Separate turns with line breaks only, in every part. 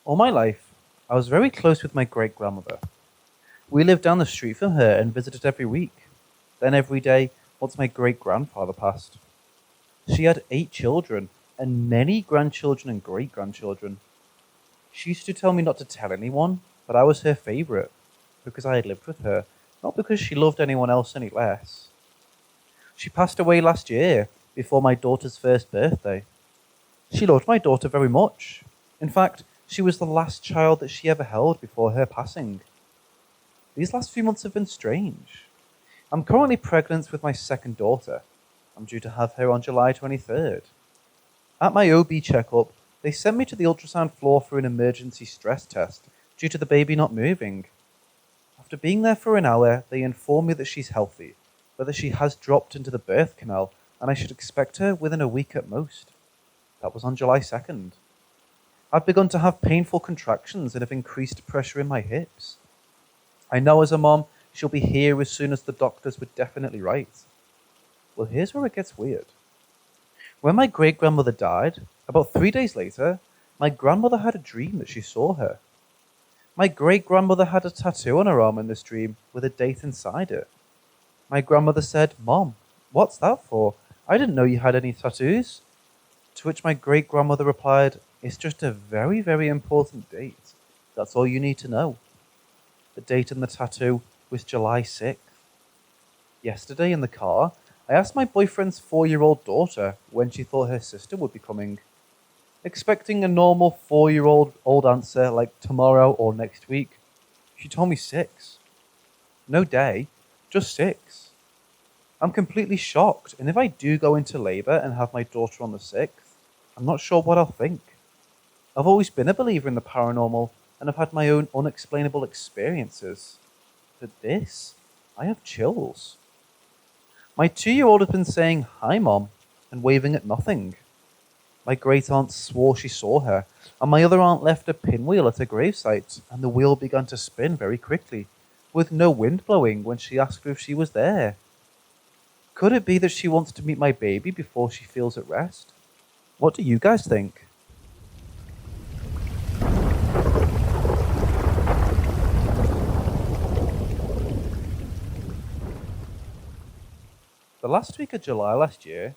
All my life, I was very close with my great-grandmother. We lived down the street from her and visited every week. Then every day, once my great-grandfather passed. She had 8 children, and many grandchildren and great-grandchildren. She used to tell me not to tell anyone, but I was her favorite, because I had lived with her, not because she loved anyone else any less. She passed away last year, before my daughter's first birthday. She loved my daughter very much. In fact, she was the last child that she ever held before her passing. These last few months have been strange. I'm currently pregnant with my second daughter. I'm due to have her on July 23rd. At my OB checkup, they sent me to the ultrasound floor for an emergency stress test due to the baby not moving. After being there for an hour, they informed me that she's healthy, but that she has dropped into the birth canal and I should expect her within a week at most. That was on July 2nd. I've begun to have painful contractions and have increased pressure in my hips. I know as a mom, she'll be here as soon as the doctors were definitely right. Well, here's where it gets weird. When my great-grandmother died, about 3 days later, my grandmother had a dream that she saw her. My great-grandmother had a tattoo on her arm in this dream with a date inside it. My grandmother said, "Mom, what's that for? I didn't know you had any tattoos." To which my great-grandmother replied, "It's just a very, very important date. That's all you need to know." The date in the tattoo was July 6th. Yesterday in the car, I asked my boyfriend's 4-year-old daughter when she thought her sister would be coming. Expecting a normal 4-year-old answer like tomorrow or next week, she told me 6. No day, just 6. I'm completely shocked, and if I do go into labor and have my daughter on the 6th, I'm not sure what I'll think. I've always been a believer in the paranormal, and I've had my own unexplainable experiences. But this, I have chills. My 2-year-old has been saying, "Hi, Mom," and waving at nothing. My great-aunt swore she saw her, and my other aunt left a pinwheel at her gravesite, and the wheel began to spin very quickly, with no wind blowing when she asked her if she was there. Could it be that she wants to meet my baby before she feels at rest? What do you guys think? The last week of July last year,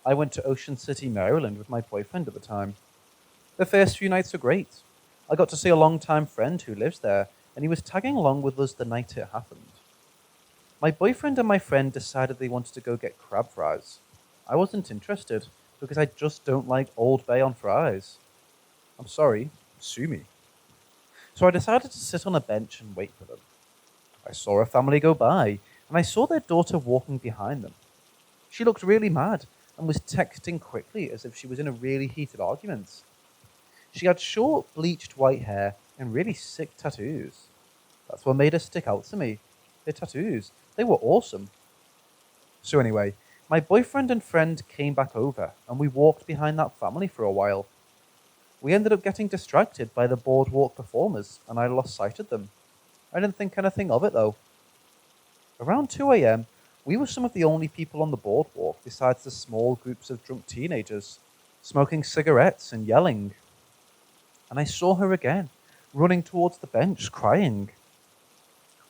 I went to Ocean City, Maryland with my boyfriend at the time. The first few nights were great. I got to see a long-time friend who lives there, and he was tagging along with us the night it happened. My boyfriend and my friend decided they wanted to go get crab fries. I wasn't interested, because I just don't like Old Bay on fries. I'm sorry, sue me. So I decided to sit on a bench and wait for them. I saw a family go by, and I saw their daughter walking behind them. She looked really mad, and was texting quickly as if she was in a really heated argument. She had short, bleached white hair and really sick tattoos. That's what made her stick out to me. Her tattoos. They were awesome. So anyway, my boyfriend and friend came back over, and we walked behind that family for a while. We ended up getting distracted by the boardwalk performers, and I lost sight of them. I didn't think anything of it, though. Around 2 a.m., we were some of the only people on the boardwalk besides the small groups of drunk teenagers, smoking cigarettes and yelling. And I saw her again, running towards the bench, crying.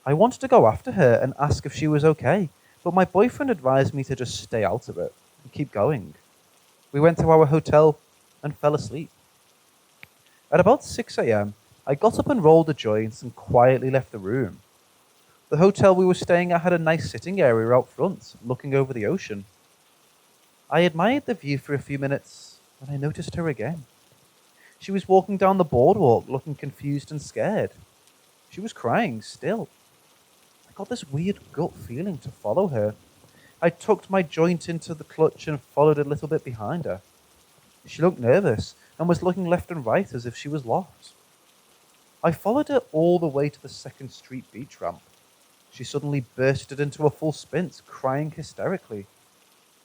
I wanted to go after her and ask if she was okay, but my boyfriend advised me to just stay out of it and keep going. We went to our hotel and fell asleep. At about 6 a.m., I got up and rolled a joint and quietly left the room. The hotel we were staying at had a nice sitting area out front, looking over the ocean. I admired the view for a few minutes when I noticed her again. She was walking down the boardwalk, looking confused and scared. She was crying still. I got this weird gut feeling to follow her. I tucked my joint into the clutch and followed a little bit behind her. She looked nervous and was looking left and right as if she was lost. I followed her all the way to the 2nd Street beach ramp. She suddenly bursted into a full sprint, crying hysterically.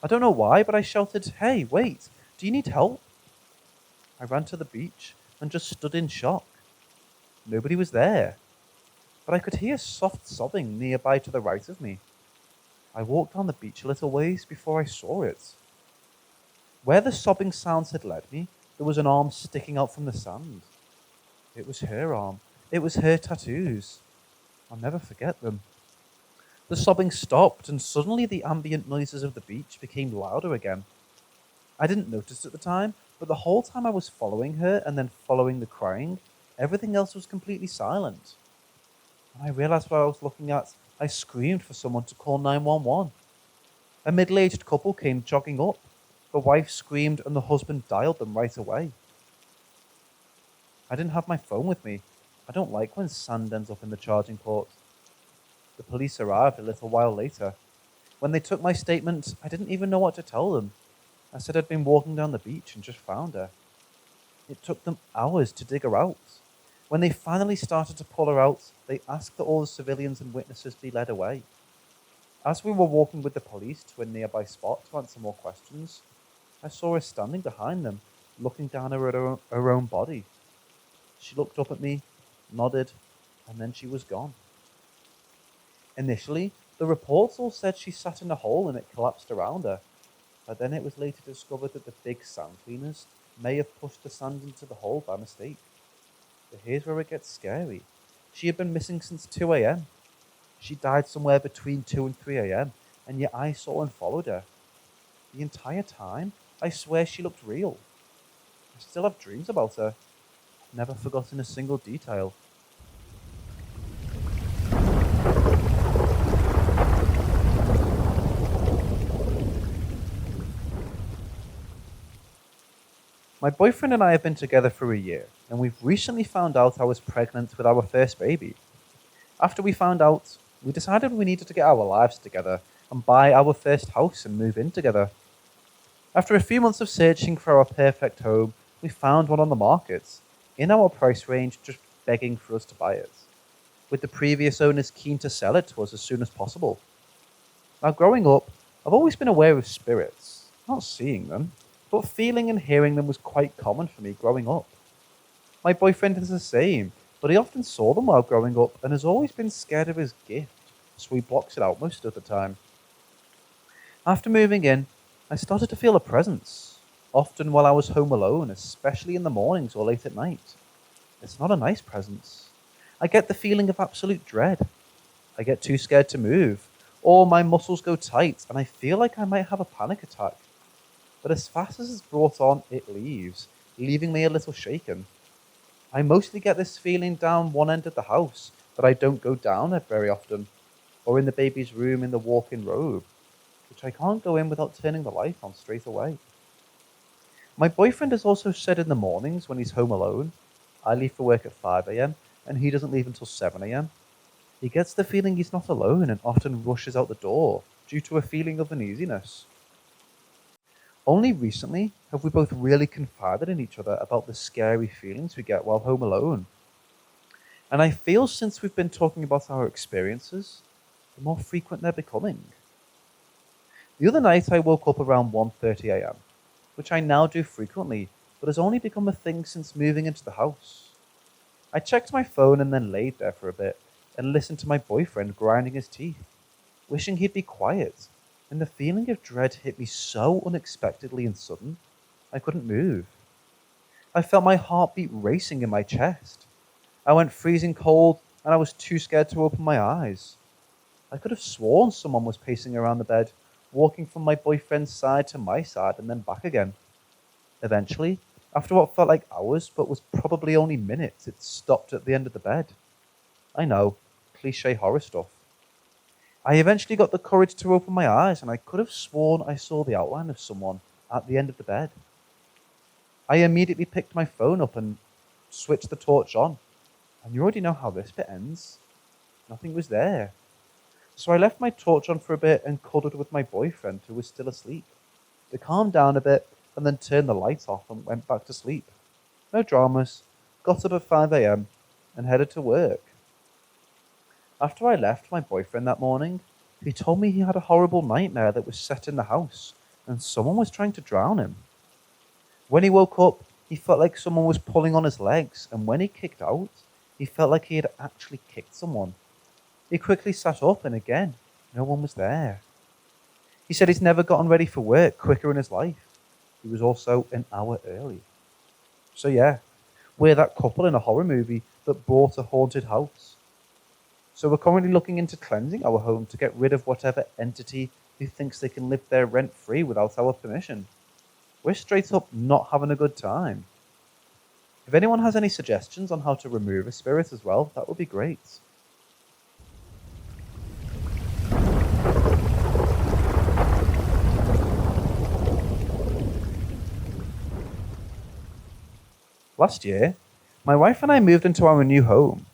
I don't know why, but I shouted, "Hey, wait, do you need help?" I ran to the beach and just stood in shock. Nobody was there, but I could hear soft sobbing nearby to the right of me. I walked down the beach a little ways before I saw it. Where the sobbing sounds had led me, there was an arm sticking out from the sand. It was her arm. It was her tattoos. I'll never forget them. The sobbing stopped, and suddenly the ambient noises of the beach became louder again. I didn't notice at the time, but the whole time I was following her and then following the crying, everything else was completely silent. When I realized what I was looking at, I screamed for someone to call 911. A middle-aged couple came jogging up. The wife screamed and the husband dialed them right away. I didn't have my phone with me. I don't like when sand ends up in the charging port. The police arrived a little while later. When they took my statement, I didn't even know what to tell them. I said I'd been walking down the beach and just found her. It took them hours to dig her out. When they finally started to pull her out, they asked that all the civilians and witnesses be led away. As we were walking with the police to a nearby spot to answer more questions, I saw her standing behind them, looking down at her own body. She looked up at me, nodded, and then she was gone. Initially, the reports all said she sat in a hole and it collapsed around her, but then it was later discovered that the big sand cleaners may have pushed the sand into the hole by mistake. But here's where it gets scary. She had been missing since 2 a.m. She died somewhere between 2 and 3 a.m., and yet I saw and followed her. The entire time, I swear she looked real. I still have dreams about her. I've never forgotten a single detail. My boyfriend and I have been together for a year, and we've recently found out I was pregnant with our first baby. After we found out, we decided we needed to get our lives together and buy our first house and move in together. After a few months of searching for our perfect home, we found one on the market, in our price range, just begging for us to buy it, with the previous owners keen to sell it to us as soon as possible. Now, growing up, I've always been aware of spirits, not seeing them, but feeling and hearing them was quite common for me growing up. My boyfriend is the same, but he often saw them while growing up and has always been scared of his gift, so he blocks it out most of the time. After moving in, I started to feel a presence, often while I was home alone, especially in the mornings or late at night. It's not a nice presence. I get the feeling of absolute dread. I get too scared to move, or my muscles go tight and I feel like I might have a panic attack. But as fast as it's brought on, it leaves, leaving me a little shaken. I mostly get this feeling down one end of the house, but I don't go down it very often, or in the baby's room in the walk-in robe, which I can't go in without turning the light on straight away. My boyfriend has also said in the mornings when he's home alone, I leave for work at 5 a.m. and he doesn't leave until 7 a.m. He gets the feeling he's not alone and often rushes out the door due to a feeling of uneasiness. Only recently have we both really confided in each other about the scary feelings we get while home alone. And I feel since we've been talking about our experiences, the more frequent they're becoming. The other night I woke up around 1:30 a.m., which I now do frequently, but has only become a thing since moving into the house. I checked my phone and then laid there for a bit and listened to my boyfriend grinding his teeth, wishing he'd be quiet, and the feeling of dread hit me so unexpectedly and sudden, I couldn't move. I felt my heartbeat racing in my chest. I went freezing cold, and I was too scared to open my eyes. I could have sworn someone was pacing around the bed, walking from my boyfriend's side to my side and then back again. Eventually, after what felt like hours but was probably only minutes, it stopped at the end of the bed. I know, cliche horror stuff. I eventually got the courage to open my eyes, and I could have sworn I saw the outline of someone at the end of the bed. I immediately picked my phone up and switched the torch on, and you already know how this bit ends. Nothing was there. So I left my torch on for a bit and cuddled with my boyfriend, who was still asleep, to calm down a bit, and then turned the light off and went back to sleep. No dramas, got up at 5 a.m. and headed to work. After I left my boyfriend that morning, he told me he had a horrible nightmare that was set in the house, and someone was trying to drown him. When he woke up, he felt like someone was pulling on his legs, and when he kicked out, he felt like he had actually kicked someone. He quickly sat up, and again, no one was there. He said he's never gotten ready for work quicker in his life. He was also an hour early. So yeah, We're that couple in a horror movie that bought a haunted house. So we're currently looking into cleansing our home to get rid of whatever entity who thinks they can live there rent-free without our permission. We're straight up not having a good time. If anyone has any suggestions on how to remove a spirit as well, that would be great. Last year, my wife and I moved into our new home.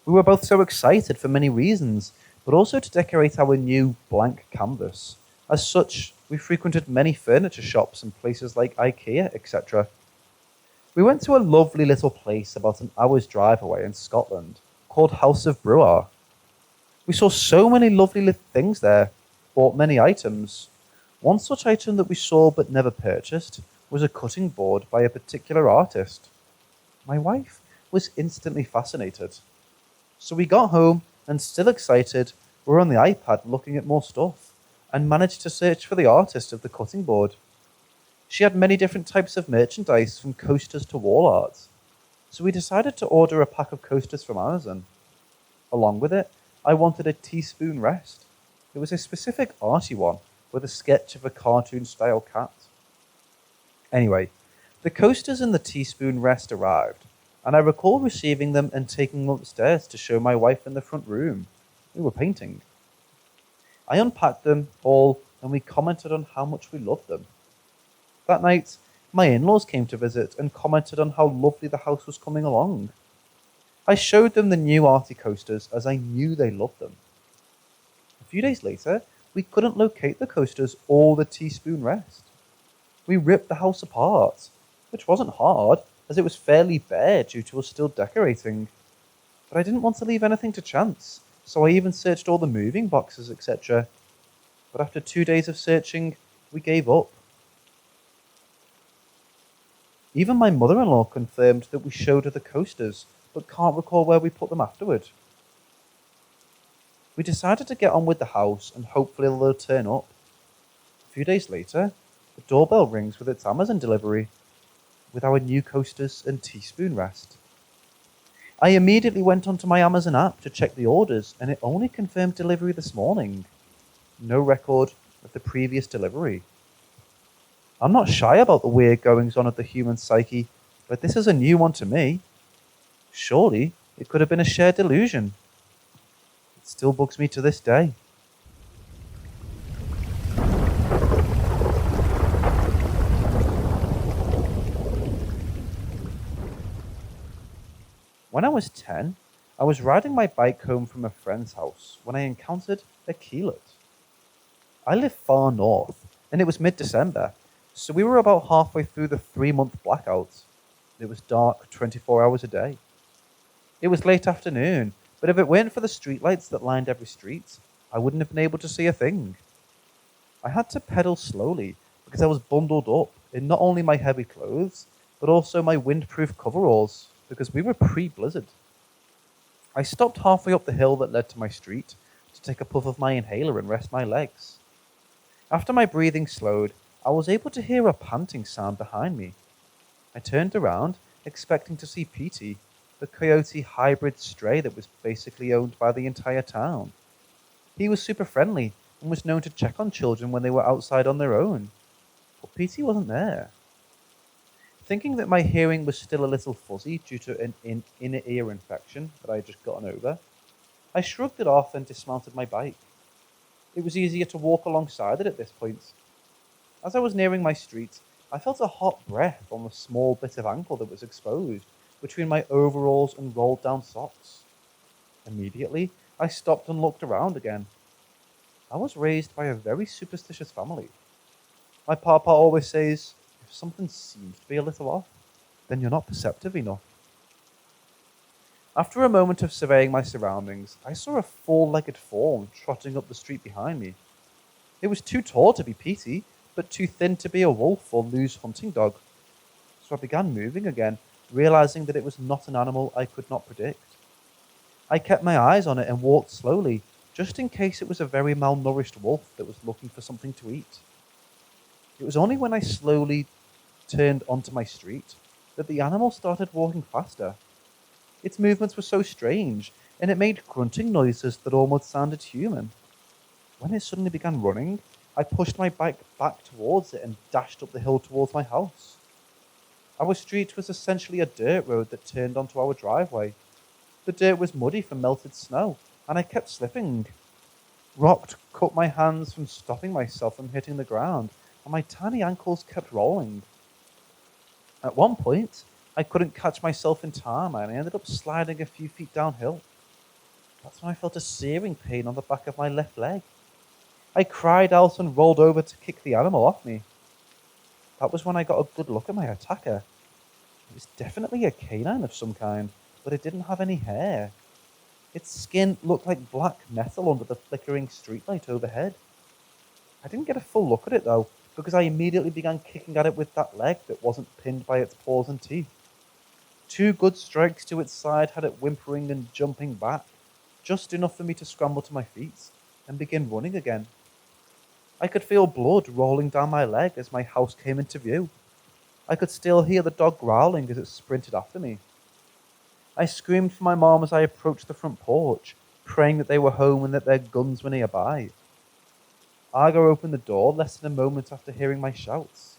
We were both so excited for many reasons, but also to decorate our new blank canvas. As such, we frequented many furniture shops and places like IKEA, etc. We went to a lovely little place about an hour's drive away in Scotland called House of Brewer. We saw so many lovely things there, bought many items. One such item that we saw but never purchased was a cutting board by a particular artist. My wife was instantly fascinated. So we got home and, still excited, were on the iPad looking at more stuff and managed to search for the artist of the cutting board. She had many different types of merchandise, from coasters to wall art. So we decided to order a pack of coasters from Amazon. Along with it, I wanted a teaspoon rest. It was a specific arty one with a sketch of a cartoon-style cat. Anyway, the coasters and the teaspoon rest arrived, and I recall receiving them and taking them upstairs to show my wife in the front room. We were painting. I unpacked them all, and we commented on how much we loved them. That night, my in-laws came to visit and commented on how lovely the house was coming along. I showed them the new arty coasters as I knew they loved them. A few days later, we couldn't locate the coasters or the teaspoon rest. We ripped the house apart, which wasn't hard, as it was fairly bare due to us still decorating. But I didn't want to leave anything to chance, so I even searched all the moving boxes, etc. But after 2 days of searching, we gave up. Even my mother-in-law confirmed that we showed her the coasters, but can't recall where we put them afterward. We decided to get on with the house and hopefully they'll turn up. A few days later, the doorbell rings with its Amazon delivery, with our new coasters and teaspoon rest. I immediately went onto my Amazon app to check the orders, and it only confirmed delivery this morning. No record of the previous delivery. I'm not shy about the weird goings-on of the human psyche, but this is a new one to me. Surely it could have been a shared delusion. It still bugs me to this day. When I was 10, I was riding my bike home from a friend's house when I encountered a keelet. I live far north, and it was mid-December, so we were about halfway through the 3-month blackout. It was dark 24 hours a day. It was late afternoon, but if it weren't for the streetlights that lined every street, I wouldn't have been able to see a thing. I had to pedal slowly because I was bundled up in not only my heavy clothes, but also my windproof coveralls, because we were pre-blizzard. I stopped halfway up the hill that led to my street to take a puff of my inhaler and rest my legs. After my breathing slowed, I was able to hear a panting sound behind me. I turned around, expecting to see Petey, the coyote hybrid stray that was basically owned by the entire town. He was super friendly and was known to check on children when they were outside on their own. But Petey wasn't there. Thinking that my hearing was still a little fuzzy due to an inner ear infection that I had just gotten over, I shrugged it off and dismounted my bike. It was easier to walk alongside it at this point. As I was nearing my street, I felt a hot breath on the small bit of ankle that was exposed between my overalls and rolled down socks. Immediately, I stopped and looked around again. I was raised by a very superstitious family. My papa always says, if something seems to be a little off, then you're not perceptive enough. After a moment of surveying my surroundings, I saw a four-legged form trotting up the street behind me. It was too tall to be Petey, but too thin to be a wolf or loose hunting dog. So I began moving again, realizing that it was not an animal I could not predict. I kept my eyes on it and walked slowly, just in case it was a very malnourished wolf that was looking for something to eat. It was only when I slowly turned onto my street that the animal started walking faster. Its movements were so strange, and it made grunting noises that almost sounded human. When it suddenly began running, I pushed my bike back towards it and dashed up the hill towards my house. Our street was essentially a dirt road that turned onto our driveway. The dirt was muddy from melted snow, and I kept slipping. Rock cut my hands from stopping myself from hitting the ground, and my tiny ankles kept rolling. At one point, I couldn't catch myself in time, and I ended up sliding a few feet downhill. That's when I felt a searing pain on the back of my left leg. I cried out and rolled over to kick the animal off me. That was when I got a good look at my attacker. It was definitely a canine of some kind, but it didn't have any hair. Its skin looked like black metal under the flickering streetlight overhead. I didn't get a full look at it though, because I immediately began kicking at it with that leg that wasn't pinned by its paws and teeth. 2 good strikes to its side had it whimpering and jumping back, just enough for me to scramble to my feet and begin running again. I could feel blood rolling down my leg as my house came into view. I could still hear the dog growling as it sprinted after me. I screamed for my mom as I approached the front porch, praying that they were home and that their guns were nearby. Arga opened the door less than a moment after hearing my shouts.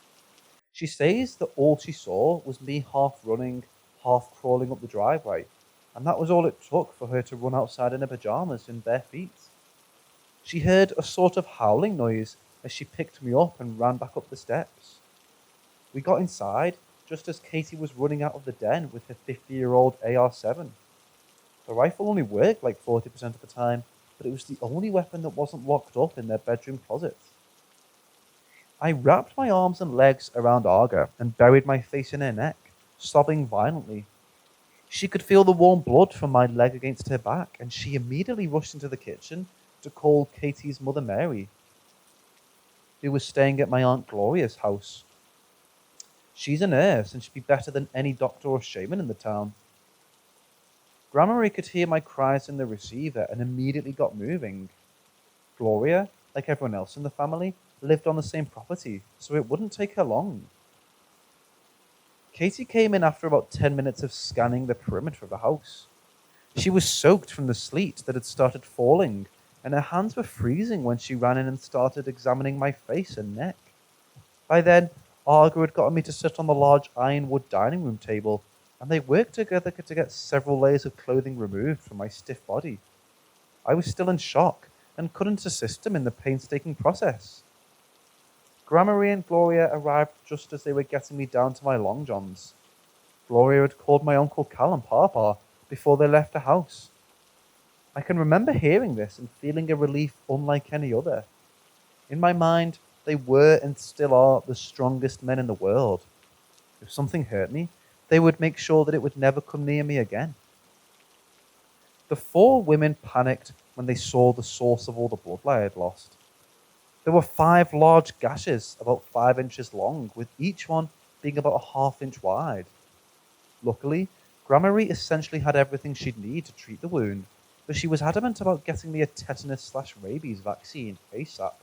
She says that all she saw was me half running, half crawling up the driveway, and that was all it took for her to run outside in her pajamas and bare feet. She heard a sort of howling noise as she picked me up and ran back up the steps. We got inside just as Katie was running out of the den with her 50-year-old AR-7. The rifle only worked like 40% of the time, but it was the only weapon that wasn't locked up in their bedroom closet. I wrapped my arms and legs around Arga and buried my face in her neck, sobbing violently. She could feel the warm blood from my leg against her back, and she immediately rushed into the kitchen to call Katie's mother Mary, who was staying at my Aunt Gloria's house. She's a nurse, and she'd be better than any doctor or shaman in the town. Grandma could hear my cries in the receiver and immediately got moving. Gloria, like everyone else in the family, lived on the same property, so it wouldn't take her long. Katie came in after about 10 minutes of scanning the perimeter of the house. She was soaked from the sleet that had started falling, and her hands were freezing when she ran in and started examining my face and neck. By then, Arga had gotten me to sit on the large ironwood dining room table, and they worked together to get several layers of clothing removed from my stiff body. I was still in shock and couldn't assist them in the painstaking process. Grandma and Gloria arrived just as they were getting me down to my long johns. Gloria had called my Uncle Cal and Papa before they left the house. I can remember hearing this and feeling a relief unlike any other. In my mind, they were and still are the strongest men in the world. If something hurt me, they would make sure that it would never come near me again. The 4 women panicked when they saw the source of all the blood I had lost. There were 5 large gashes about 5 inches long, with each one being about a half-inch wide. Luckily, Grandma essentially had everything she'd need to treat the wound, but she was adamant about getting me a tetanus/rabies vaccine ASAP.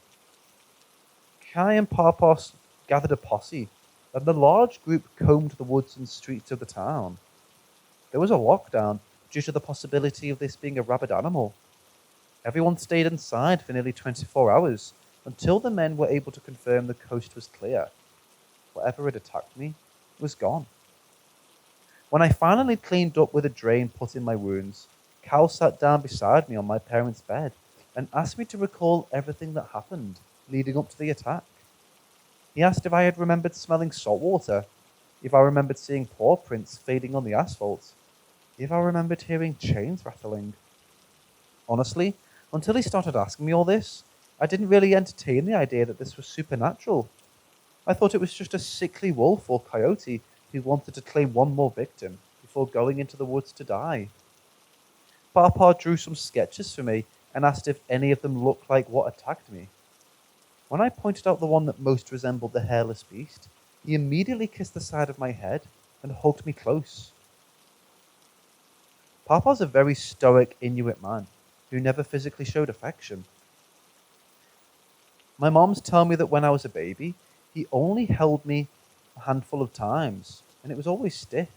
Kai and Parpos gathered a posse, and the large group combed the woods and streets of the town. There was a lockdown due to the possibility of this being a rabid animal. Everyone stayed inside for nearly 24 hours, until the men were able to confirm the coast was clear. Whatever had attacked me was gone. When I finally cleaned up with a drain put in my wounds, Cal sat down beside me on my parents' bed and asked me to recall everything that happened leading up to the attack. He asked if I had remembered smelling salt water, if I remembered seeing paw prints fading on the asphalt, if I remembered hearing chains rattling. Honestly, until he started asking me all this, I didn't really entertain the idea that this was supernatural. I thought it was just a sickly wolf or coyote who wanted to claim one more victim before going into the woods to die. Papa drew some sketches for me and asked if any of them looked like what attacked me. When I pointed out the one that most resembled the hairless beast, he immediately kissed the side of my head and hugged me close. Papa's a very stoic Inuit man who never physically showed affection. My moms tell me that when I was a baby, he only held me a handful of times, and it was always stiff.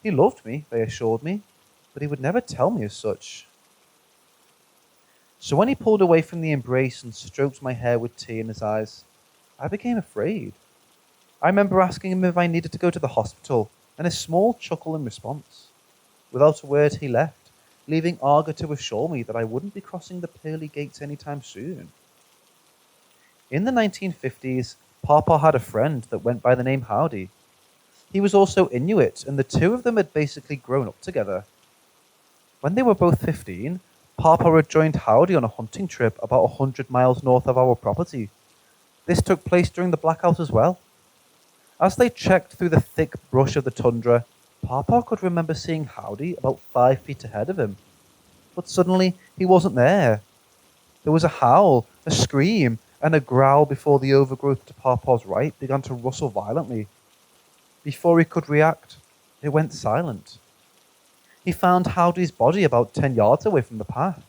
He loved me, they assured me, but he would never tell me as such. So when he pulled away from the embrace and stroked my hair with tear in his eyes, I became afraid. I remember asking him if I needed to go to the hospital, and a small chuckle in response. Without a word, he left, leaving Arga to assure me that I wouldn't be crossing the pearly gates anytime soon. In the 1950s, Papa had a friend that went by the name Howdy. He was also Inuit, and the two of them had basically grown up together. When they were both 15, Papa had joined Howdy on a hunting trip about 100 miles north of our property. This took place during the blackout as well. As they trekked through the thick brush of the tundra, Papa could remember seeing Howdy about 5 feet ahead of him. But suddenly, he wasn't there. There was a howl, a scream, and a growl before the overgrowth to Papa's right began to rustle violently. Before he could react, it went silent. He found Howdy's body about 10 yards away from the path.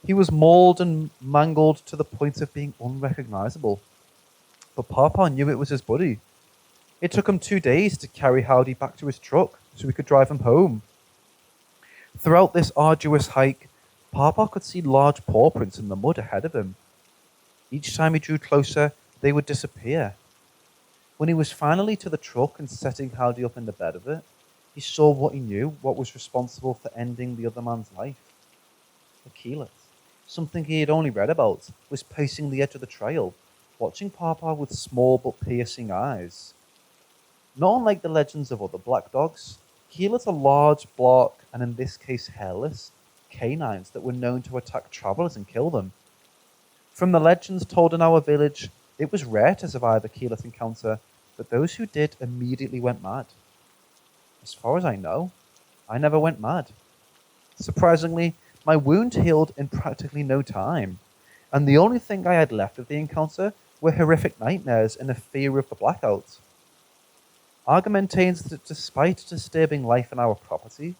He was mauled and mangled to the point of being unrecognizable. But Papa knew it was his buddy. It took him 2 days to carry Howdy back to his truck so he could drive him home. Throughout this arduous hike, Papa could see large paw prints in the mud ahead of him. Each time he drew closer, they would disappear. When he was finally to the truck and setting Howdy up in the bed of it, he saw what he knew, what was responsible for ending the other man's life. The keyleth, something he had only read about, was pacing the edge of the trail, watching Papa with small but piercing eyes. Not unlike the legends of other black dogs, keyleth are large, black, and in this case hairless, canines that were known to attack travelers and kill them. From the legends told in our village, it was rare to survive a keyleth encounter, but those who did immediately went mad. As far as I know, I never went mad. Surprisingly, my wound healed in practically no time, and the only thing I had left of the encounter were horrific nightmares and a fear of the blackout. Arga maintains that despite disturbing life in our property,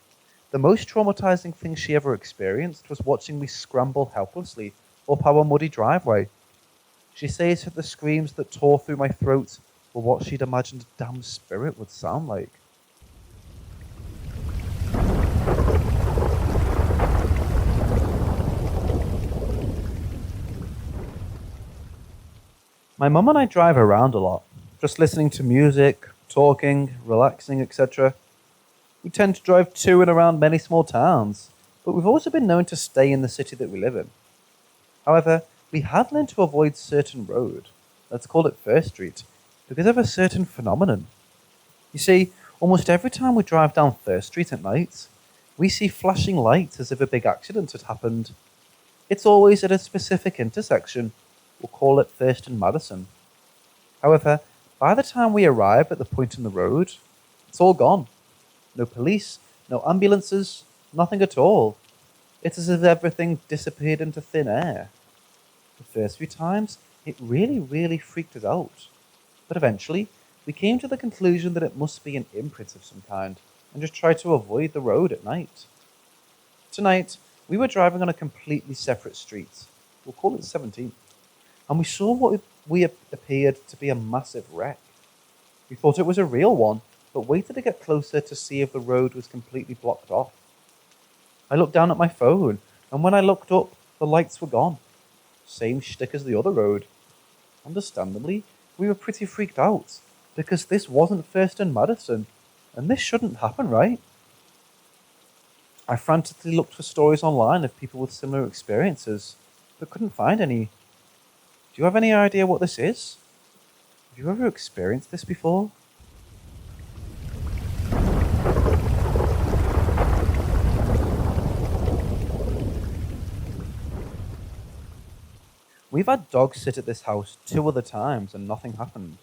the most traumatizing thing she ever experienced was watching me scramble helplessly up our muddy driveway. She says that the screams that tore through my throat were what she'd imagined a damned spirit would sound like. My mum and I drive around a lot, just listening to music, talking, relaxing, etc. We tend to drive to and around many small towns, but we've also been known to stay in the city that we live in. However, we have learned to avoid certain road, let's call it First Street, because of a certain phenomenon. You see, almost every time we drive down First Street at night, we see flashing lights as if a big accident had happened. It's always at a specific intersection. We'll call it First and Madison. However, by the time we arrive at the point in the road, it's all gone. No police, no ambulances, nothing at all. It's as if everything disappeared into thin air. The first few times, it really freaked us out. But eventually, we came to the conclusion that it must be an imprint of some kind, and just tried to avoid the road at night. Tonight, we were driving on a completely separate street. We'll call it 17th. And we saw what appeared to be a massive wreck. We thought it was a real one, but waited to get closer to see if the road was completely blocked off. I looked down at my phone, and when I looked up, the lights were gone. Same shtick as the other road. Understandably, we were pretty freaked out, because this wasn't First and Madison, and this shouldn't happen, right? I frantically looked for stories online of people with similar experiences, but couldn't find any. Do you have any idea what this is? Have you ever experienced this before? We've had dogs sit at this house 2 other times and nothing happened.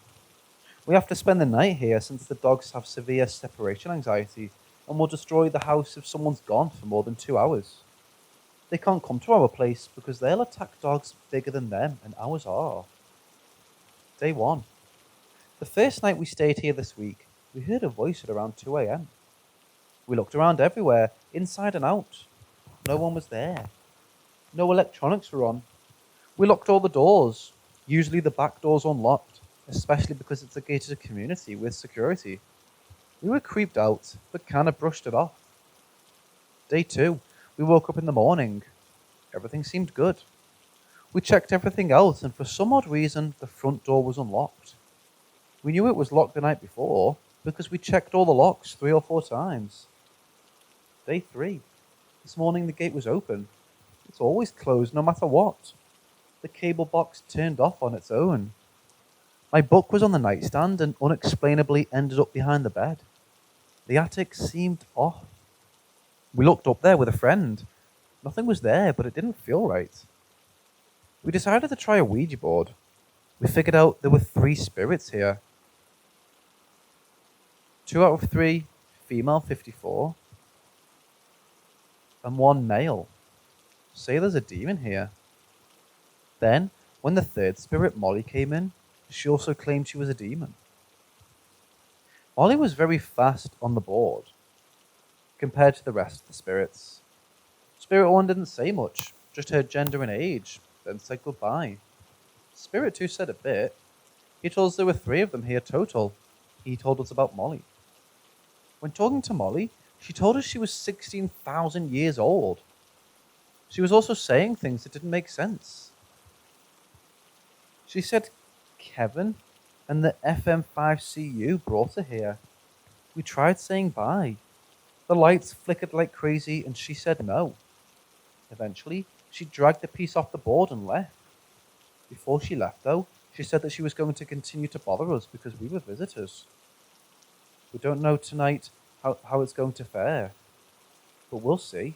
We have to spend the night here since the dogs have severe separation anxiety and will destroy the house if someone's gone for more than 2 hours. They can't come to our place because they'll attack dogs bigger than them, and ours are. Day 1. The first night we stayed here this week, we heard a voice at around 2 a.m. We looked around everywhere, inside and out. No one was there. No electronics were on. We locked all the doors. Usually the back door's unlocked, especially because it's a gated community with security. We were creeped out, but kinda brushed it off. Day 2, we woke up in the morning. Everything seemed good. We checked everything out, and for some odd reason, the front door was unlocked. We knew it was locked the night before, because we checked all the locks 3 or 4 times. Day 3. This morning the gate was open. It's always closed no matter what. The cable box turned off on its own. My book was on the nightstand and unexplainably ended up behind the bed. The attic seemed off. We looked up there with a friend. Nothing was there, but it didn't feel right. We decided to try a Ouija board. We figured out there were 3 spirits here. 2 out of 3 female 54 and 1 male. Say there's a demon here. Then, when the 3rd spirit, Molly, came in, she also claimed she was a demon. Molly was very fast on the board compared to the rest of the spirits. Spirit 1 didn't say much, just her gender and age, then said goodbye. Spirit 2 said a bit. He told us there were 3 of them here total. He told us about Molly. When talking to Molly, she told us she was 16,000 years old. She was also saying things that didn't make sense. She said Kevin and the FM5CU brought her here. We tried saying bye. The lights flickered like crazy and she said no. Eventually, she dragged the piece off the board and left. Before she left, though, she said that she was going to continue to bother us because we were visitors. We don't know tonight how it's going to fare, but we'll see.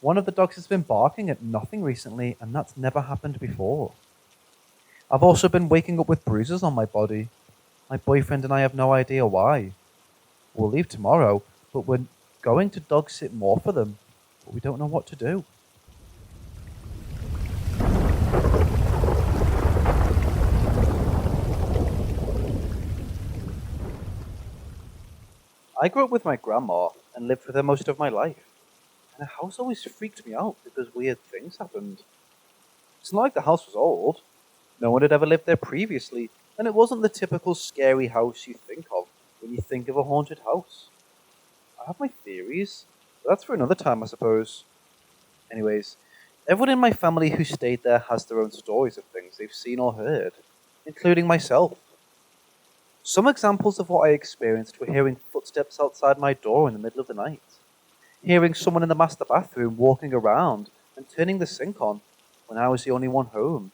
One of the dogs has been barking at nothing recently, and that's never happened before. I've also been waking up with bruises on my body. My boyfriend and I have no idea why. We'll leave tomorrow, but we're going to dog sit more for them, but we don't know what to do. I grew up with my grandma and lived with her most of my life, and her house always freaked me out because weird things happened. It's not like the house was old. No one had ever lived there previously, and it wasn't the typical scary house you think of when you think of a haunted house. I have my theories, but that's for another time, I suppose. Anyways, everyone in my family who stayed there has their own stories of things they've seen or heard, including myself. Some examples of what I experienced were hearing footsteps outside my door in the middle of the night, hearing someone in the master bathroom walking around and turning the sink on when I was the only one home.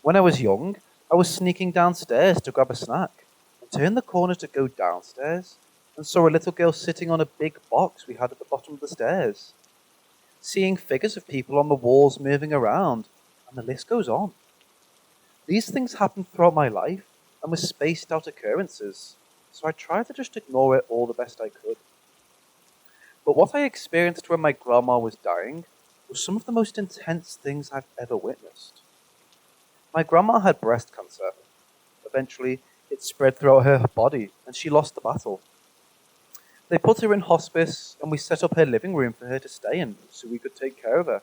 When I was young, I was sneaking downstairs to grab a snack and turned the corner to go downstairs and saw a little girl sitting on a big box we had at the bottom of the stairs, seeing figures of people on the walls moving around, and the list goes on. These things happened throughout my life and were spaced out occurrences, so I tried to just ignore it all the best I could. But what I experienced when my grandma was dying was some of the most intense things I've ever witnessed. My grandma had breast cancer. Eventually, it spread throughout her body, and she lost the battle. They put her in hospice, and we set up her living room for her to stay in, so we could take care of her.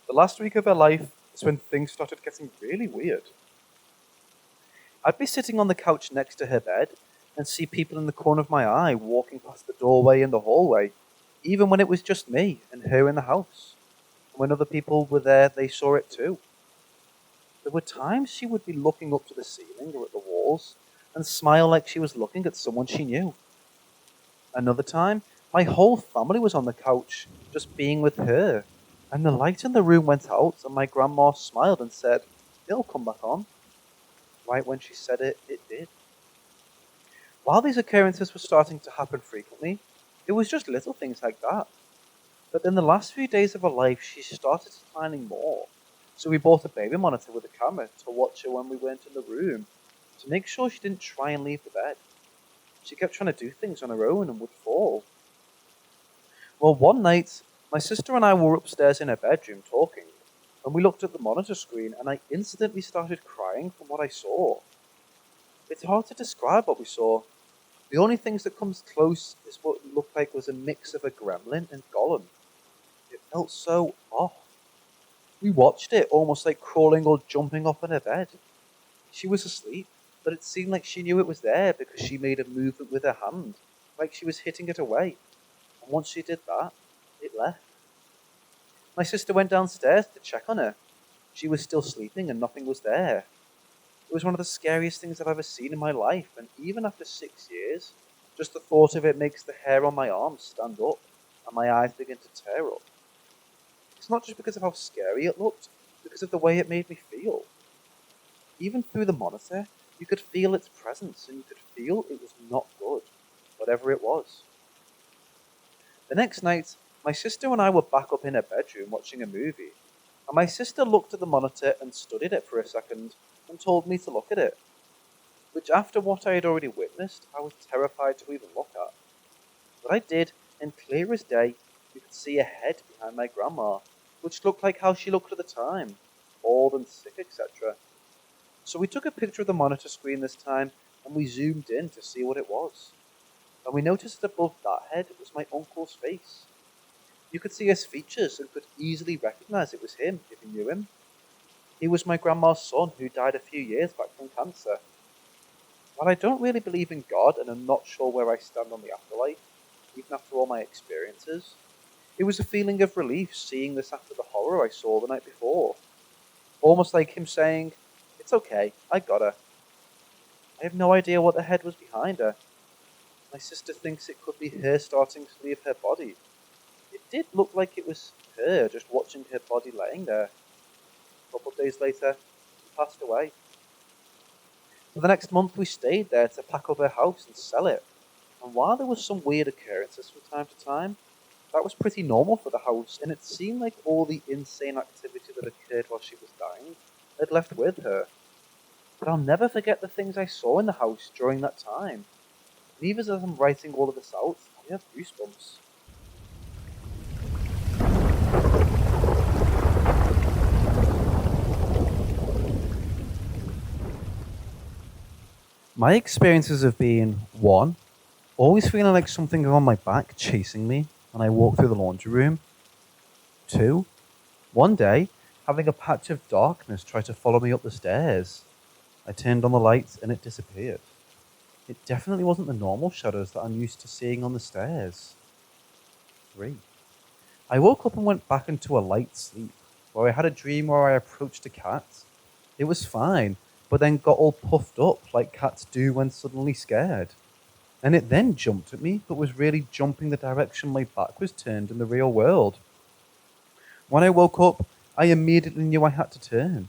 The last week of her life is when things started getting really weird. I'd be sitting on the couch next to her bed, and see people in the corner of my eye walking past the doorway and the hallway, even when it was just me and her in the house. And when other people were there, they saw it too. There were times she would be looking up to the ceiling or at the walls and smile like she was looking at someone she knew. Another time, my whole family was on the couch, just being with her, and the light in the room went out and my grandma smiled and said, "It'll come back on." Right when she said it, it did. While these occurrences were starting to happen frequently, it was just little things like that. But in the last few days of her life, she started declining more. So we bought a baby monitor with a camera to watch her when we weren't in the room, to make sure she didn't try and leave the bed. She kept trying to do things on her own and would fall. Well, one night, my sister and I were upstairs in her bedroom talking, and we looked at the monitor screen and I instantly started crying from what I saw. It's hard to describe what we saw. The only things that comes close is what it looked like was a mix of a gremlin and golem. It felt so off. We watched it almost like crawling or jumping up in her bed. She was asleep, but it seemed like she knew it was there because she made a movement with her hand, like she was hitting it away. And once she did that, it left. My sister went downstairs to check on her. She was still sleeping and nothing was there. It was one of the scariest things I've ever seen in my life, and even after 6 years, just the thought of it makes the hair on my arms stand up and my eyes begin to tear up. It's not just because of how scary it looked, because of the way it made me feel. Even through the monitor, you could feel its presence and you could feel it was not good, whatever it was. The next night, my sister and I were back up in her bedroom watching a movie, and my sister looked at the monitor and studied it for a second and told me to look at it, which after what I had already witnessed, I was terrified to even look at. But I did, and clear as day, you could see a head behind my grandma, which looked like how she looked at the time, bald and sick, etc. So we took a picture of the monitor screen this time, and we zoomed in to see what it was. And we noticed that above that head was my uncle's face. You could see his features and could easily recognize it was him if you knew him. He was my grandma's son who died a few years back from cancer. While I don't really believe in God and am not sure where I stand on the afterlife, even after all my experiences, it was a feeling of relief seeing this after the horror I saw the night before. Almost like him saying, "It's okay, I got her." I have no idea what the head was behind her. My sister thinks it could be her starting to leave her body. It did look like it was her just watching her body laying there. A couple of days later, she passed away. For the next month we stayed there to pack up her house and sell it. And while there was some weird occurrences from time to time, that was pretty normal for the house, and it seemed like all the insane activity that occurred while she was dying had left with her. But I'll never forget the things I saw in the house during that time. And even as I'm writing all of this out, I have goosebumps. My experiences have been, 1, always feeling like something on my back chasing me when I walk through the laundry room. 2, one day, having a patch of darkness try to follow me up the stairs. I turned on the lights and it disappeared. It definitely wasn't the normal shadows that I'm used to seeing on the stairs. 3, I woke up and went back into a light sleep, where I had a dream where I approached a cat. It was fine, but then got all puffed up like cats do when suddenly scared. And it then jumped at me, but was really jumping the direction my back was turned in the real world. When I woke up, I immediately knew I had to turn.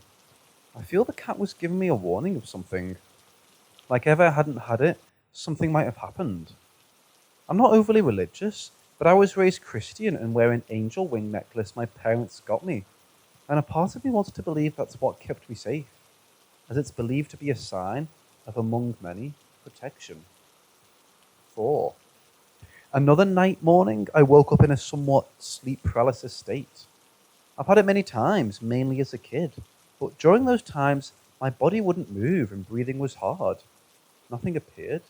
I feel the cat was giving me a warning of something. Like if I hadn't had it, something might have happened. I'm not overly religious, but I was raised Christian and wear an angel wing necklace my parents got me. And a part of me wanted to believe that's what kept me safe, as it's believed to be a sign of, among many, protection. 4, another night morning, I woke up in a somewhat sleep paralysis state. I've had it many times, mainly as a kid, but during those times, my body wouldn't move and breathing was hard. Nothing appeared.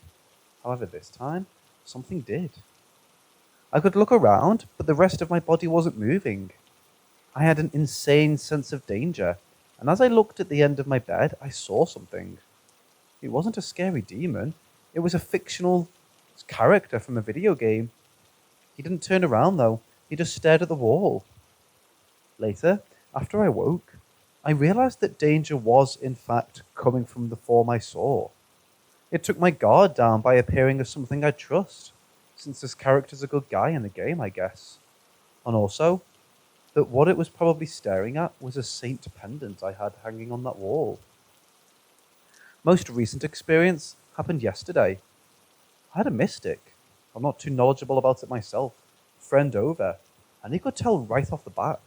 However, this time, something did. I could look around, but the rest of my body wasn't moving. I had an insane sense of danger, and as I looked at the end of my bed, I saw something. It wasn't a scary demon. It was a fictional character from a video game. He didn't turn around, though. He just stared at the wall. Later, after I woke, I realized that danger was, in fact, coming from the form I saw. It took my guard down by appearing as something I'd trust, since this character's a good guy in the game, I guess. And also, that what it was probably staring at was a saint pendant I had hanging on that wall. Most recent experience happened yesterday. I had a mystic. I'm not too knowledgeable about it myself. Friend over, and he could tell right off the bat.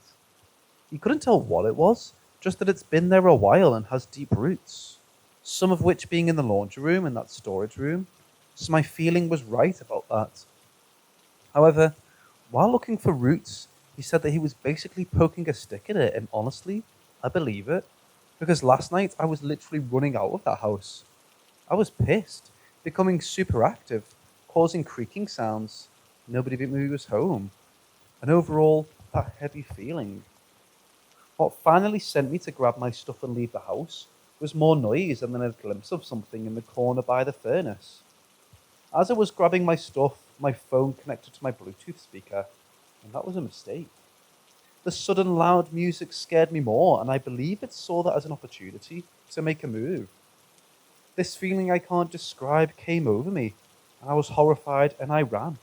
He couldn't tell what it was, just that it's been there a while and has deep roots. Some of which being in the laundry room and that storage room, so my feeling was right about that. However, while looking for roots, he said that he was basically poking a stick in it, and honestly, I believe it, because last night I was literally running out of that house. I was pissed, becoming super active, causing creaking sounds. Nobody but me was home, and overall, that heavy feeling. What finally sent me to grab my stuff and leave the house was more noise and then a glimpse of something in the corner by the furnace. As I was grabbing my stuff, my phone connected to my Bluetooth speaker, and that was a mistake. The sudden loud music scared me more, and I believe it saw that as an opportunity to make a move. This feeling I can't describe came over me, and I was horrified and I ran.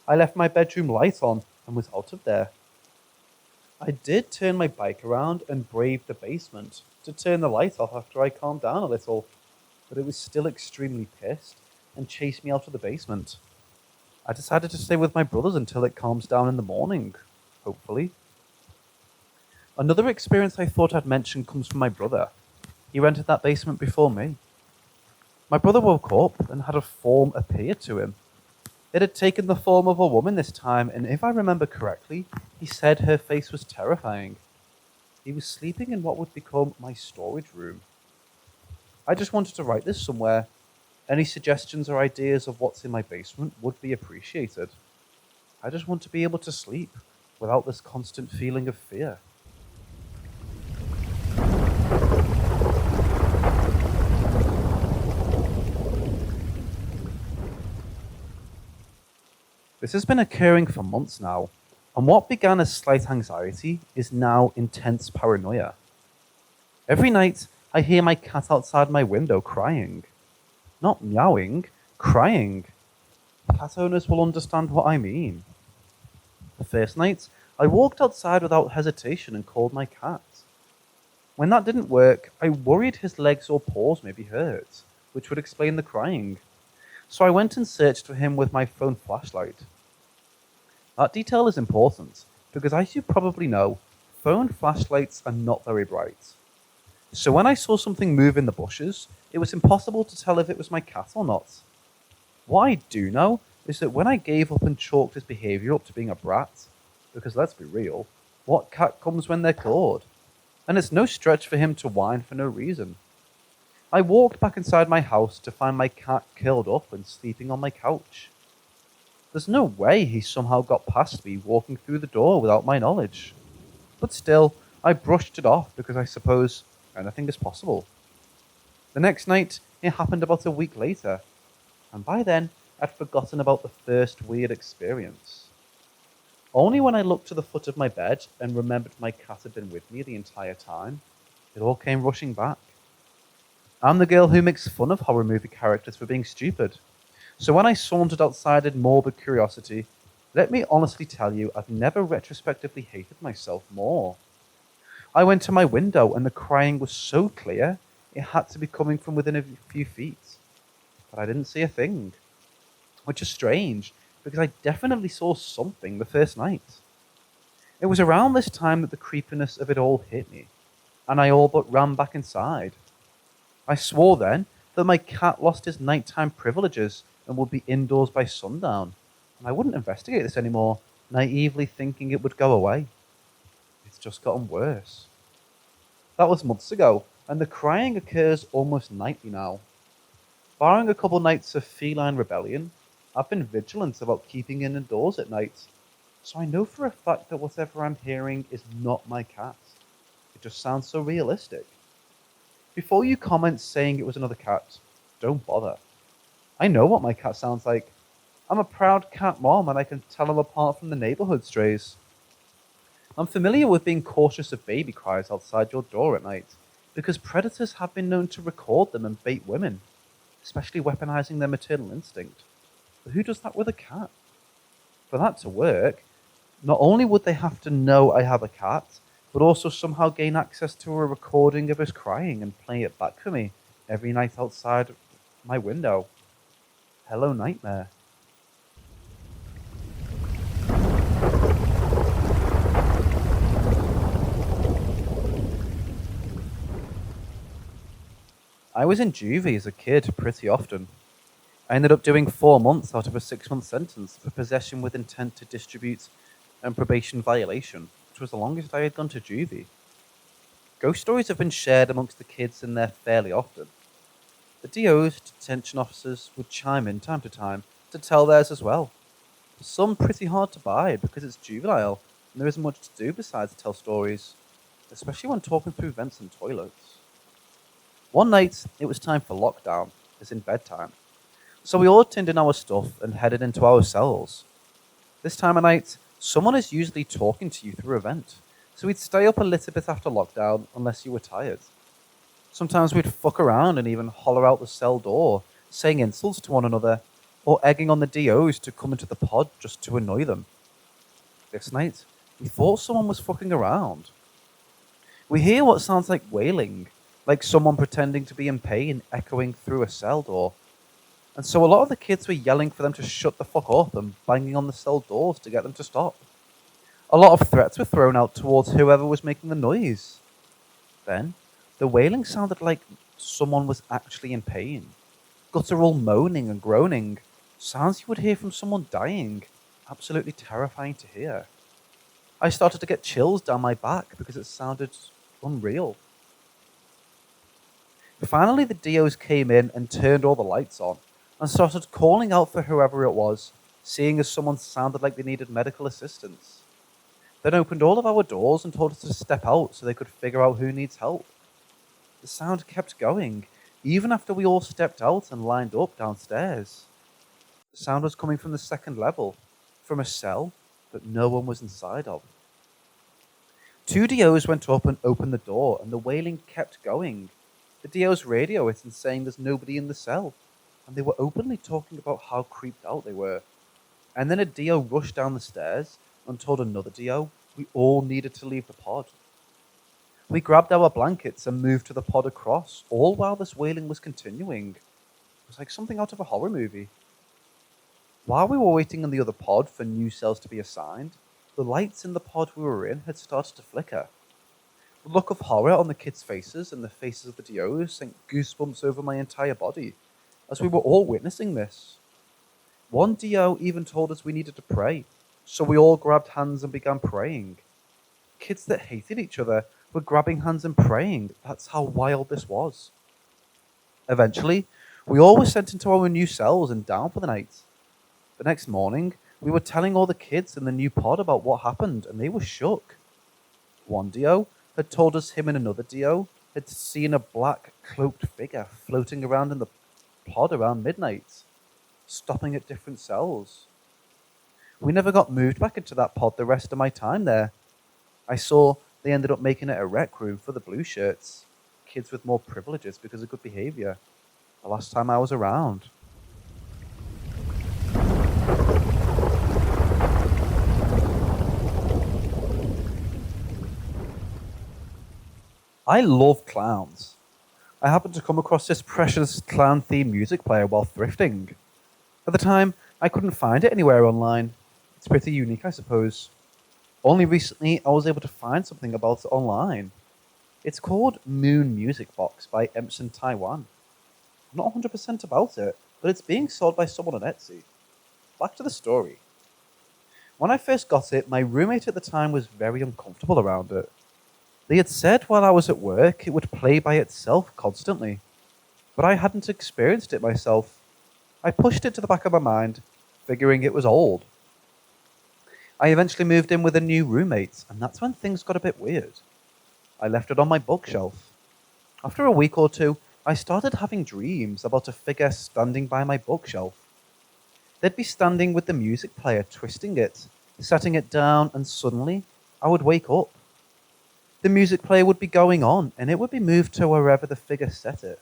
I left my bedroom light on and was out of there. I did turn my bike around and braved the basement to turn the light off after I calmed down a little, but it was still extremely pissed and chased me out of the basement. I decided to stay with my brothers until it calms down in the morning, hopefully. Another experience I thought I'd mention comes from my brother. He rented that basement before me. My brother woke up and had a form appear to him. It had taken the form of a woman this time, and if I remember correctly, he said her face was terrifying. He was sleeping in what would become my storage room. I just wanted to write this somewhere. Any suggestions or ideas of what's in my basement would be appreciated. I just want to be able to sleep without this constant feeling of fear. This has been occurring for months now, and what began as slight anxiety is now intense paranoia. Every night, I hear my cat outside my window crying. Not meowing, crying. Cat owners will understand what I mean. The first night, I walked outside without hesitation and called my cat. When that didn't work, I worried his legs or paws may be hurt, which would explain the crying. So I went and searched for him with my phone flashlight. That detail is important, because as you probably know, phone flashlights are not very bright. So when I saw something move in the bushes, it was impossible to tell if it was my cat or not. What I do know is that when I gave up and chalked his behaviour up to being a brat, because let's be real, what cat comes when they're clawed? And it's no stretch for him to whine for no reason. I walked back inside my house to find my cat curled up and sleeping on my couch. There's no way he somehow got past me walking through the door without my knowledge. But still, I brushed it off because I suppose anything is possible. The next night, it happened about a week later, and by then, I'd forgotten about the first weird experience. Only when I looked to the foot of my bed and remembered my cat had been with me the entire time, it all came rushing back. I'm the girl who makes fun of horror movie characters for being stupid. So when I sauntered outside in morbid curiosity, let me honestly tell you, I've never retrospectively hated myself more. I went to my window and the crying was so clear, it had to be coming from within a few feet. But I didn't see a thing. Which is strange, because I definitely saw something the first night. It was around this time that the creepiness of it all hit me, and I all but ran back inside. I swore then that my cat lost his nighttime privileges and would be indoors by sundown, and I wouldn't investigate this anymore, naively thinking it would go away. It's just gotten worse. That was months ago, and the crying occurs almost nightly now. Barring a couple nights of feline rebellion, I've been vigilant about keeping it indoors at night, so I know for a fact that whatever I'm hearing is not my cat. It just sounds so realistic. Before you comment saying it was another cat, don't bother. I know what my cat sounds like. I'm a proud cat mom and I can tell them apart from the neighborhood strays. I'm familiar with being cautious of baby cries outside your door at night, because predators have been known to record them and bait women, especially weaponizing their maternal instinct. But who does that with a cat? For that to work, not only would they have to know I have a cat, but also somehow gain access to a recording of us crying and play it back for me every night outside my window. Hello, nightmare. I was in Juvie as a kid pretty often. I ended up doing 4 months out of a 6-month sentence for possession with intent to distribute and probation violation, which was the longest I had gone to Juvie. Ghost stories have been shared amongst the kids in there fairly often. The DOs, detention officers, would chime in time to time to tell theirs as well. Some pretty hard to buy because it's juvenile and there isn't much to do besides tell stories, especially when talking through vents and toilets. One night, it was time for lockdown, as in bedtime. So we all turned in our stuff and headed into our cells. This time of night, someone is usually talking to you through a vent, so we'd stay up a little bit after lockdown unless you were tired. Sometimes we'd fuck around and even holler out the cell door, saying insults to one another, or egging on the DOs to come into the pod just to annoy them. This night, we thought someone was fucking around. We hear what sounds like wailing, like someone pretending to be in pain echoing through a cell door. And so a lot of the kids were yelling for them to shut the fuck up and banging on the cell doors to get them to stop. A lot of threats were thrown out towards whoever was making the noise. Then, the wailing sounded like someone was actually in pain. Guttural moaning and groaning, sounds you would hear from someone dying. Absolutely terrifying to hear. I started to get chills down my back because it sounded unreal. Finally, the DOs came in and turned all the lights on and started calling out for whoever it was, seeing as someone sounded like they needed medical assistance. Then opened all of our doors and told us to step out so they could figure out who needs help. The sound kept going, even after we all stepped out and lined up downstairs. The sound was coming from the second level, from a cell that no one was inside of. 2 DOs went up and opened the door, and the wailing kept going. The DOs radio it and saying there's nobody in the cell, and they were openly talking about how creeped out they were. And then a DO rushed down the stairs and told another DO we all needed to leave the pod. We grabbed our blankets and moved to the pod across, all while this wailing was continuing. It was like something out of a horror movie. While we were waiting in the other pod for new cells to be assigned, the lights in the pod we were in had started to flicker. The look of horror on the kids' faces and the faces of the DOs sent goosebumps over my entire body, as we were all witnessing this. One DO even told us we needed to pray, so we all grabbed hands and began praying. Kids that hated each other were grabbing hands and praying. That's how wild this was. Eventually, we all were sent into our new cells and down for the night. The next morning, we were telling all the kids in the new pod about what happened, and they were shook. One DO had told us him and another DO had seen a black cloaked figure floating around in the pod around midnight, stopping at different cells. We never got moved back into that pod the rest of my time there. I saw they ended up making it a rec room for the blue shirts, kids with more privileges because of good behavior, the last time I was around. I love clowns. I happened to come across this precious clown-themed music player while thrifting. At the time, I couldn't find it anywhere online. It's pretty unique, I suppose. Only recently, I was able to find something about it online. It's called Moon Music Box by Emson Taiwan. I'm not 100% about it, but it's being sold by someone on Etsy. Back to the story. When I first got it, my roommate at the time was very uncomfortable around it. They had said while I was at work it would play by itself constantly, but I hadn't experienced it myself. I pushed it to the back of my mind, figuring it was old. I eventually moved in with a new roommate, and that's when things got a bit weird. I left it on my bookshelf. After a week or two, I started having dreams about a figure standing by my bookshelf. They'd be standing with the music player, twisting it, setting it down, and suddenly I would wake up. The music player would be going on, and it would be moved to wherever the figure set it.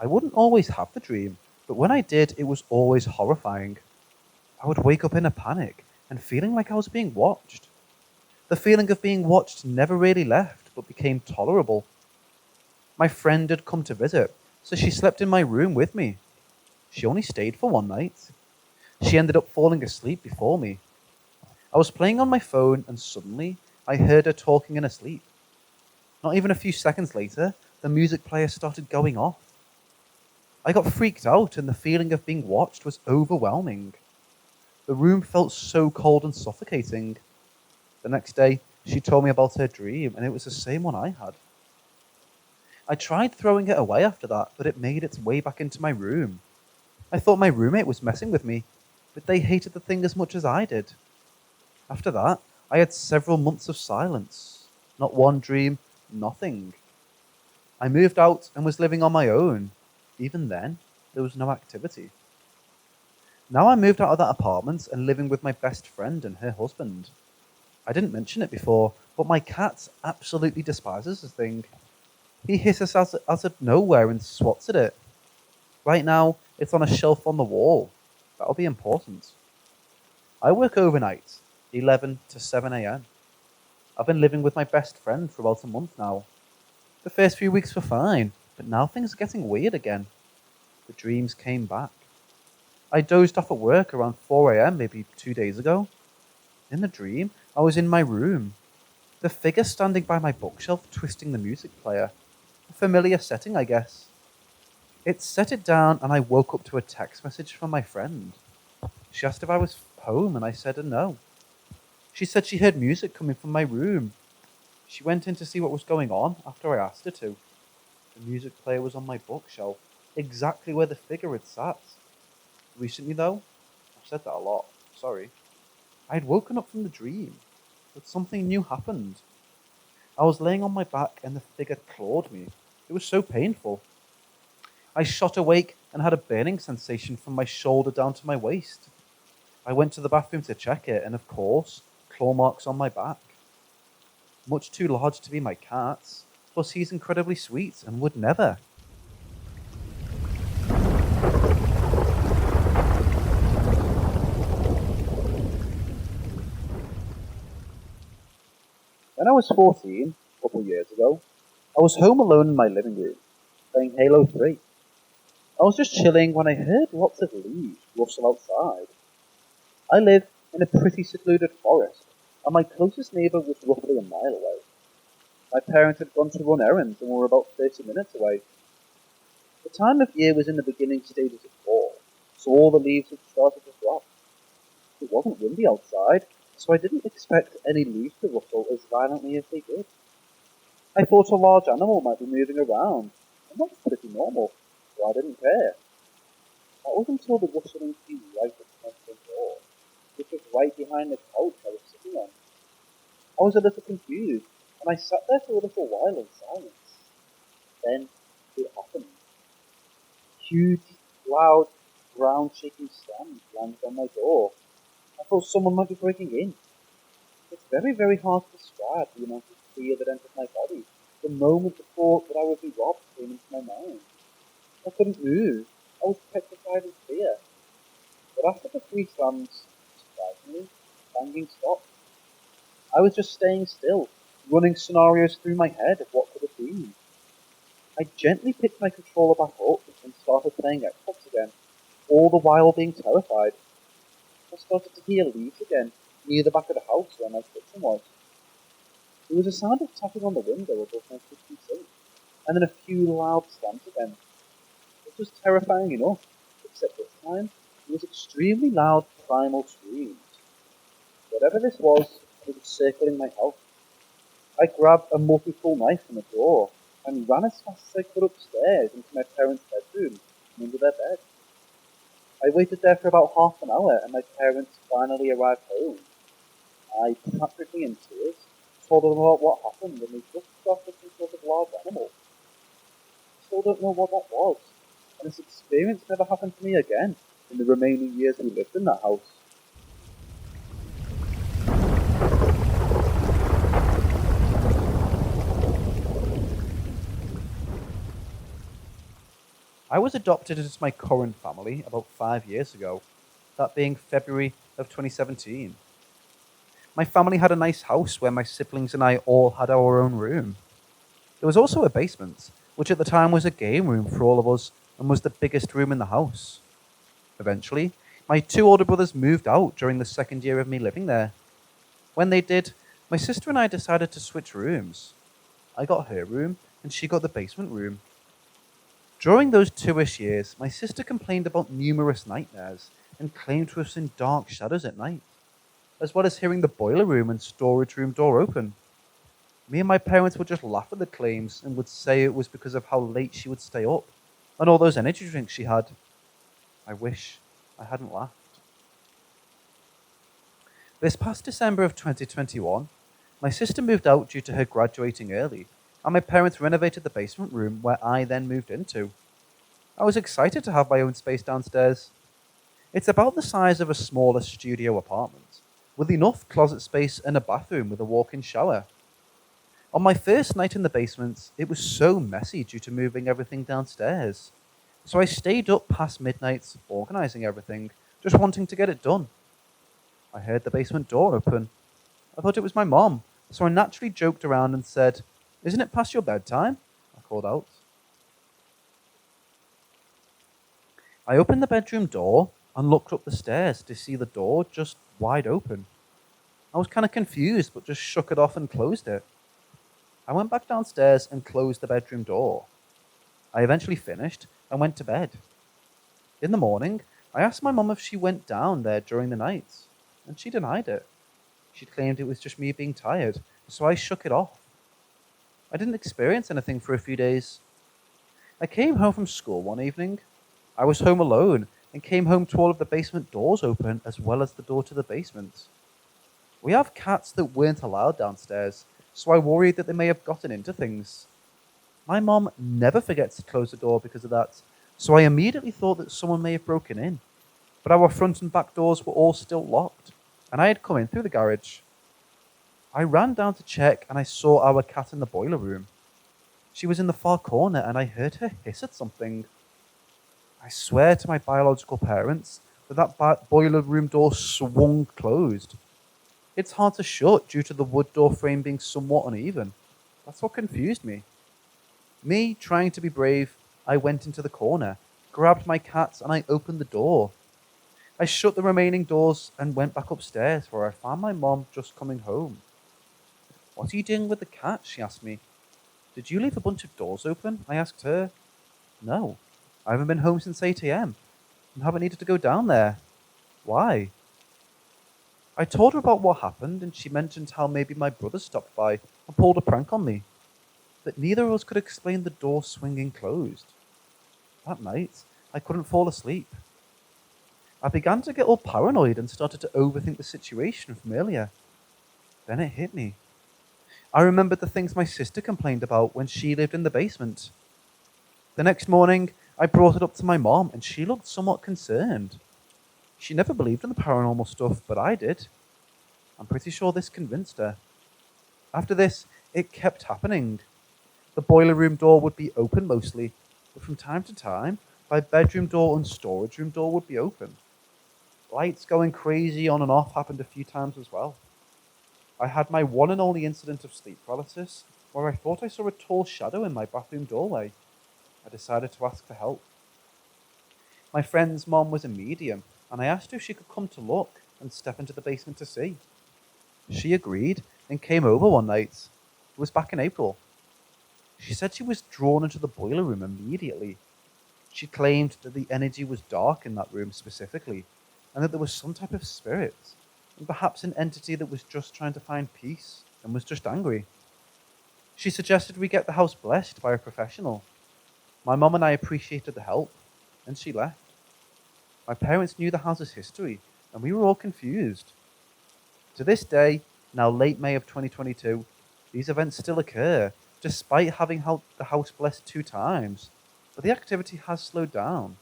I wouldn't always have the dream, but when I did, it was always horrifying. I would wake up in a panic and feeling like I was being watched. The feeling of being watched never really left, but became tolerable. My friend had come to visit, so she slept in my room with me. She only stayed for one night. She ended up falling asleep before me. I was playing on my phone, and suddenly, I heard her talking in her sleep. Not even a few seconds later, the music player started going off. I got freaked out, and the feeling of being watched was overwhelming. The room felt so cold and suffocating. The next day, she told me about her dream, and it was the same one I had. I tried throwing it away after that, but it made its way back into my room. I thought my roommate was messing with me, but they hated the thing as much as I did. After that, I had several months of silence. Not one dream, nothing. I moved out and was living on my own. Even then, there was no activity. Now I moved out of that apartment and living with my best friend and her husband. I didn't mention it before, but my cat absolutely despises this thing. He hisses out of nowhere and swats at it. Right now, it's on a shelf on the wall. That'll be important. I work overnight, 11 to 7 a.m. I've been living with my best friend for about a month now. The first few weeks were fine, but now things are getting weird again. The dreams came back. I dozed off at work around 4 a.m. maybe 2 days ago. In the dream, I was in my room. The figure standing by my bookshelf twisting the music player. A familiar setting, I guess. It set it down and I woke up to a text message from my friend. She asked if I was home and I said no. She said she heard music coming from my room. She went in to see what was going on after I asked her to. The music player was on my bookshelf, exactly where the figure had sat. Recently though, I've said that a lot, sorry. I had woken up from the dream, but something new happened. I was laying on my back and the figure clawed me. It was so painful. I shot awake and had a burning sensation from my shoulder down to my waist. I went to the bathroom to check it, and of course, claw marks on my back. Much too large to be my cat's, plus he's incredibly sweet and would never. When I was 14, a couple years ago, I was home alone in my living room, playing Halo 3. I was just chilling when I heard lots of leaves rustle outside. I live in a pretty secluded forest, and my closest neighbour was roughly a mile away. My parents had gone to run errands and were about 30 minutes away. The time of year was in the beginning stages of fall, so all the leaves had started to drop. It wasn't windy outside, so I didn't expect any leaves to rustle as violently as they did. I thought a large animal might be moving around, and that's pretty normal, so I didn't care. That was until the rustling came right up to my front door, which was right behind the couch I was sitting on. I was a little confused, and I sat there for a little while in silence. Then it happened. Huge, loud, ground-shaking slam landed on my door. I thought someone might be breaking in. It's very, very hard to describe the amount of fear that entered my body. The moment the thought that I would be robbed came into my mind. I couldn't move. I was petrified in fear. But after the 3 slams, surprisingly, banging stopped. I was just staying still, running scenarios through my head of what could have been. I gently picked my controller back up and started playing Xbox again, all the while being terrified. I started to hear leaves again, near the back of the house where my kitchen was. There was a sound of tapping on the window above my kitchen sink, and then a few loud slams again. It was terrifying enough, except this time, it was extremely loud primal screams. Whatever this was, it was circling my house. I grabbed a multi-tool knife from a drawer and ran as fast as I could upstairs into my parents' bedroom and under their bed. I waited there for about half an hour and my parents finally arrived home. I, practically in tears, told them about what happened and they just spotted some sort of large animal. I still don't know what that was, and this experience never happened to me again in the remaining years we lived in that house. I was adopted into my current family about 5 years ago, that being February of 2017. My family had a nice house where my siblings and I all had our own room. There was also a basement, which at the time was a game room for all of us and was the biggest room in the house. Eventually, my 2 older brothers moved out during the second year of me living there. When they did, my sister and I decided to switch rooms. I got her room and she got the basement room. During those 2-ish years, my sister complained about numerous nightmares and claimed to have seen dark shadows at night, as well as hearing the boiler room and storage room door open. Me and my parents would just laugh at the claims and would say it was because of how late she would stay up and all those energy drinks she had. I wish I hadn't laughed. This past December of 2021, my sister moved out due to her graduating early, and my parents renovated the basement room where I then moved into. I was excited to have my own space downstairs. It's about the size of a smaller studio apartment, with enough closet space and a bathroom with a walk-in shower. On my first night in the basement, it was so messy due to moving everything downstairs. So I stayed up past midnight, organizing everything, just wanting to get it done. I heard the basement door open. I thought it was my mom, so I naturally joked around and said, "Isn't it past your bedtime?" I called out. I opened the bedroom door and looked up the stairs to see the door just wide open. I was kind of confused, but just shook it off and closed it. I went back downstairs and closed the bedroom door. I eventually finished and went to bed. In the morning, I asked my mum if she went down there during the night, and she denied it. She claimed it was just me being tired, so I shook it off. I didn't experience anything for a few days. I came home from school one evening. I was home alone and came home to all of the basement doors open as well as the door to the basement. We have cats that weren't allowed downstairs, so I worried that they may have gotten into things. My mom never forgets to close the door because of that, so I immediately thought that someone may have broken in. But our front and back doors were all still locked, and I had come in through the garage. I ran down to check and I saw our cat in the boiler room. She was in the far corner and I heard her hiss at something. I swear to my biological parents that boiler room door swung closed. It's hard to shut due to the wood door frame being somewhat uneven. That's what confused me. Me, trying to be brave, I went into the corner, grabbed my cat, and I opened the door. I shut the remaining doors and went back upstairs where I found my mom just coming home. "What are you doing with the cat?" she asked me. "Did you leave a bunch of doors open?" I asked her. "No, I haven't been home since 8 a.m. and haven't needed to go down there. Why?" I told her about what happened, and she mentioned how maybe my brother stopped by and pulled a prank on me. But neither of us could explain the door swinging closed. That night, I couldn't fall asleep. I began to get all paranoid and started to overthink the situation from earlier. Then it hit me. I remembered the things my sister complained about when she lived in the basement. The next morning, I brought it up to my mom, and she looked somewhat concerned. She never believed in the paranormal stuff, but I did. I'm pretty sure this convinced her. After this, it kept happening. The boiler room door would be open mostly, but from time to time, my bedroom door and storage room door would be open. Lights going crazy on and off happened a few times as well. I had my one and only incident of sleep paralysis, where I thought I saw a tall shadow in my bathroom doorway. I decided to ask for help. My friend's mom was a medium, and I asked her if she could come to look and step into the basement to see. She agreed and came over one night. It was back in April. She said she was drawn into the boiler room immediately. She claimed that the energy was dark in that room specifically, and that there was some type of spirit, and perhaps an entity that was just trying to find peace and was just angry. She suggested we get the house blessed by a professional. My mom and I appreciated the help, and she left. My parents knew the house's history, and we were all confused. To this day, now late May of 2022, these events still occur, despite having had the house blessed 2 times, but the activity has slowed down.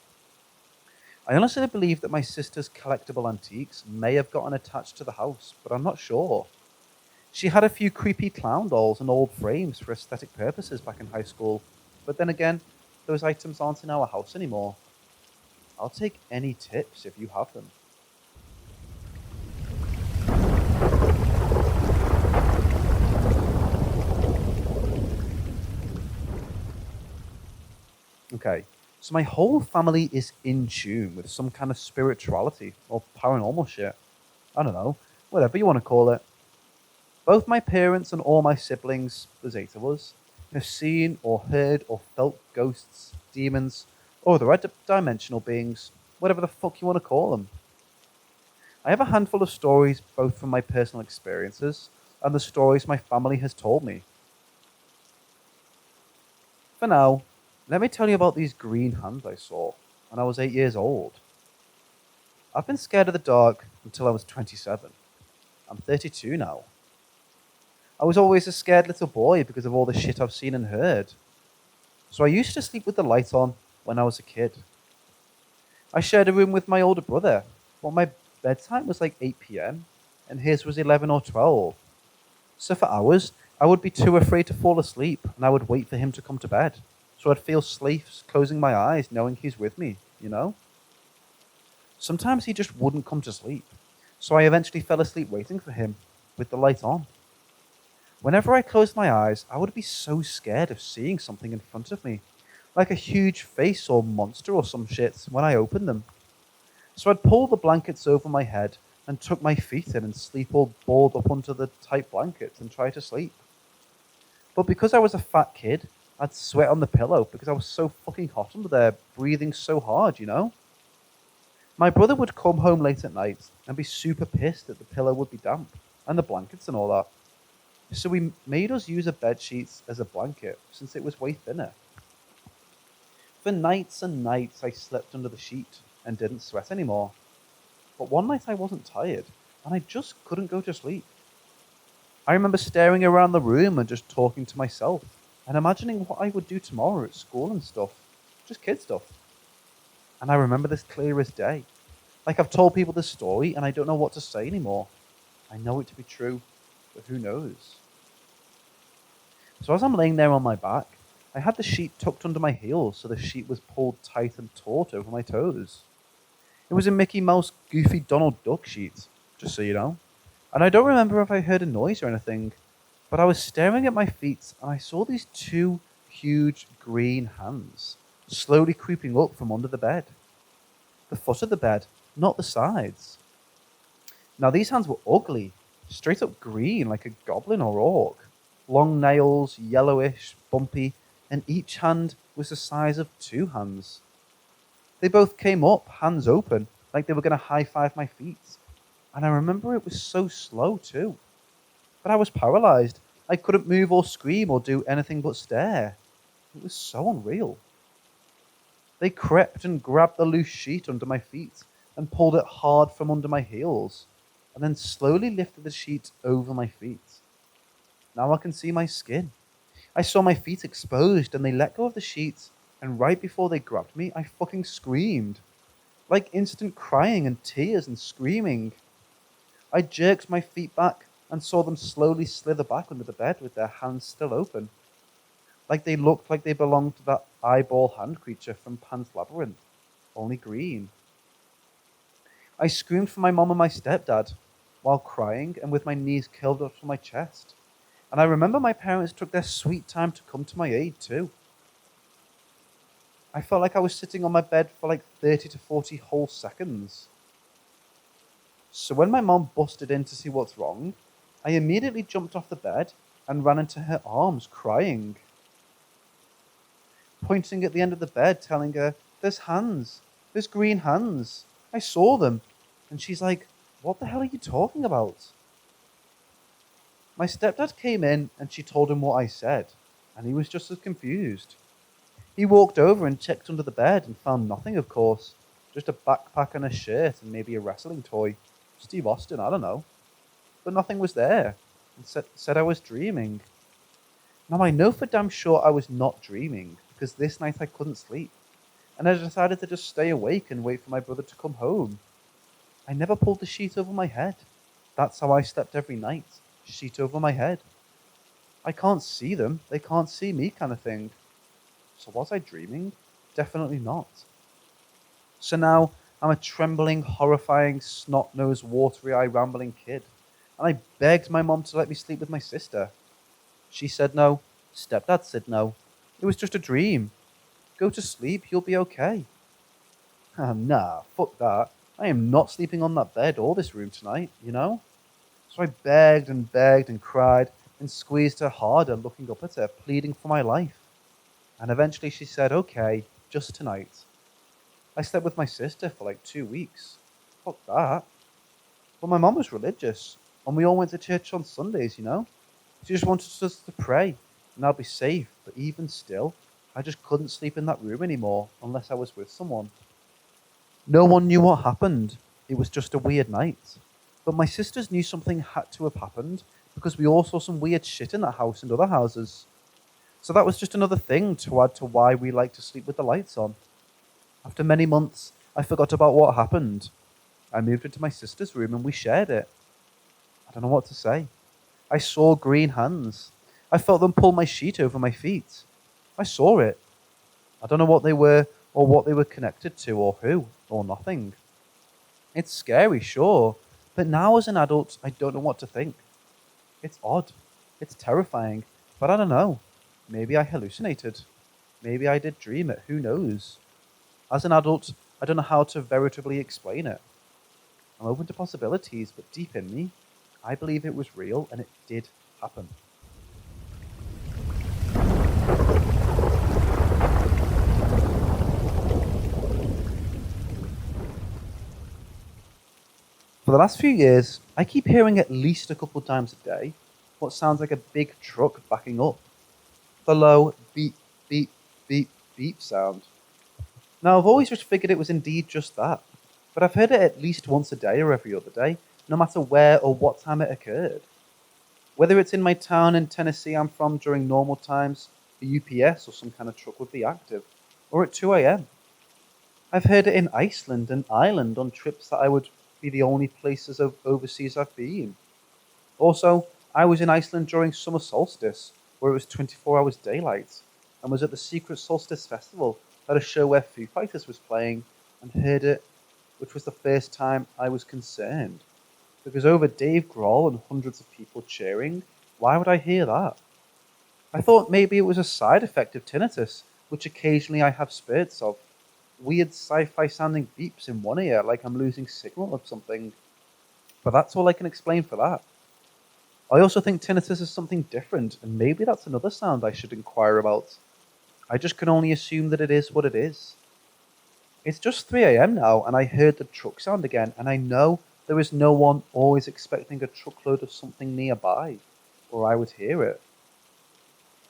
I honestly believe that my sister's collectible antiques may have gotten attached to the house, but I'm not sure. She had a few creepy clown dolls and old frames for aesthetic purposes back in high school, but then again, those items aren't in our house anymore. I'll take any tips if you have them. Okay, so my whole family is in tune with some kind of spirituality or paranormal shit. I don't know, whatever you want to call it. Both my parents and all my siblings, there's 8 of us, have seen or heard or felt ghosts, demons, or other dimensional beings, whatever the fuck you want to call them. I have a handful of stories both from my personal experiences and the stories my family has told me. For now, let me tell you about these green hands I saw when I was 8 years old. I've been scared of the dark until I was 27. I'm 32 now. I was always a scared little boy because of all the shit I've seen and heard. So I used to sleep with the light on when I was a kid. I shared a room with my older brother, but my bedtime was like 8 p.m. and his was 11 or 12. So for hours, I would be too afraid to fall asleep and I would wait for him to come to bed. So I'd feel safe closing my eyes knowing he's with me, you know? Sometimes he just wouldn't come to sleep. So I eventually fell asleep waiting for him with the light on. Whenever I closed my eyes, I would be so scared of seeing something in front of me, like a huge face or monster or some shit when I opened them. So I'd pull the blankets over my head and tuck my feet in and sleep all balled up under the tight blankets and try to sleep. But because I was a fat kid, I'd sweat on the pillow because I was so fucking hot under there, breathing so hard, you know? My brother would come home late at night and be super pissed that the pillow would be damp and the blankets and all that. So we made us use a bedsheet as a blanket since it was way thinner. For nights and nights I slept under the sheet and didn't sweat anymore. But one night I wasn't tired and I just couldn't go to sleep. I remember staring around the room and just talking to myself and imagining what I would do tomorrow at school and stuff. Just kid stuff. And I remember this clear as day. Like I've told people this story and I don't know what to say anymore. I know it to be true, but who knows? So as I'm laying there on my back, I had the sheet tucked under my heels so the sheet was pulled tight and taut over my toes. It was a Mickey Mouse Goofy Donald Duck sheet, just so you know. And I don't remember if I heard a noise or anything, but I was staring at my feet and I saw these two huge green hands slowly creeping up from under the bed. The foot of the bed, not the sides. Now these hands were ugly, straight up green like a goblin or orc. Long nails, yellowish, bumpy, and each hand was the size of two hands. They both came up, hands open, like they were going to high-five my feet. And I remember it was so slow too. But I was paralyzed. I couldn't move or scream or do anything but stare. It was so unreal. They crept and grabbed the loose sheet under my feet and pulled it hard from under my heels, and then slowly lifted the sheet over my feet. Now I can see my skin. I saw my feet exposed and they let go of the sheets, and right before they grabbed me, I fucking screamed. Like instant crying and tears and screaming. I jerked my feet back and saw them slowly slither back under the bed with their hands still open. Like they looked like they belonged to that eyeball hand creature from Pan's Labyrinth, only green. I screamed for my mom and my stepdad, while crying and with my knees curled up to my chest. And I remember my parents took their sweet time to come to my aid too. I felt like I was sitting on my bed for like 30 to 40 whole seconds. So when my mom busted in to see what's wrong, I immediately jumped off the bed and ran into her arms crying. Pointing at the end of the bed, telling her, "There's hands. There's green hands. I saw them." And she's like, "What the hell are you talking about?" My stepdad came in and she told him what I said, and he was just as confused. He walked over and checked under the bed and found nothing, of course. Just a backpack and a shirt and maybe a wrestling toy. Steve Austin, I don't know. But nothing was there, and said I was dreaming. Now I know for damn sure I was not dreaming, because this night I couldn't sleep, and I decided to just stay awake and wait for my brother to come home. I never pulled the sheet over my head. That's how I slept every night, sheet over my head. I can't see them, they can't see me kind of thing. So was I dreaming? Definitely not. So now I'm a trembling, horrifying, snot-nosed, watery-eyed, rambling kid, and I begged my mom to let me sleep with my sister. She said no. Stepdad said no. It was just a dream. Go to sleep, you'll be okay. Nah, fuck that. I am not sleeping on that bed or this room tonight, you know? So I begged and cried and squeezed her harder, looking up at her, pleading for my life. And eventually she said, "Okay, just tonight." I slept with my sister for like 2 weeks. Fuck that. But my mom was religious, and we all went to church on Sundays, you know? She just wanted us to pray, and I'd be safe, but even still, I just couldn't sleep in that room anymore unless I was with someone. No one knew what happened. It was just a weird night. But my sisters knew something had to have happened because we all saw some weird shit in that house and other houses. So that was just another thing to add to why we like to sleep with the lights on. After many months, I forgot about what happened. I moved into my sister's room and we shared it. I don't know what to say. I saw green hands. I felt them pull my sheet over my feet. I saw it. I don't know what they were or what they were connected to or who or nothing. It's scary, sure, but now as an adult, I don't know what to think. It's odd. It's terrifying, but I don't know. Maybe I hallucinated. Maybe I did dream it, who knows? As an adult, I don't know how to veritably explain it. I'm open to possibilities, but deep in me, I believe it was real and it did happen. For the last few years, I keep hearing at least a couple times a day what sounds like a big truck backing up. The low beep, beep, beep, beep sound. Now, I've always just figured it was indeed just that, but I've heard it at least once a day or every other day, no matter where or what time it occurred. Whether it's in my town in Tennessee I'm from during normal times, a UPS or some kind of truck would be active, or at 2 a.m. I've heard it in Iceland and Ireland on trips that I would be the only places overseas I've been. Also, I was in Iceland during summer solstice, where it was 24 hours daylight, and was at the Secret Solstice Festival at a show where Foo Fighters was playing, and heard it, which was the first time I was concerned. Because over Dave Grohl and hundreds of people cheering, why would I hear that? I thought maybe it was a side effect of tinnitus, which occasionally I have spurts of. Weird sci-fi sounding beeps in one ear, like I'm losing signal of something. But that's all I can explain for that. I also think tinnitus is something different, and maybe that's another sound I should inquire about. I just can only assume that it is what it is. It's just 3 a.m. now, and I heard the truck sound again, and I know there is no one always expecting a truckload of something nearby, or I would hear it.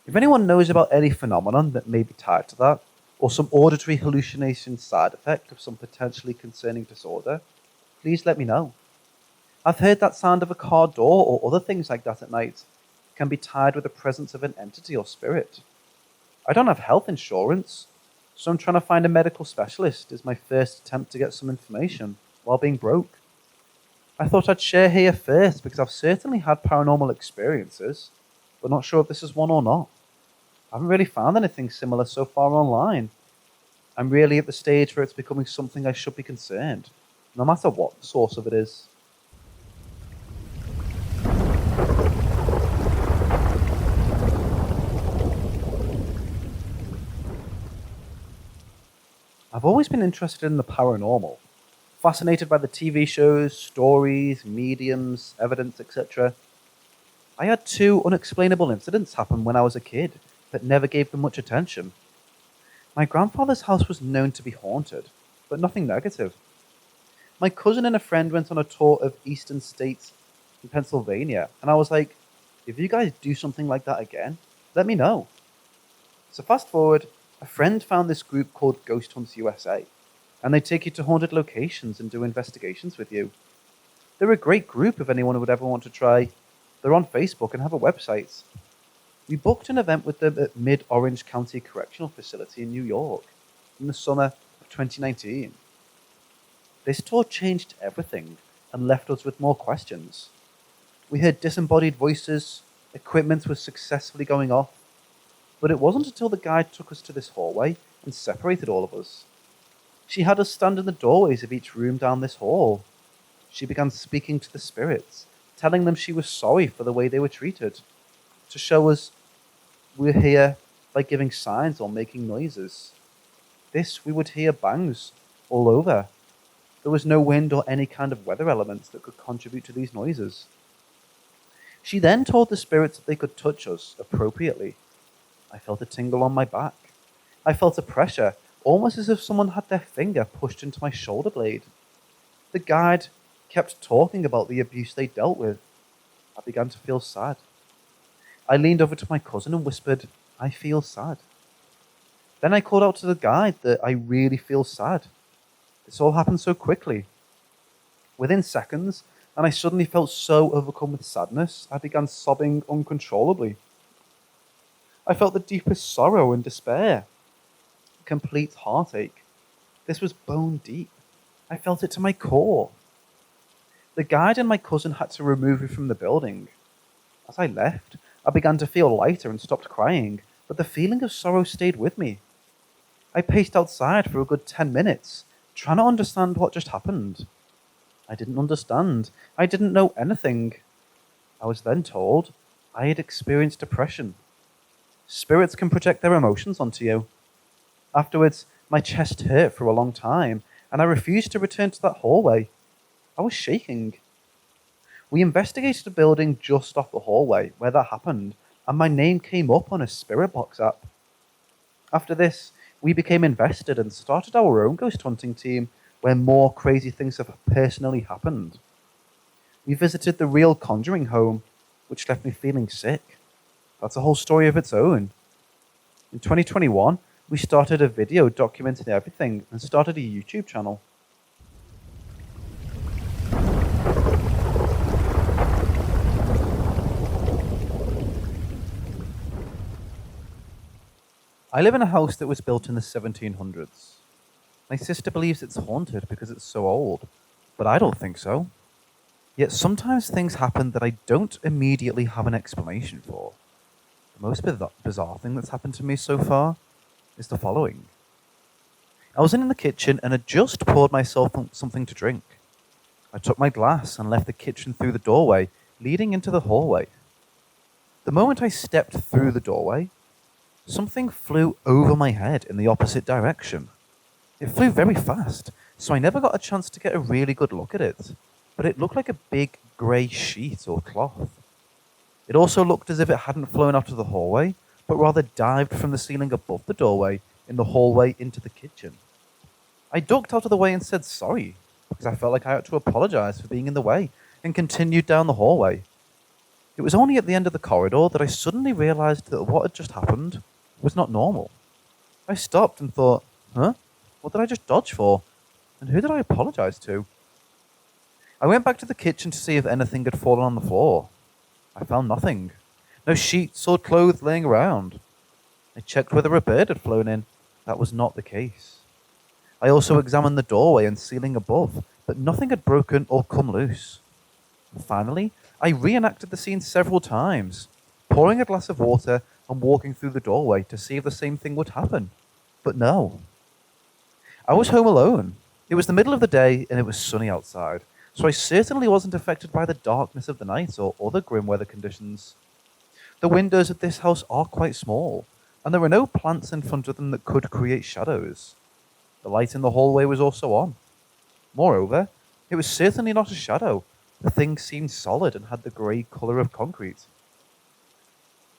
If anyone knows about any phenomenon that may be tied to that, or some auditory hallucination side effect of some potentially concerning disorder, please let me know. I've heard that sound of a car door or other things like that at night can be tied with the presence of an entity or spirit. I don't have health insurance, so I'm trying to find a medical specialist as my first attempt to get some information while being broke. I thought I'd share here first because I've certainly had paranormal experiences, but not sure if this is one or not. I haven't really found anything similar so far online. I'm really at the stage where it's becoming something I should be concerned, no matter what the source of it is. I've always been interested in the paranormal, fascinated by the TV shows, stories, mediums, evidence, etc. I had 2 unexplainable incidents happen when I was a kid, but never gave them much attention. My grandfather's house was known to be haunted, but nothing negative. My cousin and a friend went on a tour of eastern states in Pennsylvania, and I was like, if you guys do something like that again, let me know. So fast forward, a friend found this group called Ghost Hunts USA, and they take you to haunted locations and do investigations with you. They're a great group if anyone would ever want to try. They're on Facebook and have a website. We booked an event with them at Mid-Orange County Correctional Facility in New York in the summer of 2019. This tour changed everything and left us with more questions. We heard disembodied voices, equipment was successfully going off, but it wasn't until the guide took us to this hallway and separated all of us. She had us stand in the doorways of each room down this hall. She began speaking to the spirits, telling them she was sorry for the way they were treated, to show us we're here by giving signs or making noises. This we would hear bangs all over. There was no wind or any kind of weather elements that could contribute to these noises. She then told the spirits that they could touch us appropriately. I felt a tingle on my back. I felt a pressure, almost as if someone had their finger pushed into my shoulder blade. The guide kept talking about the abuse they dealt with. I began to feel sad. I leaned over to my cousin and whispered, I feel sad. Then I called out to the guide that I really feel sad. This all happened so quickly. Within seconds, and I suddenly felt so overcome with sadness, I began sobbing uncontrollably. I felt the deepest sorrow and despair, complete heartache. This was bone deep. I felt it to my core. The guide and my cousin had to remove me from the building. As I left, I began to feel lighter and stopped crying, but the feeling of sorrow stayed with me. I paced outside for a good 10 minutes, trying to understand what just happened. I didn't understand. I didn't know anything. I was then told I had experienced depression. Spirits can project their emotions onto you. Afterwards, my chest hurt for a long time, and I refused to return to that hallway. I was shaking. We investigated a building just off the hallway where that happened, and my name came up on a spirit box app. After this, we became invested and started our own ghost hunting team where more crazy things have personally happened. We visited the real conjuring home, which left me feeling sick. That's a whole story of its own. In 2021, we started a video documenting everything and started a YouTube channel. I live in a house that was built in the 1700s. My sister believes it's haunted because it's so old, but I don't think so. Yet sometimes things happen that I don't immediately have an explanation for. The most bizarre thing that's happened to me so far is the following. I was in the kitchen and had just poured myself something to drink. I took my glass and left the kitchen through the doorway, leading into the hallway. The moment I stepped through the doorway, something flew over my head in the opposite direction. It flew very fast, so I never got a chance to get a really good look at it, but it looked like a big grey sheet or cloth. It also looked as if it hadn't flown out of the hallway, but rather dived from the ceiling above the doorway in the hallway into the kitchen. I ducked out of the way and said sorry, because I felt like I had to apologize for being in the way, and continued down the hallway. It was only at the end of the corridor that I suddenly realized that what had just happened was not normal. I stopped and thought, huh? What did I just dodge for? And who did I apologize to? I went back to the kitchen to see if anything had fallen on the floor. I found nothing. No sheets or clothes laying around. I checked whether a bird had flown in. That was not the case. I also examined the doorway and ceiling above, but nothing had broken or come loose. And finally, I reenacted the scene several times, pouring a glass of water and walking through the doorway to see if the same thing would happen. But no. I was home alone. It was the middle of the day and it was sunny outside, so I certainly wasn't affected by the darkness of the night or other grim weather conditions. The windows of this house are quite small, and there were no plants in front of them that could create shadows. The light in the hallway was also on. Moreover, it was certainly not a shadow. The thing seemed solid and had the grey colour of concrete.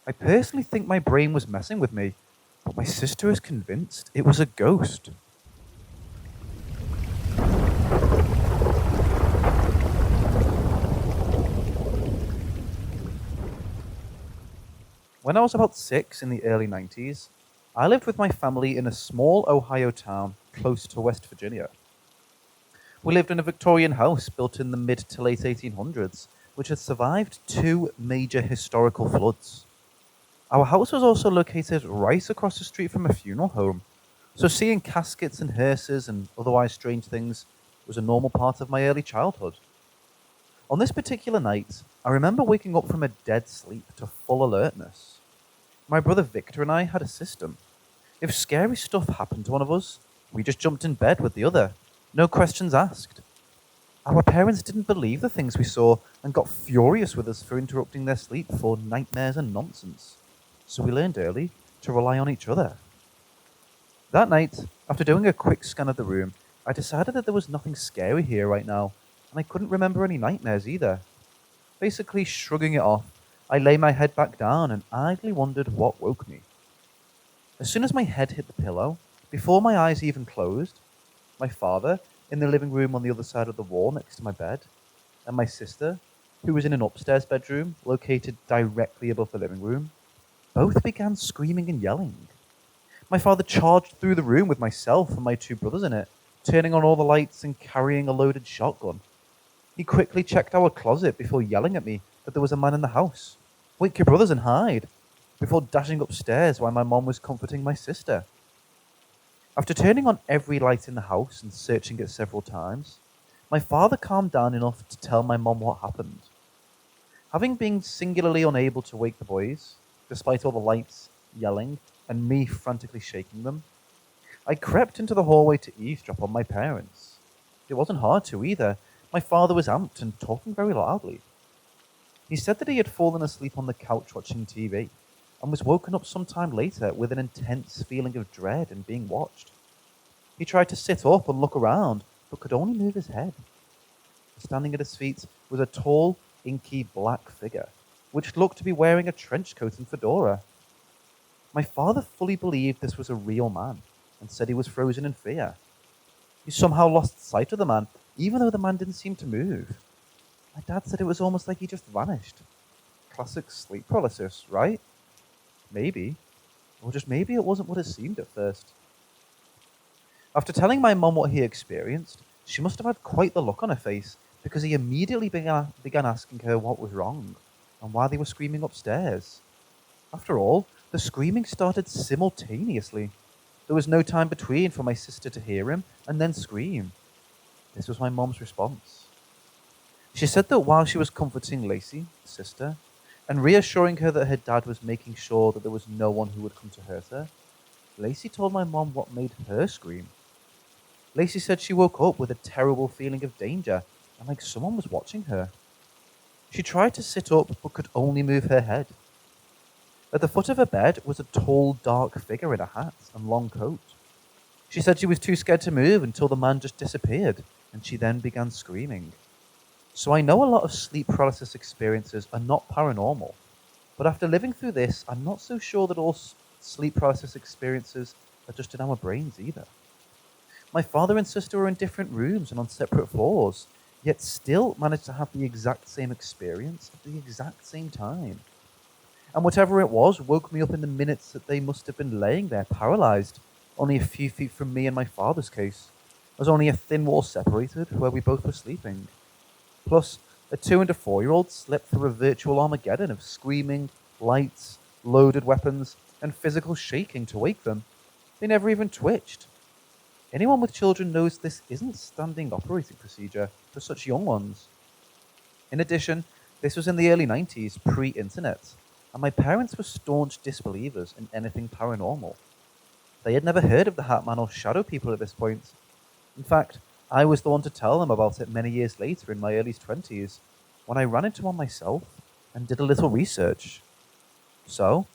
I personally think my brain was messing with me, but my sister is convinced it was a ghost. When I was about 6 in the early 90s, I lived with my family in a small Ohio town close to West Virginia. We lived in a Victorian house built in the mid to late 1800s, which had survived 2 major historical floods. Our house was also located right across the street from a funeral home, so seeing caskets and hearses and otherwise strange things was a normal part of my early childhood. On this particular night, I remember waking up from a dead sleep to full alertness. My brother Victor and I had a system. If scary stuff happened to one of us, we just jumped in bed with the other. No questions asked. Our parents didn't believe the things we saw and got furious with us for interrupting their sleep for nightmares and nonsense. So we learned early to rely on each other. That night, after doing a quick scan of the room, I decided that there was nothing scary here right now, and I couldn't remember any nightmares either. Basically shrugging it off, I lay my head back down and idly wondered what woke me. As soon as my head hit the pillow, before my eyes even closed, my father, in the living room on the other side of the wall next to my bed, and my sister, who was in an upstairs bedroom located directly above the living room, both began screaming and yelling. My father charged through the room with myself and my 2 brothers in it, turning on all the lights and carrying a loaded shotgun. He quickly checked our closet before yelling at me that there was a man in the house. "Wake your brothers and hide," before dashing upstairs while my mom was comforting my sister. After turning on every light in the house and searching it several times, my father calmed down enough to tell my mom what happened. Having been singularly unable to wake the boys, despite all the lights, yelling, and me frantically shaking them, I crept into the hallway to eavesdrop on my parents. It wasn't hard to either. My father was amped and talking very loudly. He said that he had fallen asleep on the couch watching TV and was woken up sometime later with an intense feeling of dread and being watched. He tried to sit up and look around, but could only move his head. Standing at his feet was a tall, inky black figure, which looked to be wearing a trench coat and fedora. My father fully believed this was a real man and said he was frozen in fear. He somehow lost sight of the man, even though the man didn't seem to move. My dad said it was almost like he just vanished. Classic sleep paralysis, right? Maybe. Or just maybe it wasn't what it seemed at first. After telling my mum what he experienced, she must have had quite the look on her face, because he immediately began asking her what was wrong and why they were screaming upstairs. After all, the screaming started simultaneously. There was no time between for my sister to hear him and then scream. This was my mum's response. She said that while she was comforting Lacey, sister, and reassuring her that her dad was making sure that there was no one who would come to hurt her, Lacey told my mum what made her scream. Lacey said she woke up with a terrible feeling of danger and like someone was watching her. She tried to sit up but could only move her head. At the foot of her bed was a tall, dark figure in a hat and long coat. She said she was too scared to move until the man just disappeared, and she then began screaming. So I know a lot of sleep paralysis experiences are not paranormal, but after living through this, I'm not so sure that all sleep paralysis experiences are just in our brains either. My father and sister were in different rooms and on separate floors, yet still managed to have the exact same experience at the exact same time. And whatever it was woke me up in the minutes that they must have been laying there paralyzed, only a few feet from me in my father's case, as only a thin wall separated where we both were sleeping. Plus, a 2 and a 4-year-old slept through a virtual Armageddon of screaming, lights, loaded weapons, and physical shaking to wake them. They never even twitched. Anyone with children knows this isn't standing operating procedure for such young ones. In addition, this was in the early 90s, pre-internet, and my parents were staunch disbelievers in anything paranormal. They had never heard of the Hat Man or shadow people at this point. In fact, I was the one to tell them about it many years later in my early 20s, when I ran into one myself and did a little research. So,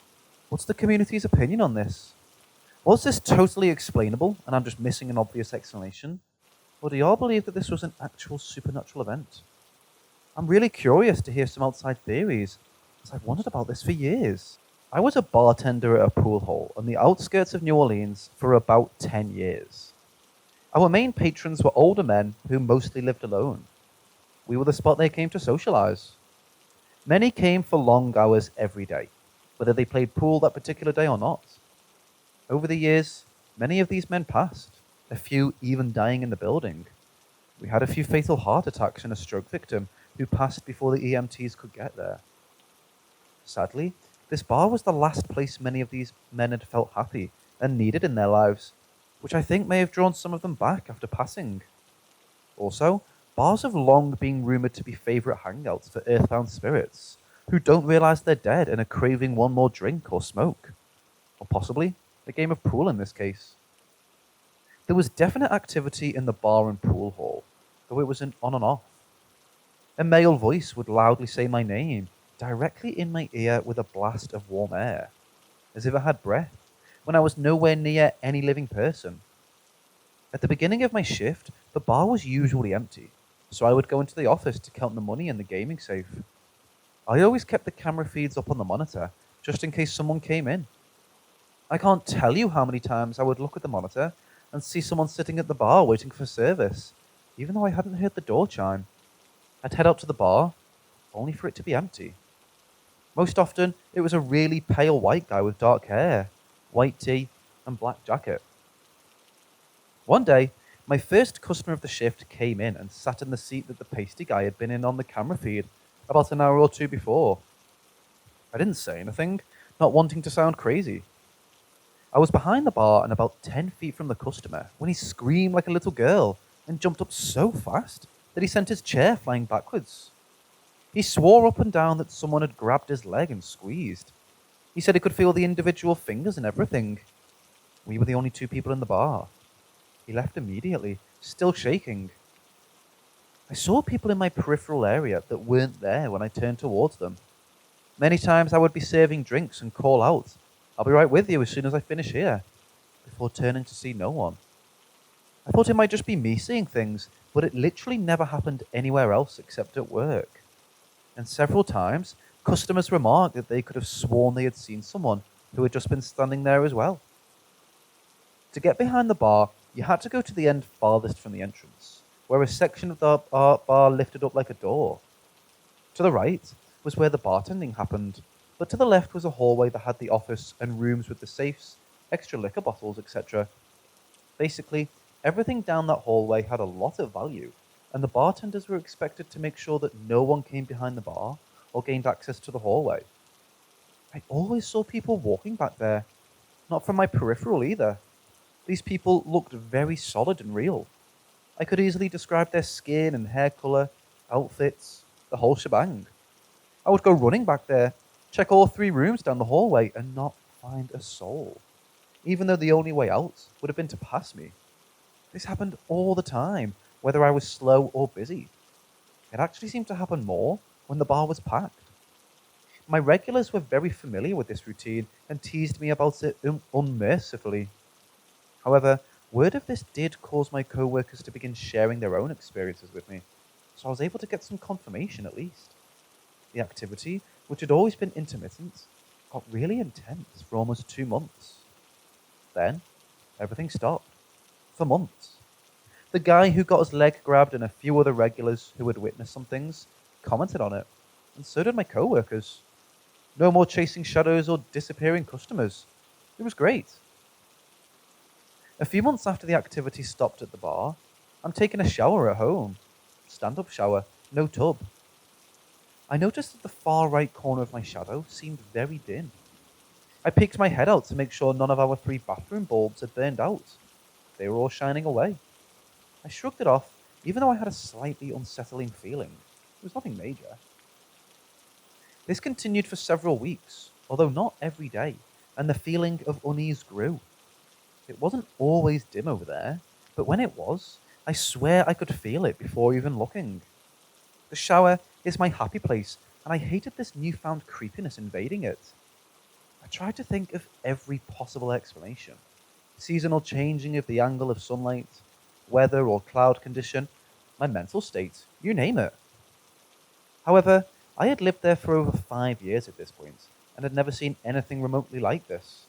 what's the community's opinion on this? Was this totally explainable and I'm just missing an obvious explanation? Or do y'all believe that this was an actual supernatural event? I'm really curious to hear some outside theories, because I've wondered about this for years. I was a bartender at a pool hall on the outskirts of New Orleans for about 10 years. Our main patrons were older men who mostly lived alone. We were the spot they came to socialize. Many came for long hours every day, whether they played pool that particular day or not. Over the years, many of these men passed, a few even dying in the building. We had a few fatal heart attacks and a stroke victim who passed before the EMTs could get there. Sadly, this bar was the last place many of these men had felt happy and needed in their lives, which I think may have drawn some of them back after passing. Also, bars have long been rumored to be favorite hangouts for earthbound spirits who don't realize they're dead and are craving one more drink or smoke. Or possibly a game of pool in this case. There was definite activity in the bar and pool hall, though it was on and off. A male voice would loudly say my name, directly in my ear with a blast of warm air, as if I had breath, when I was nowhere near any living person. At the beginning of my shift, the bar was usually empty, so I would go into the office to count the money in the gaming safe. I always kept the camera feeds up on the monitor, just in case someone came in. I can't tell you how many times I would look at the monitor and see someone sitting at the bar waiting for service, even though I hadn't heard the door chime. I'd head out to the bar, only for it to be empty. Most often, it was a really pale white guy with dark hair, white tee, and black jacket. One day, My first customer of the shift came in and sat in the seat that the pasty guy had been in on the camera feed about an hour or two before. I didn't say anything, not wanting to sound crazy. I was behind the bar and about 10 feet from the customer when he screamed like a little girl and jumped up so fast that he sent his chair flying backwards. He swore up and down that someone had grabbed his leg and squeezed. He said he could feel the individual fingers and everything. We were the only two people in the bar. He left immediately, still shaking. I saw people in my peripheral area that weren't there when I turned towards them. Many times I would be serving drinks and call out, "I'll be right with you as soon as I finish here," before turning to see no one. I thought it might just be me seeing things, but it literally never happened anywhere else except at work. And several times, customers remarked that they could have sworn they had seen someone who had just been standing there as well. To get behind the bar, you had to go to the end farthest from the entrance, where a section of the bar lifted up like a door. To the right was where the bartending happened, but to the left was a hallway that had the office and rooms with the safes, extra liquor bottles, etc. Basically, everything down that hallway had a lot of value, and the bartenders were expected to make sure that no one came behind the bar or gained access to the hallway. I always saw people walking back there, not from my peripheral either. These people looked very solid and real. I could easily describe their skin and hair color, outfits, the whole shebang. I would go running back there, check all 3 rooms down the hallway, and not find a soul, even though the only way out would have been to pass me. This happened all the time, whether I was slow or busy. It actually seemed to happen more when the bar was packed. My regulars were very familiar with this routine and teased me about it unmercifully. However, word of this did cause my co-workers to begin sharing their own experiences with me, so I was able to get some confirmation at least. The activity, which had always been intermittent, got really intense for almost 2 months. Then, everything stopped. For months. The guy who got his leg grabbed and a few other regulars who had witnessed some things commented on it, and so did my co-workers. No more chasing shadows or disappearing customers. It was great. A few months after the activity stopped at the bar, I'm taking a shower at home. Stand-up shower, no tub. I noticed that the far right corner of my shadow seemed very dim. I peeked my head out to make sure none of our 3 bathroom bulbs had burned out. They were all shining away. I shrugged it off, even though I had a slightly unsettling feeling. It was nothing major. This continued for several weeks, although not every day, and the feeling of unease grew. It wasn't always dim over there, but when it was, I swear I could feel it before even looking. The shower is my happy place, and I hated this newfound creepiness invading it. I tried to think of every possible explanation. Seasonal changing of the angle of sunlight, weather or cloud condition, my mental state, you name it. However, I had lived there for over 5 years at this point, and had never seen anything remotely like this.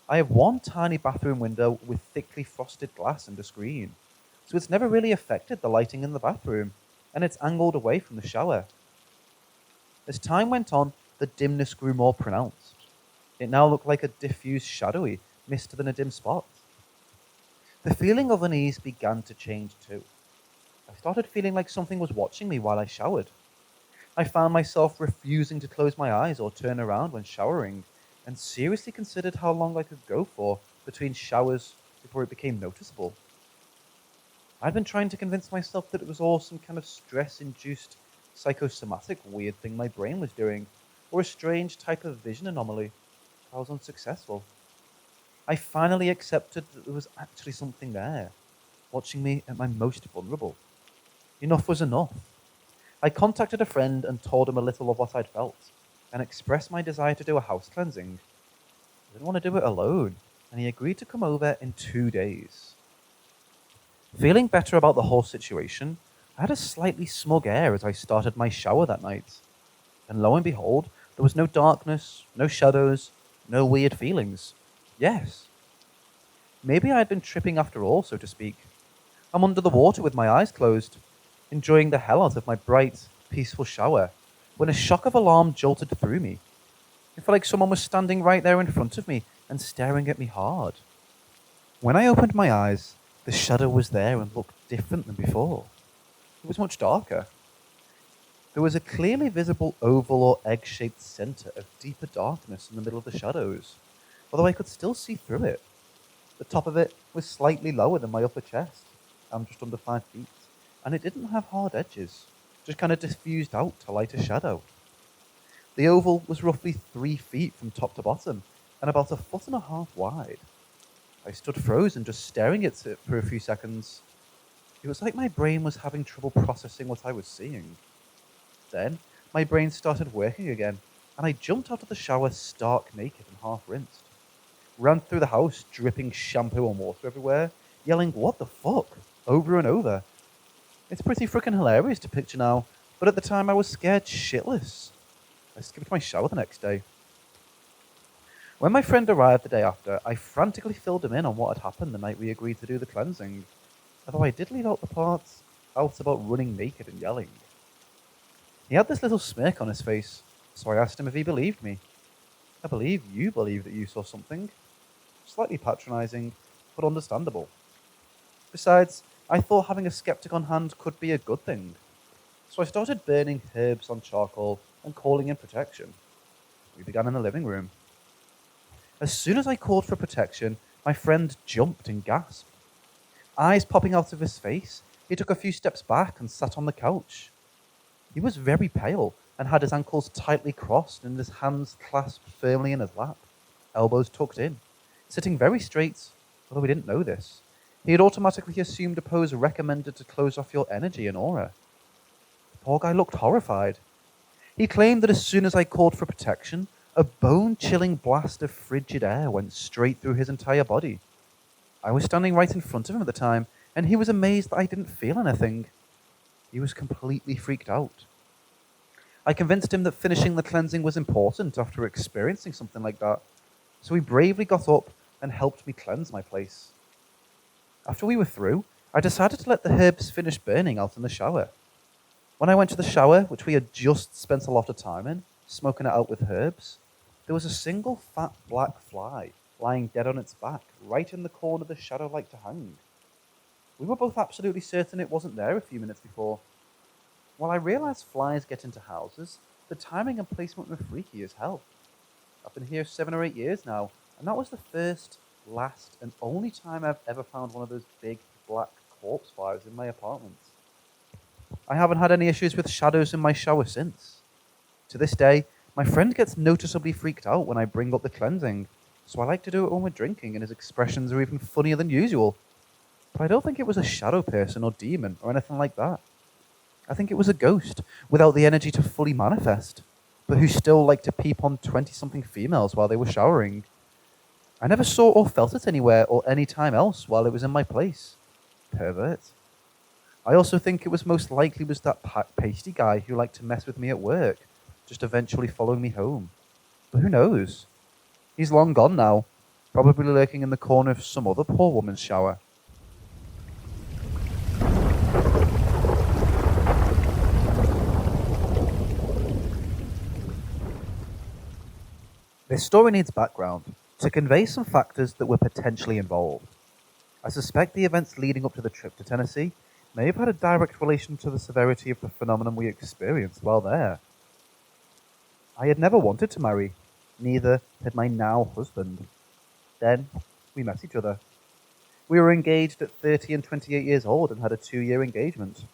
I have one tiny bathroom window with thickly frosted glass and a screen, so it's never really affected the lighting in the bathroom, and it's angled away from the shower. As time went on, the dimness grew more pronounced. It now looked like a diffuse shadowy mist than a dim spot. The feeling of unease began to change too. I started feeling like something was watching me while I showered. I found myself refusing to close my eyes or turn around when showering, and seriously considered how long I could go for between showers before it became noticeable. I'd been trying to convince myself that it was all some kind of stress-induced psychosomatic weird thing my brain was doing, or a strange type of vision anomaly. I was unsuccessful. I finally accepted that there was actually something there, watching me at my most vulnerable. Enough was enough. I contacted a friend and told him a little of what I'd felt, and expressed my desire to do a house cleansing. I didn't want to do it alone, and he agreed to come over in 2 days. Feeling better about the whole situation, I had a slightly smug air as I started my shower that night. And lo and behold, there was no darkness, no shadows, no weird feelings. Yes. Maybe I had been tripping after all, so to speak. I'm under the water with my eyes closed, enjoying the hell out of my bright, peaceful shower, when a shock of alarm jolted through me. It felt like someone was standing right there in front of me and staring at me hard. When I opened my eyes, The shadow was there and looked different than before. It was much darker. There was a clearly visible oval or egg-shaped center of deeper darkness in the middle of the shadows, although I could still see through it. The top of it was slightly lower than my upper chest. I'm just under 5 feet, and it didn't have hard edges, just kind of diffused out to light a shadow. The oval was roughly 3 feet from top to bottom, and about 1.5 feet wide. I stood frozen, just staring at it for a few seconds. It was like my brain was having trouble processing what I was seeing. Then, my brain started working again, and I jumped out of the shower stark naked and half rinsed. Ran through the house, dripping shampoo and water everywhere, yelling, "What the fuck?" over and over. It's pretty freaking hilarious to picture now, but at the time I was scared shitless. I skipped my shower the next day. When my friend arrived the day after, I frantically filled him in on what had happened the night we agreed to do the cleansing, although I did leave out the parts out about running naked and yelling. He had this little smirk on his face, so I asked him if he believed me. "I believe you believe that you saw something." Slightly patronizing, but understandable. Besides, I thought having a skeptic on hand could be a good thing. So I started burning herbs on charcoal and calling in protection. We began in the living room. As soon as I called for protection, my friend jumped and gasped. Eyes popping out of his face, he took a few steps back and sat on the couch. He was very pale and had his ankles tightly crossed and his hands clasped firmly in his lap, elbows tucked in, sitting very straight, although he didn't know this. He had automatically assumed a pose recommended to close off your energy and aura. The poor guy looked horrified. He claimed that as soon as I called for protection, a bone-chilling blast of frigid air went straight through his entire body. I was standing right in front of him at the time, and he was amazed that I didn't feel anything. He was completely freaked out. I convinced him that finishing the cleansing was important after experiencing something like that, so he bravely got up and helped me cleanse my place. After we were through, I decided to let the herbs finish burning out in the shower. When I went to the shower, which we had just spent a lot of time in, smoking it out with herbs, there was a single fat black fly lying dead on its back, right in the corner the shadow liked to hang. We were both absolutely certain it wasn't there a few minutes before. While I realized flies get into houses, the timing and placement were freaky as hell. I've been here 7 or 8 years now, and that was the first, last, and only time I've ever found one of those big black corpse flies in my apartment. I haven't had any issues with shadows in my shower since. To this day, my friend gets noticeably freaked out when I bring up the cleansing, so I like to do it when we're drinking, and his expressions are even funnier than usual. But I don't think it was a shadow person or demon or anything like that. I think it was a ghost, without the energy to fully manifest, but who still liked to peep on 20-something females while they were showering. I never saw or felt it anywhere or any time else while it was in my place. Pervert. I also think it was most likely was that pasty guy who liked to mess with me at work, just eventually following me home. But who knows? He's long gone now, probably lurking in the corner of some other poor woman's shower. This story needs background to convey some factors that were potentially involved. I suspect the events leading up to the trip to Tennessee may have had a direct relation to the severity of the phenomenon we experienced while there. I had never wanted to marry, neither had my now husband. Then, we met each other. We were engaged at 30 and 28 years old and had a 2-year engagement.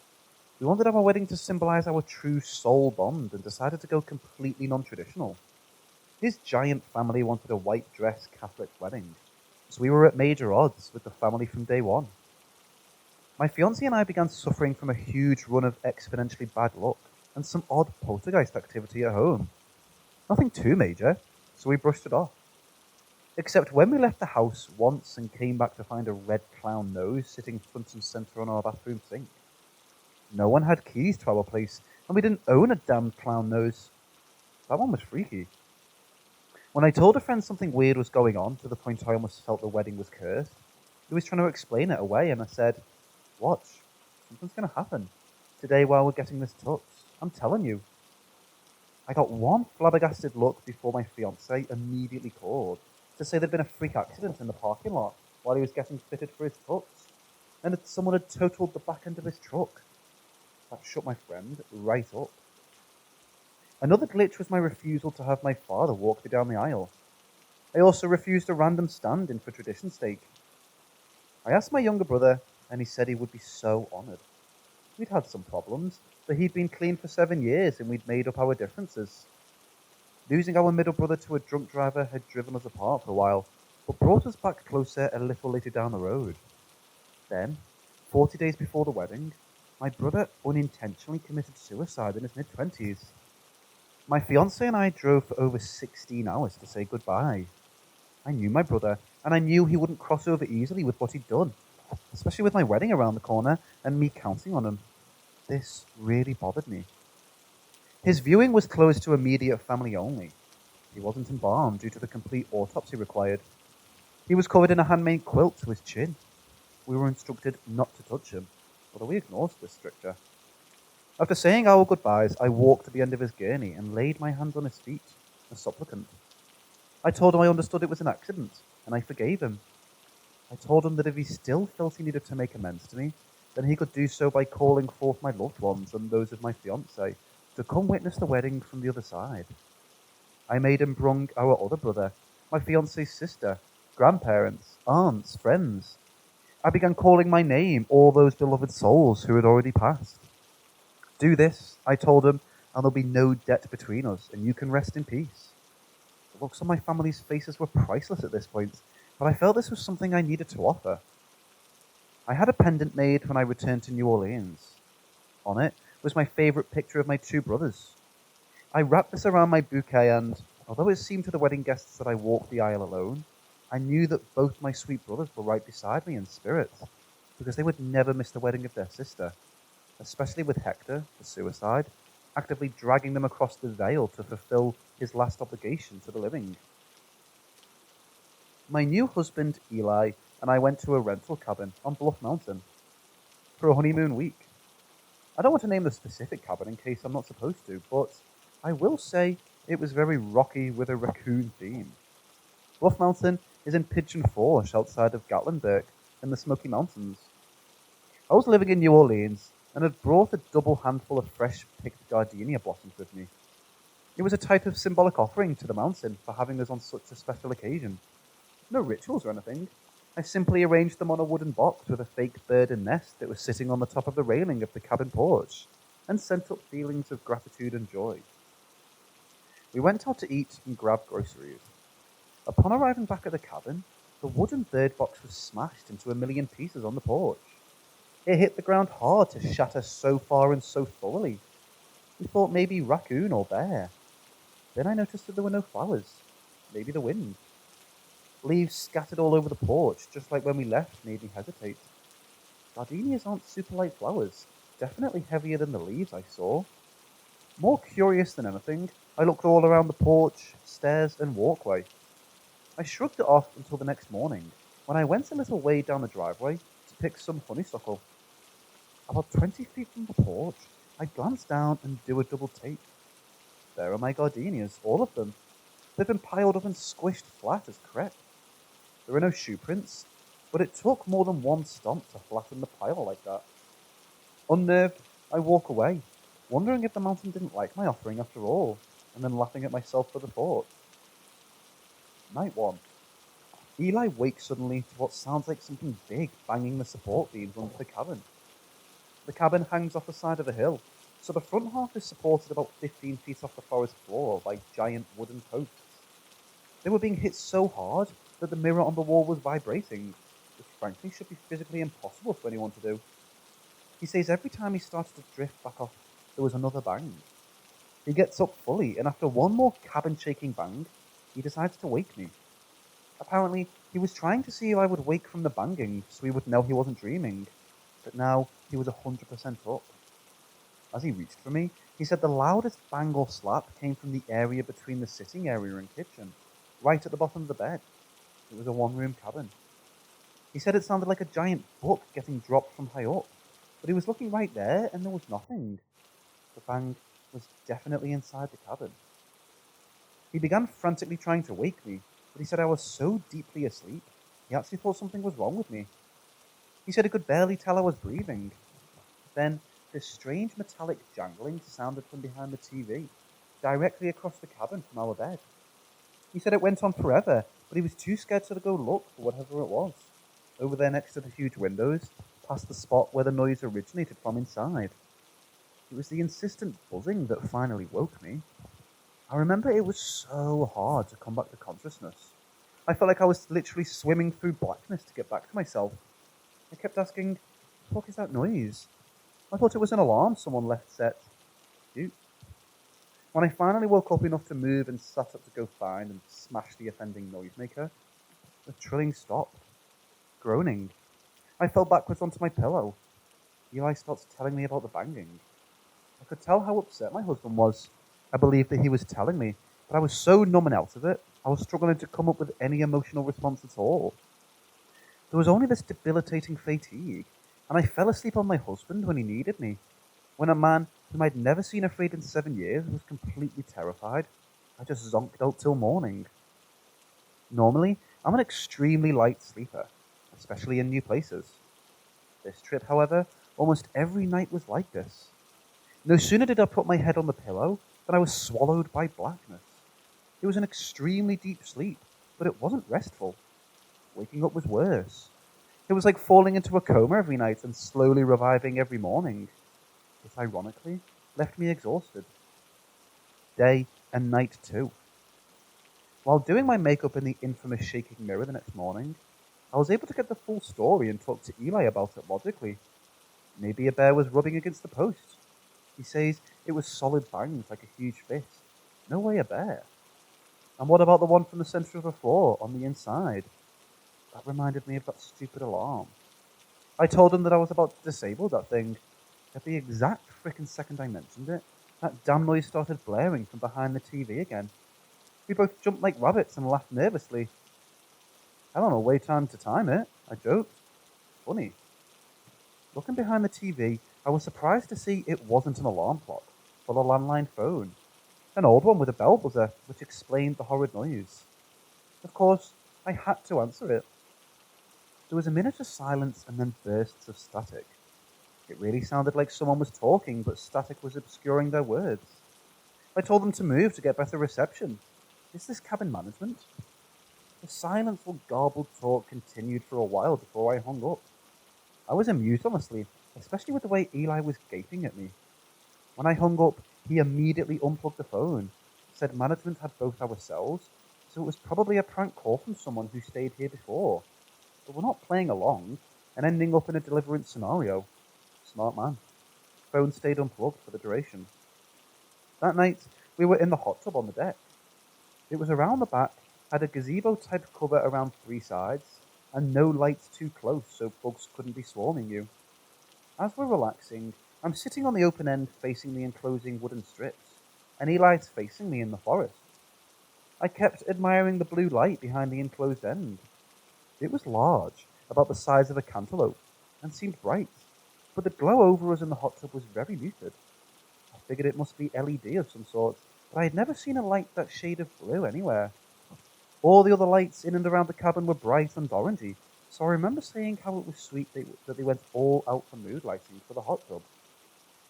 We wanted our wedding to symbolize our true soul bond and decided to go completely non-traditional. His giant family wanted a white dress Catholic wedding, so we were at major odds with the family from day one. My fiancé and I began suffering from a huge run of exponentially bad luck and some odd poltergeist activity at home. Nothing too major, so we brushed it off. Except when we left the house once and came back to find a red clown nose sitting front and center on our bathroom sink. No one had keys to our place, and we didn't own a damned clown nose. That one was freaky. When I told a friend something weird was going on, to the point I almost felt the wedding was cursed, he was trying to explain it away, and I said, "Watch, something's going to happen today while we're getting this tux. I'm telling you." I got one flabbergasted look before my fiancé immediately called to say there'd been a freak accident in the parking lot while he was getting fitted for his tux. and that someone had totaled the back end of his truck. That shut my friend right up. Another glitch was my refusal to have my father walk me down the aisle. I also refused a random stand-in for tradition steak. I asked my younger brother, and he said he would be so honoured. We'd had some problems, but he'd been clean for 7 years and we'd made up our differences. Losing our middle brother to a drunk driver had driven us apart for a while, but brought us back closer a little later down the road. Then, 40 days before the wedding, my brother unintentionally committed suicide in his mid-20s. My fiancée and I drove for over 16 hours to say goodbye. I knew my brother, and I knew he wouldn't cross over easily with what he'd done, especially with my wedding around the corner and me counting on him. This really bothered me. His viewing was closed to immediate family only. He wasn't embalmed due to the complete autopsy required. He was covered in a handmade quilt to his chin. We were instructed not to touch him, although we ignored this stricture. After saying our goodbyes, I walked to the end of his gurney and laid my hands on his feet, a supplicant. I told him I understood it was an accident, and I forgave him. I told him that if he still felt he needed to make amends to me, then he could do so by calling forth my loved ones and those of my fiancée to come witness the wedding from the other side. I made him bring our other brother, my fiancée's sister, grandparents, aunts, friends. I began calling my name all those beloved souls who had already passed. Do this, I told him, and there'll be no debt between us, and you can rest in peace. The looks on my family's faces were priceless at this point, but I felt this was something I needed to offer. I had a pendant made when I returned to New Orleans. On it was my favourite picture of my two brothers. I wrapped this around my bouquet and, although it seemed to the wedding guests that I walked the aisle alone, I knew that both my sweet brothers were right beside me in spirit, because they would never miss the wedding of their sister, especially with Hector, the suicide, actively dragging them across the veil to fulfill his last obligation to the living. My new husband, Eli, and I went to a rental cabin on Bluff Mountain for a honeymoon week. I don't want to name the specific cabin in case I'm not supposed to, but I will say it was very rocky with a raccoon theme. Bluff Mountain is in Pigeon Forge outside of Gatlinburg in the Smoky Mountains. I was living in New Orleans and had brought a double handful of fresh-picked gardenia blossoms with me. It was a type of symbolic offering to the mountain for having us on such a special occasion. No rituals or anything. I simply arranged them on a wooden box with a fake bird and nest that was sitting on the top of the railing of the cabin porch, and sent up feelings of gratitude and joy. We went out to eat and grab groceries. Upon arriving back at the cabin, the wooden bird box was smashed into a million pieces on the porch. It hit the ground hard to shatter so far and so thoroughly. We thought maybe raccoon or bear. Then I noticed that there were no flowers. Maybe the wind. Leaves scattered all over the porch, just like when we left, made me hesitate. Gardenias aren't super light flowers, definitely heavier than the leaves I saw. More curious than anything, I looked all around the porch, stairs, and walkway. I shrugged it off until the next morning, when I went a little way down the driveway to pick some honeysuckle. About 20 feet from the porch, I glanced down and do a double take. There are my gardenias, all of them. They've been piled up and squished flat as crepe. There are no shoe prints, but it took more than one stomp to flatten the pile like that. Unnerved, I walk away, wondering if the mountain didn't like my offering after all, and then laughing at myself for the thought. Night 1. Eli wakes suddenly to what sounds like something big banging the support beams under the cabin. The cabin hangs off the side of a hill, so the front half is supported about 15 feet off the forest floor by giant wooden posts. They were being hit so hard that the mirror on the wall was vibrating, which frankly should be physically impossible for anyone to do. He says every time he started to drift back off, there was another bang. He gets up fully, and after one more cabin-shaking bang, he decides to wake me. Apparently, he was trying to see if I would wake from the banging so he would know he wasn't dreaming, but now he was 100% up. As he reached for me, he said the loudest bang or slap came from the area between the sitting area and kitchen, right at the bottom of the bed. It was a one-room cabin. He said it sounded like a giant book getting dropped from high up, but he was looking right there and there was nothing. The bang was definitely inside the cabin. He began frantically trying to wake me, but he said I was so deeply asleep, he actually thought something was wrong with me. He said he could barely tell I was breathing. Then this strange metallic jangling sounded from behind the TV, directly across the cabin from our bed. He said it went on forever, but he was too scared to go look for whatever it was. Over there next to the huge windows, past the spot where the noise originated from inside. It was the insistent buzzing that finally woke me. I remember it was so hard to come back to consciousness. I felt like I was literally swimming through blackness to get back to myself. I kept asking, what the fuck is that noise? I thought it was an alarm someone left set. Shoot. When I finally woke up enough to move and sat up to go find and smash the offending noisemaker, the trilling stopped. Groaning. I fell backwards onto my pillow. Eli starts telling me about the banging. I could tell how upset my husband was. I believed that he was telling me, but I was so numb and out of it, I was struggling to come up with any emotional response at all. There was only this debilitating fatigue, and I fell asleep on my husband when he needed me. When a man whom I'd never seen afraid in 7 years was completely terrified, I just zonked out till morning. Normally, I'm an extremely light sleeper, especially in new places. This trip, however, almost every night was like this. No sooner did I put my head on the pillow than I was swallowed by blackness. It was an extremely deep sleep, but it wasn't restful. Waking up was worse. It was like falling into a coma every night and slowly reviving every morning. This, ironically, left me exhausted. Day and night too. While doing my makeup in the infamous shaking mirror the next morning, I was able to get the full story and talk to Eli about it logically. Maybe a bear was rubbing against the post. He says it was solid bangs like a huge fist. No way a bear. And what about the one from the center of the floor on the inside? That reminded me of that stupid alarm. I told him that I was about to disable that thing. At the exact frickin' second I mentioned it, that damn noise started blaring from behind the TV again. We both jumped like rabbits and laughed nervously. I don't know, wait time to time it, I joked. Funny. Looking behind the TV, I was surprised to see it wasn't an alarm clock, but a landline phone. An old one with a bell buzzer, which explained the horrid noise. Of course, I had to answer it. There was a minute of silence and then bursts of static. It really sounded like someone was talking, but static was obscuring their words. I told them to move to get better reception. Is this cabin management? The silence or garbled talk continued for a while before I hung up. I was amused, honestly, especially with the way Eli was gaping at me. When I hung up, he immediately unplugged the phone, said management had both our cells, so it was probably a prank call from someone who stayed here before. But we're not playing along and ending up in a deliverance scenario. Smart man. Phone stayed unplugged for the duration. That night, we were in the hot tub on the deck. It was around the back, had a gazebo-type cover around 3 sides, and no lights too close so bugs couldn't be swarming you. As we're relaxing, I'm sitting on the open end facing the enclosing wooden strips, and Eli's facing me in the forest. I kept admiring the blue light behind the enclosed end. It was large, about the size of a cantaloupe, and seemed bright, but the glow over us in the hot tub was very muted. I figured it must be LED of some sort, but I had never seen a light that shade of blue anywhere. All the other lights in and around the cabin were bright and orangey, so I remember saying how it was sweet that they went all out for mood lighting for the hot tub.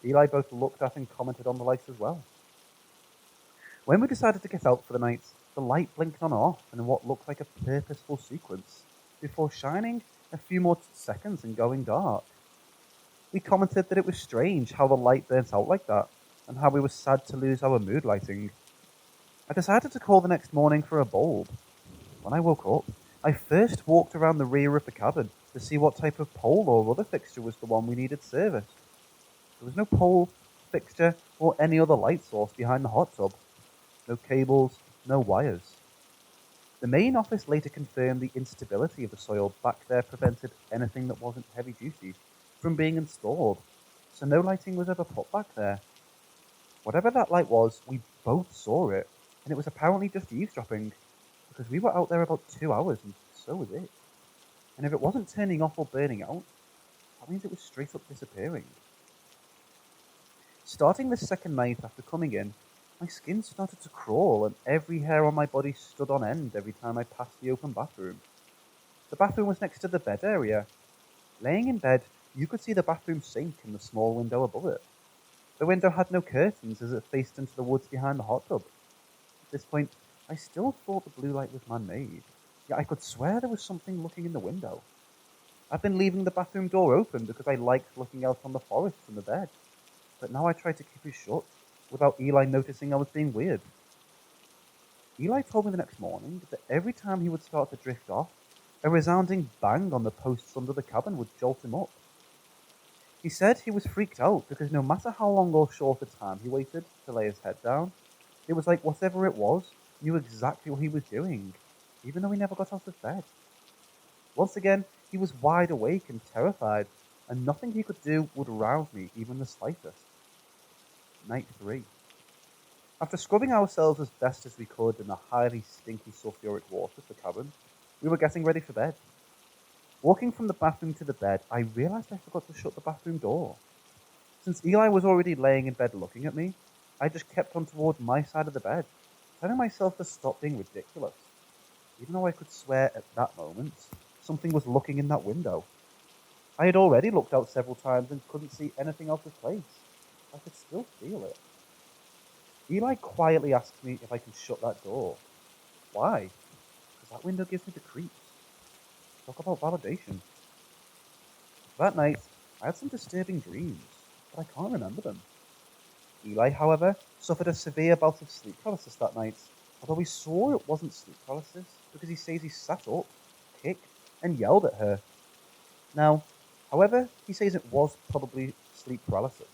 Eli both looked at and commented on the lights as well. When we decided to get out for the night, the light blinked on and off in what looked like a purposeful sequence, before shining a few more seconds and going dark. We commented that it was strange how the light burnt out like that, and how we were sad to lose our mood lighting. I decided to call the next morning for a bulb. When I woke up, I first walked around the rear of the cabin to see what type of pole or other fixture was the one we needed serviced. There was no pole, fixture, or any other light source behind the hot tub. No cables, no wires. The main office later confirmed the instability of the soil back there prevented anything that wasn't heavy-duty from being installed, so no lighting was ever put back there. Whatever that light was, we both saw it, and it was apparently just eavesdropping, because we were out there about 2 hours, and so was it. And if it wasn't turning off or burning out, that means it was straight up disappearing. Starting the second night after coming in, my skin started to crawl and every hair on my body stood on end every time I passed the open bathroom. The bathroom was next to the bed area. Laying in bed, you could see the bathroom sink in the small window above it. The window had no curtains as it faced into the woods behind the hot tub. At this point, I still thought the blue light was man-made, yet I could swear there was something looking in the window. I'd been leaving the bathroom door open because I liked looking out on the forest from the bed, but now I tried to keep it shut without Eli noticing I was being weird. Eli told me the next morning that every time he would start to drift off, a resounding bang on the posts under the cabin would jolt him up. He said he was freaked out because no matter how long or short a time he waited to lay his head down, it was like whatever it was knew exactly what he was doing, even though he never got out of bed. Once again, he was wide awake and terrified, and nothing he could do would rouse me even the slightest. Night 3. After scrubbing ourselves as best as we could in the highly stinky sulfuric water of the cabin, we were getting ready for bed. Walking from the bathroom to the bed, I realized I forgot to shut the bathroom door. Since Eli was already laying in bed looking at me, I just kept on towards my side of the bed, telling myself to stop being ridiculous, even though I could swear at that moment something was looking in that window. I had already looked out several times and couldn't see anything out of place. I could still feel it. Eli quietly asked me if I can shut that door. Why? Because that window gives me the creeps. Talk about validation. That night, I had some disturbing dreams, but I can't remember them. Eli, however, suffered a severe bout of sleep paralysis that night, although we saw it wasn't sleep paralysis because he says he sat up, kicked, and yelled at her. Now, however, he says it was probably sleep paralysis.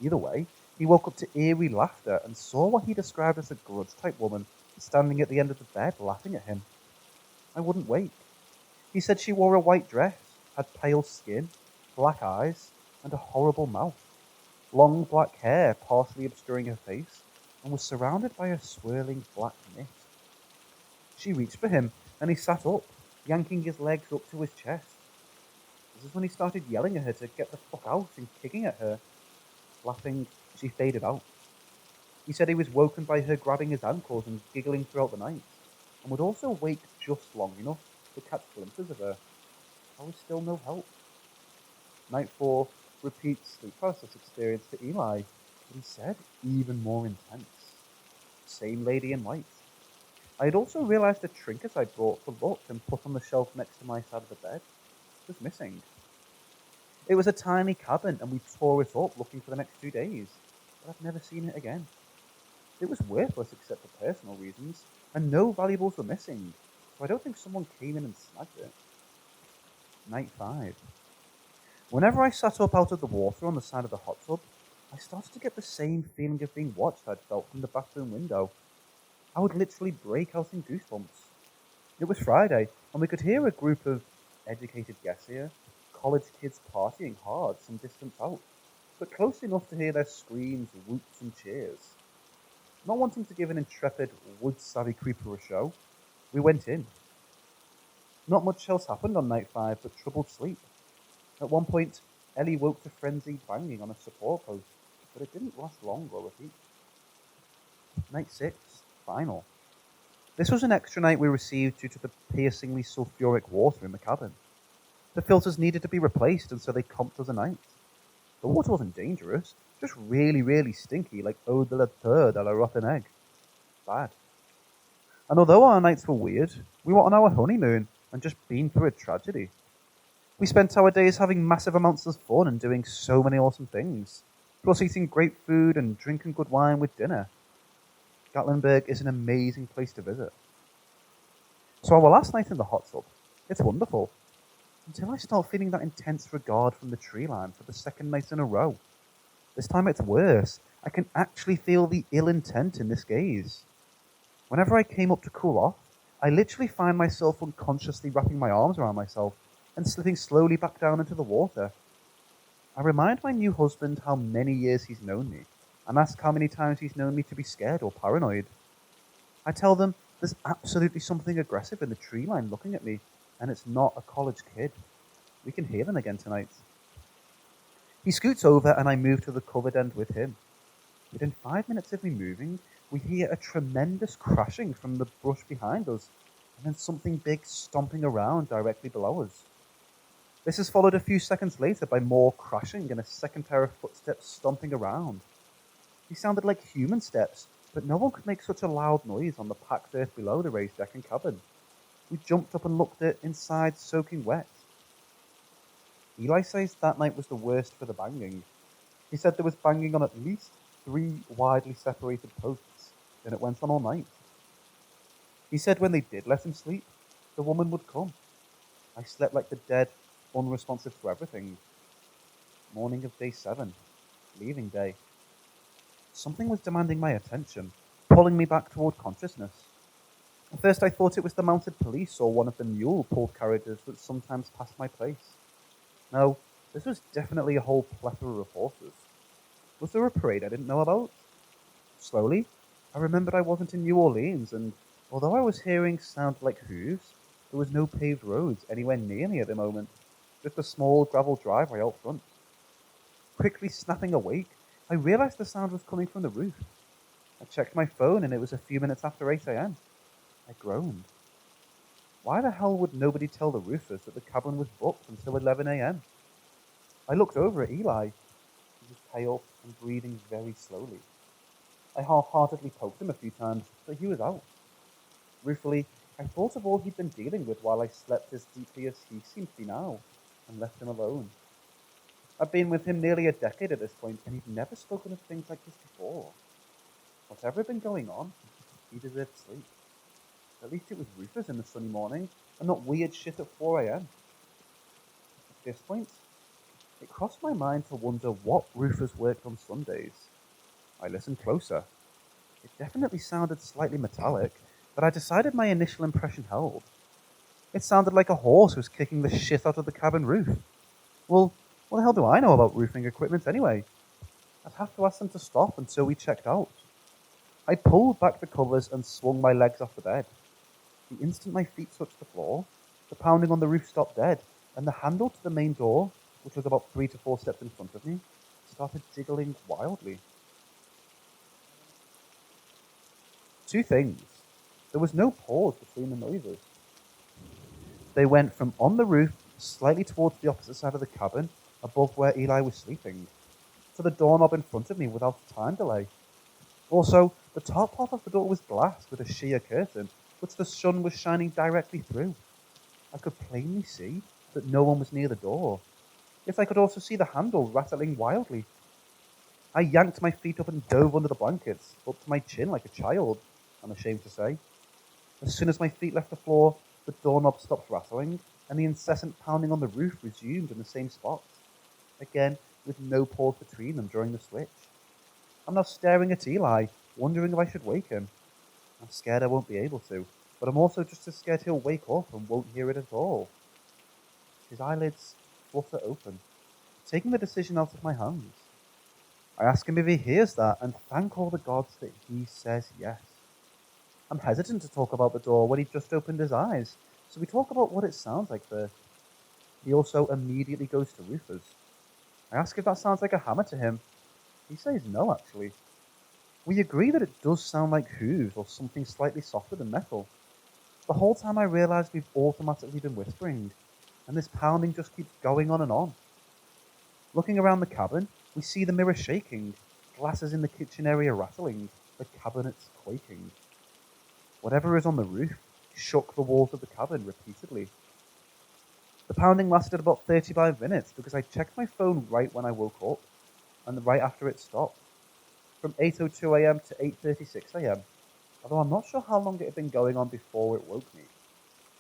Either way, he woke up to eerie laughter and saw what he described as a grudge-type woman standing at the end of the bed laughing at him. I wouldn't wake. He said she wore a white dress, had pale skin, black eyes, and a horrible mouth, long black hair partially obscuring her face, and was surrounded by a swirling black mist. She reached for him, and he sat up, yanking his legs up to his chest. This is when he started yelling at her to get the fuck out and kicking at her. Laughing, she faded out. He said he was woken by her grabbing his ankles and giggling throughout the night, and would also wake just long enough to catch glimpses of her. I was still no help. Night 4, repeat sleep paralysis experience for Eli, but he said even more intense. Same lady in white. I had also realized a trinket I brought for luck and put on the shelf next to my side of the bed was missing. It was a tiny cabin and we tore it up looking for the next 2 days, but I've never seen it again. It was worthless except for personal reasons, and no valuables were missing, so I don't think someone came in and snagged it. Night 5. Whenever I sat up out of the water on the side of the hot tub, I started to get the same feeling of being watched I'd felt from the bathroom window. I would literally break out in goosebumps. It was Friday, and we could hear a group of educated guess here, college kids partying hard some distance out, but close enough to hear their screams, whoops, and cheers. Not wanting to give an intrepid, wood-savvy creeper a show, we went in. Not much else happened on night 5 but troubled sleep. At one point, Ellie woke to frenzied banging on a support post, but it didn't last long or repeat. Night 6, final. This was an extra night we received due to the piercingly sulfuric water in the cabin. The filters needed to be replaced, and so they comped us a night. The water wasn't dangerous, just really, really stinky, like eau de la peur de la rotten egg. Bad. And although our nights were weird, we were on our honeymoon and just been through a tragedy. We spent our days having massive amounts of fun and doing so many awesome things, plus eating great food and drinking good wine with dinner. Gatlinburg is an amazing place to visit. So our last night in the hot tub, it's wonderful. Until I start feeling that intense regard from the tree line for the second night in a row. This time it's worse. I can actually feel the ill intent in this gaze. Whenever I came up to cool off, I literally find myself unconsciously wrapping my arms around myself and slipping slowly back down into the water. I remind my new husband how many years he's known me, and ask how many times he's known me to be scared or paranoid. I tell them there's absolutely something aggressive in the tree line looking at me, and it's not a college kid. We can hear them again tonight. He scoots over and I move to the covered end with him. Within 5 minutes of me moving, we hear a tremendous crashing from the brush behind us, and then something big stomping around directly below us. This is followed a few seconds later by more crashing and a second pair of footsteps stomping around. These sounded like human steps, but no one could make such a loud noise on the packed earth below the raised deck and cabin. We jumped up and looked at inside, soaking wet. Eli says that night was the worst for the banging. He said there was banging on at least 3 widely separated posts, and it went on all night. He said when they did let him sleep, the woman would come. I slept like the dead, unresponsive to everything. Morning of day 7, leaving day. Something was demanding my attention, pulling me back toward consciousness. At first I thought it was the mounted police or one of the mule-pulled carriages that sometimes passed my place. No, this was definitely a whole plethora of horses. Was there a parade I didn't know about? Slowly, I remembered I wasn't in New Orleans, and although I was hearing sounds like hooves, there was no paved roads anywhere near me at the moment, just a small gravel driveway out front. Quickly snapping awake, I realized the sound was coming from the roof. I checked my phone and it was a few minutes after 8 a.m. I groaned. Why the hell would nobody tell the roofers that the cabin was booked until 11 a.m.? I looked over at Eli. He was pale and breathing very slowly. I half-heartedly poked him a few times, but he was out. Ruefully, I thought of all he'd been dealing with while I slept as deeply as he seemed to be now, and left him alone. I'd been with him nearly a decade at this point, and he'd never spoken of things like this before. Whatever had been going on, he deserved sleep. At least it was roofers in the sunny morning, and not weird shit at 4 a.m. At this point, it crossed my mind to wonder what roofers worked on Sundays. I listened closer. It definitely sounded slightly metallic, but I decided my initial impression held. It sounded like a horse was kicking the shit out of the cabin roof. Well, what the hell do I know about roofing equipment anyway? I'd have to ask them to stop until we checked out. I pulled back the covers and swung my legs off the bed. The instant my feet touched the floor, the pounding on the roof stopped dead, and the handle to the main door, which was about 3 to 4 steps in front of me, started jiggling wildly. 2 things. There was no pause between the noises. They went from on the roof, slightly towards the opposite side of the cabin, above where Eli was sleeping, to the doorknob in front of me without a time delay. Also, the top half of the door was glass with a sheer curtain, which the sun was shining directly through. I could plainly see that no one was near the door, yet I could also see the handle rattling wildly. I yanked my feet up and dove under the blankets, up to my chin like a child, I'm ashamed to say. As soon as my feet left the floor, the doorknob stopped rattling, and the incessant pounding on the roof resumed in the same spot, again with no pause between them during the switch. I'm now staring at Eli, wondering if I should wake him. I'm scared I won't be able to, but I'm also just as scared he'll wake up and won't hear it at all. His eyelids flutter open, taking the decision out of my hands. I ask him if he hears that, and thank all the gods that he says yes. I'm hesitant to talk about the door when he just opened his eyes, so we talk about what it sounds like first. He also immediately goes to roofers. I ask if that sounds like a hammer to him. He says no, actually. We agree that it does sound like hooves or something slightly softer than metal. The whole time I realize we've automatically been whispering, and this pounding just keeps going on and on. Looking around the cabin, we see the mirror shaking, glasses in the kitchen area rattling, the cabinets quaking. Whatever is on the roof shook the walls of the cabin repeatedly. The pounding lasted about 35 minutes because I checked my phone right when I woke up, and right after it stopped. From 8:02 a.m. to 8:36 a.m., although I'm not sure how long it had been going on before it woke me.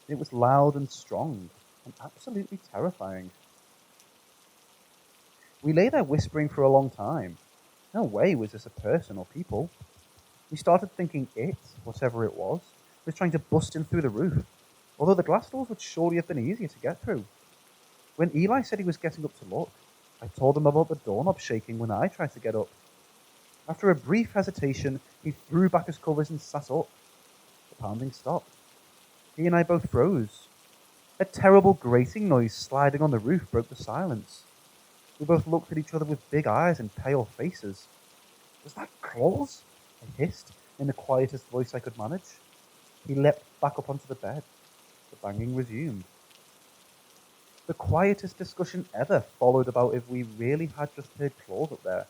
It was loud and strong, and absolutely terrifying. We lay there whispering for a long time. No way was this a person or people. We started thinking it, whatever it was trying to bust in through the roof, although the glass doors would surely have been easier to get through. When Eli said he was getting up to look, I told him about the doorknob shaking when I tried to get up. After a brief hesitation, he threw back his covers and sat up. The pounding stopped. He and I both froze. A terrible grating noise sliding on the roof broke the silence. We both looked at each other with big eyes and pale faces. Was that claws? I hissed in the quietest voice I could manage. He leapt back up onto the bed. The banging resumed. The quietest discussion ever followed about if we really had just heard claws up there.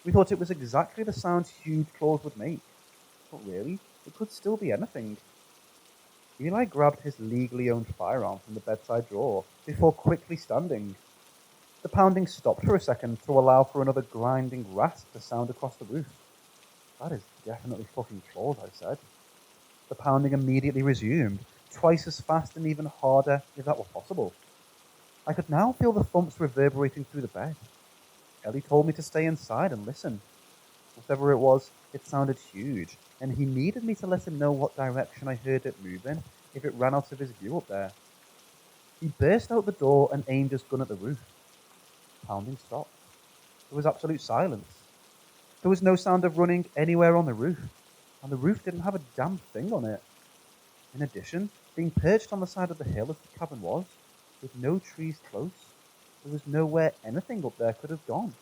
We thought it was exactly the sound huge claws would make. But really, it could still be anything. Eli grabbed his legally owned firearm from the bedside drawer before quickly standing. The pounding stopped for a second to allow for another grinding rasp to sound across the roof. That is definitely fucking claws, I said. The pounding immediately resumed, twice as fast and even harder if that were possible. I could now feel the thumps reverberating through the bed. Ellie told me to stay inside and listen. Whatever it was, it sounded huge, and he needed me to let him know what direction I heard it moving if it ran out of his view up there. He burst out the door and aimed his gun at the roof. Pounding stopped. There was absolute silence. There was no sound of running anywhere on the roof, and the roof didn't have a damn thing on it. In addition, being perched on the side of the hill as the cabin was, with no trees close, there was nowhere anything up there could have gone.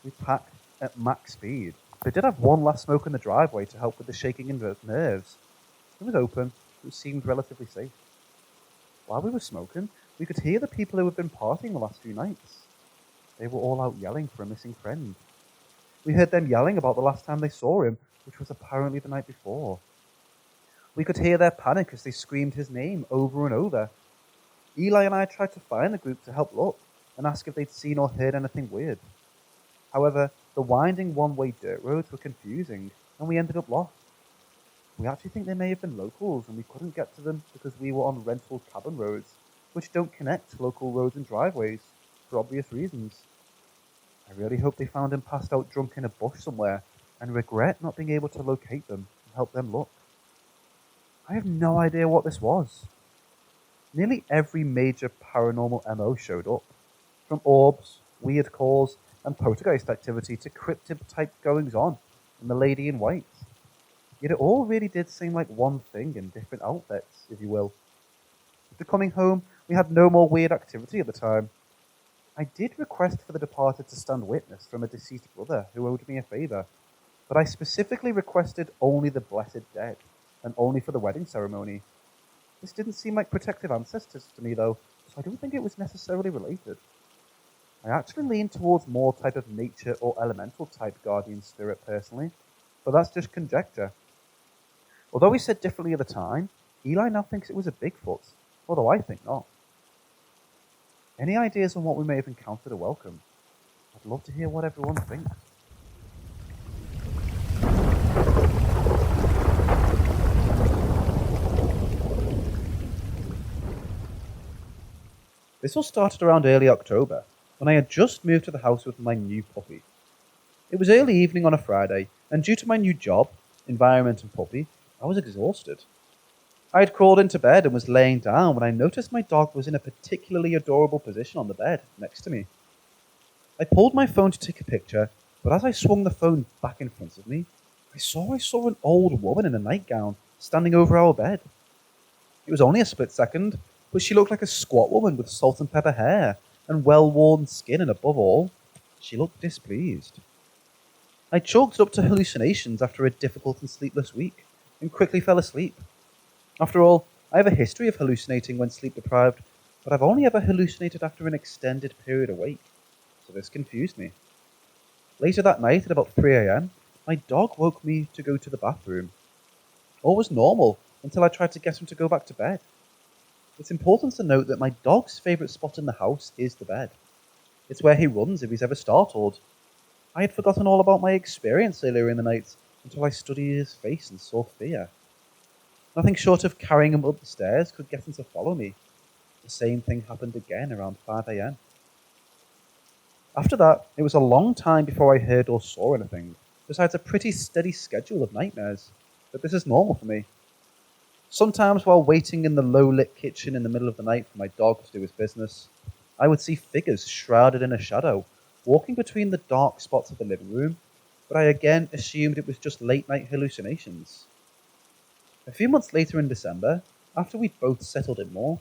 We packed at max speed. They did have one last smoke in the driveway to help with the shaking in the nerves. It was open, which seemed relatively safe. While we were smoking, we could hear the people who had been partying the last few nights. They were all out yelling for a missing friend. We heard them yelling about the last time they saw him, which was apparently the night before. We could hear their panic as they screamed his name over and over. Eli and I tried to find the group to help look and ask if they'd seen or heard anything weird. However, the winding one-way dirt roads were confusing, and we ended up lost. We actually think they may have been locals, and we couldn't get to them because we were on rental cabin roads, which don't connect to local roads and driveways, for obvious reasons. I really hope they found him passed out drunk in a bush somewhere, and regret not being able to locate them and help them look. I have no idea what this was. Nearly every major paranormal MO showed up, from orbs, weird calls, and poltergeist activity to cryptid-type goings-on and the lady in white. Yet it all really did seem like one thing in different outfits, if you will. After coming home, we had no more weird activity at the time. I did request for the departed to stand witness from a deceased brother who owed me a favour, but I specifically requested only the blessed dead, and only for the wedding ceremony. This didn't seem like protective ancestors to me though, so I don't think it was necessarily related. I actually lean towards more type of nature or elemental type guardian spirit personally, but that's just conjecture. Although he said differently at the time, Eli now thinks it was a Bigfoot, although I think not. Any ideas on what we may have encountered are welcome. I'd love to hear what everyone thinks. This all started around early October, when I had just moved to the house with my new puppy. It was early evening on a Friday, and due to my new job, environment and puppy, I was exhausted. I had crawled into bed and was laying down when I noticed my dog was in a particularly adorable position on the bed next to me. I pulled my phone to take a picture, but as I swung the phone back in front of me, I saw an old woman in a nightgown standing over our bed. It was only a split second, but she looked like a squat woman with salt and pepper hair and well-worn skin, and above all, she looked displeased. I chalked it up to hallucinations after a difficult and sleepless week, and quickly fell asleep. After all, I have a history of hallucinating when sleep-deprived, but I've only ever hallucinated after an extended period awake, so this confused me. Later that night, at about 3 a.m., my dog woke me to go to the bathroom. All was normal until I tried to get him to go back to bed. It's important to note that my dog's favourite spot in the house is the bed. It's where he runs if he's ever startled. I had forgotten all about my experience earlier in the night until I studied his face and saw fear. Nothing short of carrying him up the stairs could get him to follow me. The same thing happened again around 5 a.m. After that, it was a long time before I heard or saw anything, besides a pretty steady schedule of nightmares, but this is normal for me. Sometimes while waiting in the low-lit kitchen in the middle of the night for my dog to do his business, I would see figures shrouded in a shadow, walking between the dark spots of the living room, but I again assumed it was just late-night hallucinations. A few months later in December, after we'd both settled in more,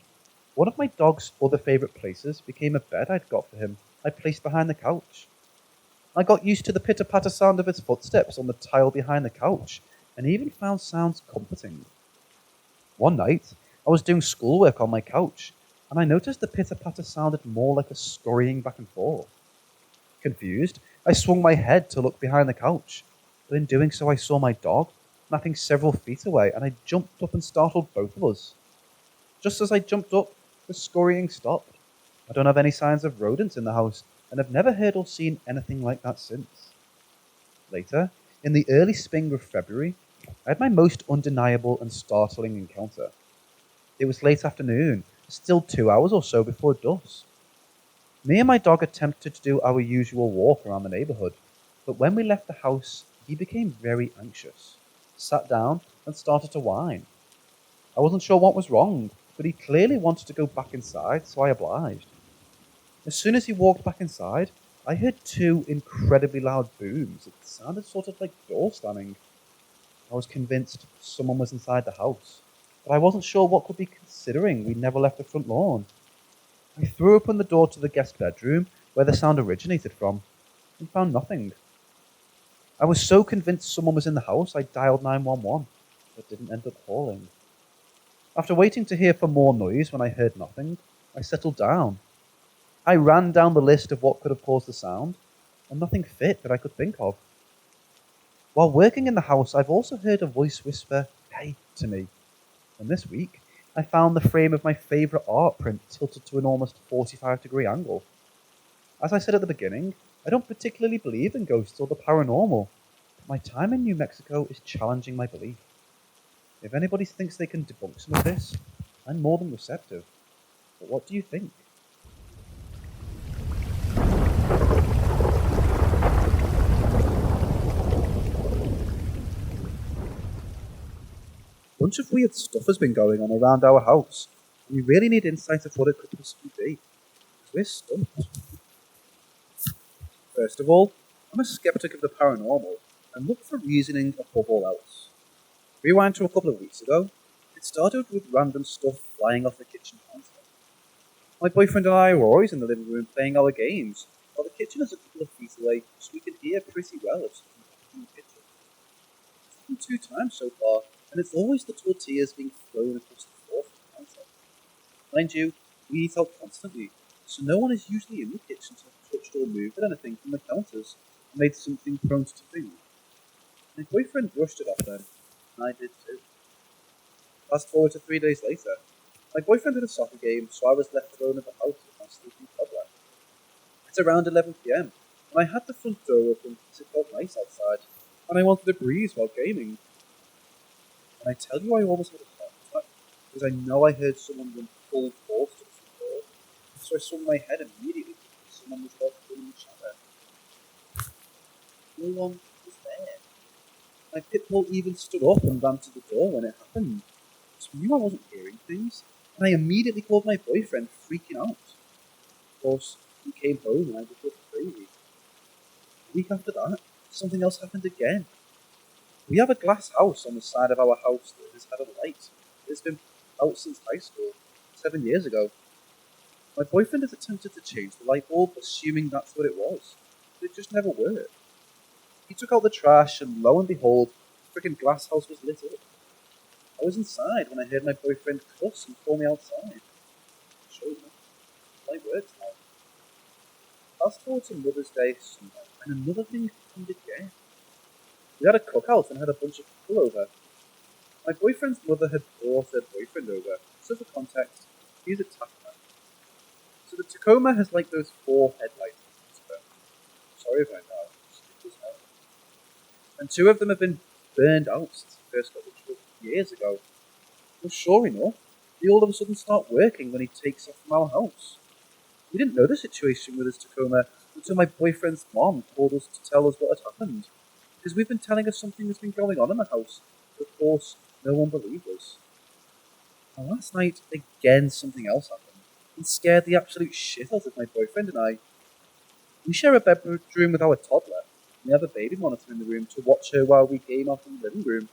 one of my dog's other favourite places became a bed I'd got for him I'd placed behind the couch. I got used to the pitter-patter sound of his footsteps on the tile behind the couch, and even found sounds comforting. One night, I was doing schoolwork on my couch, and I noticed the pitter-patter sounded more like a scurrying back and forth. Confused, I swung my head to look behind the couch, but in doing so I saw my dog, napping several feet away, and I jumped up and startled both of us. Just as I jumped up, the scurrying stopped. I don't have any signs of rodents in the house, and have never heard or seen anything like that since. Later, in the early spring of February, I had my most undeniable and startling encounter. It was late afternoon, still 2 hours or so before dusk. Me and my dog attempted to do our usual walk around the neighborhood, but when we left the house, he became very anxious, sat down, and started to whine. I wasn't sure what was wrong, but he clearly wanted to go back inside, so I obliged. As soon as he walked back inside, I heard two incredibly loud booms. It sounded sort of like door slamming. I was convinced someone was inside the house, but I wasn't sure what could be considering we never left the front lawn. I threw open the door to the guest bedroom, where the sound originated from, and found nothing. I was so convinced someone was in the house, I dialed 911, but didn't end up calling. After waiting to hear for more noise when I heard nothing, I settled down. I ran down the list of what could have caused the sound, and nothing fit that I could think of. While working in the house, I've also heard a voice whisper, "Hey," to me. And this week, I found the frame of my favourite art print tilted to an almost 45-degree angle. As I said at the beginning, I don't particularly believe in ghosts or the paranormal, but my time in New Mexico is challenging my belief. If anybody thinks they can debunk some of this, I'm more than receptive. But what do you think? A bunch of weird stuff has been going on around our house, and we really need insight of what it could possibly be. Because we're stumped. First of all, I'm a skeptic of the paranormal, and look for reasoning above all else. Rewind to a couple of weeks ago, it started with random stuff flying off the kitchen counter. My boyfriend and I were always in the living room playing our games, while the kitchen is a couple of feet away, so we can hear pretty well if something happens in the kitchen. It's happened 2 times so far, and it's always the tortillas being thrown across the floor from the counter. Mind you, we eat out constantly, so no one is usually in the kitchen to have touched or moved at anything from the counters and made something prone to food. My boyfriend brushed it off then, and I did too. Fast forward to 3 days later. My boyfriend had a soccer game, so I was left alone in the house with my sleeping toddler. It's around 11 p.m, and I had the front door open because it felt nice outside, and I wanted a breeze while gaming. And I tell you I almost had a heart attack, because I know I heard someone run full force to the front door, so I swung my head immediately because someone was walking in the shower. No one was there. My pit bull even stood up and ran to the door when it happened. So I knew I wasn't hearing things, and I immediately called my boyfriend, freaking out. Of course, he came home and I just looked crazy. A week after that, something else happened again. We have a glass house on the side of our house that has had a light. It's been out since high school, 7 years ago. My boyfriend has attempted to change the light bulb, assuming that's what it was, but it just never worked. He took out the trash, and lo and behold, the frickin' glass house was lit up. I was inside when I heard my boyfriend cuss and call me outside. Sure enough, the light works now. Fast forward to Mother's Day Sunday, and another thing happened again. We had a cookout and had a bunch of people over. My boyfriend's mother had brought her boyfriend over, so for context, he's a Tackman. So the Tacoma has like those 4 headlights. Sorry if I know, it was hell. And 2 of them have been burned out since he first got the truck years ago. Well, sure enough, they all of a sudden start working when he takes off from our house. We didn't know the situation with his Tacoma until my boyfriend's mom called us to tell us what had happened, because we've been telling us something has been going on in the house, but of course, no one believed us. And last night, again something else happened, and scared the absolute shit out of my boyfriend and I. We share a bedroom with our toddler, and we have a baby monitor in the room to watch her while we game out in the living room.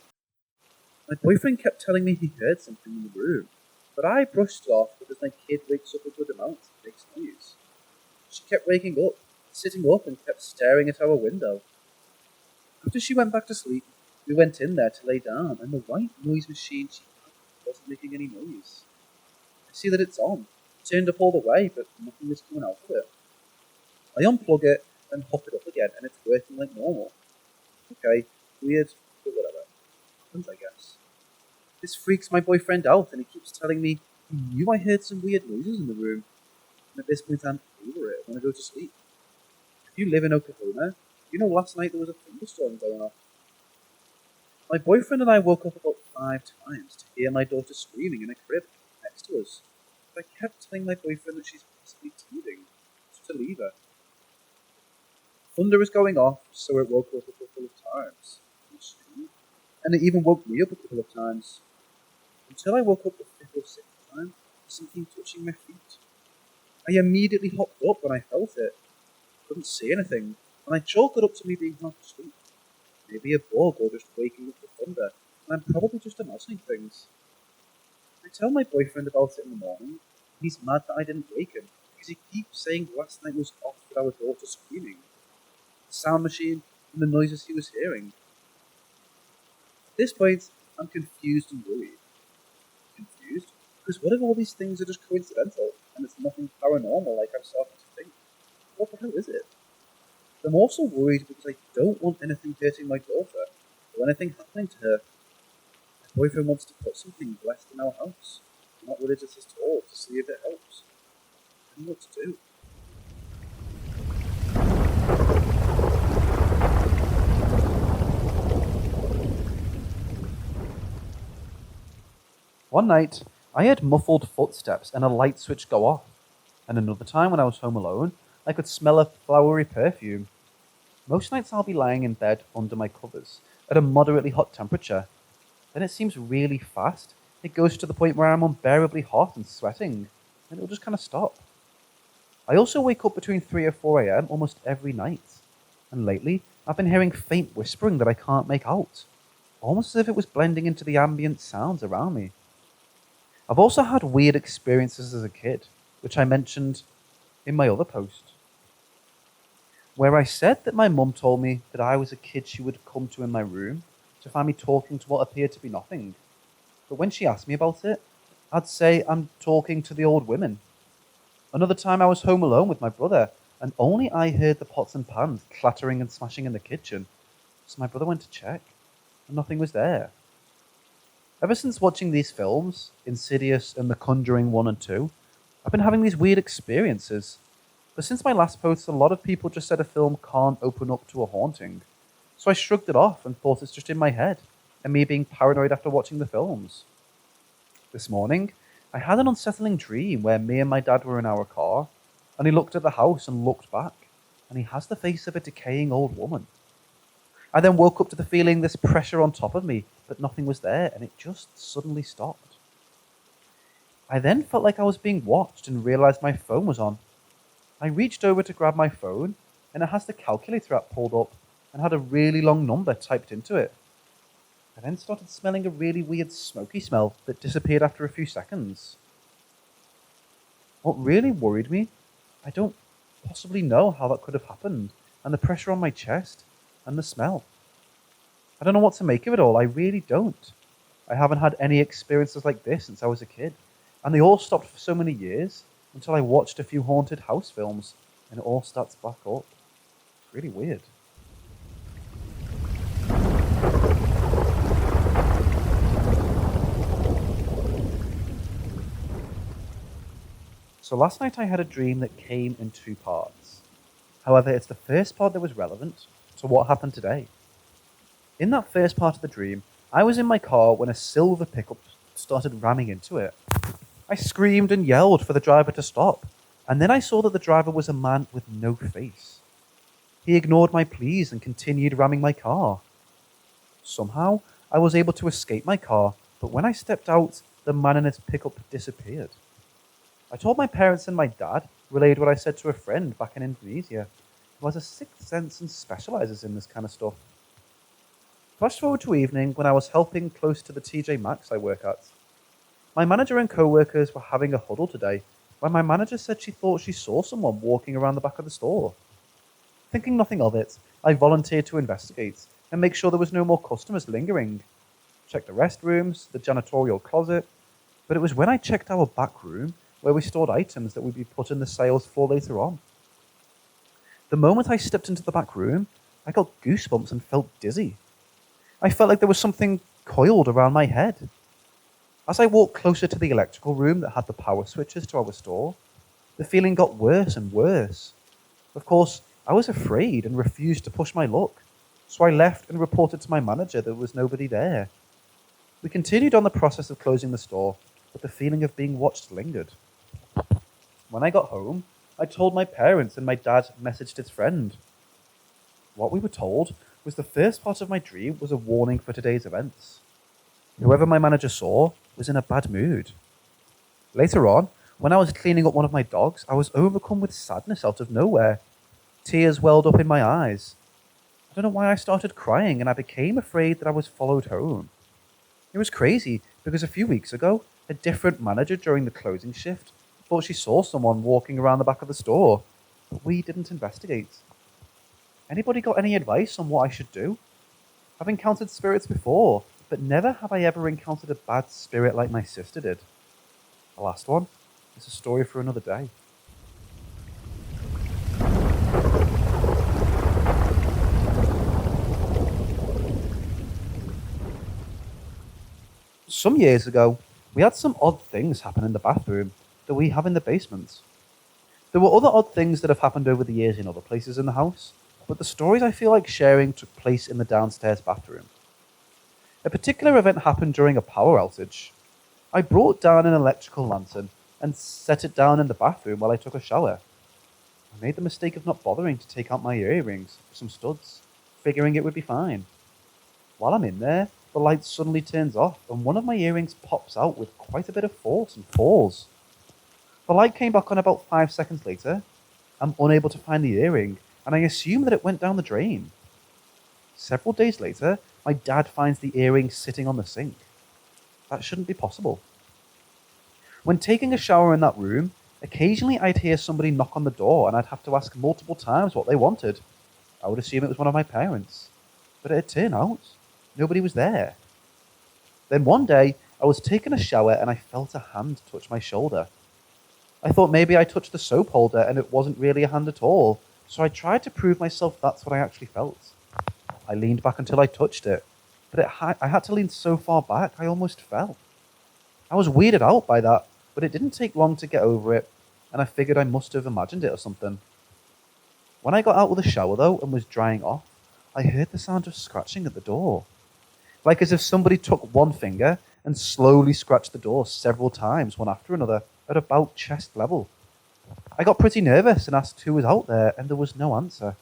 My boyfriend kept telling me he heard something in the room, but I brushed it off because my kid wakes up a good amount and makes noise. She kept waking up, sitting up, and kept staring at our window. After she went back to sleep, we went in there to lay down, and the white noise machine she had wasn't making any noise. I see that it's on, turned up all the way, but nothing is coming out of it. I unplug it and pop it up again, and it's working like normal. Okay, weird, but whatever. Happens, I guess. This freaks my boyfriend out, and he keeps telling me he knew I heard some weird noises in the room, and at this point I'm over it. I want to go to sleep. If you live in Oklahoma, you know last night there was a thunderstorm going on. My boyfriend and I woke up about 5 times to hear my daughter screaming in a crib next to us. But I kept telling my boyfriend that she's possibly teething, just to leave her. Thunder was going off, so it woke up a couple of times. And it even woke me up a couple of times. Until I woke up the 5th or 6th time to something touching my feet. I immediately hopped up when I felt it. Couldn't see anything, and I chalked it up to me being half asleep. Maybe a bug or just waking up to thunder, and I'm probably just imagining things. I tell my boyfriend about it in the morning, and he's mad that I didn't wake him, because he keeps saying last night was off with our daughter screaming, the sound machine, and the noises he was hearing. At this point, I'm confused and worried. Confused? Because what if all these things are just coincidental, and it's nothing paranormal like I'm starting to think? What the hell is it? I'm also worried because I don't want anything hurting my daughter, or anything happening to her. My boyfriend wants to put something blessed in our house. I'm not religious at all, to see if it helps. I don't know what to do. One night, I heard muffled footsteps and a light switch go off, and another time when I was home alone, I could smell a flowery perfume. Most nights I'll be lying in bed under my covers at a moderately hot temperature. Then it seems really fast. It goes to the point where I'm unbearably hot and sweating, and it'll just kind of stop. I also wake up between 3 or 4 a.m. almost every night, and lately I've been hearing faint whispering that I can't make out, almost as if it was blending into the ambient sounds around me. I've also had weird experiences as a kid, which I mentioned in my other post, where I said that my mum told me that I was a kid she would come to in my room to find me talking to what appeared to be nothing. But when she asked me about it, I'd say I'm talking to the old women. Another time I was home alone with my brother, and only I heard the pots and pans clattering and smashing in the kitchen. So my brother went to check, and nothing was there. Ever since watching these films, Insidious and The Conjuring 1 and 2, I've been having these weird experiences. But since my last post, a lot of people just said a film can't open up to a haunting. So I shrugged it off and thought it's just in my head, and me being paranoid after watching the films. This morning, I had an unsettling dream where me and my dad were in our car, and he looked at the house and looked back, and he has the face of a decaying old woman. I then woke up to the feeling this pressure on top of me, but nothing was there, and it just suddenly stopped. I then felt like I was being watched and realized my phone was on. I reached over to grab my phone, and it has the calculator app pulled up and had a really long number typed into it. I then started smelling a really weird smoky smell that disappeared after a few seconds. What really worried me, I don't possibly know how that could have happened, and the pressure on my chest, and the smell. I don't know what to make of it all, I really don't. I haven't had any experiences like this since I was a kid, and they all stopped for so many years, until I watched a few haunted house films, and it all starts back up. It's really weird. So last night I had a dream that came in 2 parts. However, it's the first part that was relevant to what happened today. In that first part of the dream, I was in my car when a silver pickup started ramming into it. I screamed and yelled for the driver to stop, and then I saw that the driver was a man with no face. He ignored my pleas and continued ramming my car. Somehow, I was able to escape my car, but when I stepped out, the man in his pickup disappeared. I told my parents and my dad, relayed what I said to a friend back in Indonesia, who has a sixth sense and specializes in this kind of stuff. Flash forward to evening when I was helping close to the TJ Maxx I work at. My manager and co-workers were having a huddle today, when my manager said she thought she saw someone walking around the back of the store. Thinking nothing of it, I volunteered to investigate and make sure there was no more customers lingering. Checked the restrooms, the janitorial closet, but it was when I checked our back room where we stored items that would be put in the sales for later on. The moment I stepped into the back room, I got goosebumps and felt dizzy. I felt like there was something coiled around my head. As I walked closer to the electrical room that had the power switches to our store, the feeling got worse and worse. Of course, I was afraid and refused to push my luck, so I left and reported to my manager that there was nobody there. We continued on the process of closing the store, but the feeling of being watched lingered. When I got home, I told my parents and my dad messaged his friend. What we were told was the first part of my dream was a warning for today's events. Whoever my manager saw was in a bad mood. Later on, when I was cleaning up one of my dogs, I was overcome with sadness out of nowhere. Tears welled up in my eyes. I don't know why I started crying, and I became afraid that I was followed home. It was crazy, because a few weeks ago, a different manager during the closing shift thought she saw someone walking around the back of the store, but we didn't investigate. Anybody got any advice on what I should do? I've encountered spirits before, but never have I ever encountered a bad spirit like my sister did. The last one is a story for another day. Some years ago, we had some odd things happen in the bathroom that we have in the basement. There were other odd things that have happened over the years in other places in the house, but the stories I feel like sharing took place in the downstairs bathroom. A particular event happened during a power outage. I brought down an electrical lantern and set it down in the bathroom while I took a shower. I made the mistake of not bothering to take out my earrings for some studs, figuring it would be fine. While I'm in there, the light suddenly turns off and one of my earrings pops out with quite a bit of force and falls. The light came back on about 5 seconds later. I'm unable to find the earring, and I assume that it went down the drain. Several days later, my dad finds the earring sitting on the sink. That shouldn't be possible. When taking a shower in that room, occasionally I'd hear somebody knock on the door and I'd have to ask multiple times what they wanted. I would assume it was one of my parents. But it turned out, nobody was there. Then one day, I was taking a shower and I felt a hand touch my shoulder. I thought maybe I touched the soap holder and it wasn't really a hand at all, so I tried to prove myself that's what I actually felt. I leaned back until I touched it, but I had to lean so far back I almost fell. I was weirded out by that, but it didn't take long to get over it, and I figured I must have imagined it or something. When I got out of the shower though and was drying off, I heard the sound of scratching at the door. Like as if somebody took one finger and slowly scratched the door several times, one after another, at about chest level. I got pretty nervous and asked who was out there, and there was no answer.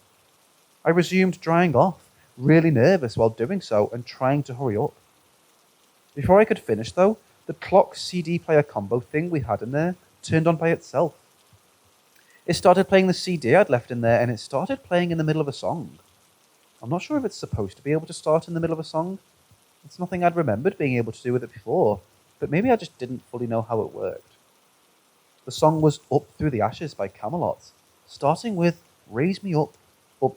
I resumed drying off, really nervous while doing so and trying to hurry up. Before I could finish though, the clock CD player combo thing we had in there turned on by itself. It started playing the CD I'd left in there, and it started playing in the middle of a song. I'm not sure if it's supposed to be able to start in the middle of a song. It's nothing I'd remembered being able to do with it before, but maybe I just didn't fully know how it worked. The song was Up Through the Ashes by Camelot, starting with Raise Me Up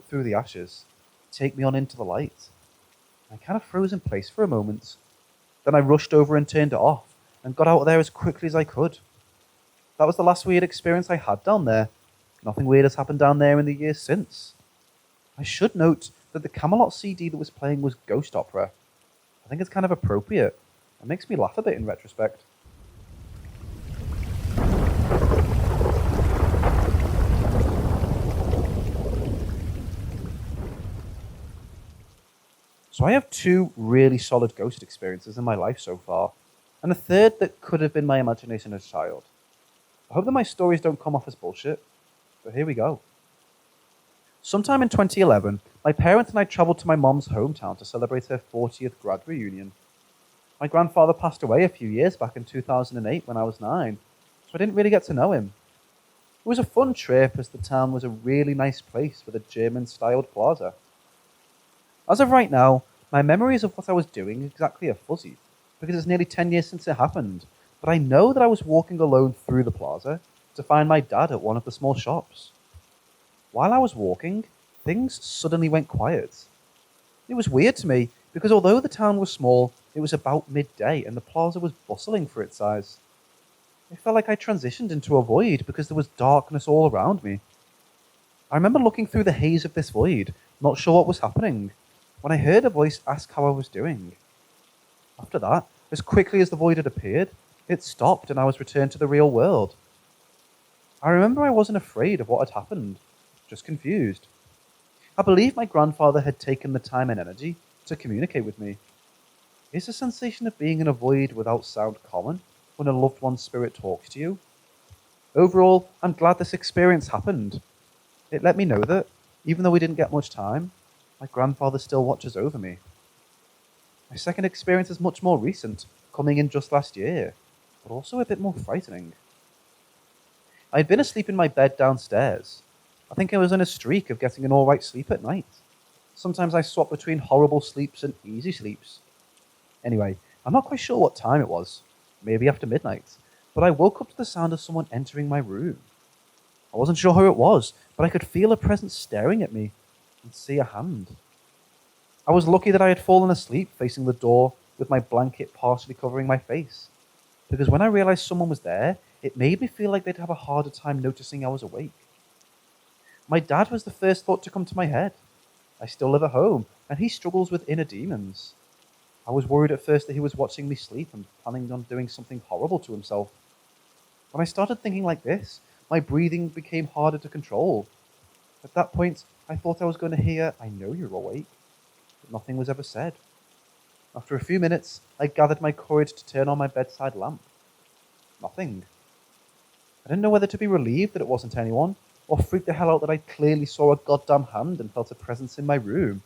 Through the Ashes, Take Me On Into the Light. I kind of froze in place for a moment. Then I rushed over and turned it off, and got out of there as quickly as I could. That was the last weird experience I had down there. Nothing weird has happened down there in the years since. I should note that the Camelot CD that was playing was ghost opera. I think it's kind of appropriate. It makes me laugh a bit in retrospect. So I have 2 really solid ghost experiences in my life so far, and a third that could have been my imagination as a child. I hope that my stories don't come off as bullshit, but here we go. Sometime in 2011, my parents and I travelled to my mom's hometown to celebrate her 40th grad reunion. My grandfather passed away a few years back in 2008 when I was 9, so I didn't really get to know him. It was a fun trip as the town was a really nice place with a German-styled plaza. As of right now, my memories of what I was doing exactly are fuzzy, because it's nearly 10 years since it happened, but I know that I was walking alone through the plaza to find my dad at one of the small shops. While I was walking, things suddenly went quiet. It was weird to me, because although the town was small, it was about midday and the plaza was bustling for its size. It felt like I transitioned into a void because there was darkness all around me. I remember looking through the haze of this void, not sure what was happening, when I heard a voice ask how I was doing. After that, as quickly as the void had appeared, it stopped and I was returned to the real world. I remember I wasn't afraid of what had happened, just confused. I believe my grandfather had taken the time and energy to communicate with me. Is the sensation of being in a void without sound common when a loved one's spirit talks to you? Overall, I'm glad this experience happened. It let me know that, even though we didn't get much time, my grandfather still watches over me. My second experience is much more recent, coming in just last year, but also a bit more frightening. I had been asleep in my bed downstairs. I think I was on a streak of getting an alright sleep at night. Sometimes I swapped between horrible sleeps and easy sleeps. Anyway, I'm not quite sure what time it was, maybe after midnight, but I woke up to the sound of someone entering my room. I wasn't sure who it was, but I could feel a presence staring at me and see a hand. I was lucky that I had fallen asleep facing the door with my blanket partially covering my face, because when I realized someone was there, it made me feel like they'd have a harder time noticing I was awake. My dad was the first thought to come to my head. I still live at home, and he struggles with inner demons. I was worried at first that he was watching me sleep and planning on doing something horrible to himself. When I started thinking like this, my breathing became harder to control. At that point, I thought I was going to hear, "I know you're awake," but nothing was ever said. After a few minutes, I gathered my courage to turn on my bedside lamp. Nothing. I didn't know whether to be relieved that it wasn't anyone, or freaked the hell out that I clearly saw a goddamn hand and felt a presence in my room.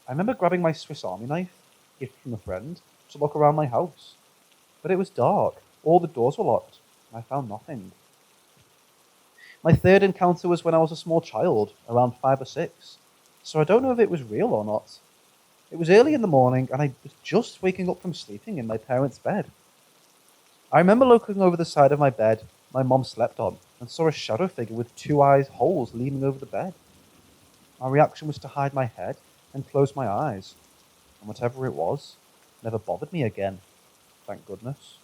I remember grabbing my Swiss Army knife, gift from a friend, to look around my house. But it was dark, all the doors were locked, and I found nothing. My third encounter was when I was a small child, around 5 or 6, so I don't know if it was real or not. It was early in the morning, and I was just waking up from sleeping in my parents' bed. I remember looking over the side of my bed my mom slept on, and saw a shadow figure with 2 eyes holes leaning over the bed. My reaction was to hide my head and close my eyes, and whatever it was, never bothered me again, thank goodness.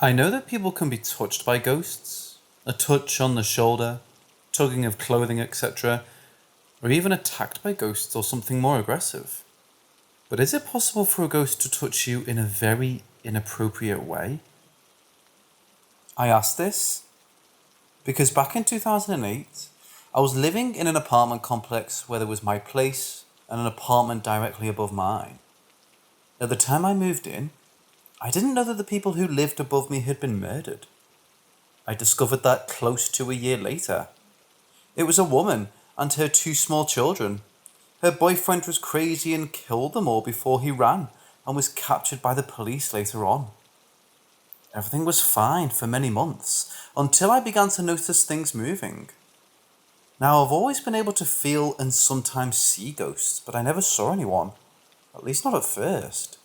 I know that people can be touched by ghosts, a touch on the shoulder, tugging of clothing, etc., or even attacked by ghosts or something more aggressive. But is it possible for a ghost to touch you in a very inappropriate way? I ask this because back in 2008, I was living in an apartment complex where there was my place and an apartment directly above mine. At the time I moved in, I didn't know that the people who lived above me had been murdered. I discovered that close to a year later. It was a woman and her 2 small children. Her boyfriend was crazy and killed them all before he ran and was captured by the police later on. Everything was fine for many months until I began to notice things moving. Now, I've always been able to feel and sometimes see ghosts, but I never saw anyone, at least not at first.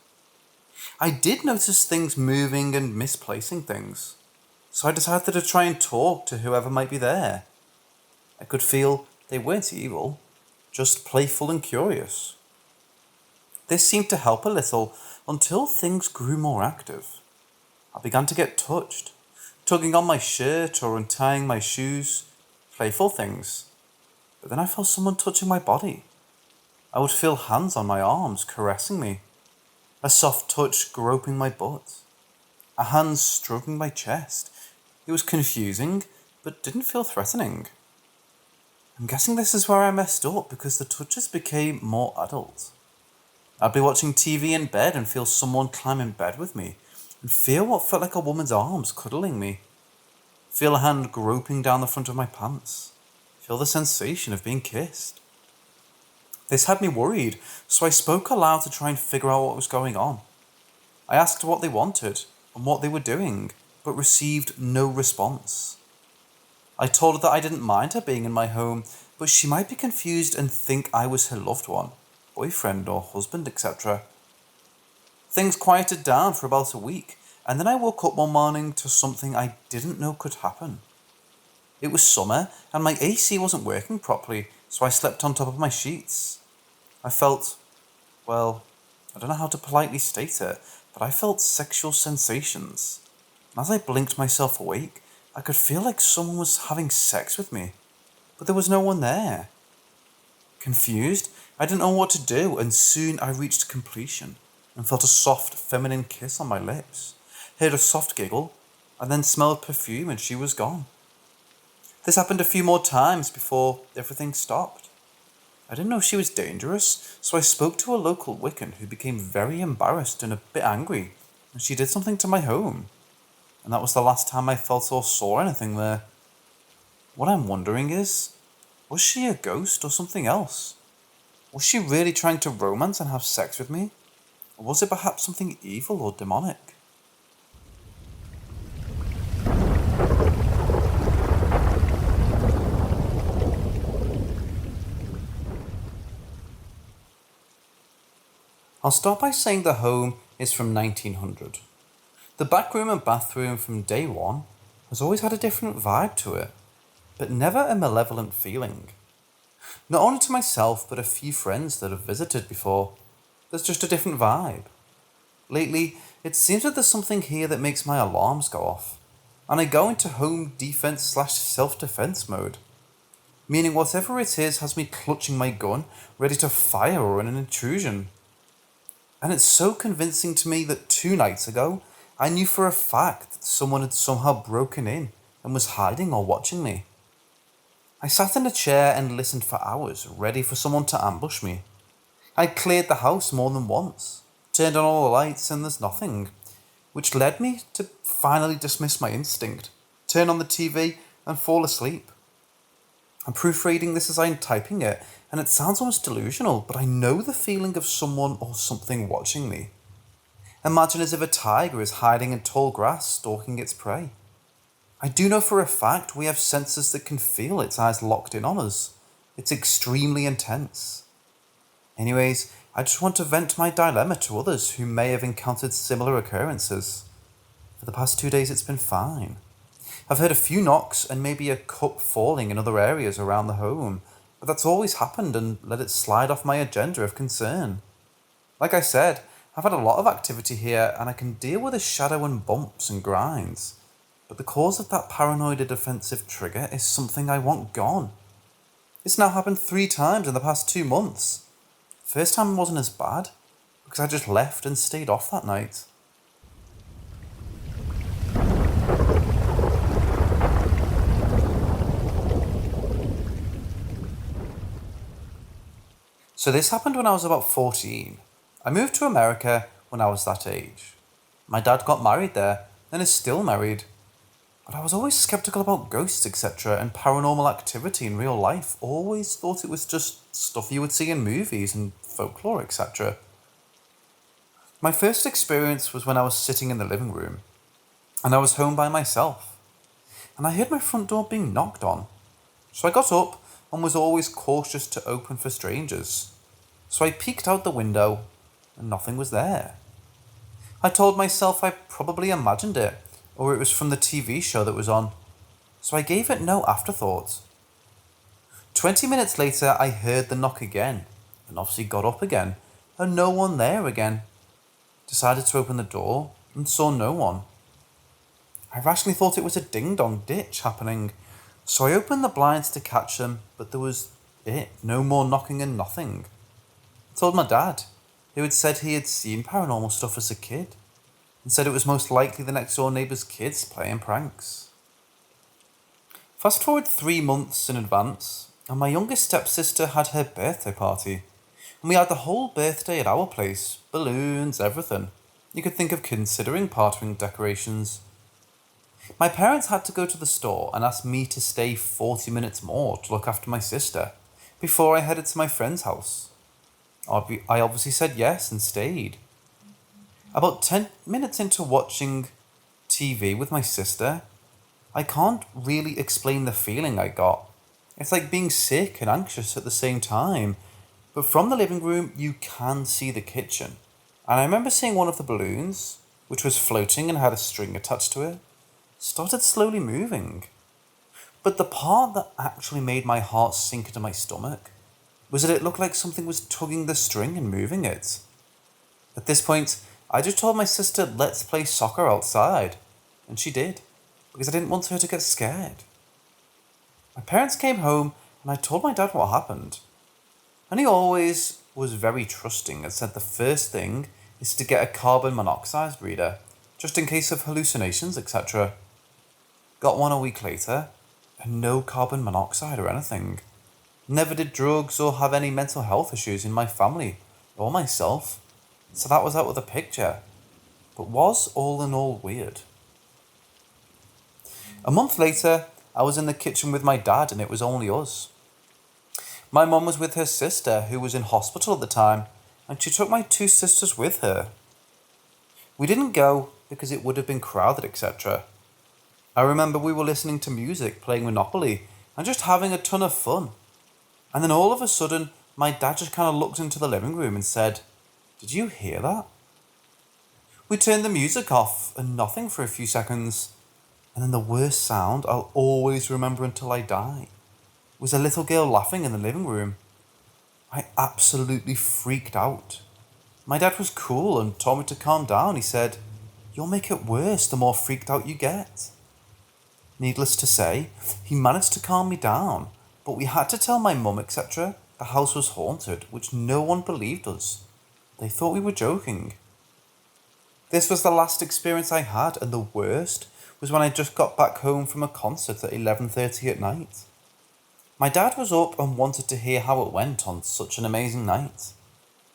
I did notice things moving and misplacing things, so I decided to try and talk to whoever might be there. I could feel they weren't evil, just playful and curious. This seemed to help a little until things grew more active. I began to get touched, tugging on my shirt or untying my shoes, playful things. But then I felt someone touching my body. I would feel hands on my arms caressing me, a soft touch groping my butt, a hand stroking my chest. It was confusing, but didn't feel threatening. I'm guessing this is where I messed up because the touches became more adult. I'd be watching TV in bed and feel someone climb in bed with me, and feel what felt like a woman's arms cuddling me. Feel a hand groping down the front of my pants. Feel the sensation of being kissed. This had me worried, so I spoke aloud to try and figure out what was going on. I asked what they wanted and what they were doing, but received no response. I told her that I didn't mind her being in my home, but she might be confused and think I was her loved one, boyfriend or husband, etc. Things quieted down for about a week, and then I woke up one morning to something I didn't know could happen. It was summer and my AC wasn't working properly, so I slept on top of my sheets. I felt, well, I don't know how to politely state it, but I felt sexual sensations. And as I blinked myself awake, I could feel like someone was having sex with me, but there was no one there. Confused, I didn't know what to do, and soon I reached completion and felt a soft feminine kiss on my lips, heard a soft giggle, and then smelled perfume and she was gone. This happened a few more times before everything stopped. I didn't know she was dangerous, so I spoke to a local Wiccan who became very embarrassed and a bit angry, and she did something to my home. And that was the last time I felt or saw anything there. What I'm wondering is, was she a ghost or something else? Was she really trying to romance and have sex with me? Or was it perhaps something evil or demonic? I'll start by saying the home is from 1900. The back room and bathroom from day one has always had a different vibe to it, but never a malevolent feeling. Not only to myself, but a few friends that have visited before, there's just a different vibe. Lately, it seems that there's something here that makes my alarms go off, and I go into home defense/self-defense mode. Meaning whatever it is has me clutching my gun, ready to fire on an intrusion. And it's so convincing to me that 2 nights ago, I knew for a fact that someone had somehow broken in and was hiding or watching me. I sat in a chair and listened for hours, ready for someone to ambush me. I cleared the house more than once, turned on all the lights and there's nothing, which led me to finally dismiss my instinct, turn on the TV and fall asleep. I'm proofreading this as I'm typing it, and it sounds almost delusional, but I know the feeling of someone or something watching me. Imagine as if a tiger is hiding in tall grass, stalking its prey. I do know for a fact we have senses that can feel its eyes locked in on us. It's extremely intense. Anyways, I just want to vent my dilemma to others who may have encountered similar occurrences. For the past 2 days it's been fine. I've heard a few knocks and maybe a cup falling in other areas around the home, but that's always happened and let it slide off my agenda of concern. Like I said, I've had a lot of activity here and I can deal with the shadow and bumps and grinds, but the cause of that paranoid defensive trigger is something I want gone. It's now happened 3 times in the past 2 months. First time wasn't as bad, because I just left and stayed off that night. So this happened when I was about 14. I moved to America when I was that age. My dad got married there, and is still married. But I was always skeptical about ghosts, etc., and paranormal activity in real life. Always thought it was just stuff you would see in movies and folklore, etc. My first experience was when I was sitting in the living room, and I was home by myself, and I heard my front door being knocked on. So I got up and was always cautious to open for strangers. So I peeked out the window, and nothing was there. I told myself I probably imagined it, or it was from the TV show that was on, so I gave it no afterthought. 20 minutes later I heard the knock again, and obviously got up again, and no one there again. Decided to open the door, and saw no one. I rationally thought it was a ding-dong ditch happening, so I opened the blinds to catch them, but there was no more knocking and nothing. I told my dad, who had said he had seen paranormal stuff as a kid, and said it was most likely the next door neighbour's kids playing pranks. Fast forward 3 months in advance, and my youngest stepsister had her birthday party, and we had the whole birthday at our place, balloons, everything you could think of considering partying decorations. My parents had to go to the store and ask me to stay 40 minutes more to look after my sister before I headed to my friend's house. I obviously said yes and stayed. About 10 minutes into watching TV with my sister, I can't really explain the feeling I got. It's like being sick and anxious at the same time, but from the living room you can see the kitchen. And I remember seeing one of the balloons, which was floating and had a string attached to it, started slowly moving. But the part that actually made my heart sink into my stomach was that it looked like something was tugging the string and moving it. At this point, I just told my sister, let's play soccer outside. And she did, because I didn't want her to get scared. My parents came home and I told my dad what happened. And he always was very trusting and said the first thing is to get a carbon monoxide reader, just in case of hallucinations, etc. Got one a week later, and no carbon monoxide or anything. Never did drugs or have any mental health issues in my family or myself, so that was out of the picture, but was all in all weird. A month later, I was in the kitchen with my dad and it was only us. My mum was with her sister, who was in hospital at the time, and she took my two sisters with her. We didn't go because it would have been crowded, etc. I remember we were listening to music, playing Monopoly, and just having a ton of fun. And then all of a sudden, my dad just kind of looked into the living room and said, "Did you hear that?" We turned the music off and nothing for a few seconds. And then the worst sound I'll always remember until I die was a little girl laughing in the living room. I absolutely freaked out. My dad was cool and told me to calm down. He said, "You'll make it worse the more freaked out you get." Needless to say, he managed to calm me down, but we had to tell my mum, etc. the house was haunted, which no one believed us. They thought we were joking. This was the last experience I had, and the worst was when I just got back home from a concert at 11:30 at night. My dad was up and wanted to hear how it went on such an amazing night.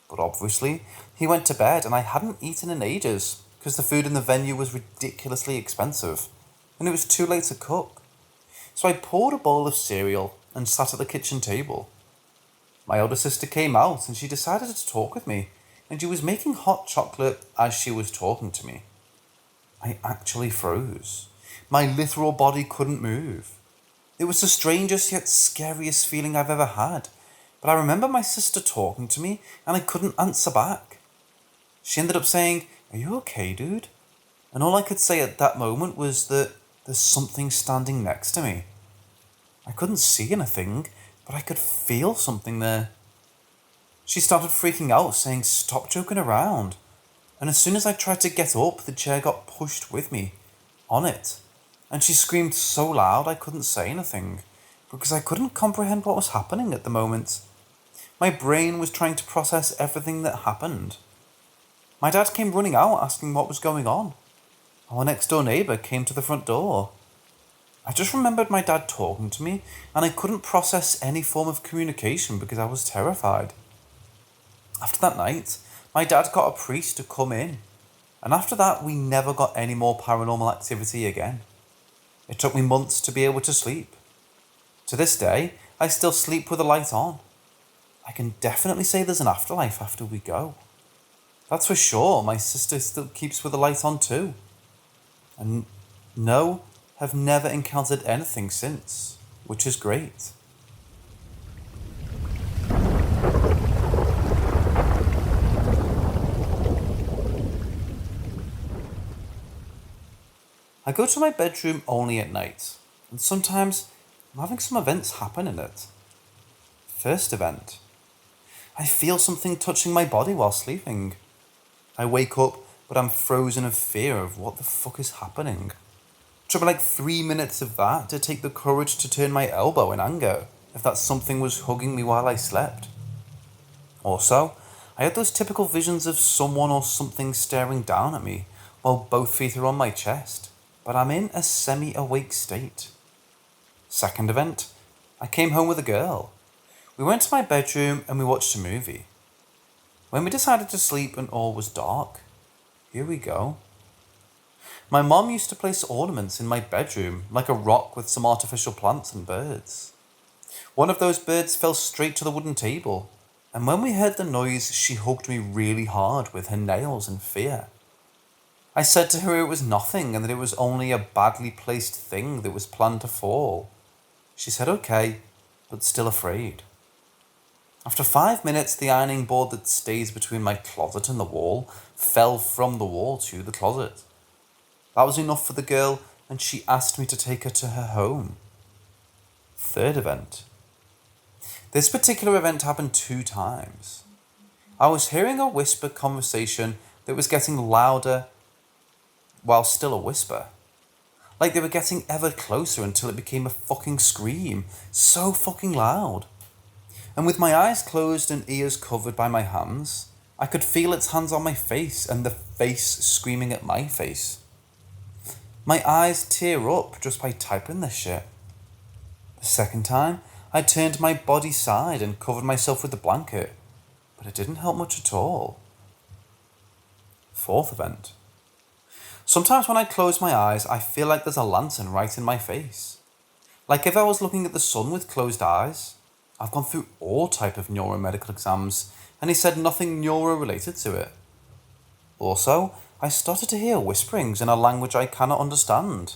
But obviously, he went to bed and I hadn't eaten in ages because the food in the venue was ridiculously expensive and it was too late to cook. So I poured a bowl of cereal and sat at the kitchen table. My older sister came out and she decided to talk with me, and she was making hot chocolate as she was talking to me. I actually froze. My literal body couldn't move. It was the strangest yet scariest feeling I've ever had, but I remember my sister talking to me and I couldn't answer back. She ended up saying, "Are you okay, dude?" And all I could say at that moment was that there's something standing next to me. I couldn't see anything, but I could feel something there. She started freaking out, saying, "Stop joking around." And as soon as I tried to get up, the chair got pushed with me on it. And she screamed so loud I couldn't say anything, because I couldn't comprehend what was happening at the moment. My brain was trying to process everything that happened. My dad came running out asking what was going on. Our next door neighbour came to the front door. I just remembered my dad talking to me, and I couldn't process any form of communication because I was terrified. After that night, my dad got a priest to come in, and after that we never got any more paranormal activity again. It took me months to be able to sleep. To this day, I still sleep with the light on. I can definitely say there's an afterlife after we go. That's for sure. My sister still keeps with the light on too. And no, have never encountered anything since, which is great. I go to my bedroom only at night, and sometimes I'm having some events happen in it. First event. I feel something touching my body while sleeping. I wake up, but I'm frozen of fear of what the fuck is happening. It took me like 3 minutes of that to take the courage to turn my elbow in anger if that something was hugging me while I slept. Also, I had those typical visions of someone or something staring down at me while both feet are on my chest, but I'm in a semi-awake state. Second event, I came home with a girl. We went to my bedroom and we watched a movie. When we decided to sleep and all was dark, here we go. My mom used to place ornaments in my bedroom, like a rock with some artificial plants and birds. One of those birds fell straight to the wooden table, and when we heard the noise, she hugged me really hard with her nails in fear. I said to her it was nothing and that it was only a badly placed thing that was planned to fall. She said okay, but still afraid. After 5 minutes, the ironing board that stays between my closet and the wall fell from the wall to the closet. That was enough for the girl, and she asked me to take her to her home. Third event. This particular event happened 2 times. I was hearing a whisper conversation that was getting louder while still a whisper. Like they were getting ever closer until it became a fucking scream. So fucking loud. And with my eyes closed and ears covered by my hands, I could feel its hands on my face and the face screaming at my face. My eyes tear up just by typing this shit. The second time, I turned my body side and covered myself with the blanket, but it didn't help much at all. Fourth event. Sometimes when I close my eyes, I feel like there's a lantern right in my face. Like if I was looking at the sun with closed eyes. I've gone through all type of neuromedical exams, and he said nothing neuro-related to it. Also, I started to hear whisperings in a language I cannot understand.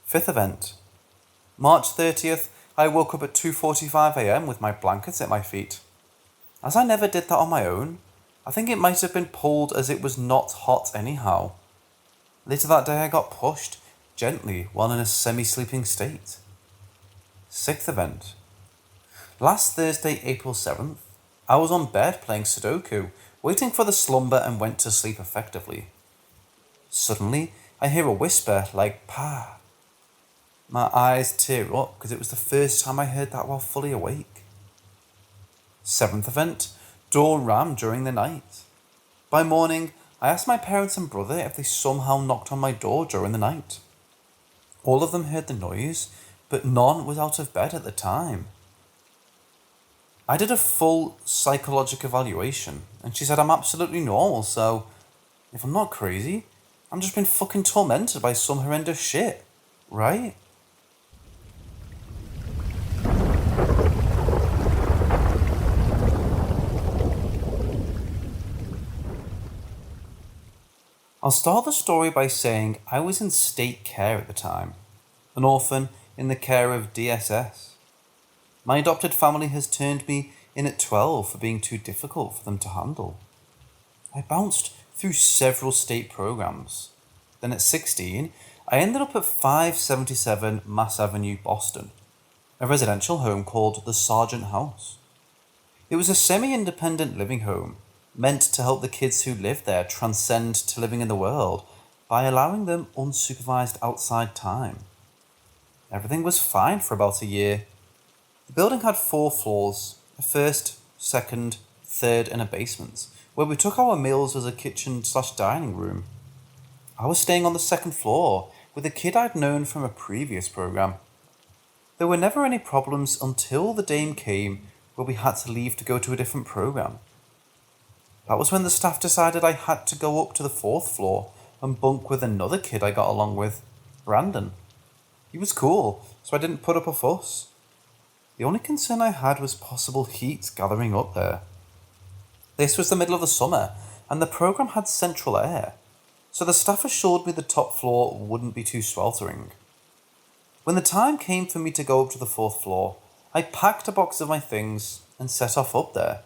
Fifth event. March 30th, I woke up at 2:45 a.m. with my blankets at my feet. As I never did that on my own, I think it might have been pulled as it was not hot anyhow. Later that day I got pushed, gently, while in a semi-sleeping state. Sixth event. Last Thursday, April 7th, I was on bed playing Sudoku, waiting for the slumber and went to sleep effectively. Suddenly, I hear a whisper like, "Pa." My eyes tear up because it was the first time I heard that while fully awake. Seventh event, door rammed during the night. By morning, I asked my parents and brother if they somehow knocked on my door during the night. All of them heard the noise, but none was out of bed at the time. I did a full psychological evaluation, and she said I'm absolutely normal, so if I'm not crazy, I'm just been fucking tormented by some horrendous shit, right? I'll start the story by saying I was in state care at the time, an orphan in the care of DSS. My adopted family has turned me in at 12 for being too difficult for them to handle. I bounced through several state programs. Then at 16, I ended up at 577 Mass Avenue, Boston, a residential home called the Sargent House. It was a semi-independent living home, meant to help the kids who lived there transcend to living in the world by allowing them unsupervised outside time. Everything was fine for about a year. The building had 4 floors, a first, second, third and a basement, where we took our meals as a kitchen/dining room. I was staying on the second floor with a kid I'd known from a previous program. There were never any problems until the dame came where we had to leave to go to a different program. That was when the staff decided I had to go up to the 4th floor and bunk with another kid I got along with, Brandon. He was cool, so I didn't put up a fuss. The only concern I had was possible heat gathering up there. This was the middle of the summer, and the program had central air, so the staff assured me the top floor wouldn't be too sweltering. When the time came for me to go up to the 4th floor, I packed a box of my things and set off up there.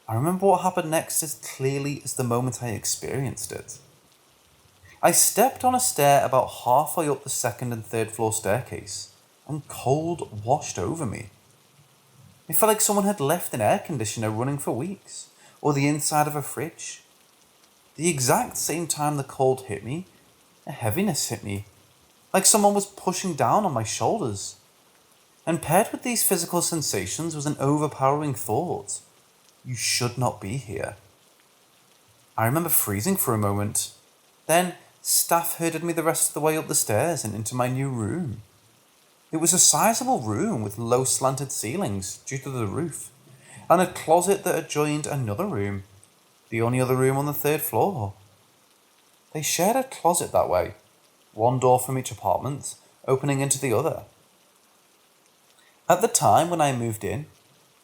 I remember what happened next as clearly as the moment I experienced it. I stepped on a stair about halfway up the 2nd and 3rd floor staircase, and cold washed over me. It felt like someone had left an air conditioner running for weeks, or the inside of a fridge. The exact same time the cold hit me, a heaviness hit me, like someone was pushing down on my shoulders. And paired with these physical sensations was an overpowering thought. You should not be here. I remember freezing for a moment. Then staff herded me the rest of the way up the stairs and into my new room. It was a sizable room with low slanted ceilings due to the roof, and a closet that adjoined another room, the only other room on the 3rd floor. They shared a closet that way, one door from each apartment, opening into the other. At the time when I moved in,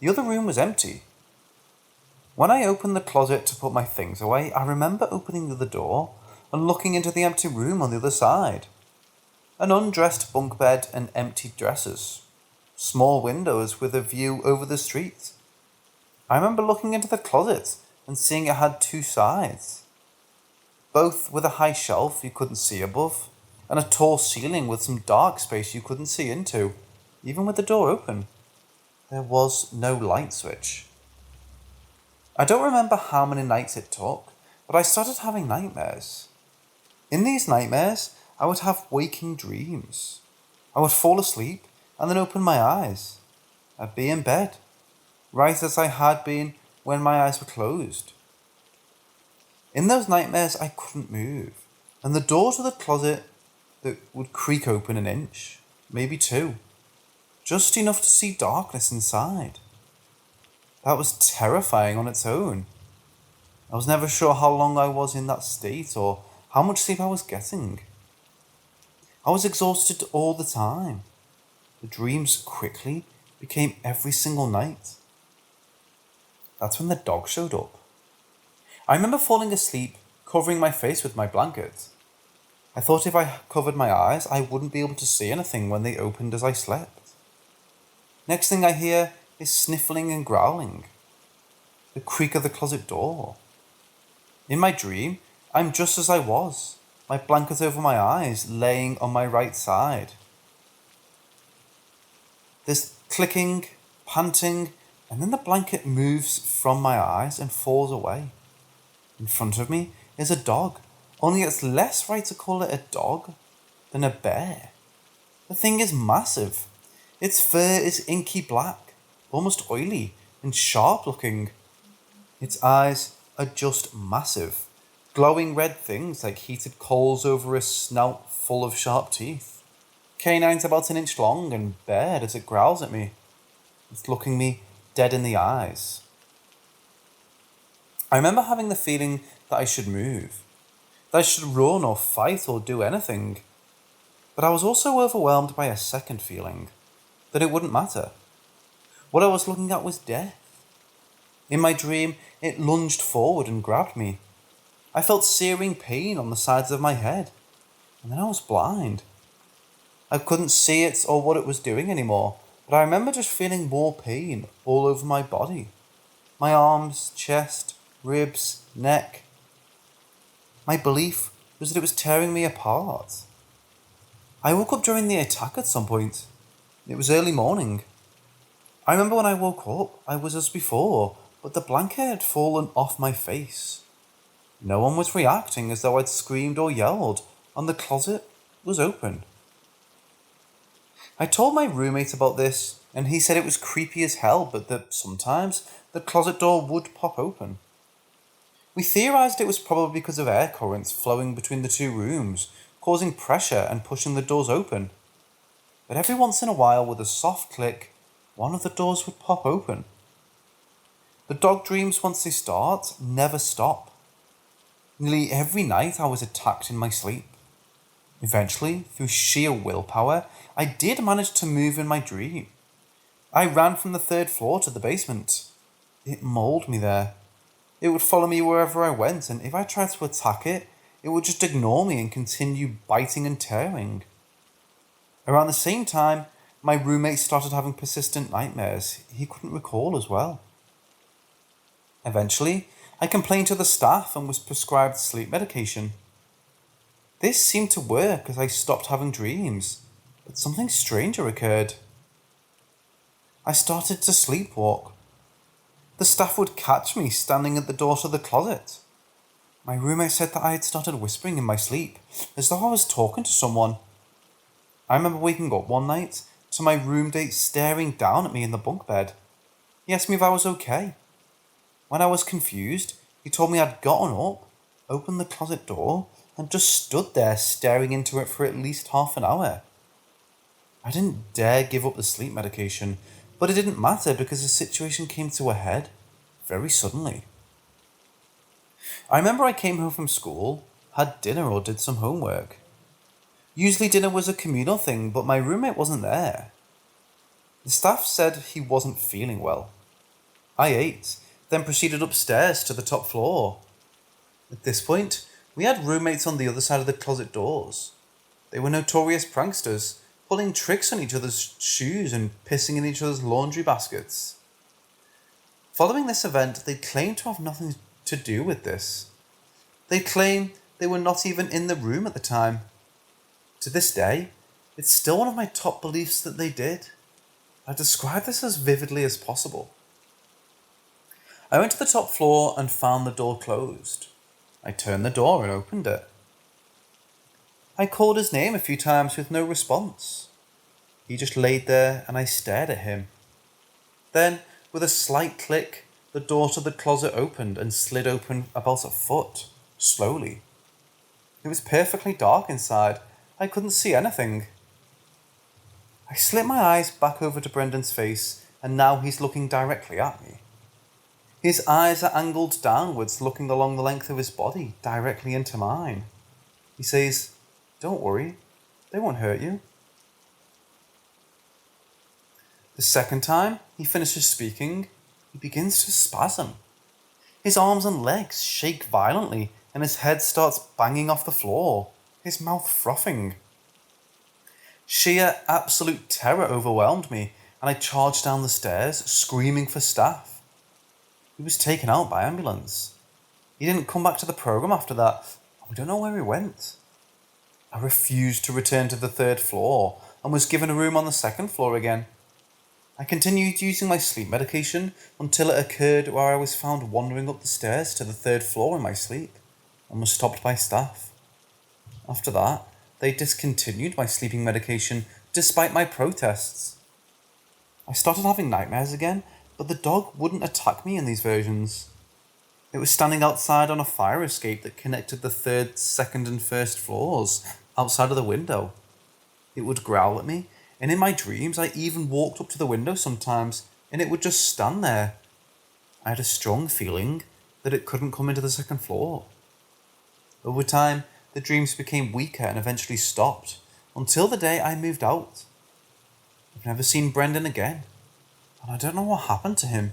the other room was empty. When I opened the closet to put my things away, I remember opening the other door and looking into the empty room on the other side. An undressed bunk bed and empty dressers. Small windows with a view over the street. I remember looking into the closet and seeing it had 2 sides. Both with a high shelf you couldn't see above, and a tall ceiling with some dark space you couldn't see into. even with the door open. There was no light switch. I don't remember how many nights it took, but I started having nightmares. In these nightmares, I would have waking dreams. I would fall asleep and then open my eyes. I'd be in bed, right as I had been when my eyes were closed. In those nightmares, I couldn't move, and the door to the closet that would creak open an inch, maybe two, just enough to see darkness inside. That was terrifying on its own. I was never sure how long I was in that state or how much sleep I was getting. I was exhausted all the time. The dreams quickly became every single night. That's when the dog showed up. I remember falling asleep, covering my face with my blanket. I thought if I covered my eyes, I wouldn't be able to see anything when they opened as I slept. Next thing I hear is sniffling and growling. The creak of the closet door. In my dream, I'm just as I was, my blanket over my eyes, laying on my right side. There's clicking, panting, and then the blanket moves from my eyes and falls away. In front of me is a dog, only it's less right to call it a dog than a bear. The thing is massive. Its fur is inky black, almost oily and sharp looking. Its eyes are just massive, glowing red things like heated coals over a snout full of sharp teeth. Canine's about an inch long and bared as it growls at me. It's looking me dead in the eyes. I remember having the feeling that I should move, that I should run or fight or do anything. But I was also overwhelmed by a second feeling, that it wouldn't matter. What I was looking at was death. In my dream, it lunged forward and grabbed me. I felt searing pain on the sides of my head, and then I was blind. I couldn't see it or what it was doing anymore, but I remember just feeling more pain all over my body. My arms, chest, ribs, neck. My belief was that it was tearing me apart. I woke up during the attack at some point. It was early morning. I remember when I woke up, I was as before, but the blanket had fallen off my face. No one was reacting as though I'd screamed or yelled, and the closet was open. I told my roommate about this, and he said it was creepy as hell, but that sometimes the closet door would pop open. We theorized it was probably because of air currents flowing between the two rooms, causing pressure and pushing the doors open. But every once in a while, with a soft click, one of the doors would pop open. The dog dreams, once they start, never stop. Nearly every night I was attacked in my sleep. Eventually, through sheer willpower, I did manage to move in my dream. I ran from the 3rd floor to the basement. It mauled me there. It would follow me wherever I went, and if I tried to attack it, it would just ignore me and continue biting and tearing. Around the same time, my roommate started having persistent nightmares he couldn't recall as well. Eventually, I complained to the staff and was prescribed sleep medication. This seemed to work as I stopped having dreams, but something stranger occurred. I started to sleepwalk. The staff would catch me standing at the door to the closet. My roommate said that I had started whispering in my sleep, as though I was talking to someone. I remember waking up one night to my roommate staring down at me in the bunk bed. He asked me if I was okay. When I was confused, he told me I'd gotten up, opened the closet door, and just stood there staring into it for at least half an hour. I didn't dare give up the sleep medication, but it didn't matter because the situation came to a head very suddenly. I remember I came home from school, had dinner or did some homework. Usually dinner was a communal thing, but my roommate wasn't there. The staff said he wasn't feeling well. I ate, then proceeded upstairs to the top floor. At this point, we had roommates on the other side of the closet doors. They were notorious pranksters, pulling tricks on each other's shoes and pissing in each other's laundry baskets. Following this event, they claimed to have nothing to do with this. They claim they were not even in the room at the time. To this day, it's still one of my top beliefs that they did. I describe this as vividly as possible. I went to the top floor and found the door closed. I turned the door and opened it. I called his name a few times with no response. He just laid there and I stared at him. Then, with a slight click, the door to the closet opened and slid open about a foot, slowly. It was perfectly dark inside. I couldn't see anything. I slipped my eyes back over to Brendan's face, and now he's looking directly at me. His eyes are angled downwards, looking along the length of his body, directly into mine. He says, "Don't worry, they won't hurt you." The second time he finishes speaking, he begins to spasm. His arms and legs shake violently, and his head starts banging off the floor, his mouth frothing. Sheer absolute terror overwhelmed me, and I charged down the stairs, screaming for staff. He was taken out by ambulance. He didn't come back to the program after that, and we don't know where he went. I refused to return to the 3rd floor, and was given a room on the 2nd floor again. I continued using my sleep medication until it occurred where I was found wandering up the stairs to the 3rd floor in my sleep, and was stopped by staff. After that, they discontinued my sleeping medication despite my protests. I started having nightmares again, but the dog wouldn't attack me in these versions. It was standing outside on a fire escape that connected the 3rd, 2nd and 1st floors, outside of the window. It would growl at me, and in my dreams I even walked up to the window sometimes, and it would just stand there. I had a strong feeling that it couldn't come into the 2nd floor. Over time, the dreams became weaker and eventually stopped, until the day I moved out. I've never seen Brendan again, and I don't know what happened to him.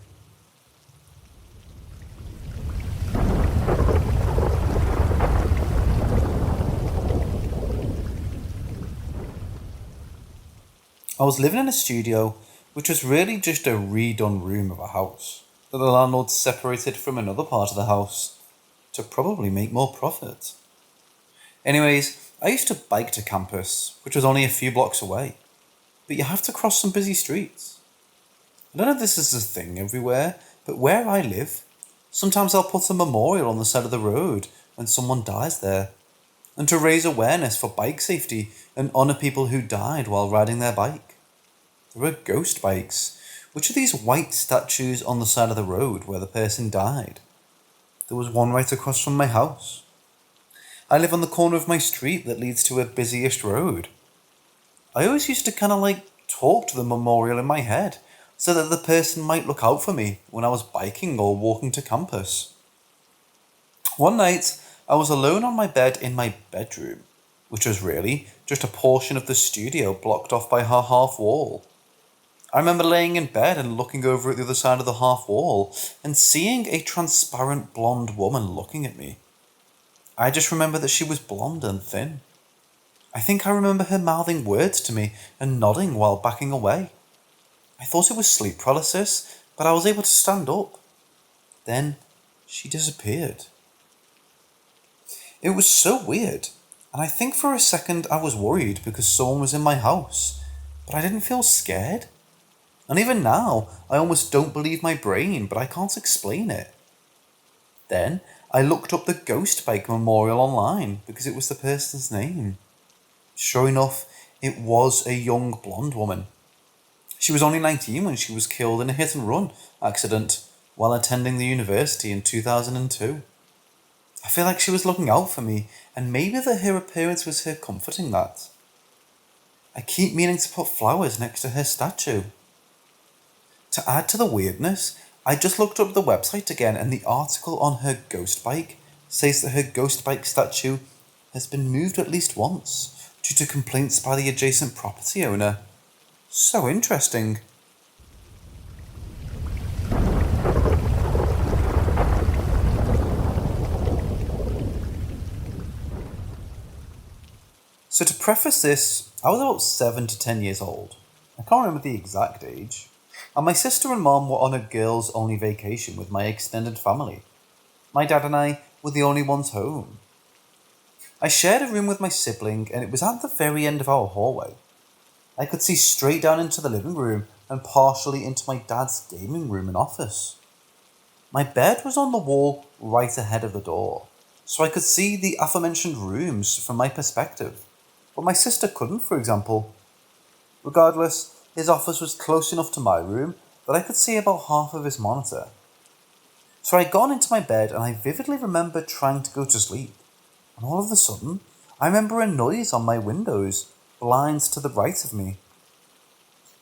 I was living in a studio, which was really just a redone room of a house that the landlord separated from another part of the house to probably make more profit. Anyways, I used to bike to campus, which was only a few blocks away, but you have to cross some busy streets. I don't know if this is a thing everywhere, but where I live, sometimes I'll put a memorial on the side of the road when someone dies there, and to raise awareness for bike safety and honour people who died while riding their bike. There are ghost bikes, which are these white statues on the side of the road where the person died. There was one right across from my house. I live on the corner of my street that leads to a busyish road. I always used to talk to the memorial in my head, so that the person might look out for me when I was biking or walking to campus. One night, I was alone on my bed in my bedroom, which was really just a portion of the studio blocked off by her half wall. I remember laying in bed and looking over at the other side of the half wall and seeing a transparent blonde woman looking at me. I just remember that she was blonde and thin. I think I remember her mouthing words to me and nodding while backing away. I thought it was sleep paralysis, but I was able to stand up. Then she disappeared. It was so weird, and I think for a second I was worried because someone was in my house, but I didn't feel scared. And even now, I almost don't believe my brain, but I can't explain it. Then I looked up the Ghost Bike Memorial online because it was the person's name. Sure enough, it was a young blonde woman. She was only 19 when she was killed in a hit-and-run accident while attending the university in 2002. I feel like she was looking out for me, and maybe that her appearance was her comforting that. I keep meaning to put flowers next to her statue. To add to the weirdness, I just looked up the website again, and the article on her ghost bike says that her ghost bike statue has been moved at least once due to complaints by the adjacent property owner. So interesting. So to preface this, I was about 7 to 10 years old. I can't remember the exact age. And my sister and mom were on a girls-only vacation with my extended family. My dad and I were the only ones home. I shared a room with my sibling, and it was at the very end of our hallway. I could see straight down into the living room and partially into my dad's gaming room and office. My bed was on the wall right ahead of the door, so I could see the aforementioned rooms from my perspective, but my sister couldn't, for example. Regardless, his office was close enough to my room that I could see about half of his monitor. So I got into my bed and I vividly remember trying to go to sleep, and all of a sudden, I remember a noise on my windows, blinds to the right of me.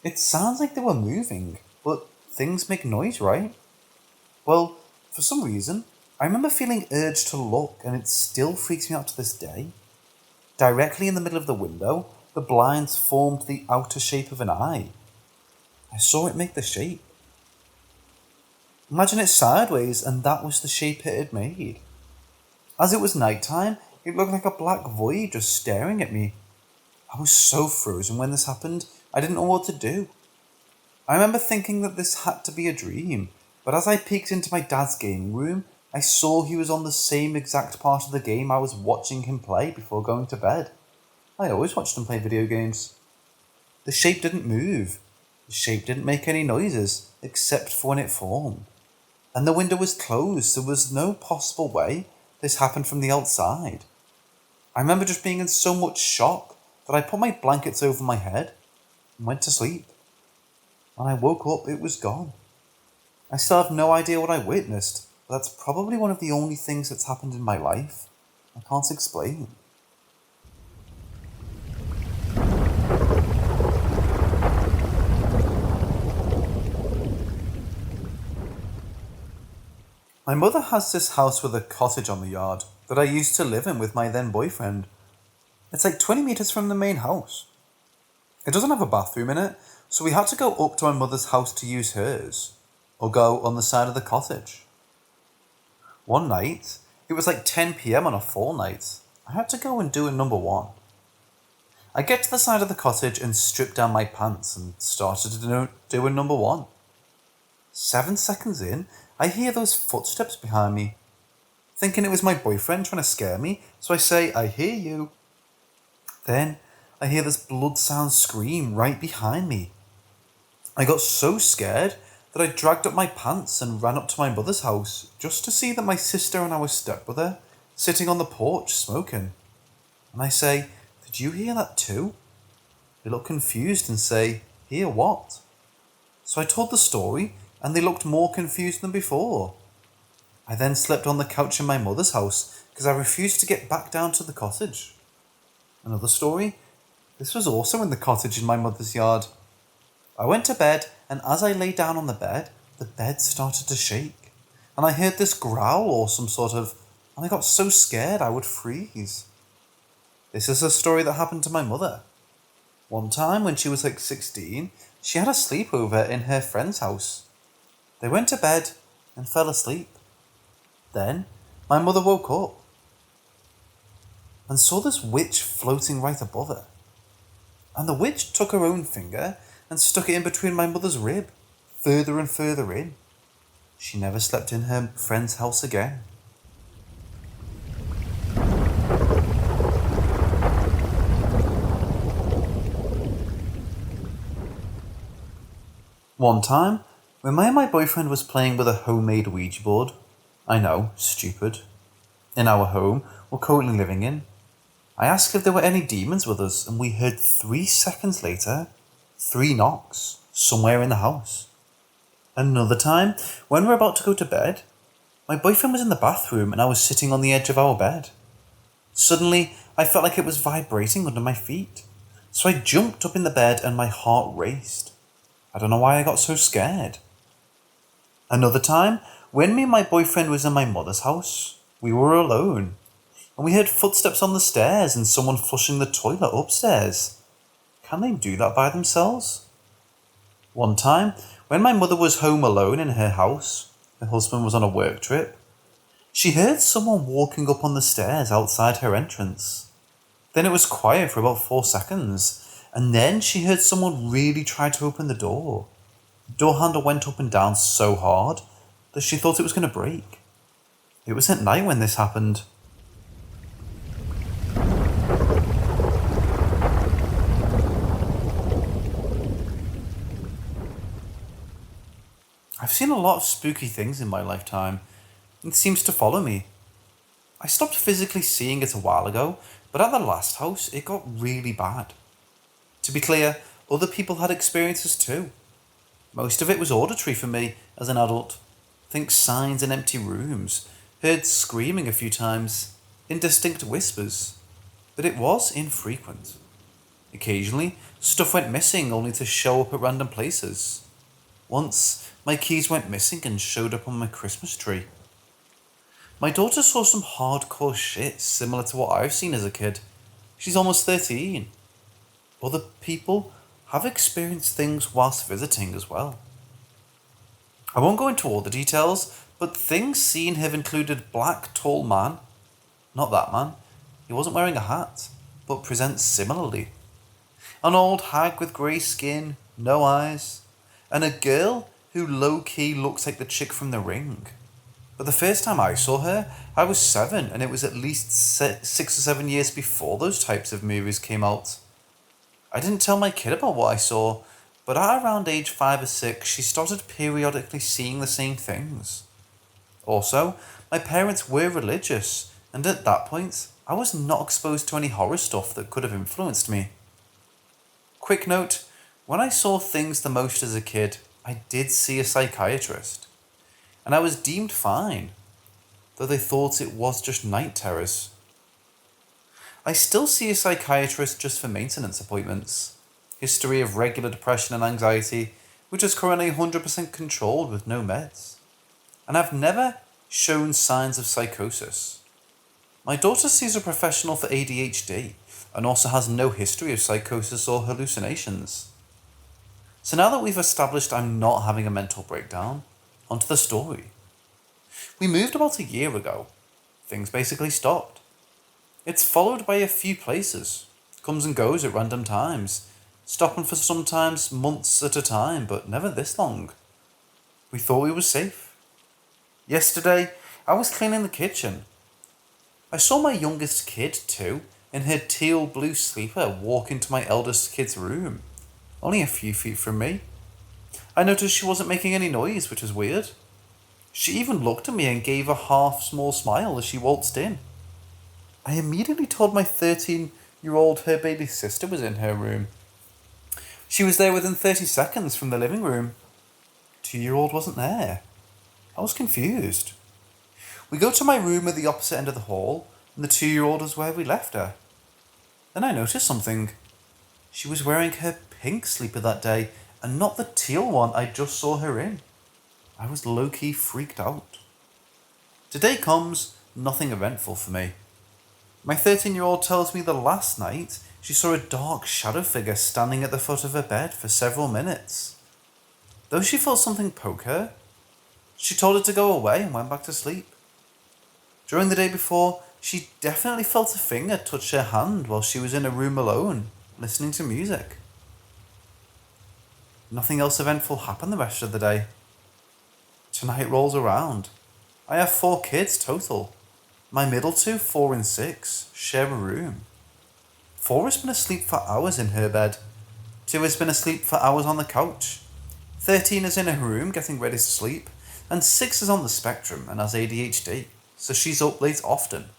It sounds like they were moving, but things make noise, right? Well, for some reason, I remember feeling urged to look, and it still freaks me out to this day. Directly in the middle of the window, the blinds formed the outer shape of an eye. I saw it make the shape. Imagine it sideways, and that was the shape it had made. As it was nighttime, it looked like a black void just staring at me. I was so frozen when this happened, I didn't know what to do. I remember thinking that this had to be a dream, but as I peeked into my dad's gaming room, I saw he was on the same exact part of the game I was watching him play before going to bed. I always watched him play video games. The shape didn't move. The shape didn't make any noises, except for when it formed. And the window was closed, so there was no possible way this happened from the outside. I remember just being in so much shock that I put my blankets over my head and went to sleep. When I woke up, it was gone. I still have no idea what I witnessed, but that's probably one of the only things that's happened in my life. I can't explain. My mother has this house with a cottage on the yard that I used to live in with my then boyfriend. It's like 20 meters from the main house. It doesn't have a bathroom in it, so we had to go up to my mother's house to use hers, or go on the side of the cottage. One night, it was like 10 p.m. on a fall night. I had to go and do a number one. I get to the side of the cottage and strip down my pants and started to do a number one. 7 seconds in, I hear those footsteps behind me. Thinking it was my boyfriend trying to scare me, so I say, "I hear you." Then, I hear this blood-sound scream right behind me. I got so scared that I dragged up my pants and ran up to my mother's house just to see that my sister and our stepbrother sitting on the porch smoking. And I say, "Did you hear that too?" They look confused and say, "Hear what?" So I told the story, and they looked more confused than before. I then slept on the couch in my mother's house because I refused to get back down to the cottage. Another story? This was also in the cottage in my mother's yard. I went to bed, and as I lay down on the bed started to shake. And I heard this growl or some sort of, and I got so scared I would freeze. This is a story that happened to my mother. One time when she was like 16, she had a sleepover in her friend's house. They went to bed and fell asleep. Then my mother woke up and saw this witch floating right above her. And the witch took her own finger and stuck it in between my mother's rib, further and further in. She never slept in her friend's house again. One time, when me and my boyfriend was playing with a homemade Ouija board, I know, stupid, in our home we're currently living in, I asked if there were any demons with us, and we heard 3 seconds later, 3 knocks somewhere in the house. Another time, when we were about to go to bed, my boyfriend was in the bathroom and I was sitting on the edge of our bed. Suddenly, I felt like it was vibrating under my feet, so I jumped up in the bed and my heart raced. I don't know why I got so scared. Another time, when me and my boyfriend was in my mother's house, we were alone, and we heard footsteps on the stairs and someone flushing the toilet upstairs. Can they do that by themselves? One time, when my mother was home alone in her house, her husband was on a work trip, she heard someone walking up on the stairs outside her entrance. Then it was quiet for about 4 seconds, and then she heard someone really try to open the door. The door handle went up and down so hard that she thought it was going to break. It was at night when this happened. I've seen a lot of spooky things in my lifetime. It seems to follow me. I stopped physically seeing it a while ago, but at the last house it got really bad. To be clear, other people had experiences too. Most of it was auditory for me as an adult. Think signs in empty rooms, heard screaming a few times, indistinct whispers. But it was infrequent. Occasionally, stuff went missing only to show up at random places. Once, my keys went missing and showed up on my Christmas tree. My daughter saw some hardcore shit similar to what I've seen as a kid. She's almost 13. Other people have experienced things whilst visiting as well. I won't go into all the details, but things seen have included black tall man. Not that man. He wasn't wearing a hat, but presents similarly. An old hag with grey skin, no eyes, and a girl who low-key looks like the chick from The Ring. But the first time I saw her, I was 7, and it was at least 6 or 7 years before those types of movies came out. I didn't tell my kid about what I saw, but at around age 5 or 6, she started periodically seeing the same things. Also, my parents were religious, and at that point, I was not exposed to any horror stuff that could have influenced me. Quick note, when I saw things the most as a kid, I did see a psychiatrist. And I was deemed fine, though they thought it was just night terrors. I still see a psychiatrist just for maintenance appointments. History of regular depression and anxiety, which is currently 100% controlled with no meds. And I've never shown signs of psychosis. My daughter sees a professional for ADHD and also has no history of psychosis or hallucinations. So now that we've established I'm not having a mental breakdown, onto the story. We moved about a year ago. Things basically stopped. It's followed by a few places, comes and goes at random times, stopping for sometimes months at a time, but never this long. We thought we were safe. Yesterday, I was cleaning the kitchen. I saw my youngest kid, too, in her teal blue sleeper walk into my eldest kid's room, only a few feet from me. I noticed she wasn't making any noise, which was weird. She even looked at me and gave a half-small smile as she waltzed in. I immediately told my 13-year-old her baby sister was in her room. She was there within 30 seconds from the living room. 2-year-old wasn't there. I was confused. We go to my room at the opposite end of the hall, and the 2-year-old was where we left her. Then I noticed something. She was wearing her pink sleeper that day, and not the teal one I just saw her in. I was low-key freaked out. Today comes, nothing eventful for me. My 13-year-old tells me that last night she saw a dark shadow figure standing at the foot of her bed for several minutes. Though she felt something poke her, she told it to go away and went back to sleep. During the day before, she definitely felt a finger touch her hand while she was in a room alone, listening to music. Nothing else eventful happened the rest of the day. Tonight rolls around. I have 4 kids total. My middle 2, 4 and 6, share a room. 4 has been asleep for hours in her bed. 2 has been asleep for hours on the couch. 13 is in her room getting ready to sleep. And 6 is on the spectrum and has ADHD, so she's up late often.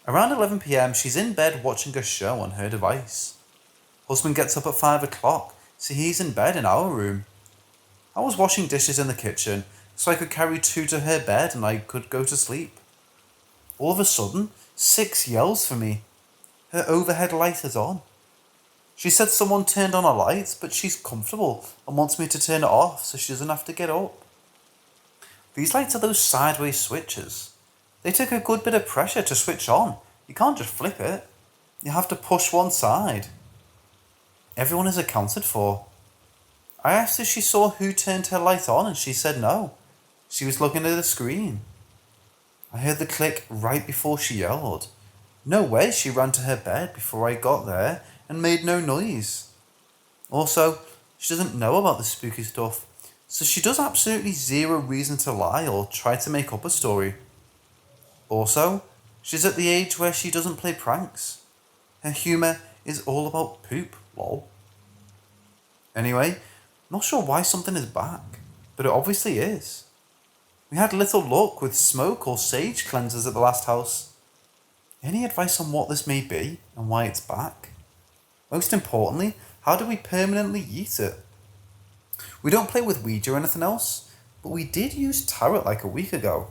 Around 11 PM, she's in bed watching a show on her device. Husband gets up at 5 o'clock. So he's in bed in our room. I was washing dishes in the kitchen, so I could carry 2 to her bed and I could go to sleep. All of a sudden, 6 yells for me. Her overhead light is on. She said someone turned on a light, but she's comfortable and wants me to turn it off so she doesn't have to get up. These lights are those sideways switches. They take a good bit of pressure to switch on. You can't just flip it. You have to push one side. Everyone is accounted for. I asked if she saw who turned her light on and she said no. She was looking at the screen. I heard the click right before she yelled. No way she ran to her bed before I got there and made no noise. Also, she doesn't know about the spooky stuff, so she does absolutely zero reason to lie or try to make up a story. Also, she's at the age where she doesn't play pranks. Her humour is all about poop, lol. Anyway, not sure why something is back. but it obviously is. We had little luck with smoke or sage cleansers at the last house. Any advice on what this may be and why it's back? Most importantly, how do we permanently eat it? We don't play with Ouija or anything else, but we did use tarot like a week ago.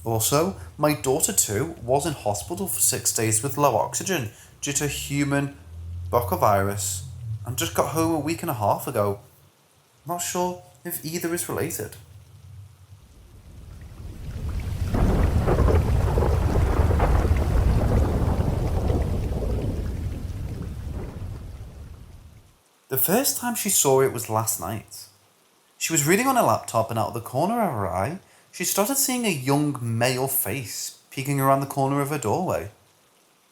Also, my daughter too was in hospital for 6 days with low oxygen due to human bocavirus and just got home a week and a half ago. Not sure if either is related. The first time she saw it was last night. She was reading on her laptop and out of the corner of her eye, she started seeing a young male face peeking around the corner of her doorway.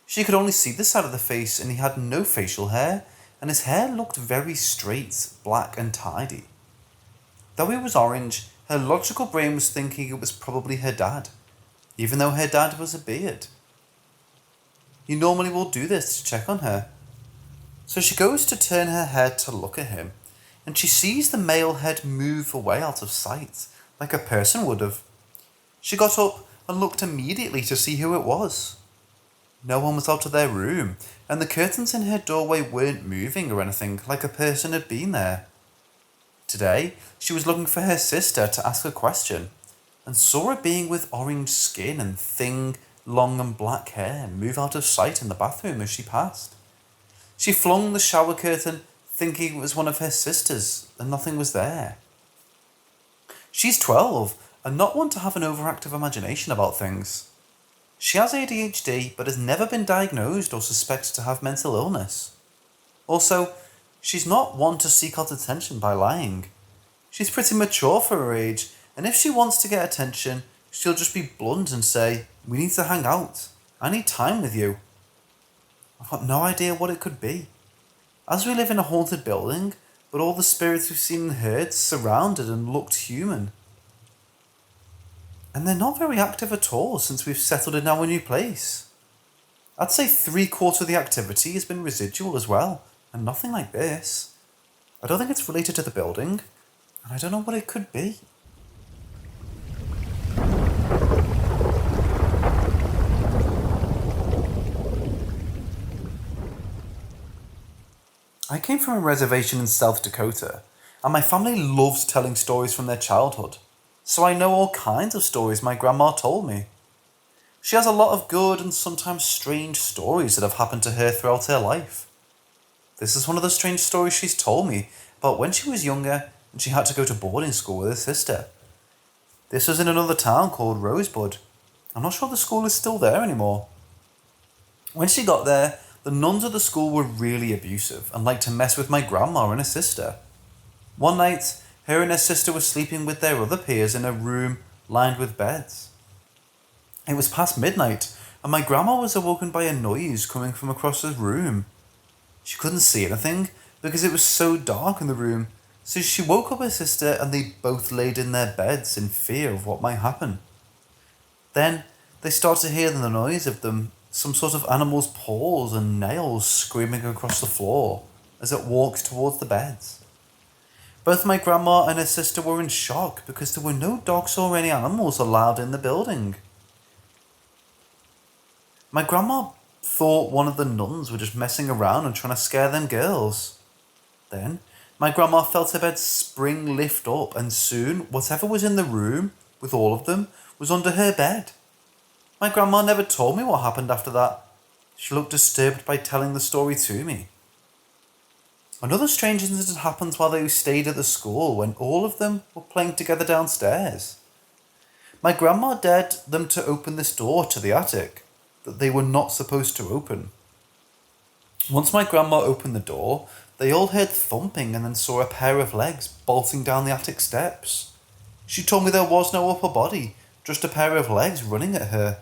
She could only see the side of the face and he had no facial hair, and his hair looked very straight, black and tidy. Though he was orange, her logical brain was thinking it was probably her dad, even though her dad was a beard. He normally will do this to check on her. So she goes to turn her head to look at him, and she sees the male head move away out of sight, like a person would have. She got up and looked immediately to see who it was. No one was out of their room, and the curtains in her doorway weren't moving or anything, like a person had been there. Today, she was looking for her sister to ask a question, and saw a being with orange skin and thin, long and black hair move out of sight in the bathroom as she passed. She flung the shower curtain, thinking it was one of her sisters, and nothing was there. She's 12, and not one to have an overactive imagination about things. She has ADHD, but has never been diagnosed or suspected to have mental illness. Also, she's not one to seek out attention by lying. She's pretty mature for her age, and if she wants to get attention, she'll just be blunt and say, "We need to hang out. I need time with you." I've got no idea what it could be. As we live in a haunted building, but all the spirits we've seen and heard surrounded and looked human. And they're not very active at all since we've settled in our new place. I'd say 3/4 of the activity has been residual as well, and nothing like this. I don't think it's related to the building, and I don't know what it could be. I came from a reservation in South Dakota, and my family loves telling stories from their childhood, so I know all kinds of stories my grandma told me. She has a lot of good and sometimes strange stories that have happened to her throughout her life. This is one of the strange stories she's told me about when she was younger and she had to go to boarding school with her sister. This was in another town called Rosebud. I'm not sure the school is still there anymore. When she got there, the nuns at the school were really abusive and liked to mess with my grandma and her sister. One night, her and her sister were sleeping with their other peers in a room lined with beds. It was past midnight, and my grandma was awoken by a noise coming from across the room. She couldn't see anything because it was so dark in the room, so she woke up her sister and they both laid in their beds in fear of what might happen. Then they started to hear the noise of some sort of animal's paws and nails screaming across the floor as it walked towards the beds. Both my grandma and her sister were in shock because there were no dogs or any animals allowed in the building. My grandma thought one of the nuns were just messing around and trying to scare them girls. Then, my grandma felt her bed spring lift up, and soon whatever was in the room with all of them was under her bed. My grandma never told me what happened after that. She looked disturbed by telling the story to me. Another strange incident happened while they stayed at the school when all of them were playing together downstairs. My grandma dared them to open this door to the attic that they were not supposed to open. Once my grandma opened the door, they all heard thumping and then saw a pair of legs bolting down the attic steps. She told me there was no upper body, just a pair of legs running at her.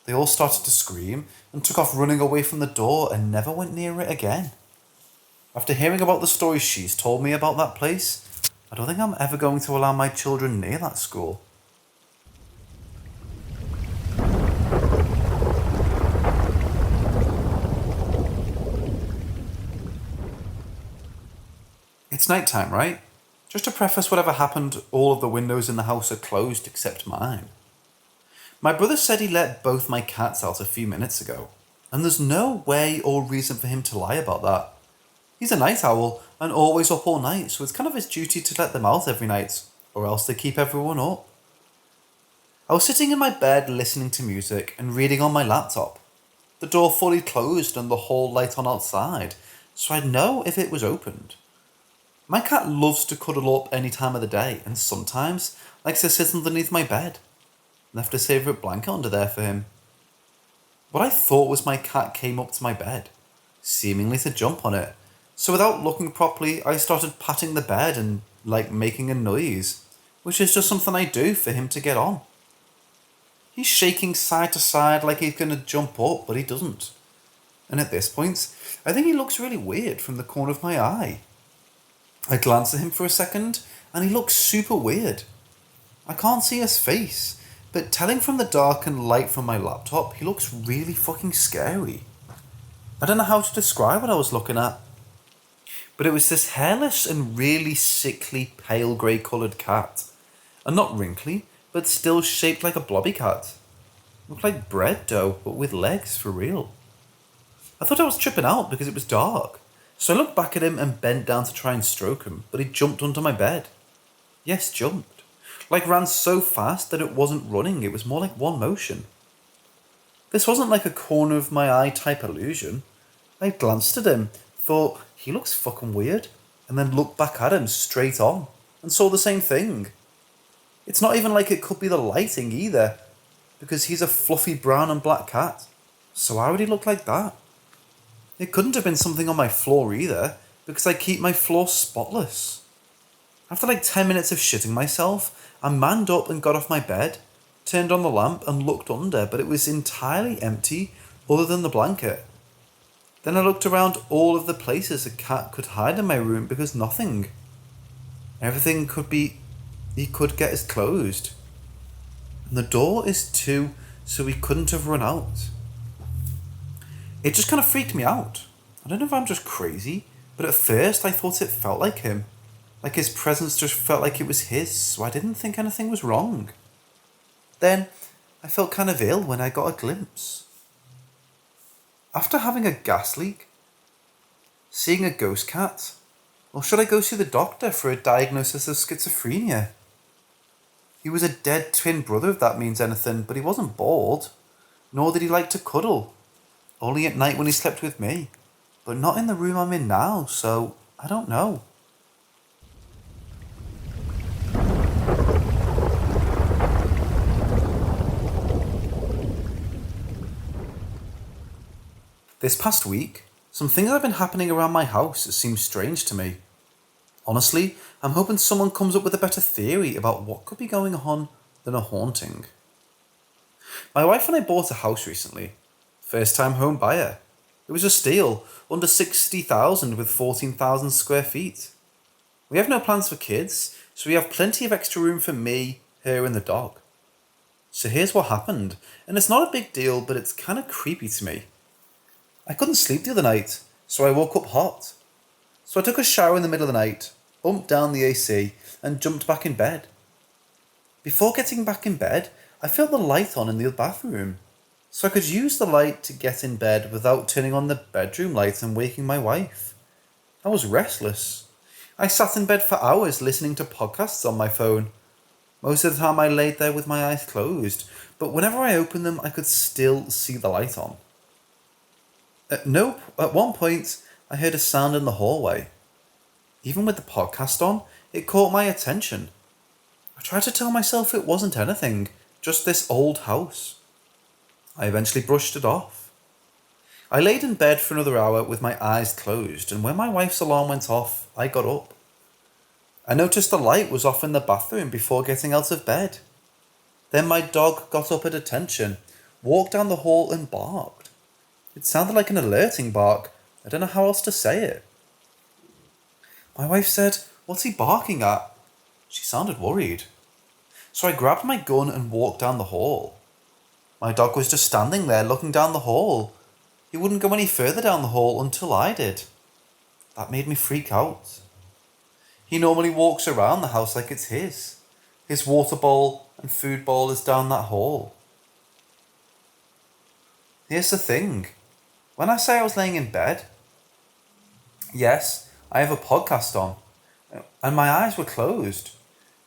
They all started to scream and took off running away from the door and never went near it again. After hearing about the stories she's told me about that place, I don't think I'm ever going to allow my children near that school. It's nighttime, right? Just to preface whatever happened, all of the windows in the house are closed except mine. My brother said he let both my cats out a few minutes ago, and there's no way or reason for him to lie about that. He's a night owl and always up all night, so it's kind of his duty to let them out every night, or else they keep everyone up. I was sitting in my bed listening to music and reading on my laptop. The door fully closed and the hall light on outside, so I'd know if it was opened. My cat loves to cuddle up any time of the day and sometimes likes to sit underneath my bed. Left a favourite blanket under there for him. What I thought was my cat came up to my bed, seemingly to jump on it, so without looking properly I started patting the bed and making a noise, which is just something I do for him to get on. He's shaking side to side like he's going to jump up, but he doesn't. And at this point, I think he looks really weird from the corner of my eye. I glance at him for a second, and he looks super weird. I can't see his face, but telling from the dark and light from my laptop, he looks really fucking scary. I don't know how to describe what I was looking at, but it was this hairless and really sickly pale grey coloured cat. And not wrinkly, but still shaped like a blobby cat. Looked like bread dough, but with legs for real. I thought I was tripping out because it was dark, so I looked back at him and bent down to try and stroke him, but he jumped onto my bed. Yes, jumped. Ran so fast that it wasn't running, it was more like one motion. This wasn't like a corner of my eye type illusion. I glanced at him, thought, he looks fucking weird, and then looked back at him straight on, and saw the same thing. It's not even like it could be the lighting either, because he's a fluffy brown and black cat. So why would he look like that? It couldn't have been something on my floor either, because I keep my floor spotless. After 10 minutes of shitting myself, I manned up and got off my bed, turned on the lamp and looked under, but it was entirely empty other than the blanket. Then I looked around all of the places a cat could hide in my room because nothing. Everything he could get is closed. And the door is too, so he couldn't have run out. It just kind of freaked me out. I don't know if I'm just crazy, but at first I thought it felt like him. Like his presence just felt like it was his, so I didn't think anything was wrong. Then I felt kind of ill when I got a glimpse. After having a gas leak, seeing a ghost cat, or should I go see the doctor for a diagnosis of schizophrenia? He was a dead twin brother, if that means anything, but he wasn't bald, nor did he like to cuddle. Only at night when he slept with me, but not in the room I'm in now, so I don't know. This past week, some things have been happening around my house that seem strange to me. Honestly, I'm hoping someone comes up with a better theory about what could be going on than a haunting. My wife and I bought a house recently. First time home buyer. It was a steal, under 60,000 with 14,000 square feet. We have no plans for kids, so we have plenty of extra room for me, her and the dog. So here's what happened, and it's not a big deal, but it's kind of creepy to me. I couldn't sleep the other night, so I woke up hot. So I took a shower in the middle of the night, bumped down the AC, and jumped back in bed. Before getting back in bed, I felt the light on in the bathroom, so I could use the light to get in bed without turning on the bedroom light and waking my wife. I was restless. I sat in bed for hours listening to podcasts on my phone. Most of the time I laid there with my eyes closed, but whenever I opened them I could still see the light on. At one point, I heard a sound in the hallway. Even with the podcast on, it caught my attention. I tried to tell myself it wasn't anything, just this old house. I eventually brushed it off. I laid in bed for another hour with my eyes closed, and when my wife's alarm went off, I got up. I noticed the light was off in the bathroom before getting out of bed. Then my dog got up at attention, walked down the hall and barked. It sounded like an alerting bark. I don't know how else to say it. My wife said, "What's he barking at?" She sounded worried. So I grabbed my gun and walked down the hall. My dog was just standing there looking down the hall. He wouldn't go any further down the hall until I did. That made me freak out. He normally walks around the house like it's his. His water bowl and food bowl is down that hall. Here's the thing. When I say I was laying in bed, yes, I have a podcast on, and my eyes were closed,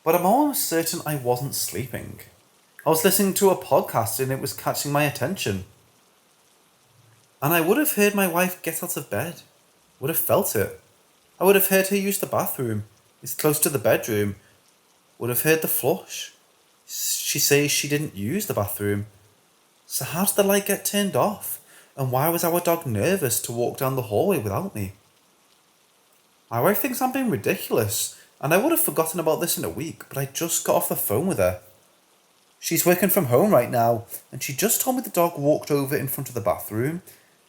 but I'm almost certain I wasn't sleeping. I was listening to a podcast and it was catching my attention. And I would have heard my wife get out of bed. Would have felt it. I would have heard her use the bathroom. It's close to the bedroom. Would have heard the flush. She says she didn't use the bathroom. So how did the light get turned off? And why was our dog nervous to walk down the hallway without me? My wife thinks I'm being ridiculous, and I would have forgotten about this in a week, but I just got off the phone with her. She's working from home right now, and she just told me the dog walked over in front of the bathroom,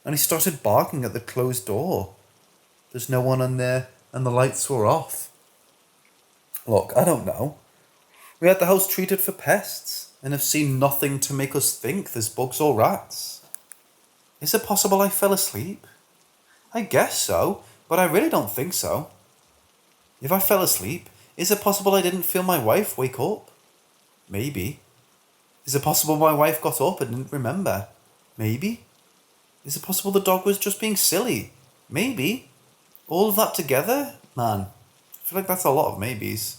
and he started barking at the closed door. There's no one in there, and the lights were off. Look, I don't know. We had the house treated for pests, and have seen nothing to make us think there's bugs or rats. Is it possible I fell asleep? I guess so, but I really don't think so. If I fell asleep, is it possible I didn't feel my wife wake up? Maybe. Is it possible my wife got up and didn't remember? Maybe. Is it possible the dog was just being silly? Maybe. All of that together? Man, I feel like that's a lot of maybes.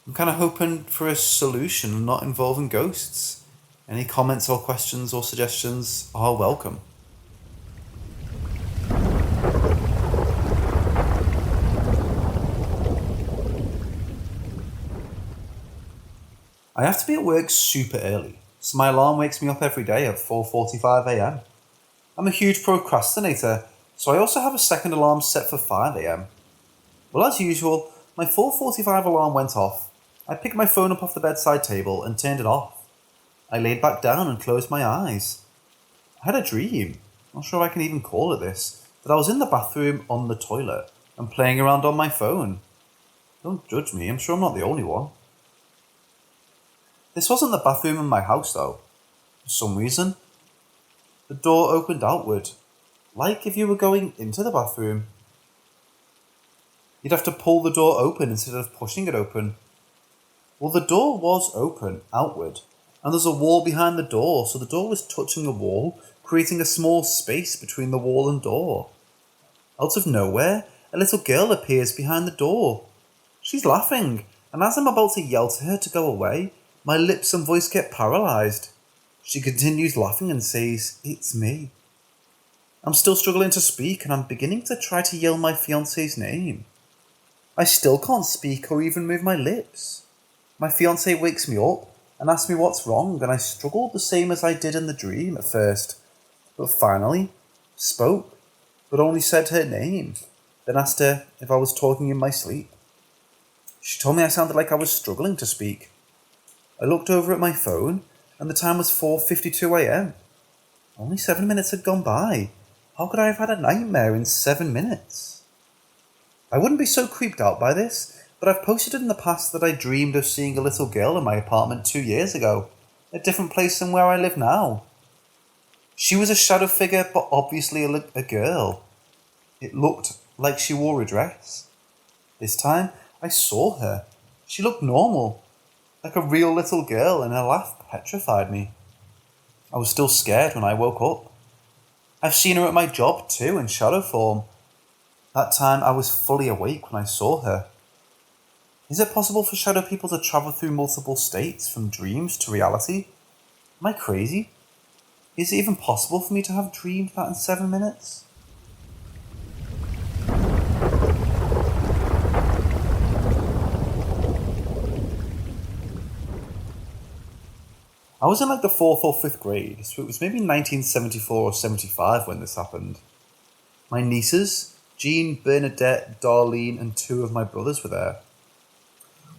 I'm kind of hoping for a solution not involving ghosts. Any comments or questions or suggestions are welcome. I have to be at work super early, so my alarm wakes me up every day at 4:45 a.m. I'm a huge procrastinator, so I also have a second alarm set for 5 a.m. Well, as usual, my 4:45 alarm went off. I picked my phone up off the bedside table and turned it off. I laid back down and closed my eyes. I had a dream, not sure I can even call it this, that I was in the bathroom on the toilet and playing around on my phone. Don't judge me, I'm sure I'm not the only one. This wasn't the bathroom in my house though. For some reason, the door opened outward, like if you were going into the bathroom. You'd have to pull the door open instead of pushing it open. Well, the door was open outward, and there's a wall behind the door, so the door was touching the wall, creating a small space between the wall and door. Out of nowhere, a little girl appears behind the door. She's laughing, and as I'm about to yell to her to go away, my lips and voice get paralysed. She continues laughing and says, "It's me." I'm still struggling to speak, and I'm beginning to try to yell my fiancé's name. I still can't speak or even move my lips. My fiancé wakes me up and asks me what's wrong, and I struggled the same as I did in the dream at first, but finally spoke, but only said her name, then asked her if I was talking in my sleep. She told me I sounded like I was struggling to speak. I looked over at my phone, and the time was 4:52 a.m. Only 7 minutes had gone by. How could I have had a nightmare in 7 minutes? I wouldn't be so creeped out by this, but I've posted in the past that I dreamed of seeing a little girl in my apartment 2 years ago, a different place than where I live now. She was a shadow figure, but obviously a girl. It looked like she wore a dress. This time, I saw her. She looked normal, like a real little girl, and her laugh petrified me. I was still scared when I woke up. I've seen her at my job too, in shadow form. That time I was fully awake when I saw her. Is it possible for shadow people to travel through multiple states, from dreams to reality? Am I crazy? Is it even possible for me to have dreamed that in 7 minutes? I was in like the 4th or 5th grade, so it was maybe 1974 or 75 when this happened. My nieces, Jean, Bernadette, Darlene, and 2 of my brothers were there.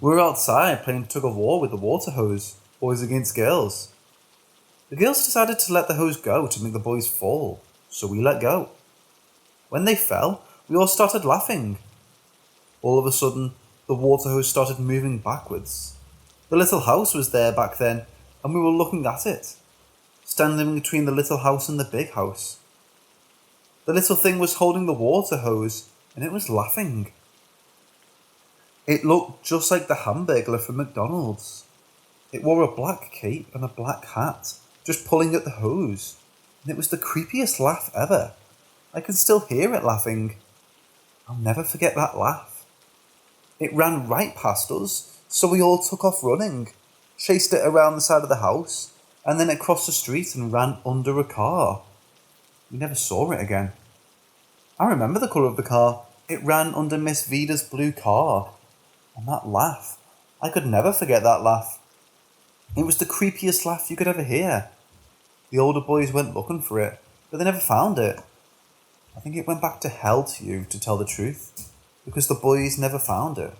We were outside playing tug of war with the water hose, boys against girls. The girls decided to let the hose go to make the boys fall, so we let go. When they fell, we all started laughing. All of a sudden, the water hose started moving backwards. The little house was there back then, and we were looking at it, standing between the little house and the big house. The little thing was holding the water hose, and it was laughing.
It looked just like the Hamburglar from McDonald's. It wore a black cape and a black hat, just pulling at the hose, and it was the creepiest laugh ever. I can still hear it laughing. I'll never forget that laugh. It ran right past us, so we all took off running, chased it around the side of the house, and then it crossed the street and ran under a car. We never saw it again. I remember the colour of the car. It ran under Miss Vida's blue car. And that laugh, I could never forget that laugh. It was the creepiest laugh you could ever hear. The older boys went looking for it, but they never found it. I think it went back to hell, to you, to tell the truth, because the boys never found it.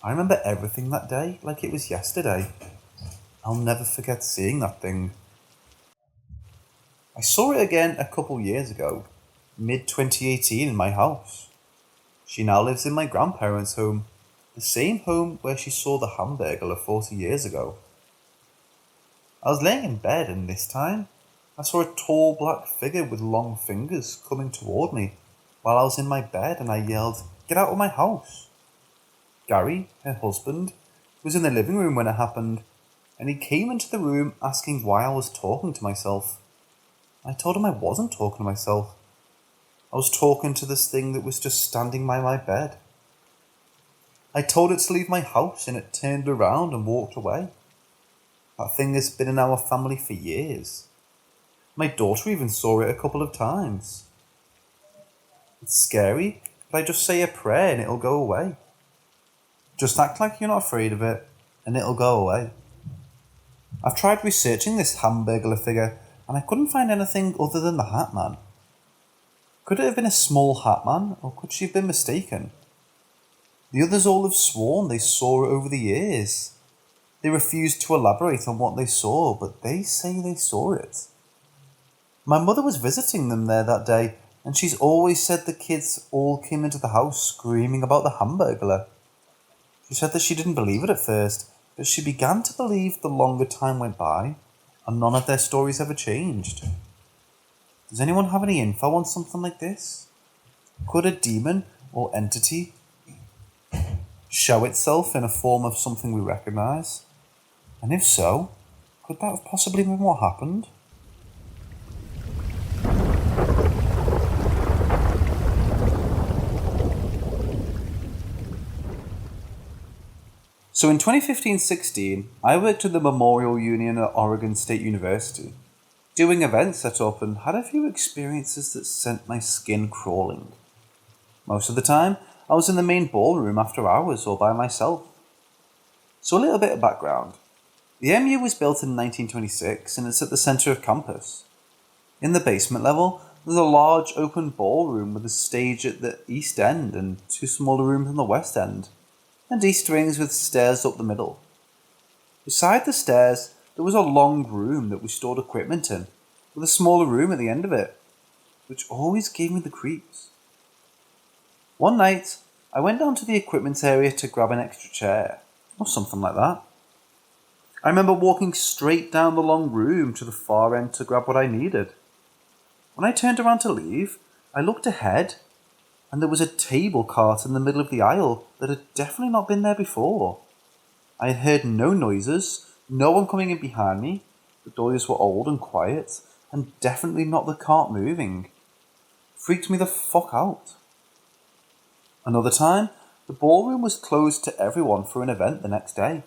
I remember everything that day like it was yesterday. I'll never forget seeing that thing. I saw it again a couple years ago, mid-2018 in my house. She now lives in my grandparents' home, the same home where she saw the Hamburglar 40 years ago. I was laying in bed, and this time I saw a tall black figure with long fingers coming toward me while I was in my bed, and I yelled, "Get out of my house!" Gary, her husband, was in the living room when it happened, and he came into the room asking why I was talking to myself. I told him I wasn't talking to myself. I was talking to this thing that was just standing by my bed. I told it to leave my house, and it turned around and walked away. That thing has been in our family for years. My daughter even saw it a couple of times. It's scary, but I just say a prayer and it'll go away. Just act like you're not afraid of it, and it'll go away. I've tried researching this Hamburglar figure, and I couldn't find anything other than the Hat Man. Could it have been a small Hat Man, or could she have been mistaken? The others all have sworn they saw it over the years. They refused to elaborate on what they saw, but they say they saw it. My mother was visiting them there that day, and she's always said the kids all came into the house screaming about the Hamburglar. She said that she didn't believe it at first, but she began to believe the longer time went by, and none of their stories ever changed. Does anyone have any info on something like this? Could a demon or entity show itself in a form of something we recognise? And if so, could that have possibly been what happened? So in 2015-16, I worked at the Memorial Union at Oregon State University, doing events set up, and had a few experiences that sent my skin crawling. Most of the time, I was in the main ballroom after hours or by myself. So a little bit of background. The MU was built in 1926 and it's at the centre of campus. In the basement level, there's a large open ballroom with a stage at the east end and two smaller rooms on the west end, and east wings with stairs up the middle. Beside the stairs, there was a long room that we stored equipment in, with a smaller room at the end of it, which always gave me the creeps. One night, I went down to the equipment area to grab an extra chair, or something like that. I remember walking straight down the long room to the far end to grab what I needed. When I turned around to leave, I looked ahead, and there was a table cart in the middle of the aisle that had definitely not been there before. I had heard no noises, no one coming in behind me, the doors were old and quiet, and definitely not the cart moving. Freaked me the fuck out. Another time, the ballroom was closed to everyone for an event the next day.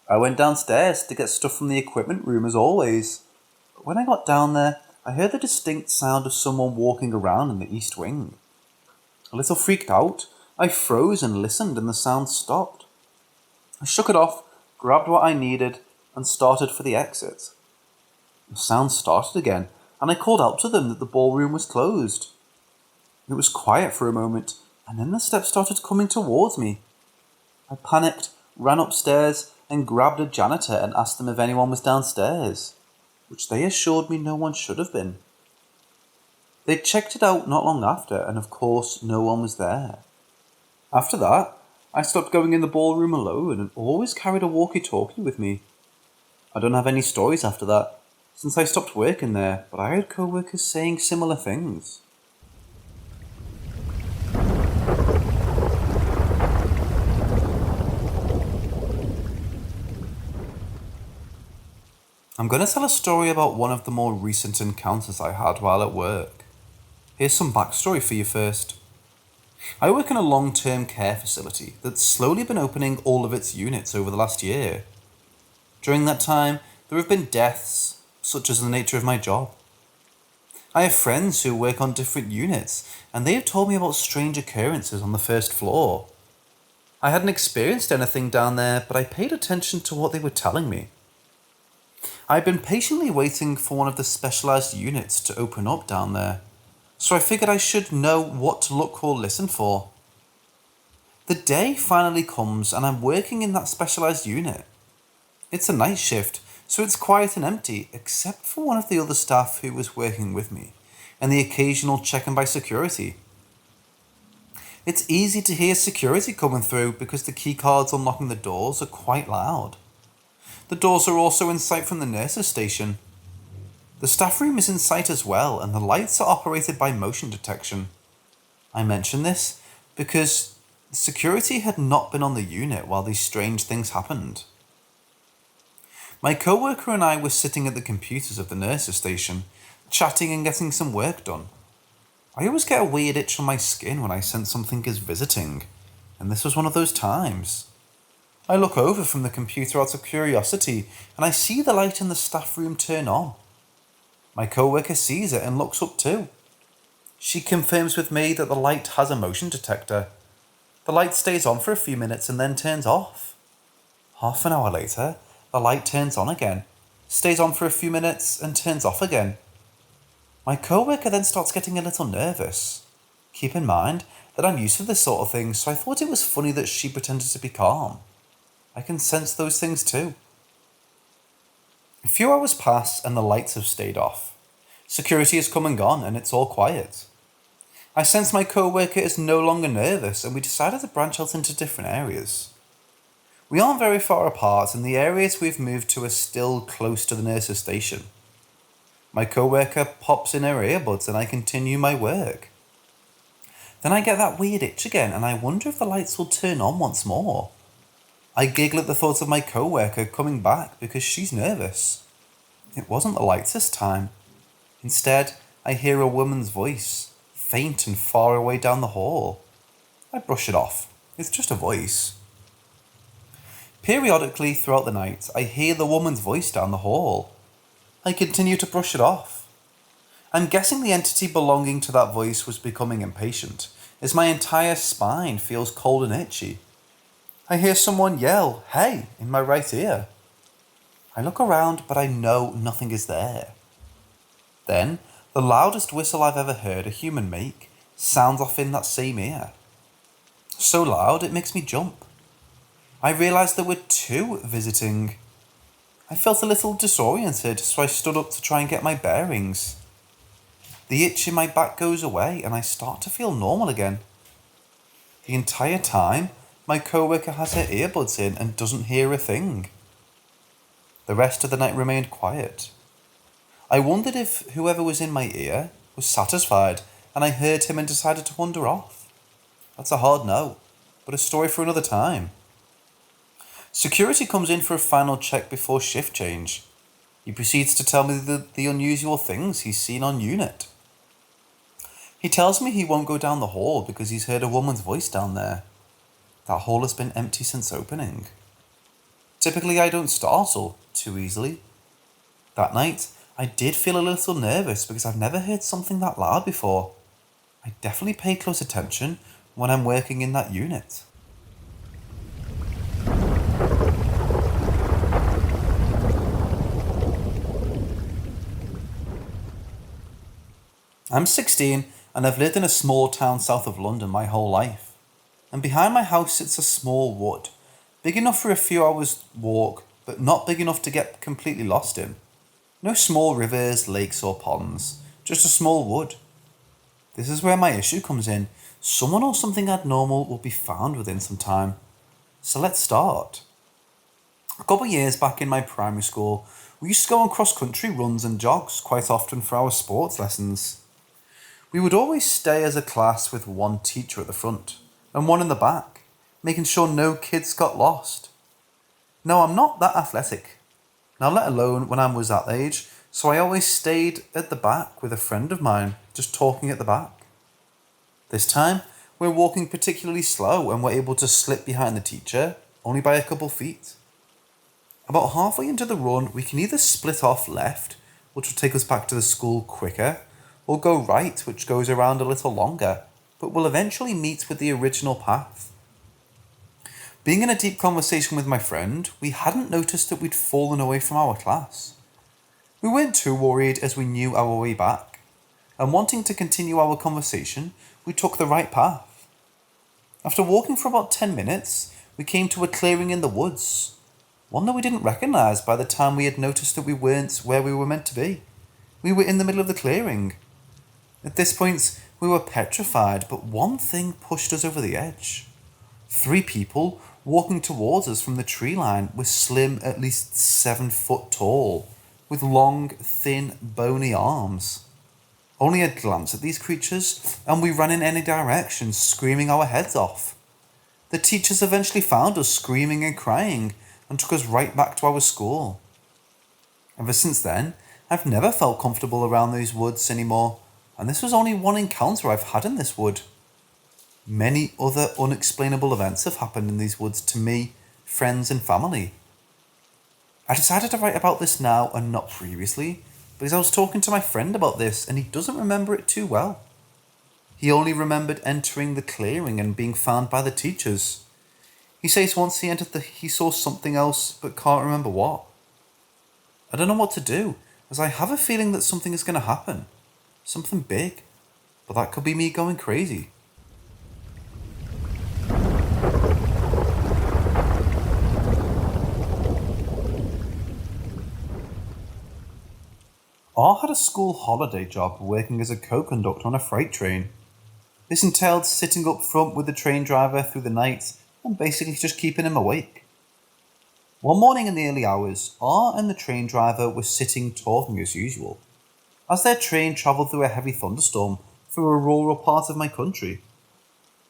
I went downstairs to get stuff from the equipment room as always, but when I got down there, I heard the distinct sound of someone walking around in the east wing. A little freaked out, I froze and listened, and the sound stopped. I shook it off, grabbed what I needed, and started for the exit. The sound started again, and I called out to them that the ballroom was closed. It was quiet for a moment, and then the steps started coming towards me. I panicked, ran upstairs, and grabbed a janitor and asked them if anyone was downstairs, which they assured me no one should have been. They checked it out not long after, and of course no one was there. After that, I stopped going in the ballroom alone and always carried a walkie-talkie with me. I don't have any stories after that, since I stopped working there, but I had co-workers saying similar things.
I'm going to tell a story about one of the more recent encounters I had while at work. Here's some backstory for you first. I work in a long-term care facility that's slowly been opening all of its units over the last year. During that time, there have been deaths, such as the nature of my job. I have friends who work on different units, and they have told me about strange occurrences on the first floor. I hadn't experienced anything down there, but I paid attention to what they were telling me. I'd been patiently waiting for one of the specialised units to open up down there, so I figured I should know what to look or listen for. The day finally comes and I'm working in that specialised unit. It's a night shift, so it's quiet and empty, except for one of the other staff who was working with me, and the occasional check-in by security. It's easy to hear security coming through because the keycards unlocking the doors are quite loud. The doors are also in sight from the nurses' station. The staff room is in sight as well, and the lights are operated by motion detection. I mention this because security had not been on the unit while these strange things happened. My co-worker and I were sitting at the computers of the nurses' station, chatting and getting some work done. I always get a weird itch on my skin when I sense something is visiting, and this was one of those times. I look over from the computer out of curiosity, and I see the light in the staff room turn on. My co-worker sees it and looks up too. She confirms with me that the light has a motion detector. The light stays on for a few minutes and then turns off. Half an hour later, the light turns on again, stays on for a few minutes and turns off again. My co-worker then starts getting a little nervous. Keep in mind that I'm used to this sort of thing, so I thought it was funny that she pretended to be calm. I can sense those things too. A few hours pass and the lights have stayed off. Security has come and gone and it's all quiet. I sense my co-worker is no longer nervous and we decided to branch out into different areas. We aren't very far apart and the areas we've moved to are still close to the nurse's station. My co-worker pops in her earbuds and I continue my work. Then I get that weird itch again and I wonder if the lights will turn on once more. I giggle at the thought of my co-worker coming back because she's nervous. It wasn't the lights this time. Instead, I hear a woman's voice, faint and far away down the hall. I brush it off. It's just a voice. Periodically throughout the night, I hear the woman's voice down the hall. I continue to brush it off. I'm guessing the entity belonging to that voice was becoming impatient, as my entire spine feels cold and itchy. I hear someone yell, "Hey," in my right ear. I look around, but I know nothing is there. Then, the loudest whistle I've ever heard a human make sounds off in that same ear. So loud it makes me jump. I realised there were two visiting. I felt a little disoriented, so I stood up to try and get my bearings. The itch in my back goes away and I start to feel normal again. The entire time, my co-worker has her earbuds in and doesn't hear a thing. The rest of the night remained quiet. I wondered if whoever was in my ear was satisfied and I heard him and decided to wander off. That's a hard no, but a story for another time. Security comes in for a final check before shift change. He proceeds to tell me the unusual things he's seen on unit. He tells me he won't go down the hall because he's heard a woman's voice down there. That hall has been empty since opening. Typically I don't startle too easily. That night, I did feel a little nervous because I've never heard something that loud before. I definitely pay close attention when I'm working in that unit. I'm 16 and I've lived in a small town south of London my whole life. And behind my house sits a small wood, big enough for a few hours' walk, but not big enough to get completely lost in. No small rivers, lakes or ponds, just a small wood. This is where my issue comes in. Someone or something abnormal will be found within some time. So let's start. A couple of years back in my primary school, we used to go on cross-country runs and jogs quite often for our sports lessons. We would always stay as a class with one teacher at the front and one in the back, making sure no kids got lost. No, I'm not that athletic. Now, let alone when I was that age, so I always stayed at the back with a friend of mine, just talking at the back. This time, we're walking particularly slow and we're able to slip behind the teacher, only by a couple feet. About halfway into the run, we can either split off left, which will take us back to the school quicker, or go right, which goes around a little longer, but will eventually meet with the original path. Being in a deep conversation with my friend, we hadn't noticed that we'd fallen away from our class. We weren't too worried as we knew our way back, and wanting to continue our conversation, we took the right path. After walking for about 10 minutes, we came to a clearing in the woods, one that we didn't recognise by the time we had noticed that we weren't where we were meant to be. We were in the middle of the clearing. At this point, we were petrified, but one thing pushed us over the edge. 3 people walking towards us from the tree line were slim, at least 7 foot tall, with long, thin, bony arms. Only a glance at these creatures, and we ran in any direction, screaming our heads off. The teachers eventually found us screaming and crying, and took us right back to our school. Ever since then, I've never felt comfortable around these woods anymore, and this was only one encounter I've had in this wood. Many other unexplainable events have happened in these woods to me, friends and family. I decided to write about this now and not previously, because I was talking to my friend about this and he doesn't remember it too well. He only remembered entering the clearing and being found by the teachers. He says once he entered he saw something else but can't remember what. I don't know what to do, as I have a feeling that something is going to happen. Something big. But that could be me going crazy. R had a school holiday job working as a co-conductor on a freight train. This entailed sitting up front with the train driver through the night and basically just keeping him awake. One morning in the early hours, R and the train driver were sitting talking as usual, as their train travelled through a heavy thunderstorm through a rural part of my country.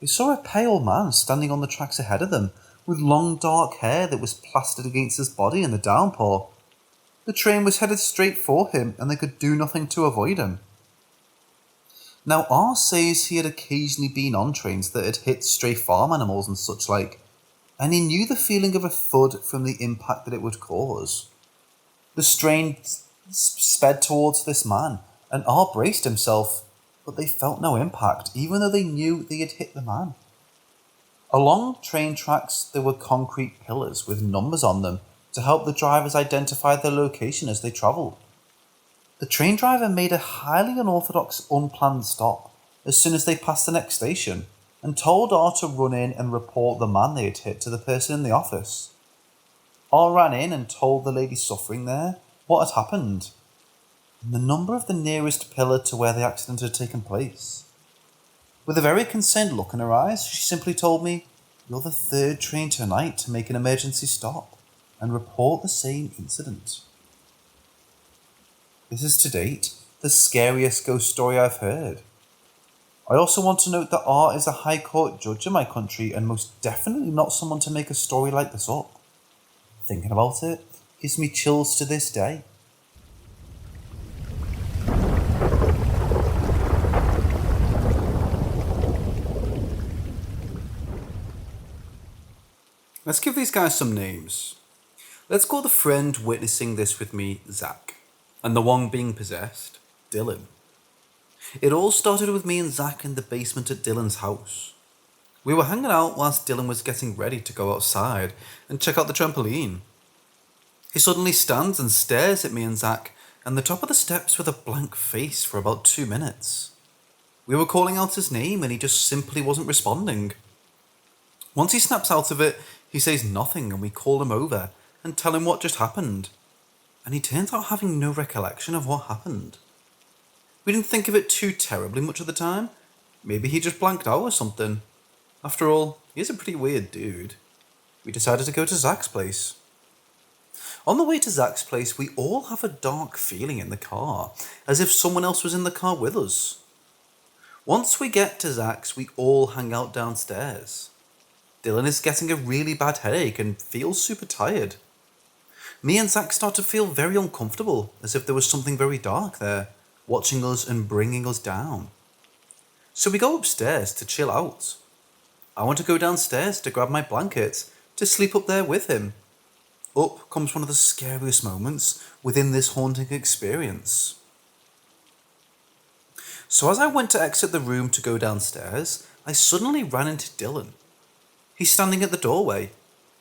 They saw a pale man standing on the tracks ahead of them, with long dark hair that was plastered against his body in the downpour. The train was headed straight for him, and they could do nothing to avoid him. Now, R says he had occasionally been on trains that had hit stray farm animals and such like, and he knew the feeling of a thud from the impact that it would cause. The train sped towards this man, and R braced himself, but they felt no impact, even though they knew they had hit the man. Along train tracks there were concrete pillars with numbers on them to help the drivers identify their location as they travelled. The train driver made a highly unorthodox, unplanned stop as soon as they passed the next station, and told R to run in and report the man they had hit to the person in the office. R ran in and told the lady suffering there what had happened, and the number of the nearest pillar to where the accident had taken place. With a very concerned look in her eyes, she simply told me, "You're the 3rd train tonight to make an emergency stop and report the same incident." This is to date the scariest ghost story I've heard. I also want to note that R is a High Court judge in my country and most definitely not someone to make a story like this up. Thinking about it gives me chills to this day. Let's give these guys some names. Let's call the friend witnessing this with me Zach, and the one being possessed, Dylan. It all started with me and Zach in the basement at Dylan's house. We were hanging out whilst Dylan was getting ready to go outside and check out the trampoline. He suddenly stands and stares at me and Zach and the top of the steps with a blank face for about 2 minutes. We were calling out his name and he just simply wasn't responding. Once he snaps out of it, he says nothing and we call him over and tell him what just happened. And he turns out having no recollection of what happened. We didn't think of it too terribly much at the time. Maybe he just blanked out or something. After all, he's a pretty weird dude. We decided to go to Zach's place. On the way to Zach's place, we all have a dark feeling in the car, as if someone else was in the car with us. Once we get to Zach's, we all hang out downstairs. Dylan is getting a really bad headache and feels super tired. Me and Zach start to feel very uncomfortable, as if there was something very dark there, watching us and bringing us down. So we go upstairs to chill out. I want to go downstairs to grab my blanket, to sleep up there with him. Up comes one of the scariest moments within this haunting experience. So as I went to exit the room to go downstairs, I suddenly ran into Dylan. He's standing at the doorway.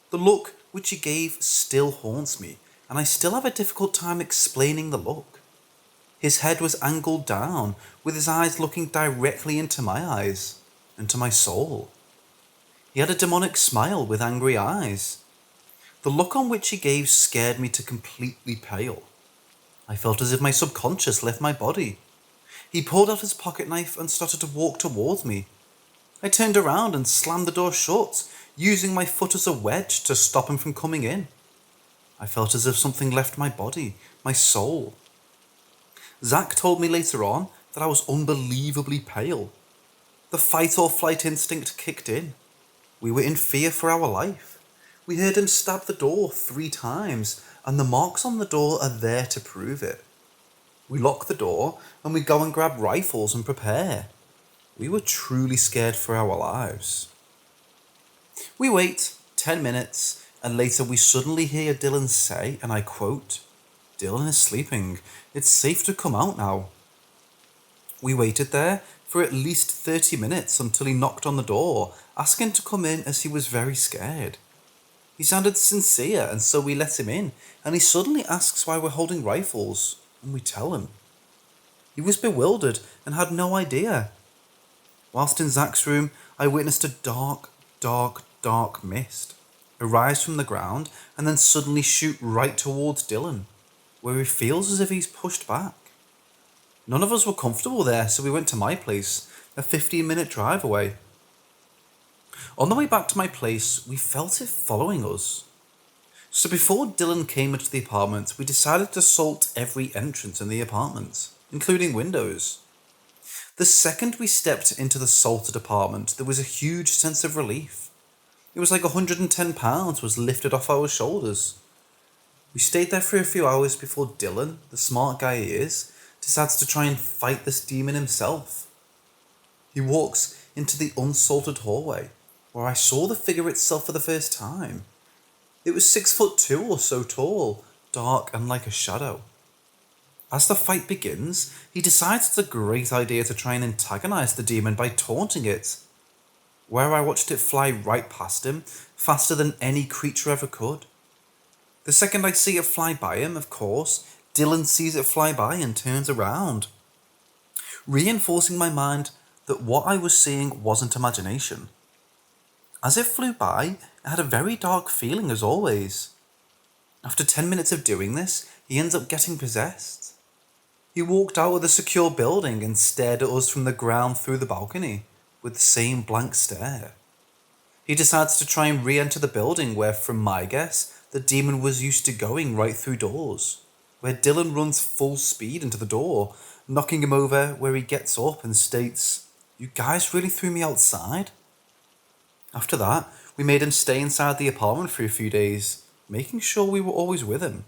The look which he gave still haunts me, and I still have a difficult time explaining the look. His head was angled down, with his eyes looking directly into my eyes, into my soul. He had a demonic smile with angry eyes. The look on which he gave scared me to completely pale. I felt as if my subconscious left my body. He pulled out his pocket knife and started to walk towards me. I turned around and slammed the door shut, using my foot as a wedge to stop him from coming in. I felt as if something left my body, my soul. Zach told me later on that I was unbelievably pale. The fight or flight instinct kicked in. We were in fear for our life. We heard him stab the door 3 times, and the marks on the door are there to prove it. We lock the door and we go and grab rifles and prepare. We were truly scared for our lives. We wait 10 minutes, and later we suddenly hear Dylan say, and I quote, "Dylan is sleeping. It's safe to come out now." We waited there for at least 30 minutes until he knocked on the door, asking to come in as he was very scared. He sounded sincere, and so we let him in, and he suddenly asks why we're holding rifles, and we tell him. He was bewildered and had no idea. Whilst in Zach's room, I witnessed a dark mist arise from the ground and then suddenly shoot right towards Dylan, where he feels as if he's pushed back. None of us were comfortable there, so we went to my place, a 15-minute drive away. On the way back to my place, we felt it following us. So before Dylan came into the apartment, we decided to salt every entrance in the apartment, including windows. The second we stepped into the salted apartment, there was a huge sense of relief. It was like 110 pounds was lifted off our shoulders. We stayed there for a few hours before Dylan, the smart guy he is, decides to try and fight this demon himself. He walks into the unsalted hallway, where I saw the figure itself for the first time. It was 6'2" or so tall, dark and like a shadow. As the fight begins, he decides it's a great idea to try and antagonize the demon by taunting it. Where I watched it fly right past him, faster than any creature ever could. The second I see it fly by him, of course, Dylan sees it fly by and turns around, reinforcing my mind that what I was seeing wasn't imagination. As it flew by, it had a very dark feeling as always. After 10 minutes of doing this, he ends up getting possessed. He walked out of the secure building and stared at us from the ground through the balcony, with the same blank stare. He decides to try and re-enter the building where, from my guess, the demon was used to going right through doors, where Dylan runs full speed into the door, knocking him over, where he gets up and states, "You guys really threw me outside?" After that, we made him stay inside the apartment for a few days, making sure we were always with him.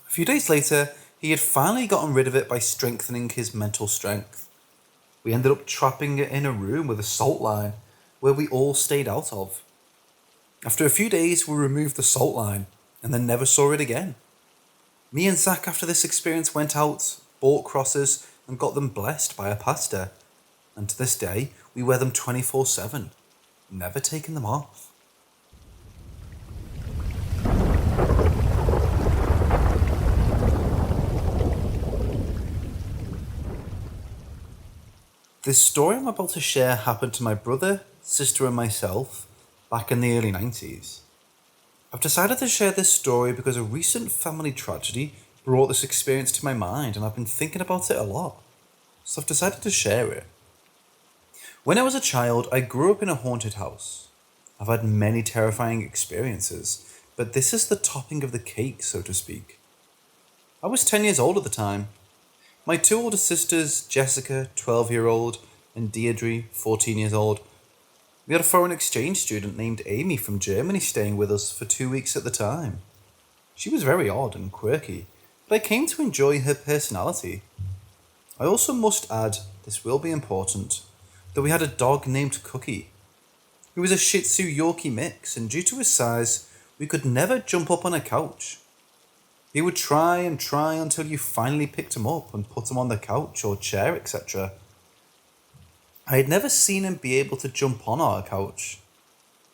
A few days later, he had finally gotten rid of it by strengthening his mental strength. We ended up trapping it in a room with a salt line, where we all stayed out of. After a few days, we removed the salt line, and then never saw it again. Me and Zach, after this experience, went out, bought crosses, and got them blessed by a pastor. And to this day, we wear them 24/7, never taking them off. This story I'm about to share happened to my brother, sister and myself back in the early 90s. I've decided to share this story because a recent family tragedy brought this experience to my mind and I've been thinking about it a lot, so I've decided to share it. When I was a child, I grew up in a haunted house. I've had many terrifying experiences, but this is the topping of the cake, so to speak. I was 10 years old at the time. My 2 older sisters, Jessica, 12-year-old, and Deirdre, 14 years old. We had a foreign exchange student named Amy from Germany staying with us for 2 weeks at the time. She was very odd and quirky, but I came to enjoy her personality. I also must add, this will be important, that we had a dog named Cookie. He was a Shih Tzu Yorkie mix, and due to his size, we could never jump up on a couch. He would try and try until you finally picked him up and put him on the couch or chair, etc. I had never seen him be able to jump on our couch.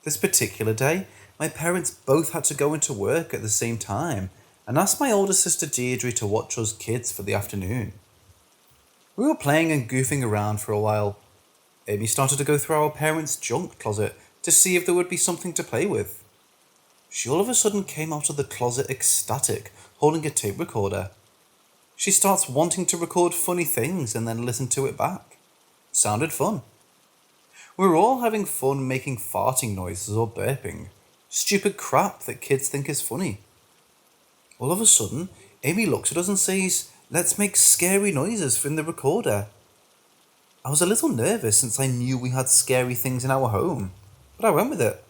This particular day, my parents both had to go into work at the same time and asked my older sister Deirdre to watch us kids for the afternoon. We were playing and goofing around for a while. Amy started to go through our parents' junk closet to see if there would be something to play with. She all of a sudden came out of the closet ecstatic, holding a tape recorder. She starts wanting to record funny things and then listen to it back. Sounded fun. We were all having fun making farting noises or burping. Stupid crap that kids think is funny. All of a sudden, Amy looks at us and says, "Let's make scary noises from the recorder." I was a little nervous since I knew we had scary things in our home, but I went with it.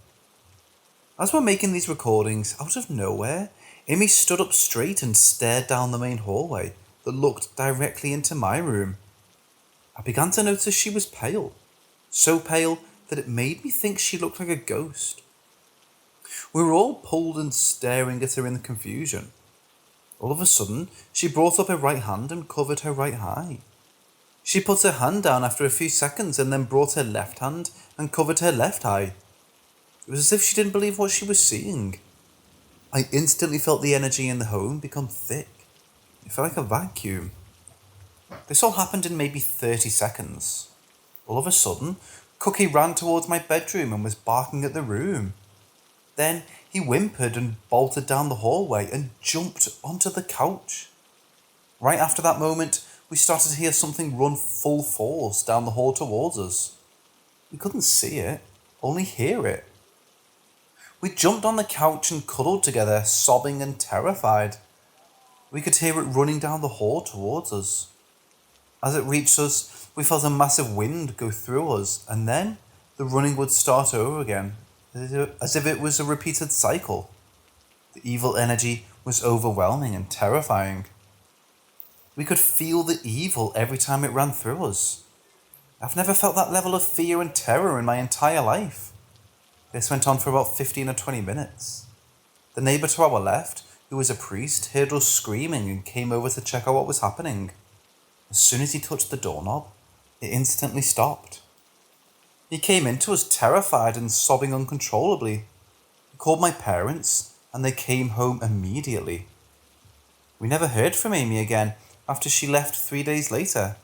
As we're making these recordings, out of nowhere, Amy stood up straight and stared down the main hallway that looked directly into my room. I began to notice she was pale, so pale that it made me think she looked like a ghost. We were all pulled and staring at her in confusion. All of a sudden, she brought up her right hand and covered her right eye. She put her hand down after a few seconds and then brought her left hand and covered her left eye. It was as if she didn't believe what she was seeing. I instantly felt the energy in the home become thick. It felt like a vacuum. This all happened in maybe 30 seconds. All of a sudden, Cookie ran towards my bedroom and was barking at the room. Then he whimpered and bolted down the hallway and jumped onto the couch. Right after that moment, we started to hear something run full force down the hall towards us. We couldn't see it, only hear it. We jumped on the couch and cuddled together, sobbing and terrified. We could hear it running down the hall towards us. As it reached us, we felt a massive wind go through us, and then the running would start over again, as if it was a repeated cycle. The evil energy was overwhelming and terrifying. We could feel the evil every time it ran through us. I've never felt that level of fear and terror in my entire life. This went on for about 15 or 20 minutes. The neighbour to our left, who was a priest, heard us screaming and came over to check out what was happening. As soon as he touched the doorknob, it instantly stopped. He came in to us terrified and sobbing uncontrollably. He called my parents, and they came home immediately. We never heard from Amy again after she left 3 days later.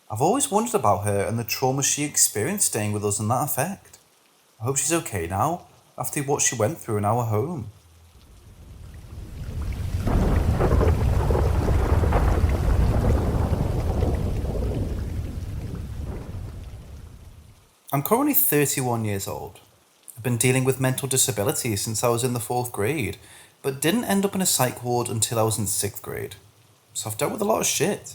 I've always wondered about her and the trauma she experienced staying with us and that effect. I hope she's okay now, after what she went through in our home. I'm currently 31 years old. I've been dealing with mental disability since I was in the 4th grade, but didn't end up in a psych ward until I was in 6th grade. So I've dealt with a lot of shit.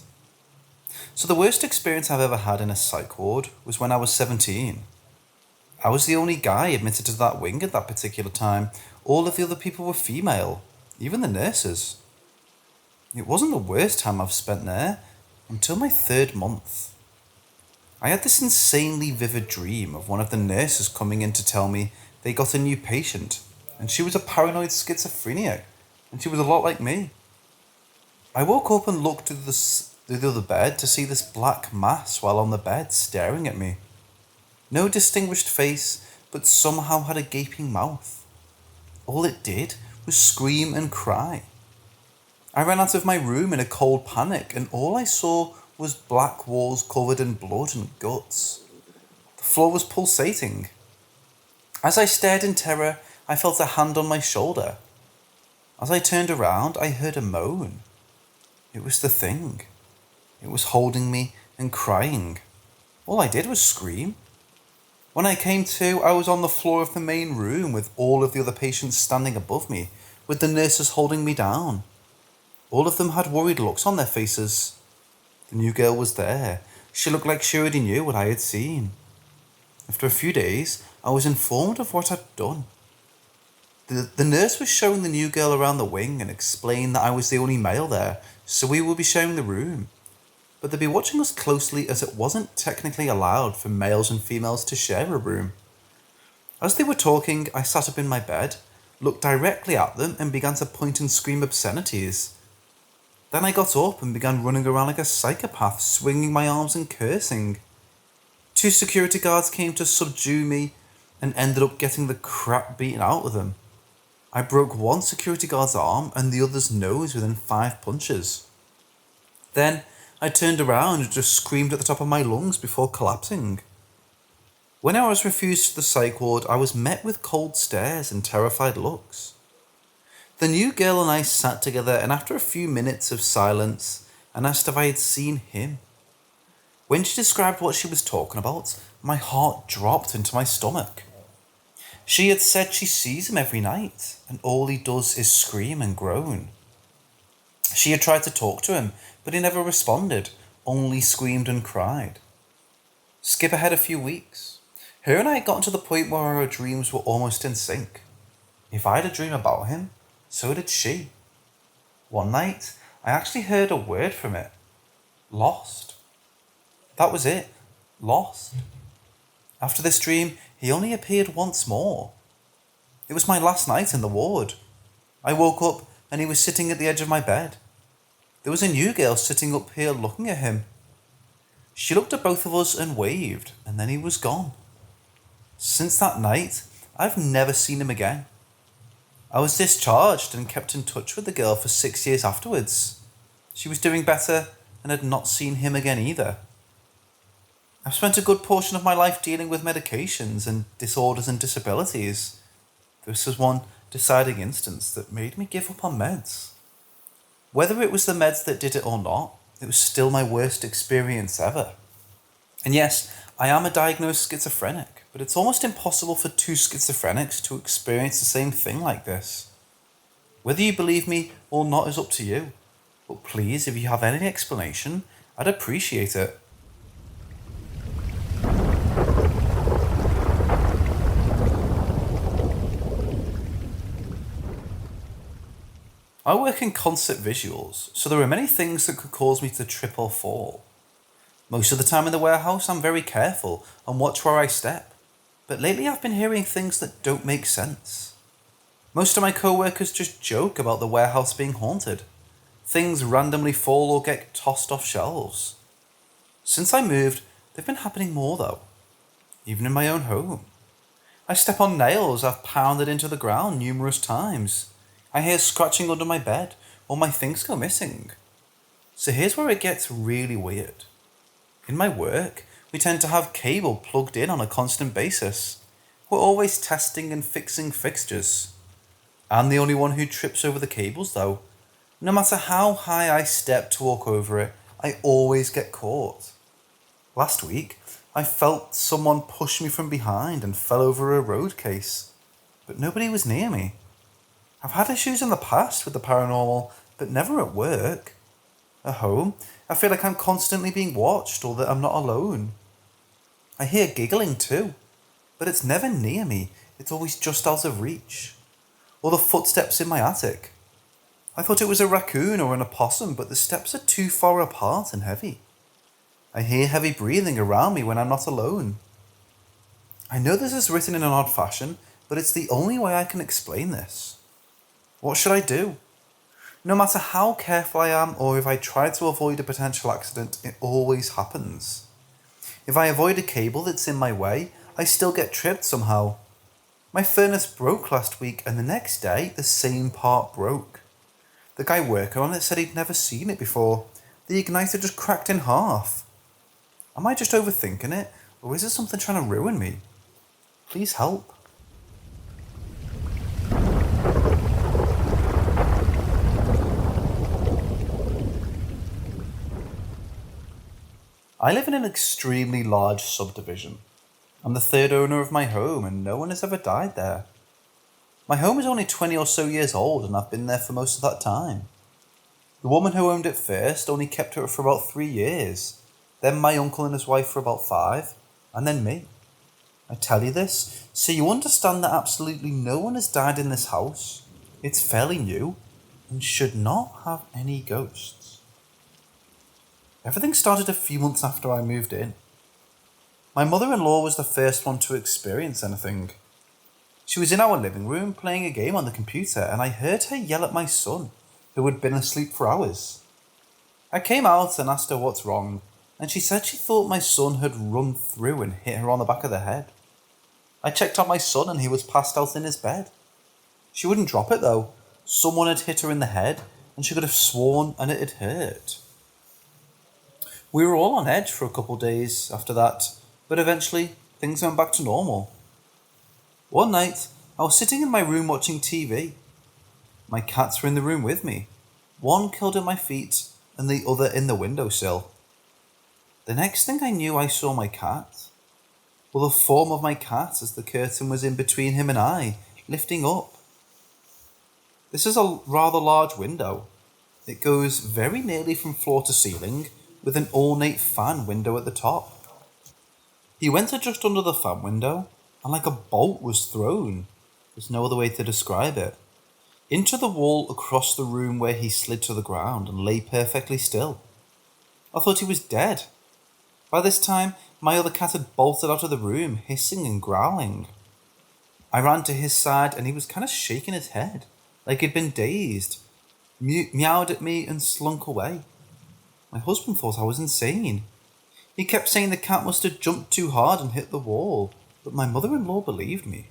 So the worst experience I've ever had in a psych ward was when I was 17. I was the only guy admitted to that wing at that particular time. All of the other people were female, even the nurses. It wasn't the worst time I've spent there until my 3rd month. I had this insanely vivid dream of one of the nurses coming in to tell me they got a new patient, and she was a paranoid schizophrenic, and she was a lot like me. I woke up and looked through the other bed to see this black mass while on the bed staring at me. No distinguished face, but somehow had a gaping mouth. All it did was scream and cry. I ran out of my room in a cold panic, and all I saw was black walls covered in blood and guts. The floor was pulsating. As I stared in terror, I felt a hand on my shoulder. As I turned around, I heard a moan. It was the thing. It was holding me and crying. All I did was scream. When I came to, I was on the floor of the main room with all of the other patients standing above me, with the nurses holding me down. All of them had worried looks on their faces. The new girl was there. She looked like she already knew what I had seen. After a few days, I was informed of what I'd done. The nurse was showing the new girl around the wing and explained that I was the only male there, so we would be sharing the room. But they'd be watching us closely as it wasn't technically allowed for males and females to share a room. As they were talking, I sat up in my bed, looked directly at them and began to point and scream obscenities. Then I got up and began running around like a psychopath, swinging my arms and cursing. 2 security guards came to subdue me and ended up getting the crap beaten out of them. I broke one security guard's arm and the other's nose within 5 punches. Then I turned around and just screamed at the top of my lungs before collapsing. When I was refused to the psych ward, I was met with cold stares and terrified looks. The new girl and I sat together, and after a few minutes of silence, I asked if I had seen him. When she described what she was talking about, my heart dropped into my stomach. She had said she sees him every night, and all he does is scream and groan. She had tried to talk to him, but he never responded, only screamed and cried. Skip ahead a few weeks. Her and I had gotten to the point where our dreams were almost in sync. If I had a dream about him, so did she. One night, I actually heard a word from it. Lost. That was it. Lost. After this dream, he only appeared once more. It was my last night in the ward. I woke up and he was sitting at the edge of my bed. There was a new girl sitting up here looking at him. She looked at both of us and waved, and then he was gone. Since that night, I've never seen him again. I was discharged and kept in touch with the girl for 6 years afterwards. She was doing better and had not seen him again either. I've spent a good portion of my life dealing with medications and disorders and disabilities. This was one deciding instance that made me give up on meds. Whether it was the meds that did it or not, it was still my worst experience ever. And yes, I am a diagnosed schizophrenic, but it's almost impossible for 2 schizophrenics to experience the same thing like this. Whether you believe me or not is up to you, but please, if you have any explanation, I'd appreciate it. I work in concert visuals, so there are many things that could cause me to trip or fall. Most of the time in the warehouse, I'm very careful and watch where I step, but lately I've been hearing things that don't make sense. Most of my co-workers just joke about the warehouse being haunted. Things randomly fall or get tossed off shelves. Since I moved, they've been happening more though, even in my own home. I step on nails I've pounded into the ground numerous times. I hear scratching under my bed, or my things go missing. So here's where it gets really weird. In my work, we tend to have cable plugged in on a constant basis. We're always testing and fixing fixtures. I'm the only one who trips over the cables though. No matter how high I step to walk over it, I always get caught. Last week, I felt someone push me from behind and fell over a road case, but nobody was near me. I've had issues in the past with the paranormal, but never at work. At home, I feel like I'm constantly being watched or that I'm not alone. I hear giggling too, but it's never near me, it's always just out of reach. Or the footsteps in my attic. I thought it was a raccoon or an opossum, but the steps are too far apart and heavy. I hear heavy breathing around me when I'm not alone. I know this is written in an odd fashion, but it's the only way I can explain this. What should I do? No matter how careful I am or if I try to avoid a potential accident, it always happens. If I avoid a cable that's in my way, I still get tripped somehow. My furnace broke last week and the next day the same part broke. The guy working on it said he'd never seen it before. The igniter just cracked in half. Am I just overthinking it, or is it something trying to ruin me? Please help. I live in an extremely large subdivision. I'm the 3rd owner of my home and no one has ever died there. My home is only 20 or so years old and I've been there for most of that time. The woman who owned it first only kept it for about 3 years, then my uncle and his wife for about 5, and then me. I tell you this so you understand that absolutely no one has died in this house. It's fairly new and should not have any ghosts. Everything started a few months after I moved in. My mother-in-law was the first one to experience anything. She was in our living room playing a game on the computer, and I heard her yell at my son, who had been asleep for hours. I came out and asked her what's wrong, and she said she thought my son had run through and hit her on the back of the head. I checked on my son and he was passed out in his bed. She wouldn't drop it though. Someone had hit her in the head, and she could have sworn and it had hurt. We were all on edge for a couple of days after that, but eventually things went back to normal. One night, I was sitting in my room watching TV. My cats were in the room with me, one curled at my feet and the other in the windowsill. The next thing I knew, I saw my cat. Well, the form of my cat as the curtain was in between him and I, lifting up. This is a rather large window. It goes very nearly from floor to ceiling, with an ornate fan window at the top. He went to just under the fan window, and like a bolt was thrown, there's no other way to describe it, into the wall across the room, where he slid to the ground and lay perfectly still. I thought he was dead. By this time, my other cat had bolted out of the room, hissing and growling. I ran to his side and he was kind of shaking his head, like he'd been dazed, meowed at me and slunk away. My husband thought I was insane. He kept saying the cat must have jumped too hard and hit the wall, but my mother-in-law believed me.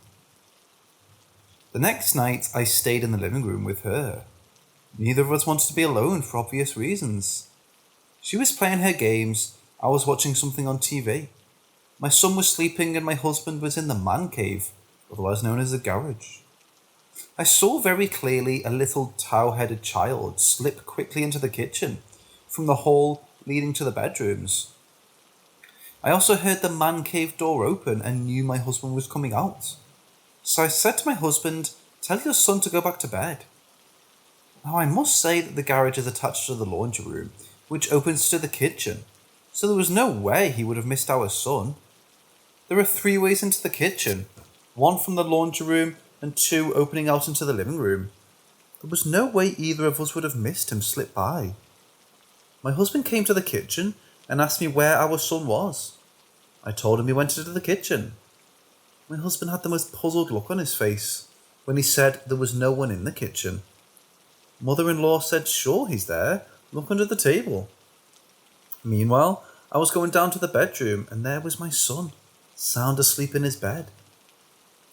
The next night, I stayed in the living room with her. Neither of us wanted to be alone for obvious reasons. She was playing her games, I was watching something on TV. My son was sleeping and my husband was in the man cave, otherwise known as the garage. I saw very clearly a little tow-headed child slip quickly into the kitchen, from the hall leading to the bedrooms. I also heard the man cave door open and knew my husband was coming out. So I said to my husband, "Tell your son to go back to bed." Now I must say that the garage is attached to the laundry room, which opens to the kitchen, so there was no way he would have missed our son. There are 3 ways into the kitchen, 1 from the laundry room and 2 opening out into the living room. There was no way either of us would have missed him slip by. My husband came to the kitchen and asked me where our son was. I told him he went into the kitchen. My husband had the most puzzled look on his face when he said there was no one in the kitchen. Mother-in-law said, "Sure, he's there. Look under the table." Meanwhile, I was going down to the bedroom and there was my son, sound asleep in his bed.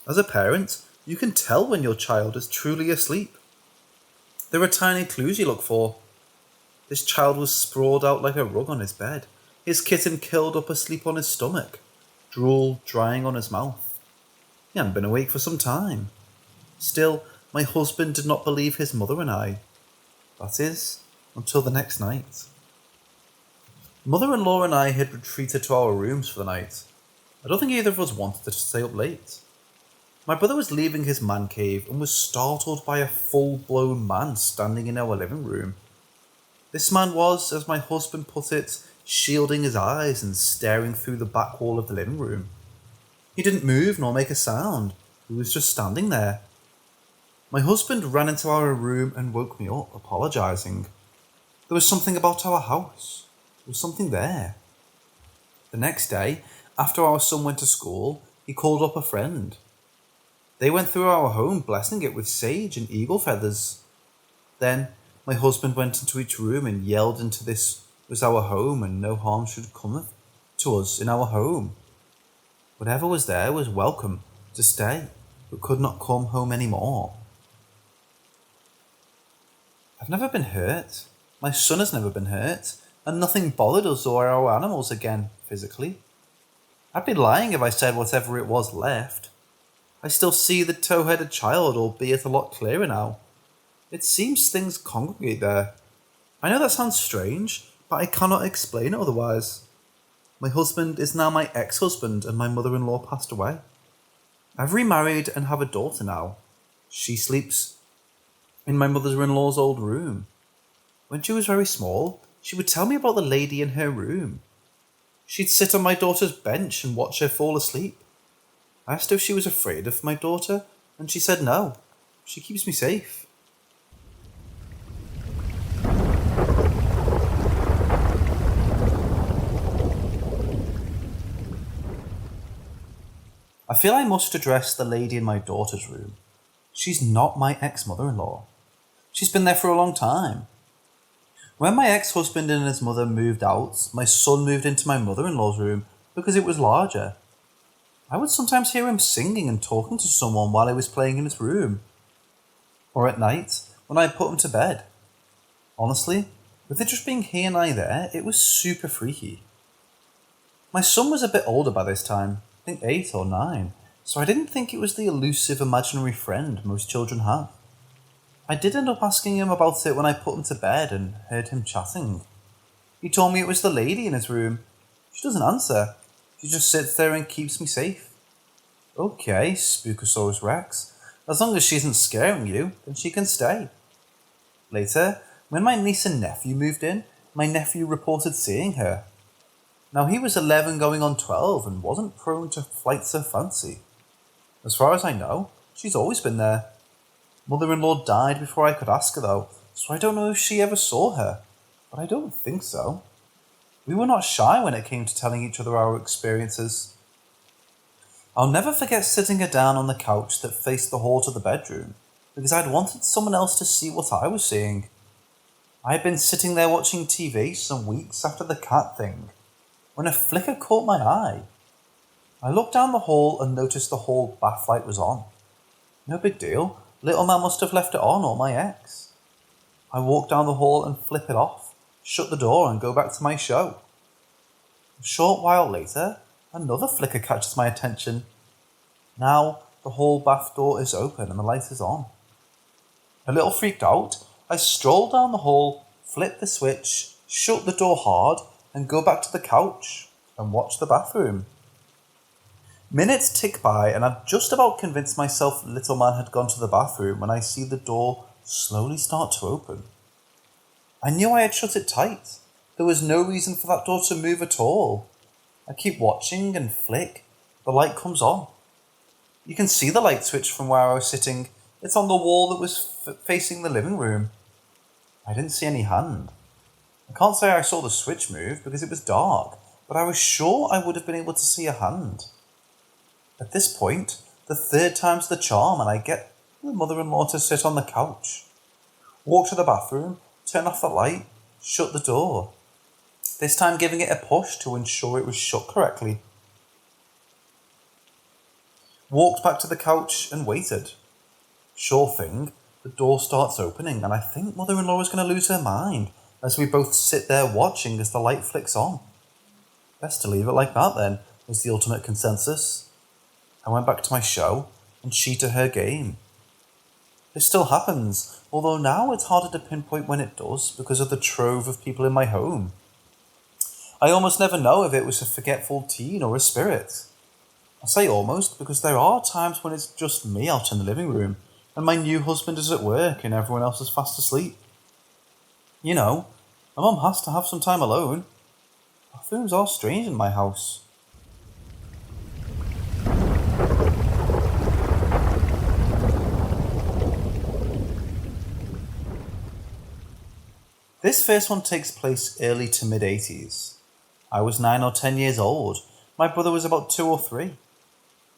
As a parent, you can tell when your child is truly asleep. There are tiny clues you look for. This child was sprawled out like a rug on his bed, his kitten curled up asleep on his stomach, drool drying on his mouth. He hadn't been awake for some time. Still, my husband did not believe his mother and I. That is, until the next night. Mother-in-law and I had retreated to our rooms for the night. I don't think either of us wanted to stay up late. My brother was leaving his man cave and was startled by a full-blown man standing in our living room. This man was, as my husband put it, shielding his eyes and staring through the back wall of the living room. He didn't move nor make a sound. He was just standing there. My husband ran into our room and woke me up, apologising. There was something about our house. There was something there. The next day, after our son went to school, he called up a friend. They went through our home, blessing it with sage and eagle feathers. Then, my husband went into each room and yelled into this was our home and no harm should come to us in our home. Whatever was there was welcome to stay, but could not come home anymore. I've never been hurt. My son has never been hurt, and nothing bothered us or our animals again, physically. I'd be lying if I said whatever it was left. I still see the tow-headed child, albeit a lot clearer now. It seems things congregate there. I know that sounds strange, but I cannot explain it otherwise. My husband is now my ex-husband and my mother-in-law passed away. I've remarried and have a daughter now. She sleeps in my mother-in-law's old room. When she was very small, she would tell me about the lady in her room. She'd sit on my daughter's bench and watch her fall asleep. I asked if she was afraid of my daughter, and she said no. She keeps me safe. I feel I must address the lady in my daughter's room. She's not my ex-mother-in-law. She's been there for a long time. When my ex-husband and his mother moved out, my son moved into my mother-in-law's room because it was larger. I would sometimes hear him singing and talking to someone while he was playing in his room. Or at night, when I put him to bed. Honestly, with it just being he and I there, it was super freaky. My son was a bit older by this time, I think 8 or 9, so I didn't think it was the elusive imaginary friend most children have. I did end up asking him about it when I put him to bed and heard him chatting. He told me it was the lady in his room. She doesn't answer. She just sits there and keeps me safe. Okay, Spookosaurus Rex. As long as she isn't scaring you, then she can stay. Later, when my niece and nephew moved in, my nephew reported seeing her. Now he was 11 going on 12 and wasn't prone to flights of fancy. As far as I know, she's always been there. Mother-in-law died before I could ask her though, so I don't know if she ever saw her, but I don't think so. We were not shy when it came to telling each other our experiences. I'll never forget sitting her down on the couch that faced the hall to the bedroom, because I'd wanted someone else to see what I was seeing. I had been sitting there watching TV some weeks after the cat thing, when a flicker caught my eye. I looked down the hall and noticed the hall bath light was on. No big deal. Little man must have left it on, or my ex. I walk down the hall and flip it off, shut the door and go back to my show. A short while later, another flicker catches my attention. Now, the hall bath door is open and the light is on. A little freaked out, I stroll down the hall, flip the switch, shut the door hard, and go back to the couch and watch the bathroom. Minutes tick by and I've just about convinced myself little man had gone to the bathroom when I see the door slowly start to open. I knew I had shut it tight. There was no reason for that door to move at all. I keep watching and flick. The light comes on. You can see the light switch from where I was sitting. It's on the wall that was facing the living room. I didn't see any hand. I can't say I saw the switch move because it was dark, but I was sure I would have been able to see a hand. At this point, the third time's the charm and I get the mother-in-law to sit on the couch. Walk to the bathroom, turn off the light, shut the door. This time giving it a push to ensure it was shut correctly. Walked back to the couch and waited. Sure thing, the door starts opening and I think mother-in-law is going to lose her mind as we both sit there watching as the light flicks on. Best to leave it like that then, was the ultimate consensus. I went back to my show, and she to her game. This still happens, although now it's harder to pinpoint when it does because of the trove of people in my home. I almost never know if it was a forgetful teen or a spirit. I say almost because there are times when it's just me out in the living room, and my new husband is at work and everyone else is fast asleep. You know, my mum has to have some time alone. Bathrooms are strange in my house. This first one takes place early to mid-80s. I was 9 or 10 years old. My brother was about 2 or 3.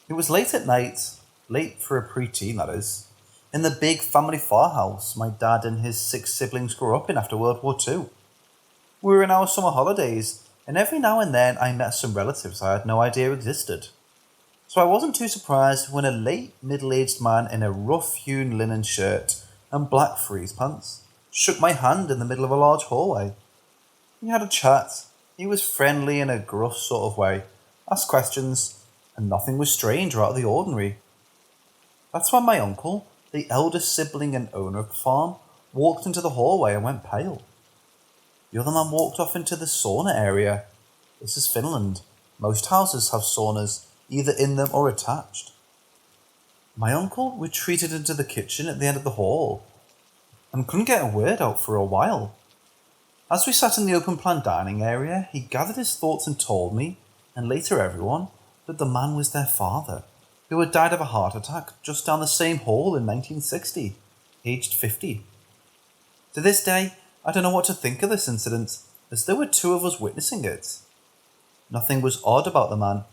It was late at night, late for a pre-teen that is, in the big family farmhouse my dad and his 6 siblings grew up in after World War II. We were in our summer holidays, and every now and then I met some relatives I had no idea existed. So I wasn't too surprised when a late middle-aged man in a rough-hewn linen shirt and black frieze pants shook my hand in the middle of a large hallway. We had a chat. He was friendly in a gruff sort of way, asked questions, and nothing was strange or out of the ordinary. That's when my uncle, the eldest sibling and owner of the farm, walked into the hallway and went pale. The other man walked off into the sauna area. This is Finland. Most houses have saunas, either in them or attached. My uncle retreated into the kitchen at the end of the hall and couldn't get a word out for a while. As we sat in the open-plan dining area, he gathered his thoughts and told me, and later everyone, that the man was their father, who had died of a heart attack just down the same hall in 1960, aged 50. To this day, I don't know what to think of this incident, as there were two of us witnessing it. Nothing was odd about the man.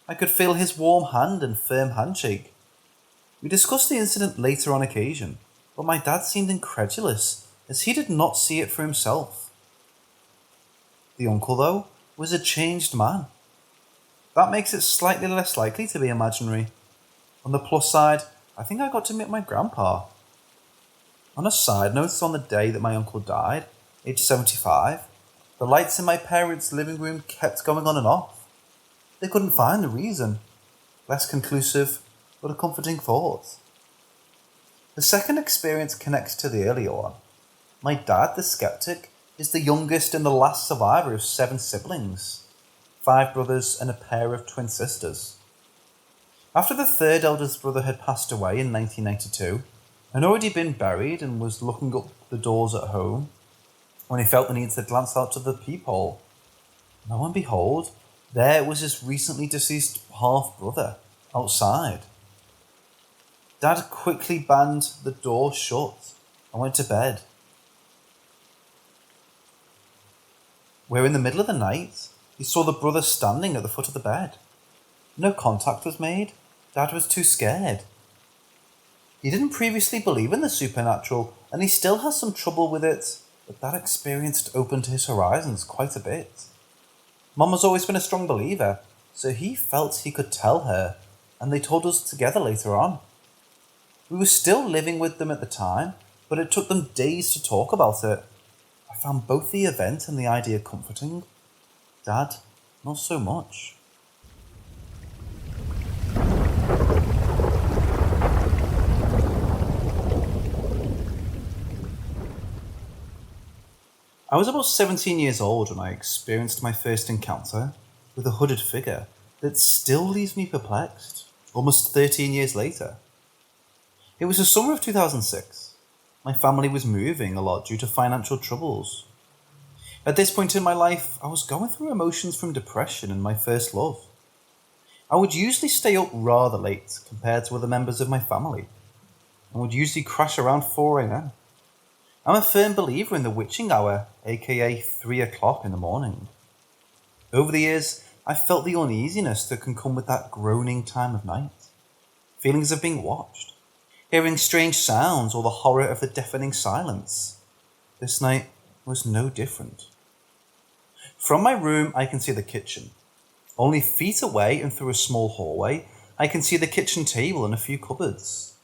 I could feel his warm hand and firm handshake. We discussed the incident later on occasion, but my dad seemed incredulous, as he did not see it for himself. The uncle, though, was a changed man. That makes it slightly less likely to be imaginary. On the plus side, I think I got to meet my grandpa. On a side note, on the day that my uncle died, aged 75, the lights in my parents' living room kept going on and off. They couldn't find the reason. Less conclusive, but a comforting thought. The second experience connects to the earlier one. My dad, the skeptic, is the youngest and the last survivor of 7 siblings, 5 brothers and a pair of twin sisters. After the third eldest brother had passed away in 1992, and already been buried and was looking up the doors at home, when he felt the need to glance out to the peephole, lo and behold, there was his recently deceased half-brother outside. Dad quickly banged the door shut and went to bed. Where in the middle of the night, he saw the brother standing at the foot of the bed. No contact was made. Dad was too scared. He didn't previously believe in the supernatural, and he still has some trouble with it, but that experience opened his horizons quite a bit. Mum has always been a strong believer, so he felt he could tell her, and they told us together later on. We were still living with them at the time, but it took them days to talk about it. I found both the event and the idea comforting. Dad, not so much. I was about 17 years old when I experienced my first encounter with a hooded figure that still leaves me perplexed, almost 13 years later. It was the summer of 2006. My family was moving a lot due to financial troubles. At this point in my life, I was going through emotions from depression and my first love. I would usually stay up rather late compared to other members of my family, and would usually crash around 4 a.m. I'm a firm believer in the witching hour, aka 3 o'clock in the morning. Over the years, I've felt the uneasiness that can come with that groaning time of night. Feelings of being watched, hearing strange sounds, or the horror of the deafening silence. This night was no different. From my room, I can see the kitchen. Only feet away and through a small hallway, I can see the kitchen table and a few cupboards.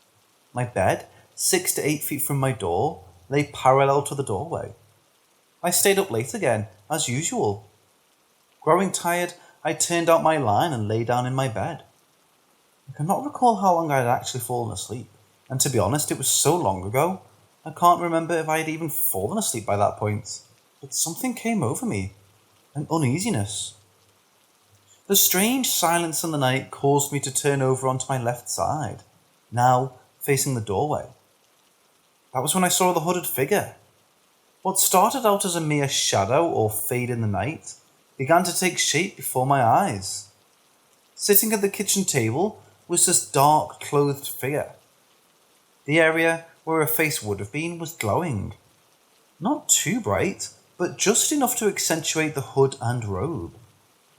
My bed, 6 to 8 feet from my door, lay parallel to the doorway. I stayed up late again, as usual. Growing tired, I turned out my line and lay down in my bed. I cannot recall how long I had actually fallen asleep, and to be honest, it was so long ago, I can't remember if I had even fallen asleep by that point, but something came over me, an uneasiness. The strange silence in the night caused me to turn over onto my left side, now facing the doorway. That was when I saw the hooded figure. What started out as a mere shadow or fade in the night began to take shape before my eyes. Sitting at the kitchen table was this dark, clothed figure. The area where her face would have been was glowing. Not too bright, but just enough to accentuate the hood and robe.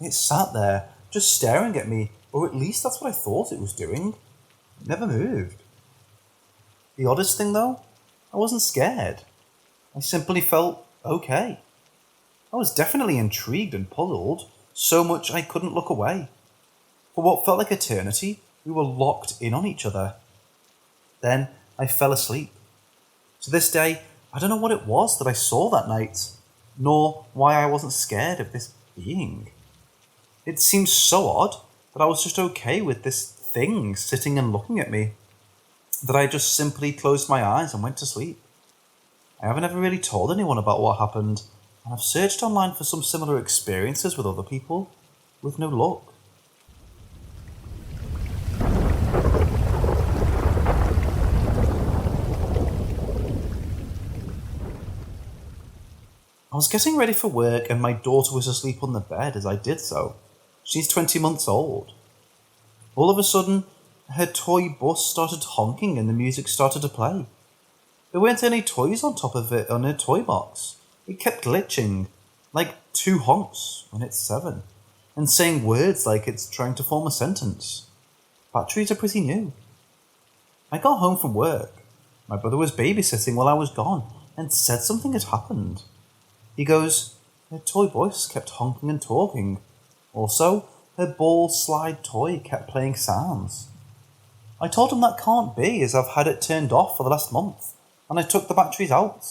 It sat there, just staring at me, or at least that's what I thought it was doing. It never moved. The oddest thing, though, I wasn't scared. I simply felt okay. I was definitely intrigued and puzzled, so much I couldn't look away. For what felt like eternity, we were locked in on each other. Then I fell asleep. To this day, I don't know what it was that I saw that night, nor why I wasn't scared of this being. It seemed so odd that I was just okay with this thing sitting and looking at me, that I just simply closed my eyes and went to sleep. I haven't ever really told anyone about what happened, and I've searched online for some similar experiences with other people, with no luck. I was getting ready for work and my daughter was asleep on the bed as I did so. She's 20 months old. All of a sudden,
Her toy bus started honking and the music started to play. There weren't any toys on top of it on her toy box. It kept glitching, like 2 honks when it's 7, and saying words like it's trying to form a sentence. Batteries are pretty new. I got home from work. My brother was babysitting while I was gone and said something had happened. He goes, her toy bus kept honking and talking. Also, her ball slide toy kept playing sounds. I told him that can't be, as I've had it turned off for the last month, and I took the batteries out.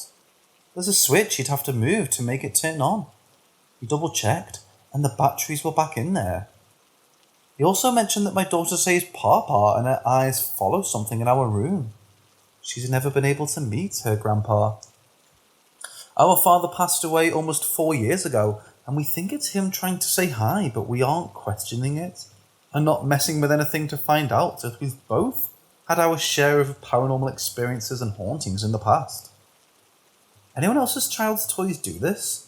There's a switch you'd have to move to make it turn on. He double checked, and the batteries were back in there. He also mentioned that my daughter says Papa and her eyes follow something in our room. She's never been able to meet her grandpa. Our father passed away almost 4 years ago, and we think it's him trying to say hi, but we aren't questioning it, and not messing with anything to find out, as we've both had our share of paranormal experiences and hauntings in the past. Anyone else's child's toys do this?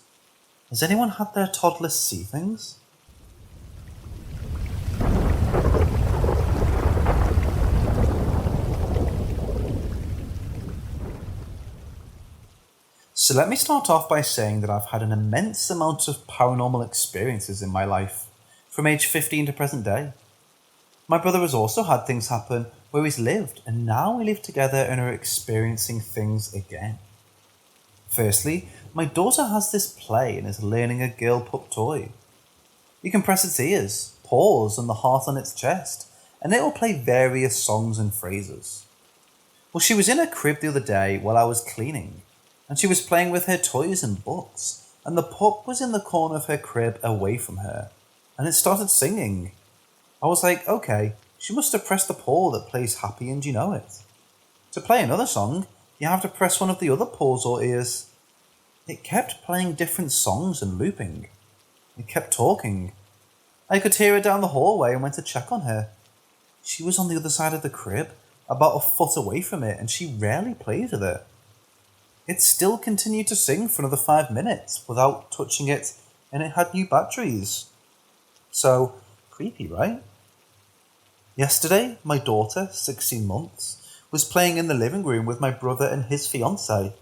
Has anyone had their toddlers see things? So let me start off by saying that I've had an immense amount of paranormal experiences in my life, from age 15 to present day. My brother has also had things happen where he's lived, and now we live together and are experiencing things again. Firstly, my daughter has this play and is learning a girl pup toy. You can press its ears, paws, and the heart on its chest, and it will play various songs and phrases. Well, she was in her crib the other day while I was cleaning, and she was playing with her toys and books, and the pup was in the corner of her crib away from her, and it started singing. I was like, okay, she must have pressed the paw that plays Happy and You Know It. To play another song, you have to press one of the other paws or ears. It kept playing different songs and looping. It kept talking. I could hear her down the hallway and went to check on her. She was on the other side of the crib, about a foot away from it, and she rarely plays with it. It still continued to sing for another 5 minutes without touching it, and it had new batteries. So, creepy, right? Yesterday, my daughter, 16 months, was playing in the living room with my brother and his fiancée.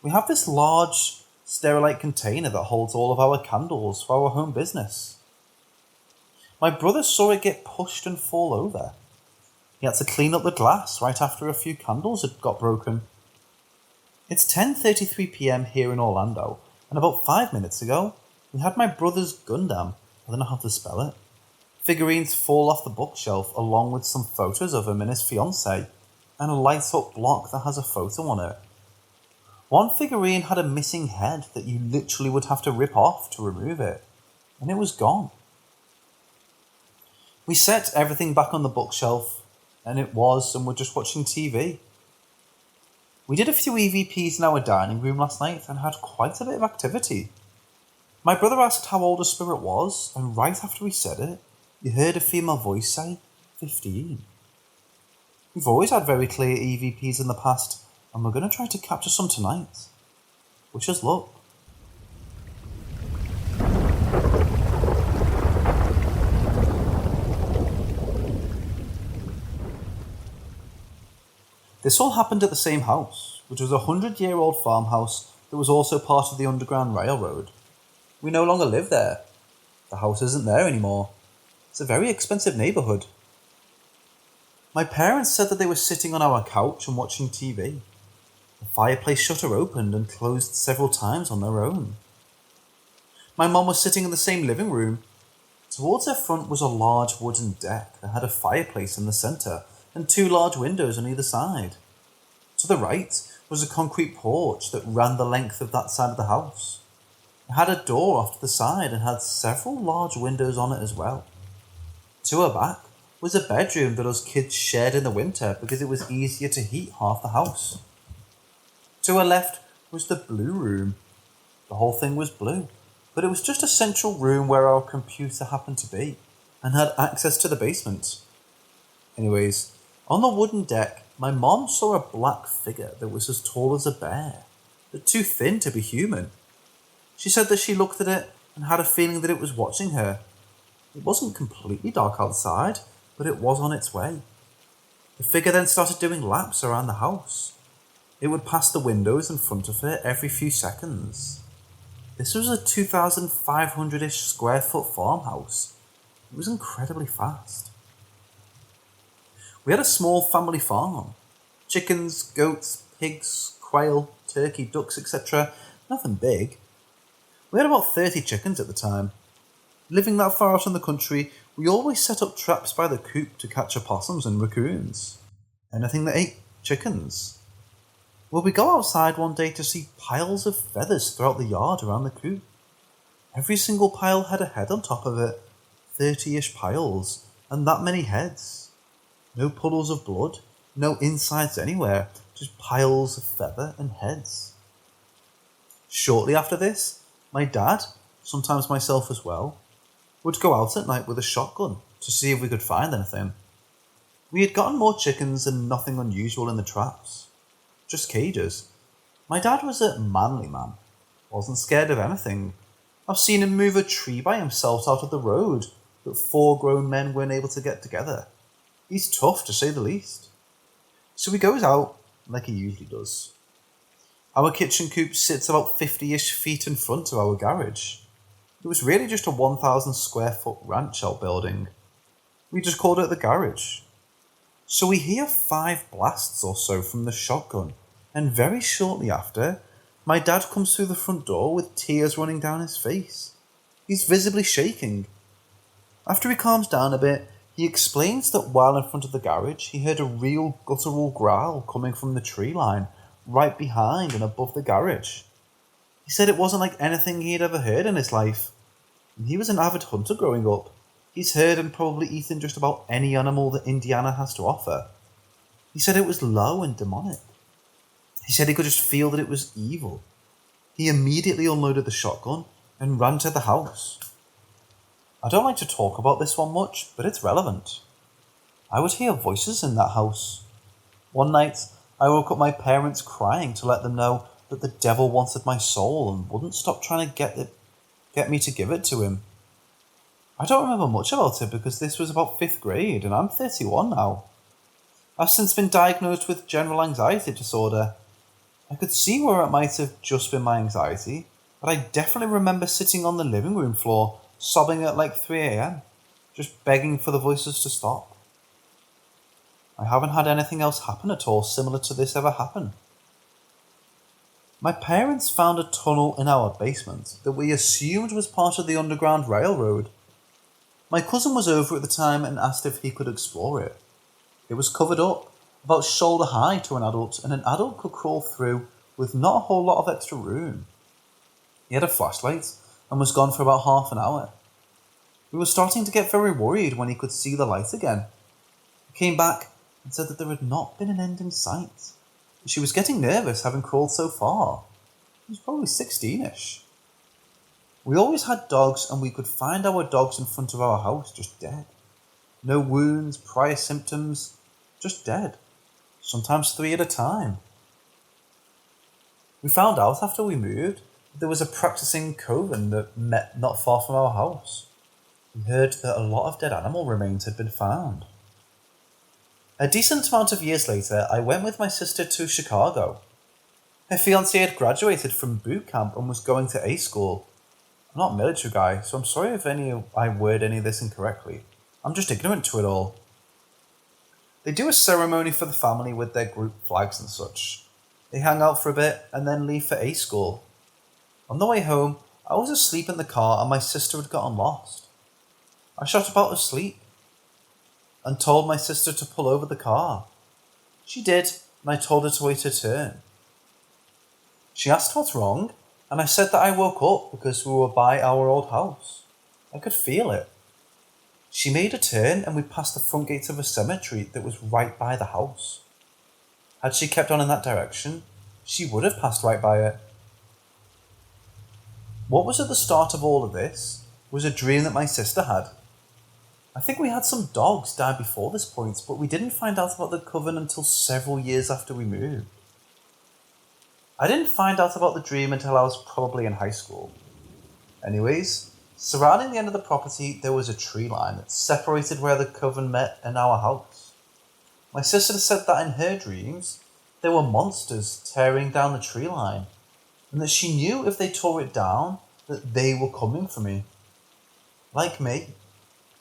We have this large, sterilite container that holds all of our candles for our home business. My brother saw it get pushed and fall over. He had to clean up the glass right after a few candles had got broken. It's 10:33 p.m. here in Orlando, and about 5 minutes ago, we had my brother's Gundam, I don't know how to spell it, figurines fall off the bookshelf along with some photos of him and his fiancée, and a light-up block that has a photo on it. One figurine had a missing head that you literally would have to rip off to remove it, and it was gone. We set everything back on the bookshelf, and we're just watching TV. We did a few EVPs in our dining room last night and had quite a bit of activity. My brother asked how old a spirit was, and right after he said it, you heard a female voice say, 15. We've always had very clear EVPs in the past, and we're going to try to capture some tonight. Wish us luck. This all happened at the same house, which was a 100-year-old farmhouse that was also part of the Underground Railroad. We no longer live there. The house isn't there anymore. It's a very expensive neighbourhood. My parents said that they were sitting on our couch and watching TV. The fireplace shutter opened and closed several times on their own. My mum was sitting in the same living room. Towards her front was a large wooden deck that had a fireplace in the centre and 2 large windows on either side. To the right was a concrete porch that ran the length of that side of the house. It had a door off to the side and had several large windows on it as well. To her back was a bedroom that us kids shared in the winter because it was easier to heat half the house. To her left was the blue room. The whole thing was blue, but it was just a central room where our computer happened to be and had access to the basement. Anyways, on the wooden deck, my mom saw a black figure that was as tall as a bear, but too thin to be human. She said that she looked at it and had a feeling that it was watching her. It wasn't completely dark outside, but it was on its way,
The figure then started doing laps around the house. It would pass the windows in front of her every few seconds. This was a 2,500-ish square foot farmhouse. It was incredibly fast. We had a small family farm. Chickens, goats, pigs, quail, turkey, ducks, etc. Nothing big. We had about 30 chickens at the time. Living that far out in the country, we always set up traps by the coop to catch opossums and raccoons. Anything that ate chickens. Well, we go outside one day to see piles of feathers throughout the yard around the coop. Every single pile had a head on top of it. 30-ish piles, and that many heads. No puddles of blood, no insides anywhere, just piles of feather and heads. Shortly after this, my dad, sometimes myself as well, would go out at night with a shotgun to see if we could find anything. We had gotten more chickens and nothing unusual in the traps. Just cages. My dad was a manly man. Wasn't scared of anything. I've seen him move a tree by himself out of the road that 4 grown men weren't able to get together. He's tough, to say the least. So he goes out, like he usually does. Our kitchen coop sits about 50-ish feet in front of our garage. It was really just a 1,000 square foot ranch outbuilding. We just called it the garage. So we hear 5 blasts or so from the shotgun, and very shortly after, my dad comes through the front door with tears running down his face. He's visibly shaking. After he calms down a bit, he explains that while in front of the garage, he heard a real guttural growl coming from the tree line, right behind and above the garage. He said it wasn't like anything he had ever heard in his life. And he was an avid hunter growing up. He's heard and probably eaten just about any animal that Indiana has to offer. He said it was low and demonic. He said he could just feel that it was evil. He immediately unloaded the shotgun and ran to the house. I don't like to talk about this one much, but it's relevant. I would hear voices in that house. One night, I woke up my parents crying to let them know that the devil wanted my soul and wouldn't stop trying to get me to give it to him. I don't remember much about it because this was about 5th grade and I'm 31 now. I've since been diagnosed with general anxiety disorder. I could see where it might have just been my anxiety, but I definitely remember sitting on the living room floor, sobbing at like 3 a.m, just begging for the voices to stop. I haven't had anything else happen at all similar to this ever happen. My parents found a tunnel in our basement that we assumed was part of the Underground Railroad. My cousin was over at the time and asked if he could explore it. It was covered up, about shoulder high to an adult, and an adult could crawl through with not a whole lot of extra room. He had a flashlight and was gone for about half an hour. We were starting to get very worried when he could see the light again. He came back and said that there had not been an end in sight. She was getting nervous having crawled so far. He was probably 16-ish. We always had dogs and we could find our dogs in front of our house just dead. No wounds, prior symptoms, just dead. Sometimes 3 at a time. We found out after we moved that there was a practicing coven that met not far from our house. We heard that a lot of dead animal remains had been found. A decent amount of years later, I went with my sister to Chicago. Her fiancé had graduated from boot camp and was going to A school. I'm not a military guy, so I'm sorry if I word any of this incorrectly. I'm just ignorant to it all. They do a ceremony for the family with their group flags and such. They hang out for a bit and then leave for A school. On the way home, I was asleep in the car and my sister had gotten lost. I shot about asleep and told my sister to pull over the car. She did, and I told her to wait her turn. She asked what's wrong, and I said that I woke up because we were by our old house. I could feel it. She made a turn and we passed the front gate of a cemetery that was right by the house. Had she kept on in that direction, she would have passed right by it. What was at the start of all of this was a dream that my sister had. I think we had some dogs die before this point, but we didn't find out about the coven until several years after we moved. I didn't find out about the dream until I was probably in high school. Anyways, surrounding the end of the property there was a tree line that separated where the coven met and our house.
My sister said that in her dreams, there were monsters tearing down the tree line, and that she knew if they tore it down, that they were coming for me. Like me.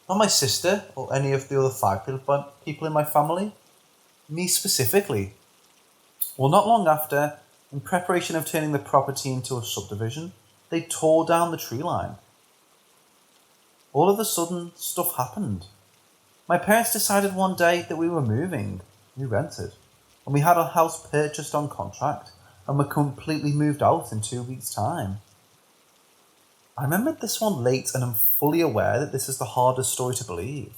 Not my sister or any of the other 5 people in my family. Me specifically. Well, not long after, in preparation of turning the property into a subdivision, they tore down the tree line. All of a sudden, stuff happened. My parents decided one day that we were moving. We rented. And we had a house purchased on contract and were completely moved out in 2 weeks' time. I remembered this one late and am fully aware that this is the hardest story to believe.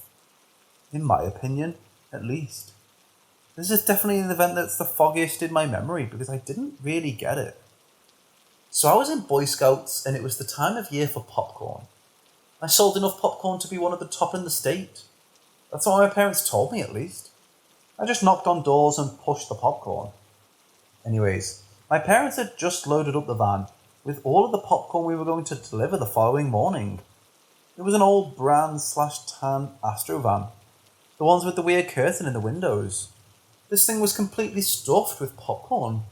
In my opinion, at least. This is definitely an event that's the foggiest in my memory because I didn't really get it. So I was in Boy Scouts and it was the time of year for popcorn. I sold enough popcorn to be one of the top in the state. That's what my parents told me at least. I just knocked on doors and pushed the popcorn. Anyways, my parents had just loaded up the van with all of the popcorn we were going to deliver the following morning. It was an old brown/tan Astro van. The ones with the weird curtain in the windows. This thing was completely stuffed with popcorn.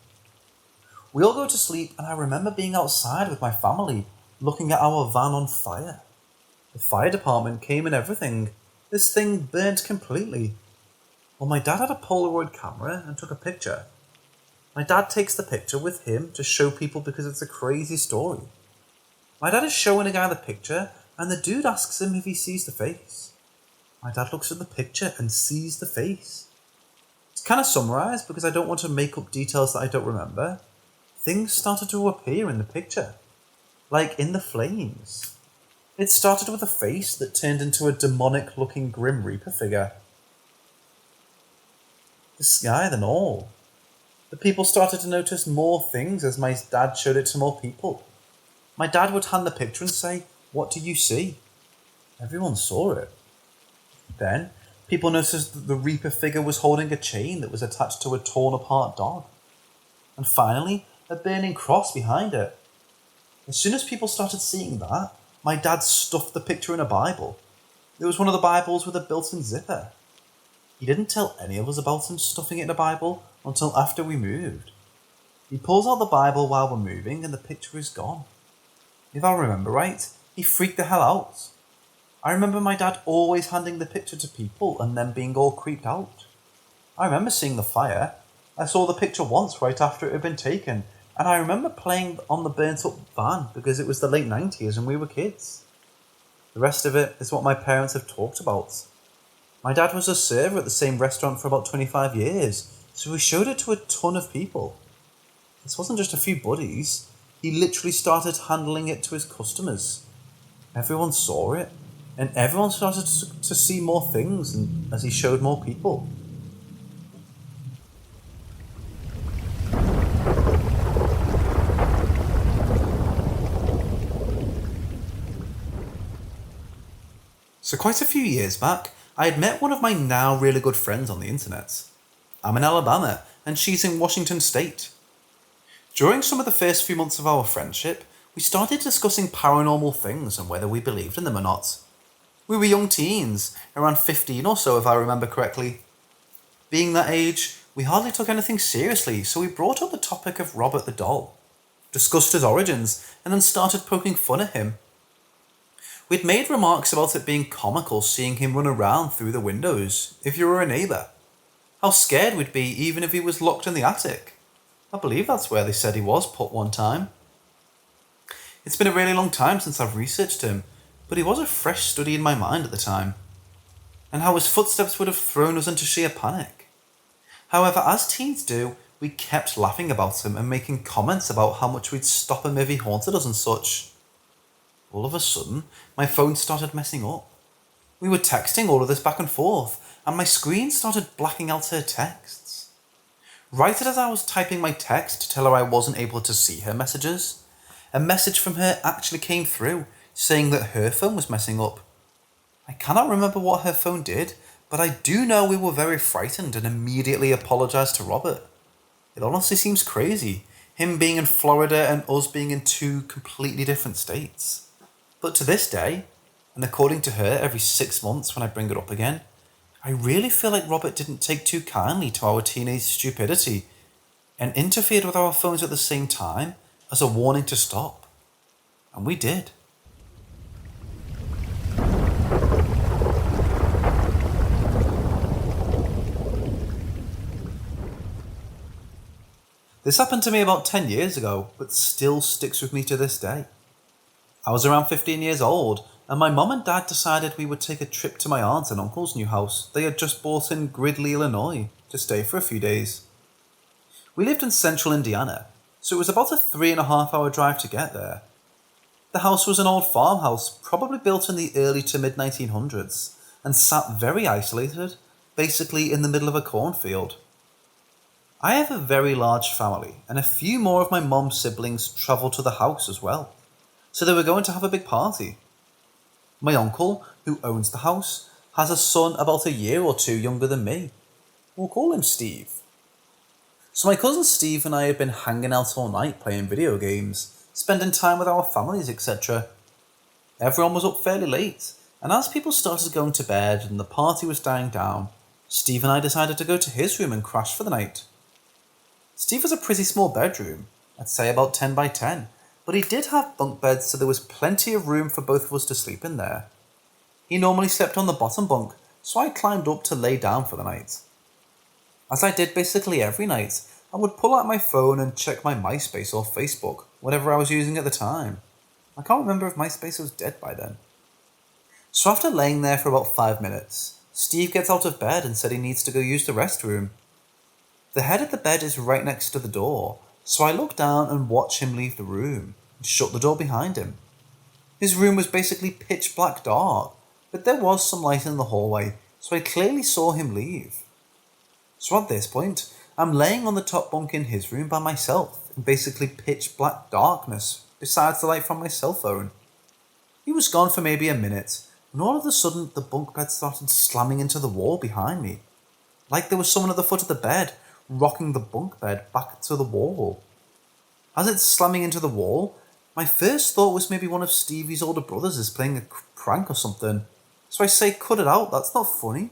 We all go to sleep and I remember being outside with my family looking at our van on fire. The fire department came and everything. This thing burnt completely. Well, my dad had a Polaroid camera and took a picture. My dad takes the picture with him to show people because it's a crazy story. My dad is showing a guy the picture and the dude asks him if he sees the face. My dad looks at the picture and sees the face. It's kind of summarised because I don't want to make up details that I don't remember. Things started to appear in the picture. Like in the flames. It started with a face that turned into a demonic looking Grim Reaper figure. The sky than all. The people started to notice more things as my dad showed it to more people. My dad would hand the picture and say, "What do you see?" Everyone saw it. Then, people noticed that the Reaper figure was holding a chain that was attached to a torn apart dog. And finally, a burning cross behind it. As soon as people started seeing that, my dad stuffed the picture in a Bible. It was one of the Bibles with a built-in zipper. He didn't tell any of us about him stuffing it in a Bible until after we moved. He pulls out the Bible while we're moving and the picture is gone. If I remember right, he freaked the hell out. I remember my dad always handing the picture to people and then being all creeped out. I remember seeing the fire. I saw the picture once right after it had been taken, and I remember playing on the burnt up van because it was the late 90s and we were kids. The rest of it is what my parents have talked about. My dad was a server at the same restaurant for about 25 years, so he showed it to a ton of people. This wasn't just a few buddies. He literally started handling it to his customers. Everyone saw it, and everyone started to see more things as he showed more people. So quite a few years back, I had met one of my now really good friends on the internet. I'm in Alabama, and she's in Washington State. During some of the first few months of our friendship, we started discussing paranormal things and whether we believed in them or not. We were young teens, around 15 or so if I remember correctly. Being that age, we hardly took anything seriously, so we brought up the topic of Robert the Doll, discussed his origins, and then started poking fun at him. We'd made remarks about it being comical seeing him run around through the windows if you were a neighbour. How scared we'd be even if he was locked in the attic. I believe that's where they said he was put one time. It's been a really long time since I've researched him, but he was a fresh study in my mind at the time. And how his footsteps would have thrown us into sheer panic. However, as teens do, we kept laughing about him and making comments about how much we'd stop him if he haunted us and such. All of a sudden, my phone started messing up. We were texting all of this back and forth, and my screen started blacking out her texts. Right as I was typing my text to tell her I wasn't able to see her messages, a message from her actually came through, saying that her phone was messing up. I cannot remember what her phone did, but I do know we were very frightened and immediately apologised to Robert. It honestly seems crazy, him being in Florida and us being in two completely different states. But to this day, and according to her every 6 months when I bring it up again,
I really feel like Robert didn't take too kindly to our teenage stupidity and interfered with our phones at the same time as a warning to stop. And we did. This happened to me about 10 years ago, but still sticks with me to this day. I was around 15 years old, and my mum and dad decided we would take a trip to my aunt and uncle's new house they had just bought in Gridley, Illinois, to stay for a few days. We lived in central Indiana, so it was about a 3.5 hour drive to get there. The house was an old farmhouse, probably built in the early to mid 1900s, and sat very isolated, basically in the middle of a cornfield. I have a very large family, and a few more of my mum's siblings travelled to the house as well, so they were going to have a big party. My uncle, who owns the house, has a son about a year or two younger than me. We'll call him Steve. So my cousin Steve and I had been hanging out all night playing video games, spending time with our families, etc. Everyone was up fairly late, and as people started going to bed and the party was dying down, Steve and I decided to go to his room and crash for the night. Steve has a pretty small bedroom, I'd say about 10 by 10, but he did have bunk beds, so there was plenty of room for both of us to sleep in there. He normally slept on the bottom bunk, so I climbed up to lay down for the night. As I did basically every night, I would pull out my phone and check my MySpace or Facebook, whatever I was using at the time. I can't remember if MySpace was dead by then. So after laying there for about 5 minutes, Steve gets out of bed and said he needs to go use the restroom. The head of the bed is right next to the door, so I look down and watch him leave the room and shut the door behind him. His room was basically pitch black dark, but there was some light in the hallway, so I clearly saw him leave. So at this point, I'm laying on the top bunk in his room by myself in basically pitch black darkness, besides the light from my cell phone. He was gone for maybe a minute, and all of a sudden the bunk bed started slamming into the wall behind me, like there was someone at the foot of the bed, rocking the bunk bed back to the wall. As it's slamming into the wall, my first thought was maybe one of Stevie's older brothers is playing a prank or something, so I say, cut it out, that's not funny.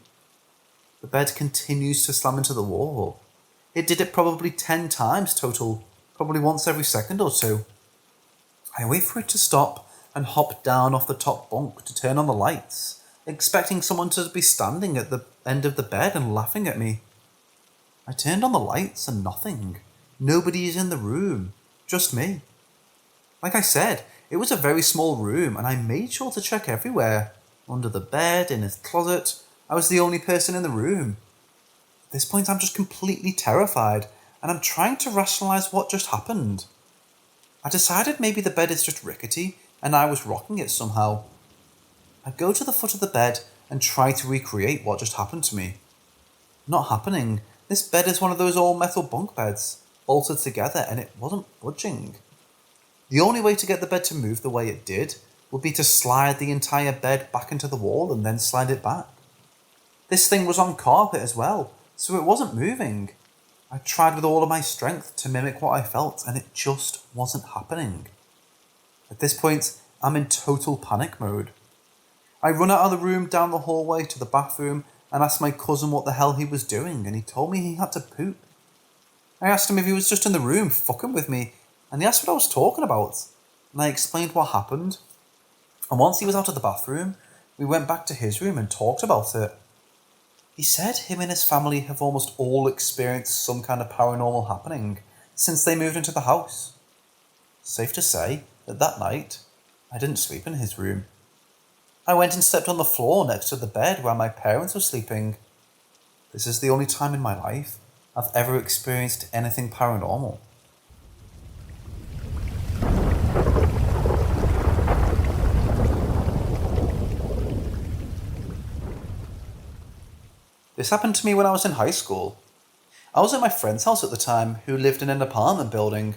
The bed continues to slam into the wall. It did it probably 10 times total, probably once every second or two. I wait for it to stop and hop down off the top bunk to turn on the lights, expecting someone to be standing at the end of the bed and laughing at me. I turned on the lights and nothing. Nobody is in the room, just me. Like I said, it was a very small room and I made sure to check everywhere. Under the bed, in his closet. I was the only person in the room. At this point I'm just completely terrified and I'm trying to rationalise what just happened. I decided maybe the bed is just rickety and I was rocking it somehow. I go to the foot of the bed and try to recreate what just happened to me. Not happening. This bed is one of those old metal bunk beds, bolted together, and it wasn't budging. The only way to get the bed to move the way it did would be to slide the entire bed back into the wall and then slide it back. This thing was on carpet as well, so it wasn't moving. I tried with all of my strength to mimic what I felt, and it just wasn't happening. At this point, I'm in total panic mode. I run out of the room down the hallway to the bathroom and asked my cousin what the hell he was doing, and he told me he had to poop. I asked him if he was just in the room fucking with me, and he asked what I was talking about, and I explained what happened. And once he was out of the bathroom, we went back to his room and talked about it. He said him and his family have almost all experienced some kind of paranormal happening since they moved into the house. Safe to say that that night, I didn't sleep in his room. I went and slept on the floor next to the bed where my parents were sleeping. This is the only time in my life I've ever experienced anything paranormal. This happened to me when I was in high school. I was at my friend's house at the time who lived in an apartment building.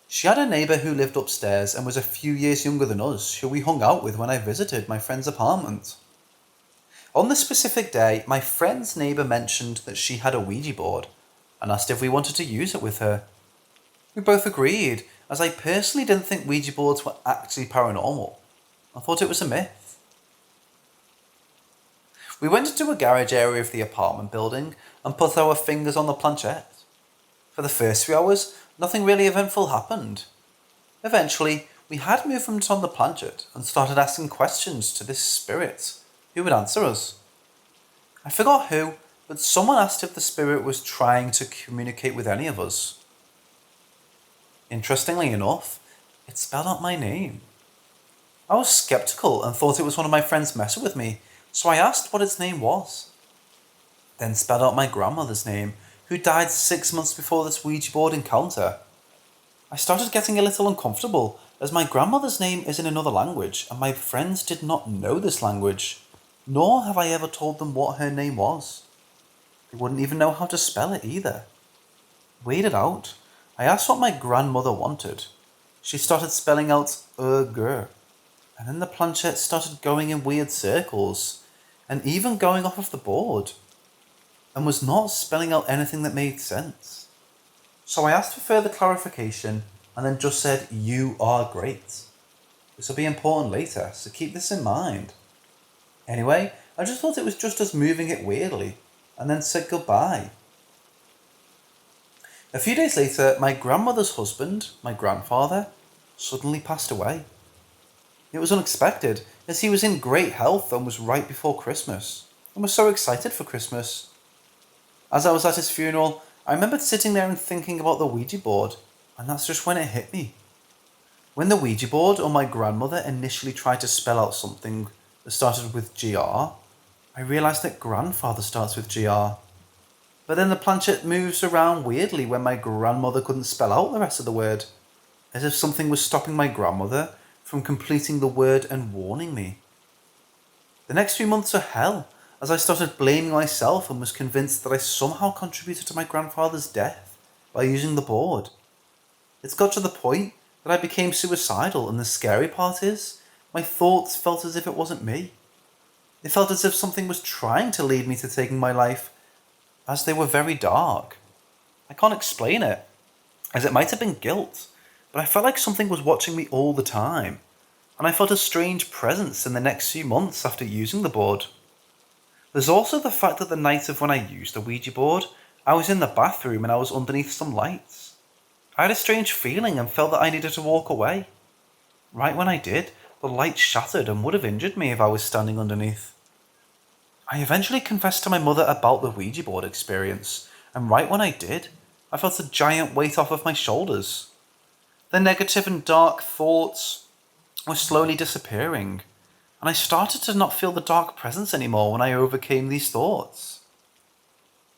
She had a neighbour who lived upstairs and was a few years younger than us, who we hung out with when I visited my friend's apartment. On this specific day, my friend's neighbour mentioned that she had a Ouija board and asked if we wanted to use it with her. We both agreed, as I personally didn't think Ouija boards were actually paranormal. I thought it was a myth. We went into a garage area of the apartment building and put our fingers on the planchette. For the first few hours, nothing really eventful happened. Eventually, we had movement on the planchette and started asking questions to this spirit, who would answer us. I forgot who, but someone asked if the spirit was trying to communicate with any of us. Interestingly enough, it spelled out my name. I was skeptical and thought it was one of my friends messing with me, so I asked what its name was. Then spelled out my grandmother's name, who died 6 months before this Ouija board encounter. I started getting a little uncomfortable, as my grandmother's name is in another language, and my friends did not know this language, nor have I ever told them what her name was. They wouldn't even know how to spell it either. Weirded out, I asked what my grandmother wanted. She started spelling out "gur," and then the planchette started going in weird circles, and even going off of the board, and was not spelling out anything that made sense. So I asked for further clarification, and then just said, "You are great." This will be important later, so keep this in mind. Anyway, I just thought it was just us moving it weirdly, and then said goodbye. A few days later, my grandmother's husband, my grandfather, suddenly passed away. It was unexpected, as he was in great health and was right before Christmas, and was so excited for Christmas. As I was at his funeral, I remembered sitting there and thinking about the Ouija board, and that's just when it hit me. When the Ouija board or my grandmother initially tried to spell out something that started with GR, I realised that grandfather starts with GR. But then the planchette moves around weirdly when my grandmother couldn't spell out the rest of the word, as if something was stopping my grandmother from completing the word and warning me. The next few months were hell, as I started blaming myself and was convinced that I somehow contributed to my grandfather's death by using the board. It's got to the point that I became suicidal, and the scary part is, my thoughts felt as if it wasn't me. It felt as if something was trying to lead me to taking my life, as they were very dark. I can't explain it, as it might have been guilt, but I felt like something was watching me all the time, and I felt a strange presence in the next few months after using the board. There's also the fact that the night of when I used the Ouija board, I was in the bathroom and I was underneath some lights. I had a strange feeling and felt that I needed to walk away. Right when I did, the light shattered and would have injured me if I was standing underneath. I eventually confessed to my mother about the Ouija board experience, and right when I did, I felt a giant weight off of my shoulders. The negative and dark thoughts were slowly disappearing, and I started to not feel the dark presence anymore when I overcame these thoughts.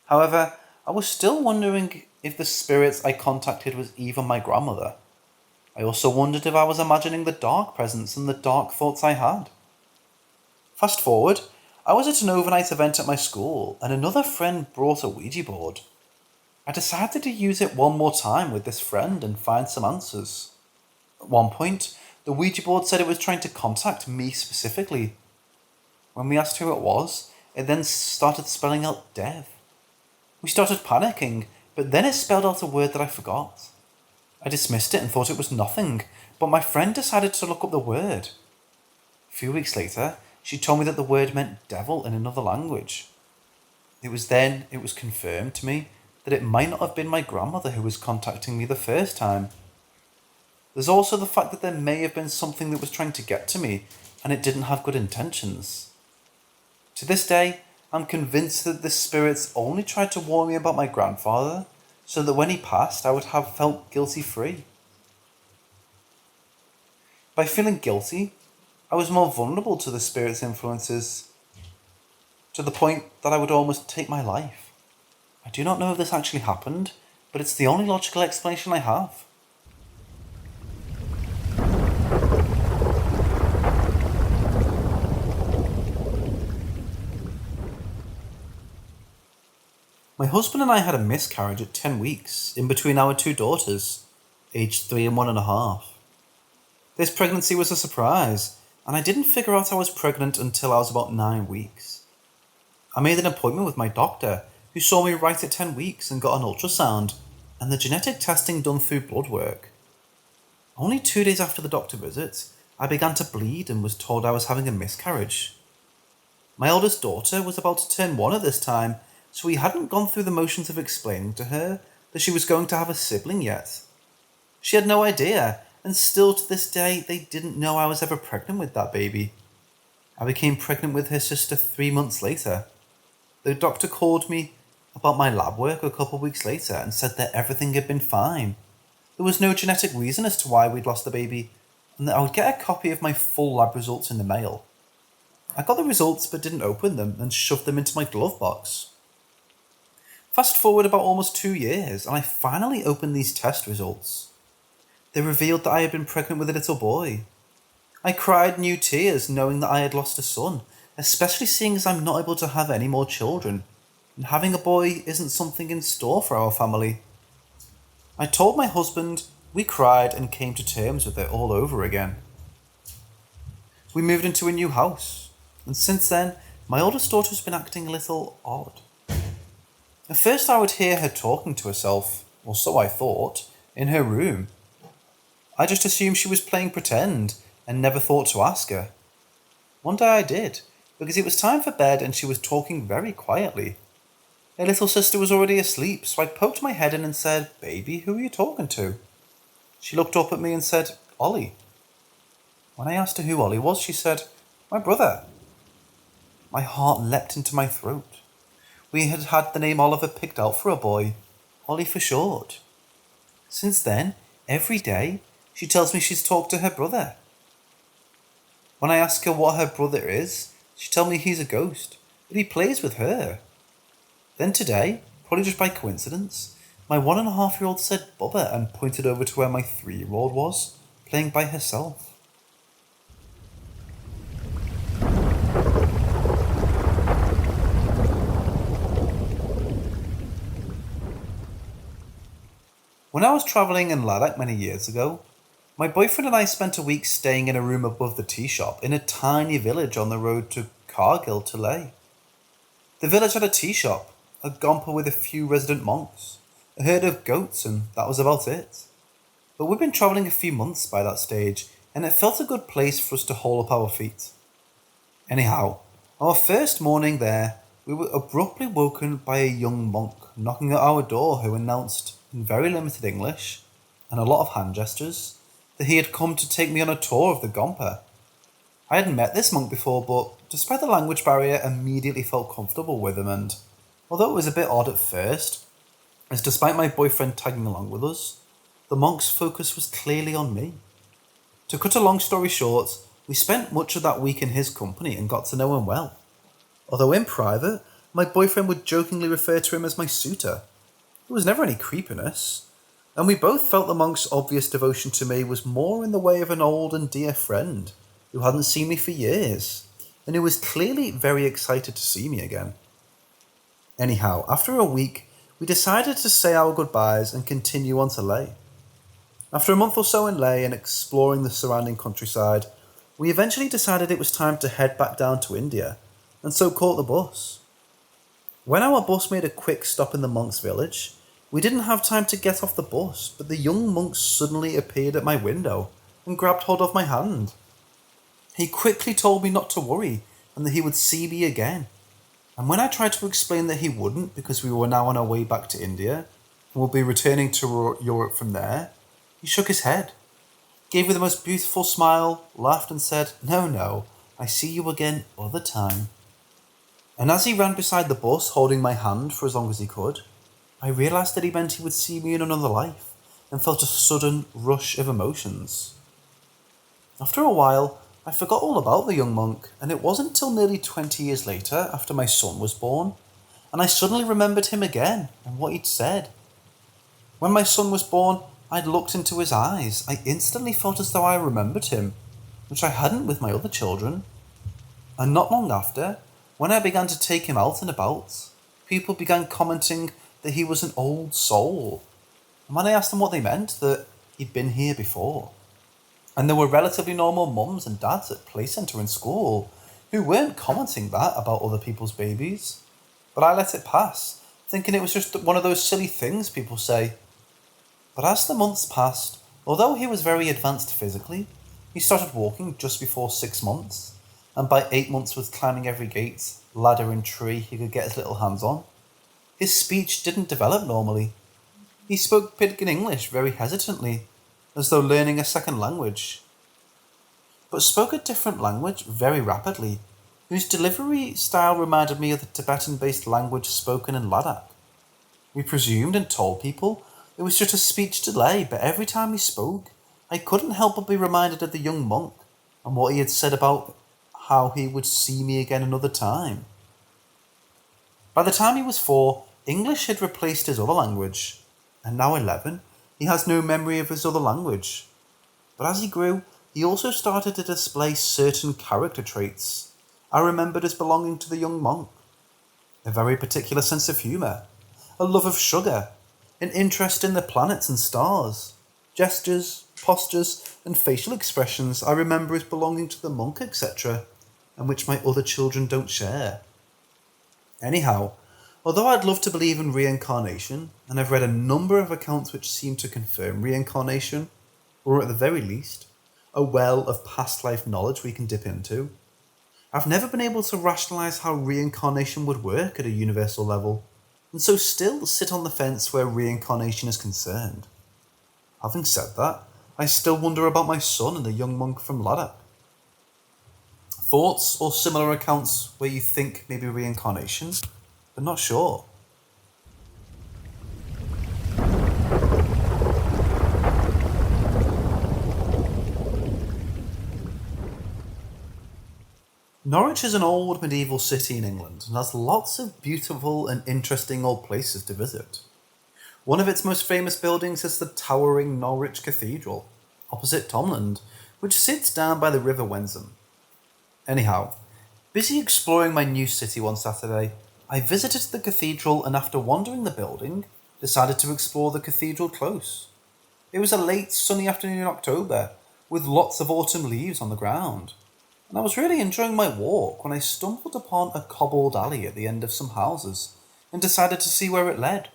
However, I was still wondering if the spirits I contacted was even my grandmother. I also wondered if I was imagining the dark presence and the dark thoughts I had. Fast forward, I was at an overnight event at my school, and another friend brought a Ouija board. I decided to use it one more time with this friend and find some answers. At one point, the Ouija board said it was trying to contact me specifically. When we asked who it was, it then started spelling out death. We started panicking, but then it spelled out a word that I forgot. I dismissed it and thought it was nothing, but my friend decided to look up the word. A few weeks later, she told me that the word meant devil in another language. It was then it was confirmed to me that it might not have been my grandmother who was contacting me the first time. There's also the fact that there may have been something that was trying to get to me, and it didn't have good intentions. To this day, I'm convinced that the spirits only tried to warn me about my grandfather, so that when he passed, I would have felt guilty-free. By feeling guilty, I was more vulnerable to the spirit's influences, to the point that I would almost take my life. I do not know if this actually happened, but it's the only logical explanation I have. My husband and I had a miscarriage at 10 weeks, in between our two daughters, aged 3 and 1.5. This pregnancy was a surprise, and I didn't figure out I was pregnant until I was about 9 weeks. I made an appointment with my doctor, who saw me right at 10 weeks and got an ultrasound, and the genetic testing done through blood work. Only 2 days after the doctor visit, I began to bleed and was told I was having a miscarriage. My oldest daughter was about to turn 1 at this time, so we hadn't gone through the motions of explaining to her that she was going to have a sibling yet. She had no idea, and still to this day they didn't know I was ever pregnant with that baby. I became pregnant with her sister 3 months later. The doctor called me about my lab work a couple of weeks later and said that everything had been fine. There was no genetic reason as to why we'd lost the baby, and that I would get a copy of my full lab results in the mail. I got the results but didn't open them and shoved them into my glove box. Fast forward about almost 2 years, and I finally opened these test results. They revealed that I had been pregnant with a little boy. I cried new tears knowing that I had lost a son, especially seeing as I'm not able to have any more children, and having a boy isn't something in store for our family. I told my husband, we cried and came to terms with it all over again. We moved into a new house, and since then, my oldest daughter's been acting a little odd. At first I would hear her talking to herself, or so I thought, in her room. I just assumed she was playing pretend and never thought to ask her. One day I did, because it was time for bed and she was talking very quietly. Her little sister was already asleep, so I poked my head in and said, "Baby, who are you talking to?" She looked up at me and said, "Ollie." When I asked her who Ollie was, she said, "My brother." My heart leapt into my throat. We had had the name Oliver picked out for a boy, Ollie for short. Since then, every day, she tells me she's talked to her brother. When I ask her what her brother is, she tells me he's a ghost, but he plays with her. Then today, probably just by coincidence, my 1.5-year-old said Bubba and pointed over to where my 3-year-old was, playing by herself. When I was travelling in Ladakh many years ago, my boyfriend and I spent a week staying in a room above the tea shop in a tiny village on the road to Kargil to Leh. The village had a tea shop, a gompa with a few resident monks, a herd of goats, and that was about it. But we'd been travelling a few months by that stage, and it felt a good place for us to haul up our feet. Anyhow, our first morning there, we were abruptly woken by a young monk knocking at our door who announced, in very limited English, and a lot of hand gestures, that he had come to take me on a tour of the Gompa. I hadn't met this monk before, but despite the language barrier, immediately felt comfortable with him, and although it was a bit odd at first, as despite my boyfriend tagging along with us, the monk's focus was clearly on me. To cut a long story short, we spent much of that week in his company and got to know him well. Although in private, my boyfriend would jokingly refer to him as my suitor. There was never any creepiness, and we both felt the monk's obvious devotion to me was more in the way of an old and dear friend who hadn't seen me for years, and who was clearly very excited to see me again. Anyhow, after a week, we decided to say our goodbyes and continue on to Leh. After a month or so in Leh and exploring the surrounding countryside, we eventually decided it was time to head back down to India, and so caught the bus. When our bus made a quick stop in the monk's village, we didn't have time to get off the bus, but the young monk suddenly appeared at my window and grabbed hold of my hand. He quickly told me not to worry and that he would see me again. And when I tried to explain that he wouldn't because we were now on our way back to India and would be returning to Europe from there, he shook his head, gave me the most beautiful smile, laughed and said, No, I see you again other time. And as he ran beside the bus holding my hand for as long as he could, I realised that he meant he would see me in another life and felt a sudden rush of emotions. After a while, I forgot all about the young monk, and it wasn't until nearly 20 years later, after my son was born, and I suddenly remembered him again and what he'd said. When my son was born, I'd looked into his eyes. I instantly felt as though I remembered him, which I hadn't with my other children. And not long after, when I began to take him out and about, people began commenting that he was an old soul. And when I asked them what they meant, that he'd been here before. And there were relatively normal mums and dads at play centre and school who weren't commenting that about other people's babies. But I let it pass, thinking it was just one of those silly things people say. But as the months passed, although he was very advanced physically, he started walking just before 6 months, and by 8 months was climbing every gate, ladder and tree he could get his little hands on. His speech didn't develop normally. He spoke Pidgin English very hesitantly, as though learning a second language, but spoke a different language very rapidly, whose delivery style reminded me of the Tibetan-based language spoken in Ladakh. We presumed and told people it was just a speech delay, but every time he spoke, I couldn't help but be reminded of the young monk and what he had said about how he would see me again another time. By the time he was 4, English had replaced his other language, and now 11, he has no memory of his other language. But as he grew, he also started to display certain character traits I remembered as belonging to the young monk. A very particular sense of humour, a love of sugar, an interest in the planets and stars, gestures, postures, and facial expressions I remember as belonging to the monk, etc., and which my other children don't share. Anyhow, although I'd love to believe in reincarnation, and I've read a number of accounts which seem to confirm reincarnation, or at the very least, a well of past life knowledge we can dip into, I've never been able to rationalise how reincarnation would work at a universal level, and so still sit on the fence where reincarnation is concerned. Having said that, I still wonder about my son and the young monk from Ladakh. Thoughts or similar accounts where you think maybe reincarnation, but not sure? Norwich is an old medieval city in England and has lots of beautiful and interesting old places to visit. One of its most famous buildings is the towering Norwich Cathedral, opposite Tomland, which sits down by the River Wensum. Anyhow, busy exploring my new city one Saturday, I visited the cathedral and after wandering the building, decided to explore the cathedral close. It was a late sunny afternoon in October, with lots of autumn leaves on the ground, and I was really enjoying my walk when I stumbled upon a cobbled alley at the end of some houses, and decided to see where it led.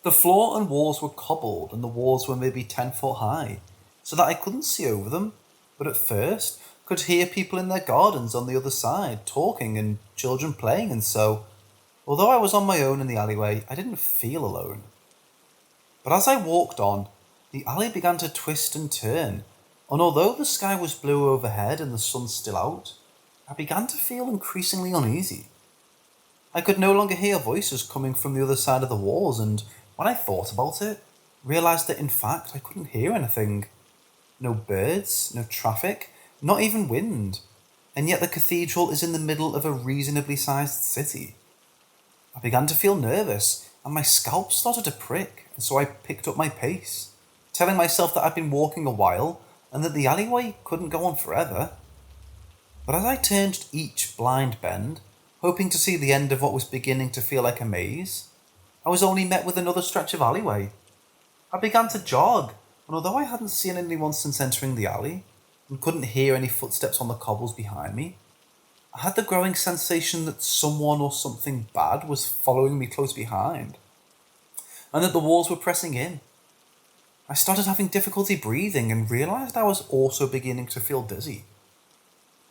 The floor and walls were cobbled and the walls were maybe 10 foot high, so that I couldn't see over them, but at first could hear people in their gardens on the other side talking and children playing, and so, although I was on my own in the alleyway, I didn't feel alone. But as I walked on, the alley began to twist and turn, and although the sky was blue overhead and the sun still out, I began to feel increasingly uneasy. I could no longer hear voices coming from the other side of the walls, and when I thought about it, realised that in fact I couldn't hear anything. No birds, no traffic, not even wind, and yet the cathedral is in the middle of a reasonably sized city. I began to feel nervous, and my scalp started to prick, and so I picked up my pace, telling myself that I'd been walking a while, and that the alleyway couldn't go on forever. But as I turned each blind bend, hoping to see the end of what was beginning to feel like a maze, I was only met with another stretch of alleyway. I began to jog, and although I hadn't seen anyone since entering the alley, and couldn't hear any footsteps on the cobbles behind me, I had the growing sensation that someone or something bad was following me close behind, and that the walls were pressing in. I started having difficulty breathing and realised I was also beginning to feel dizzy.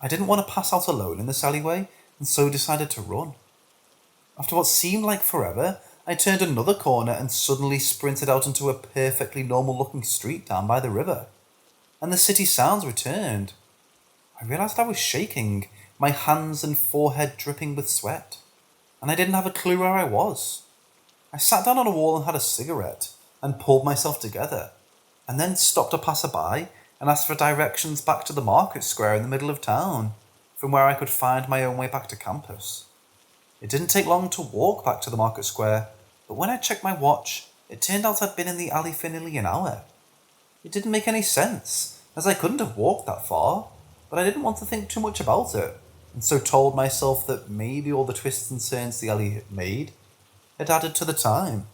I didn't want to pass out alone in this alleyway, and so decided to run. After what seemed like forever, I turned another corner and suddenly sprinted out into a perfectly normal-looking street down by the river, and the city sounds returned. I realised I was shaking, my hands and forehead dripping with sweat, and I didn't have a clue where I was. I sat down on a wall and had a cigarette, and pulled myself together, and then stopped a passerby and asked for directions back to the market square in the middle of town, from where I could find my own way back to campus. It didn't take long to walk back to the market square, but when I checked my watch, it turned out I'd been in the alley for nearly an hour. It didn't make any sense, as I couldn't have walked that far, but I didn't want to think too much about it, and so told myself that maybe all the twists and turns the alley had made had added to the time.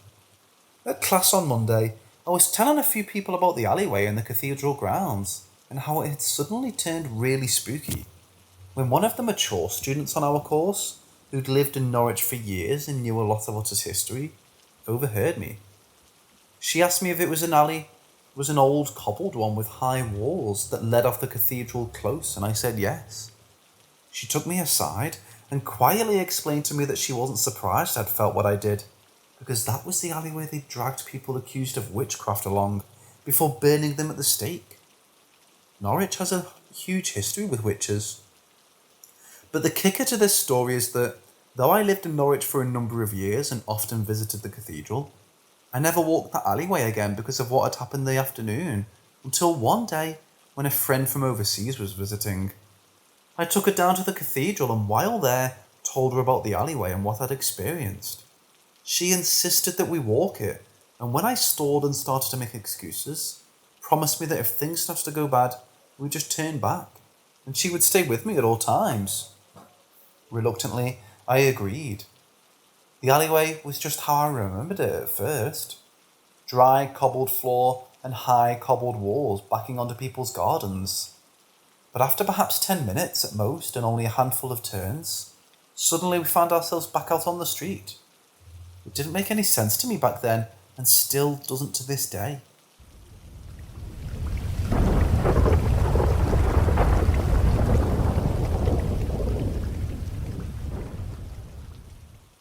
At class on Monday, I was telling a few people about the alleyway in the cathedral grounds, and how it had suddenly turned really spooky, when one of the mature students on our course, who'd lived in Norwich for years and knew a lot about its history, overheard me. She asked me if it was an alley. It was an old cobbled one with high walls that led off the cathedral close, and I said yes. She took me aside and quietly explained to me that she wasn't surprised I'd felt what I did, because that was the alleyway they dragged people accused of witchcraft along before burning them at the stake. Norwich has a huge history with witches. But the kicker to this story is that, though I lived in Norwich for a number of years and often visited the cathedral, I never walked that alleyway again because of what had happened the afternoon, until one day when a friend from overseas was visiting. I took her down to the cathedral and while there, told her about the alleyway and what I'd experienced. She insisted that we walk it, and when I stalled and started to make excuses, promised me that if things started to go bad, we'd just turn back, and she would stay with me at all times. Reluctantly, I agreed. The alleyway was just how I remembered it at first. Dry cobbled floor and high cobbled walls backing onto people's gardens. But after perhaps 10 minutes at most and only a handful of turns, suddenly we found ourselves back out on the street. It didn't make any sense to me back then and still doesn't to this day.